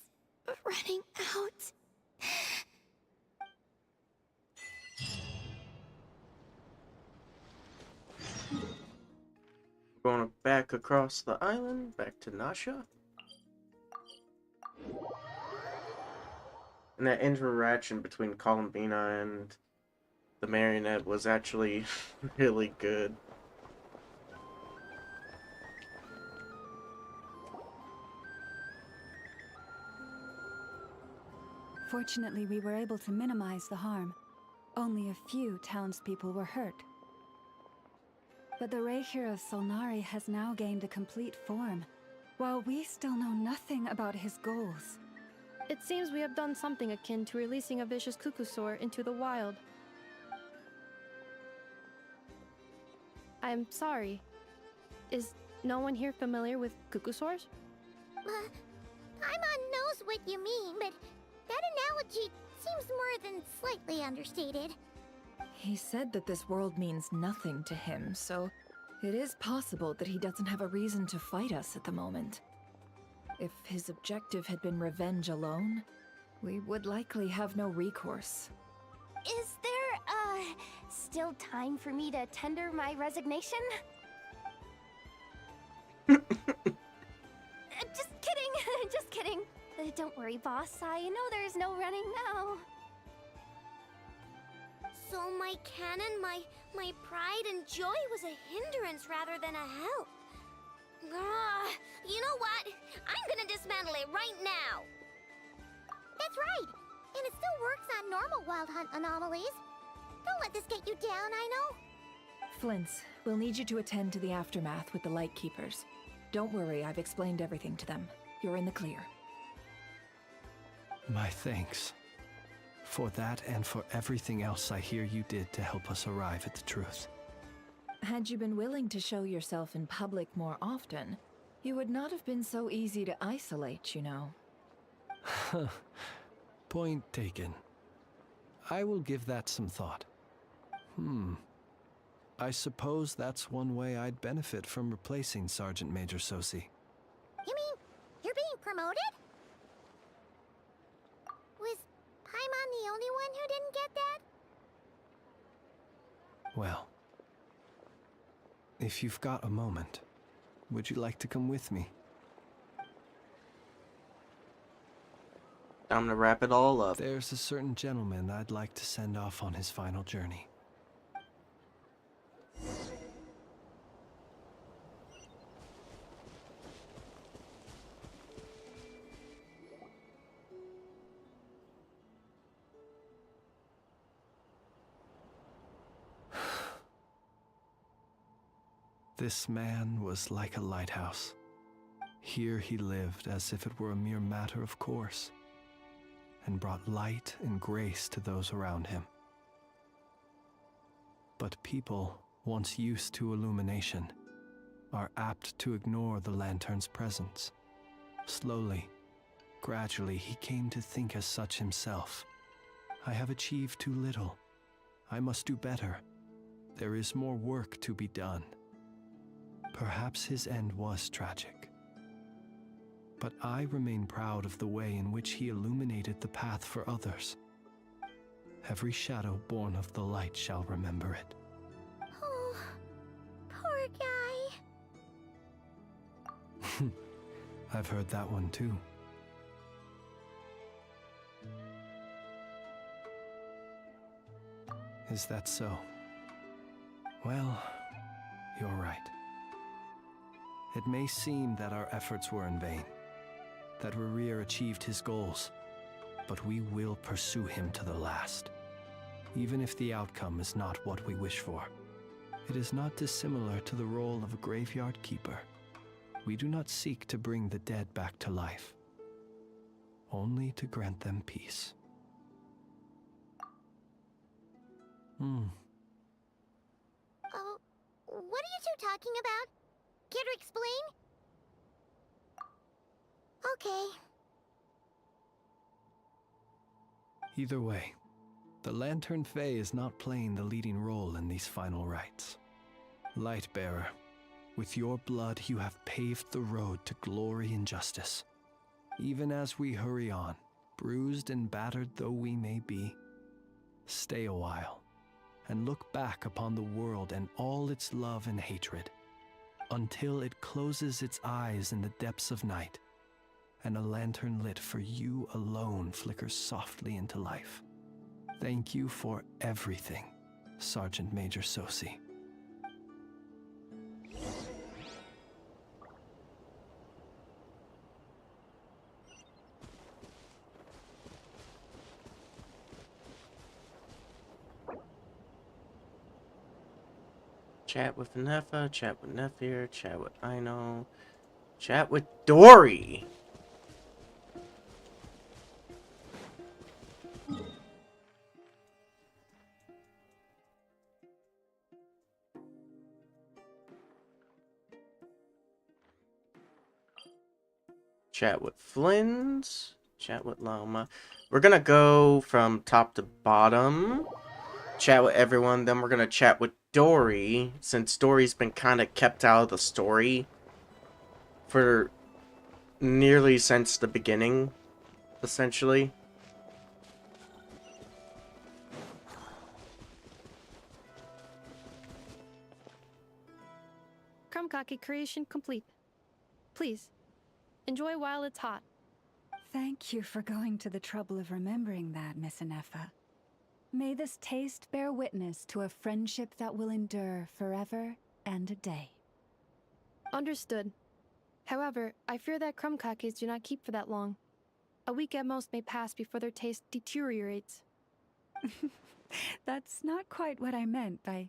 running out. Going back across the island, back to Nasha. And that interaction between Columbina and the marionette was actually really good. Fortunately, we were able to minimize the harm. Only a few townspeople were hurt. But the Reikir of Solnari has now gained a complete form, while we still know nothing about his goals. It seems we have done something akin to releasing a vicious Kukusaur into the wild. I'm sorry. Is no one here familiar with Kukusaurs? Paimon knows what you mean, but that analogy seems more than slightly understated. He said that this world means nothing to him, so it is possible that he doesn't have a reason to fight us at the moment. If his objective had been revenge alone, we would likely have no recourse. Is there, still time for me to tender my resignation? Just kidding, just kidding. Don't worry, boss. I know there's no running now. So my cannon, my pride and joy was a hindrance rather than a help. You know what? I'm gonna dismantle it right now. That's right. And it still works on normal wild hunt anomalies. Don't let this get you down, Aino. Flint's, we'll need you to attend to the aftermath with the Lightkeepers. Don't worry, I've explained everything to them. you're in the clear. My thanks. For that and for everything else I hear you did to help us arrive at the truth. Had you been willing to show yourself in public more often, you would not have been so easy to isolate, you know. Point taken. I will give that some thought. I suppose that's one way I'd benefit from replacing Sergeant Major Sosi. You mean you're being promoted? Was Paimon the only one who didn't get that? Well, if you've got a moment, would you like to come with me? Time to wrap it all up. There's a certain gentleman I'd like to send off on his final journey. This man was like a lighthouse. Here he lived as if it were a mere matter of course, and brought light and grace to those around him. But people, once used to illumination, are apt to ignore the lantern's presence. Slowly, gradually, he came to think as such himself. I have achieved too little. I must do better. There is more work to be done. Perhaps his end was tragic. But I remain proud of the way in which he illuminated the path for others. Every shadow born of the light shall remember it. Oh, poor guy. I've heard that one too. Is that so? Well, you're right. It may seem that our efforts were in vain, that Rerir achieved his goals, but we will pursue him to the last, even if the outcome is not what we wish for. It is not dissimilar to the role of a graveyard keeper. We do not seek to bring the dead back to life, only to grant them peace. Oh, what are you two talking about? Care to explain? Okay. Either way, the Lantern Fae is not playing the leading role in these final rites. Lightbearer, with your blood you have paved the road to glory and justice. Even as we hurry on, bruised and battered though we may be, stay a while and look back upon the world and all its love and hatred, until it closes its eyes in the depths of night, and a lantern lit for you alone flickers softly into life. Thank you for everything, Sergeant Major Sosi. Chat with Neffa, chat with Nephir, chat with Aino, chat with Dory. Chat with Flynn's, chat with Loma. We're gonna go from top to bottom. Chat with everyone, then we're gonna chat with Dory, since Dory's been kind of kept out of the story for nearly since the beginning, essentially. Krumkaki creation complete. Please, enjoy while it's hot. Thank you for going to the trouble of remembering that, Miss Anefa. May this taste bear witness to a friendship that will endure forever and a day. Understood. However, I fear that Krumkakis do not keep for that long. A week at most may pass before their taste deteriorates. That's not quite what I meant by...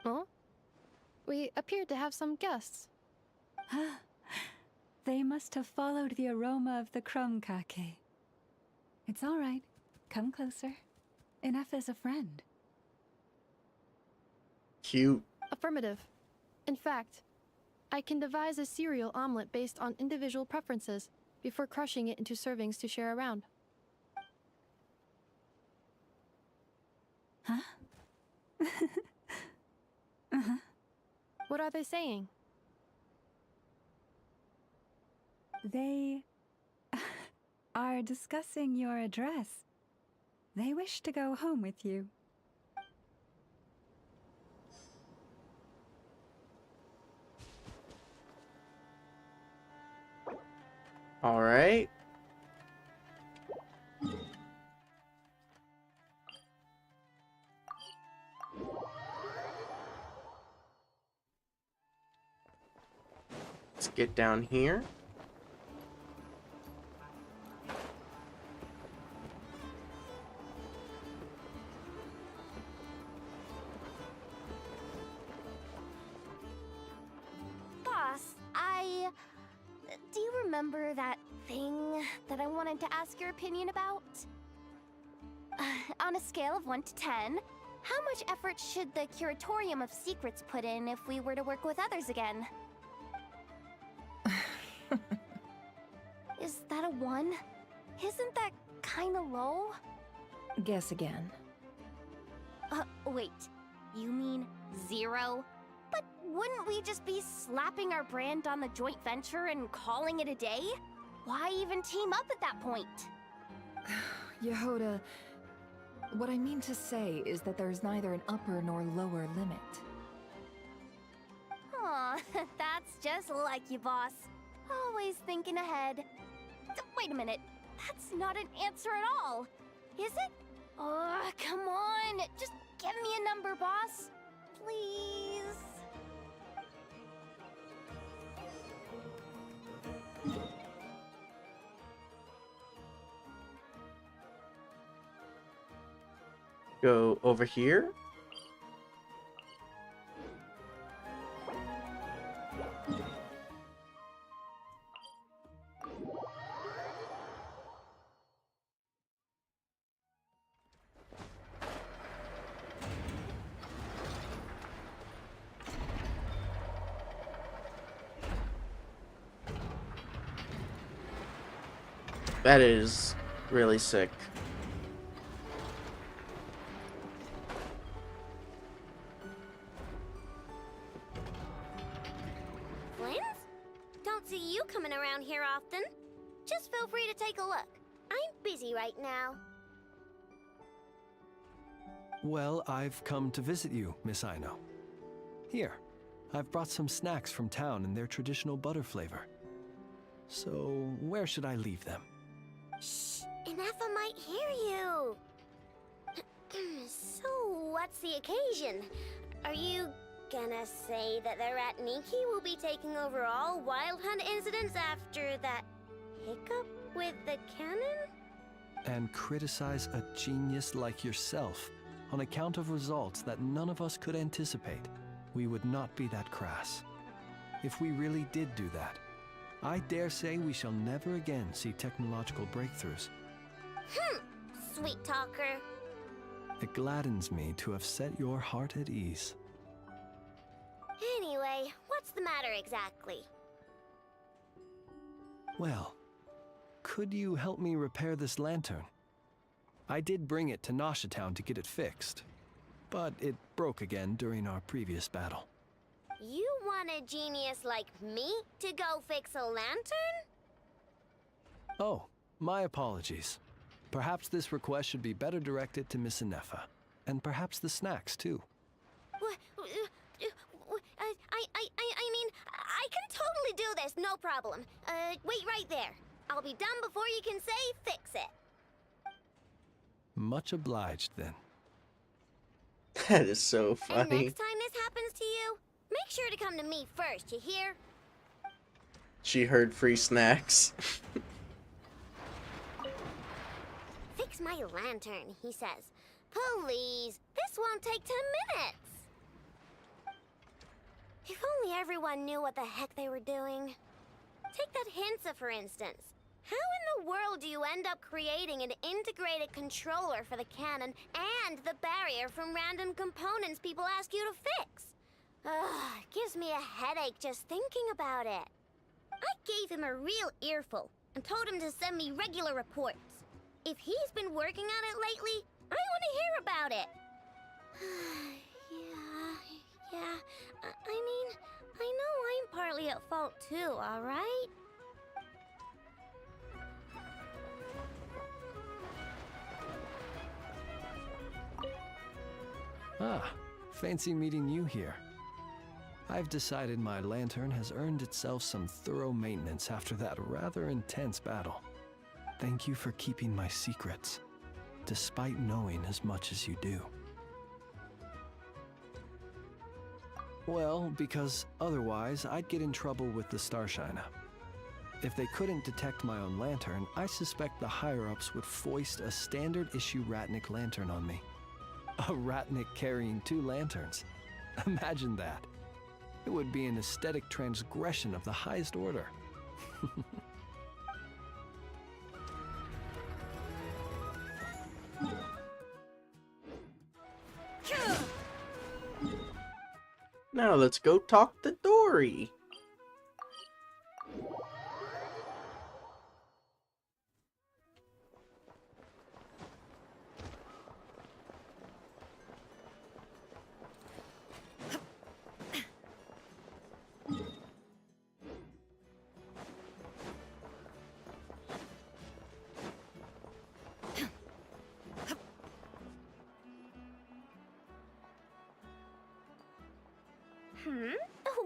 Huh? We appear to have some guests. They must have followed the aroma of the crumb cake. It's all right. Come closer. Enough is a friend. Cute. Affirmative. In fact, I can devise a cereal omelet based on individual preferences before crushing it into servings to share around. Huh? What are they saying? They are discussing your address. They wish to go home with you. All right. Let's get down here. Boss, do you remember that thing that I wanted to ask your opinion about? On a scale of 1 to 10, how much effort should the Curatorium of Secrets put in if we were to work with others again? Is that a 1? Isn't that kinda low? Guess again. Wait. You mean 0? But wouldn't we just be slapping our brand on the joint venture and calling it a day? Why even team up at that point? Yehoda, what I mean to say is that there's neither an upper nor lower limit. Aw, that's just like you, boss. Always thinking ahead. Wait a minute. That's not an answer at all. Is it? Oh, come on. Just give me a number, boss. Please. Go over here. That is really sick. Flint? Don't see you coming around here often. Just feel free to take a look. I'm busy right now. Well, I've come to visit you, Miss Aino. Here, I've brought some snacks from town in their traditional butter flavor. So, where should I leave them? Shh, Ineffa might hear you. So, what's the occasion? Are you gonna say that the Rat Niki will be taking over all Wild Hunt incidents after that hiccup with the cannon? And criticize a genius like yourself on account of results that none of us could anticipate? We would not be that crass. If we really did do that, I dare say we shall never again see technological breakthroughs. Sweet talker. It gladdens me to have set your heart at ease. Anyway, what's the matter exactly? Well, could you help me repair this lantern? I did bring it to Nashatown to get it fixed, but it broke again during our previous battle. You want a genius like me to go fix a lantern? Oh, my apologies. Perhaps this request should be better directed to Miss Ineffa, and perhaps the snacks too. I mean, I can totally do this, no problem. Wait right there. I'll be done before you can say fix it. Much obliged then. That is so And funny. next time this happens to you, make sure to come to me first, you hear? She heard free snacks. Fix my lantern, he says. Please, this won't take 10 minutes. If only everyone knew what the heck they were doing. Take that Hinsa, for instance. How in the world do you end up creating an integrated controller for the cannon and the barrier from random components people ask you to fix? Ugh, it gives me a headache just thinking about it. I gave him a real earful and told him to send me regular reports. If he's been working on it lately, I want to hear about it. Yeah, I mean, I know I'm partly at fault too, alright? Ah, fancy meeting you here. I've decided my lantern has earned itself some thorough maintenance after that rather intense battle. Thank you for keeping my secrets, despite knowing as much as you do. Well, because otherwise I'd get in trouble with the Starshiner. If they couldn't detect my own lantern, I suspect the higher-ups would foist a standard-issue Ratnik lantern on me. A Ratnik carrying 2 lanterns. Imagine that. It would be an aesthetic transgression of the highest order. Now let's go talk to Dory.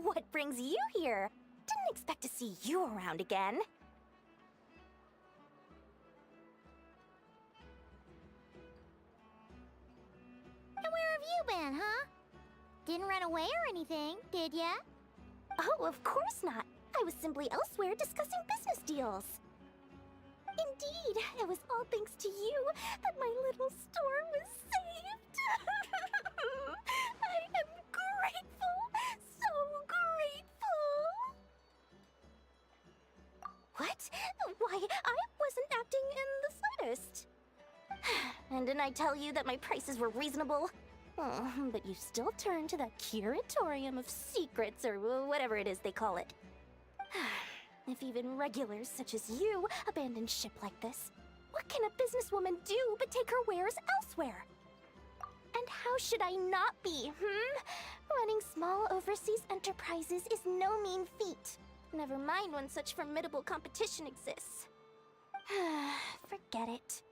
What brings you here? Didn't expect to see you around again. And where have you been, huh? Didn't run away or anything, did ya? Oh, of course not. I was simply elsewhere discussing business deals. Indeed, it was all thanks to you that my little store was saved. I am grateful, so grateful. What? Why, I wasn't acting in the slightest. And didn't I tell you that my prices were reasonable? Oh, but you still turn to that curatorium of secrets, or whatever it is they call it. If even regulars such as you abandon ship like this, what can a businesswoman do but take her wares elsewhere? And how should I not be, Running small overseas enterprises is no mean feat. Never mind when such formidable competition exists. Forget it.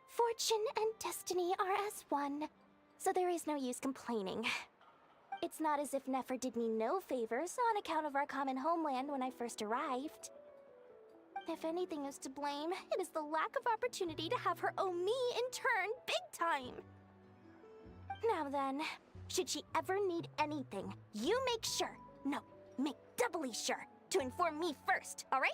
Fortune and destiny are as one, so there is no use complaining. It's not as if Nefer did me no favors on account of our common homeland when I first arrived. If anything is to blame, it is the lack of opportunity to have her owe me in turn big time. Now then, should she ever need anything, you make sure, no, make doubly sure, to inform me first, alright?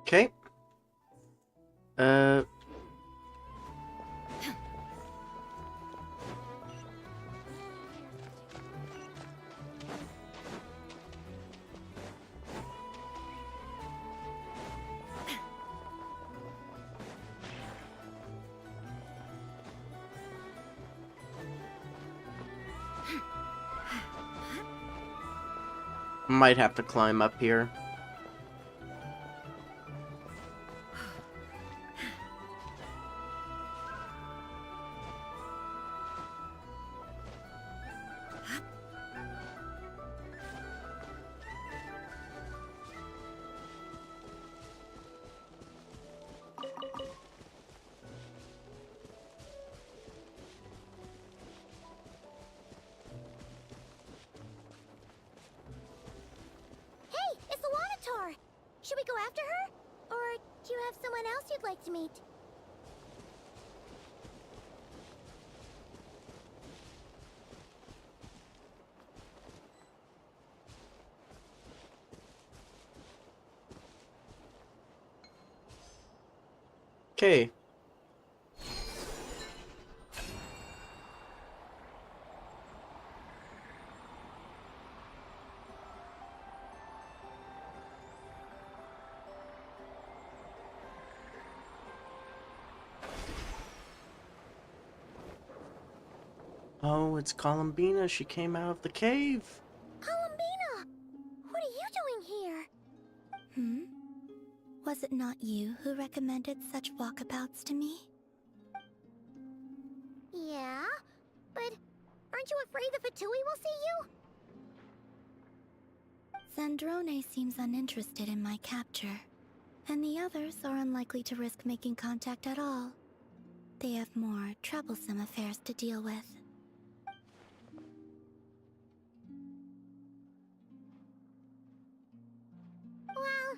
Okay. Might have to climb up here. Should we go after her? Or do you have someone else you'd like to meet? Okay. Oh, it's Columbina. She came out of the cave. Columbina! What are you doing here? Was it not you who recommended such walkabouts to me? Yeah, but aren't you afraid the Fatui will see you? Zandrone seems uninterested in my capture, and the others are unlikely to risk making contact at all. They have more troublesome affairs to deal with. Well,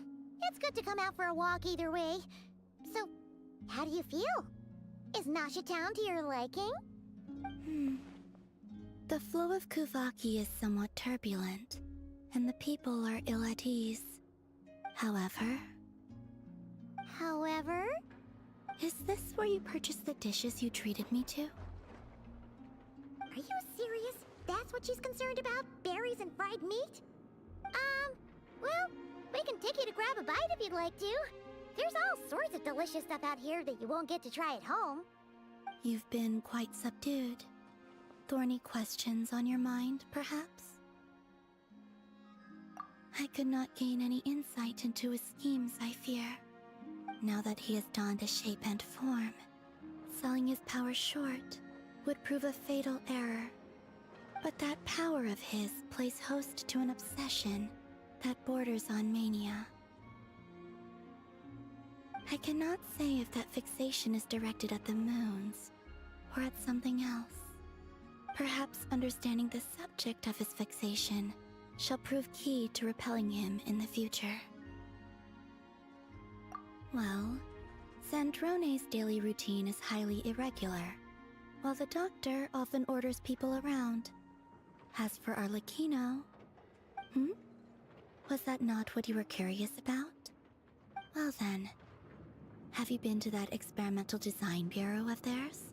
it's good to come out for a walk either way. So, how do you feel? Is Nasha Town to your liking? The flow of Kuvaki is somewhat turbulent, and the people are ill at ease. However... Is this where you purchased the dishes you treated me to? Are you serious? That's what she's concerned about? Berries and fried meat? Well, we can take you to grab a bite if you'd like to. There's all sorts of delicious stuff out here that you won't get to try at home. You've been quite subdued. Thorny questions on your mind, perhaps? I could not gain any insight into his schemes, I fear. Now that he has donned a shape and form, selling his power short would prove a fatal error. But that power of his plays host to an obsession that borders on mania. I cannot say if that fixation is directed at the moons or at something else. Perhaps understanding the subject of his fixation shall prove key to repelling him in the future. Well, Zandrone's daily routine is highly irregular, while the doctor often orders people around. As for Arlecchino... Was that not what you were curious about? Well then, have you been to that experimental design bureau of theirs?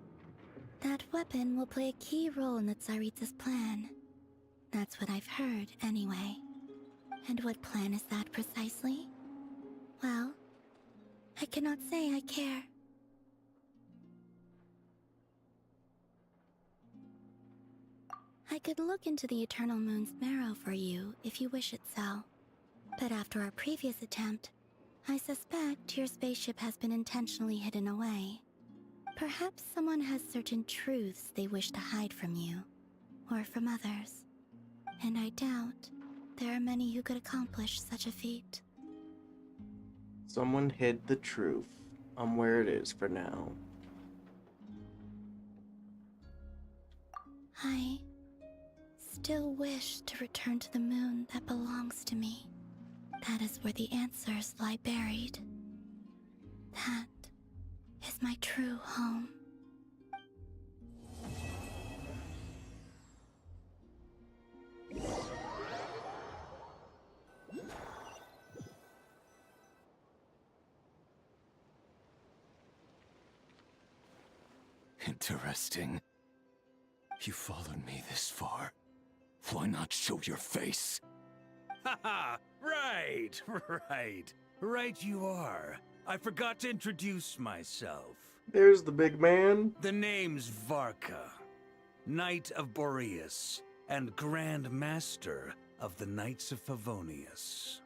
That weapon will play a key role in the Tsaritsa's plan. That's what I've heard, anyway. And what plan is that precisely? Well, I cannot say I care. I could look into the Eternal Moon's marrow for you if you wish it so. But after our previous attempt, I suspect your spaceship has been intentionally hidden away. Perhaps someone has certain truths they wish to hide from you, or from others. And I doubt there are many who could accomplish such a feat. Someone hid the truth. I'm where it is for now. I still wish to return to the moon that belongs to me. That is where the answers lie buried. That is my true home. Interesting. You followed me this far. Why not show your face? Haha! Right, right. Right you are. I forgot to introduce myself. There's the big man. The name's Varka, Knight of Boreas, and Grand Master of the Knights of Favonius.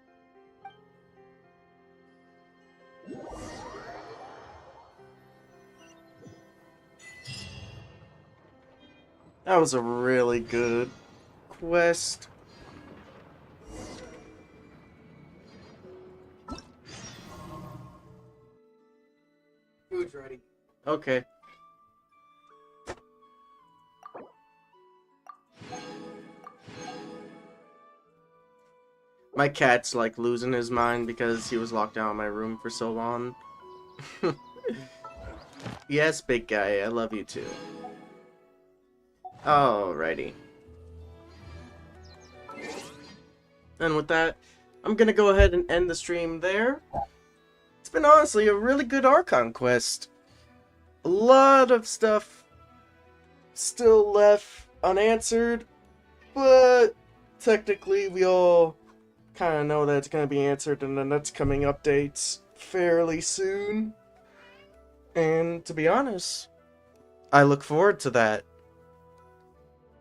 That was a really good quest. Food's ready. Okay. My cat's like losing his mind because he was locked down in my room for so long. Yes, big guy, I love you too. Alrighty. And with that, I'm gonna go ahead and end the stream there. It's been honestly a really good Archon quest. A lot of stuff still left unanswered, but technically we all kind of know that it's going to be answered in the next coming updates fairly soon. And to be honest, I look forward to that.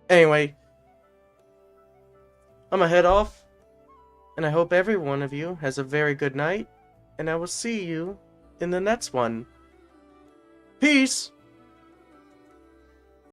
Anyway, I'm gonna head off, and I hope every one of you has a very good night, and I will see you in the next one. Peace!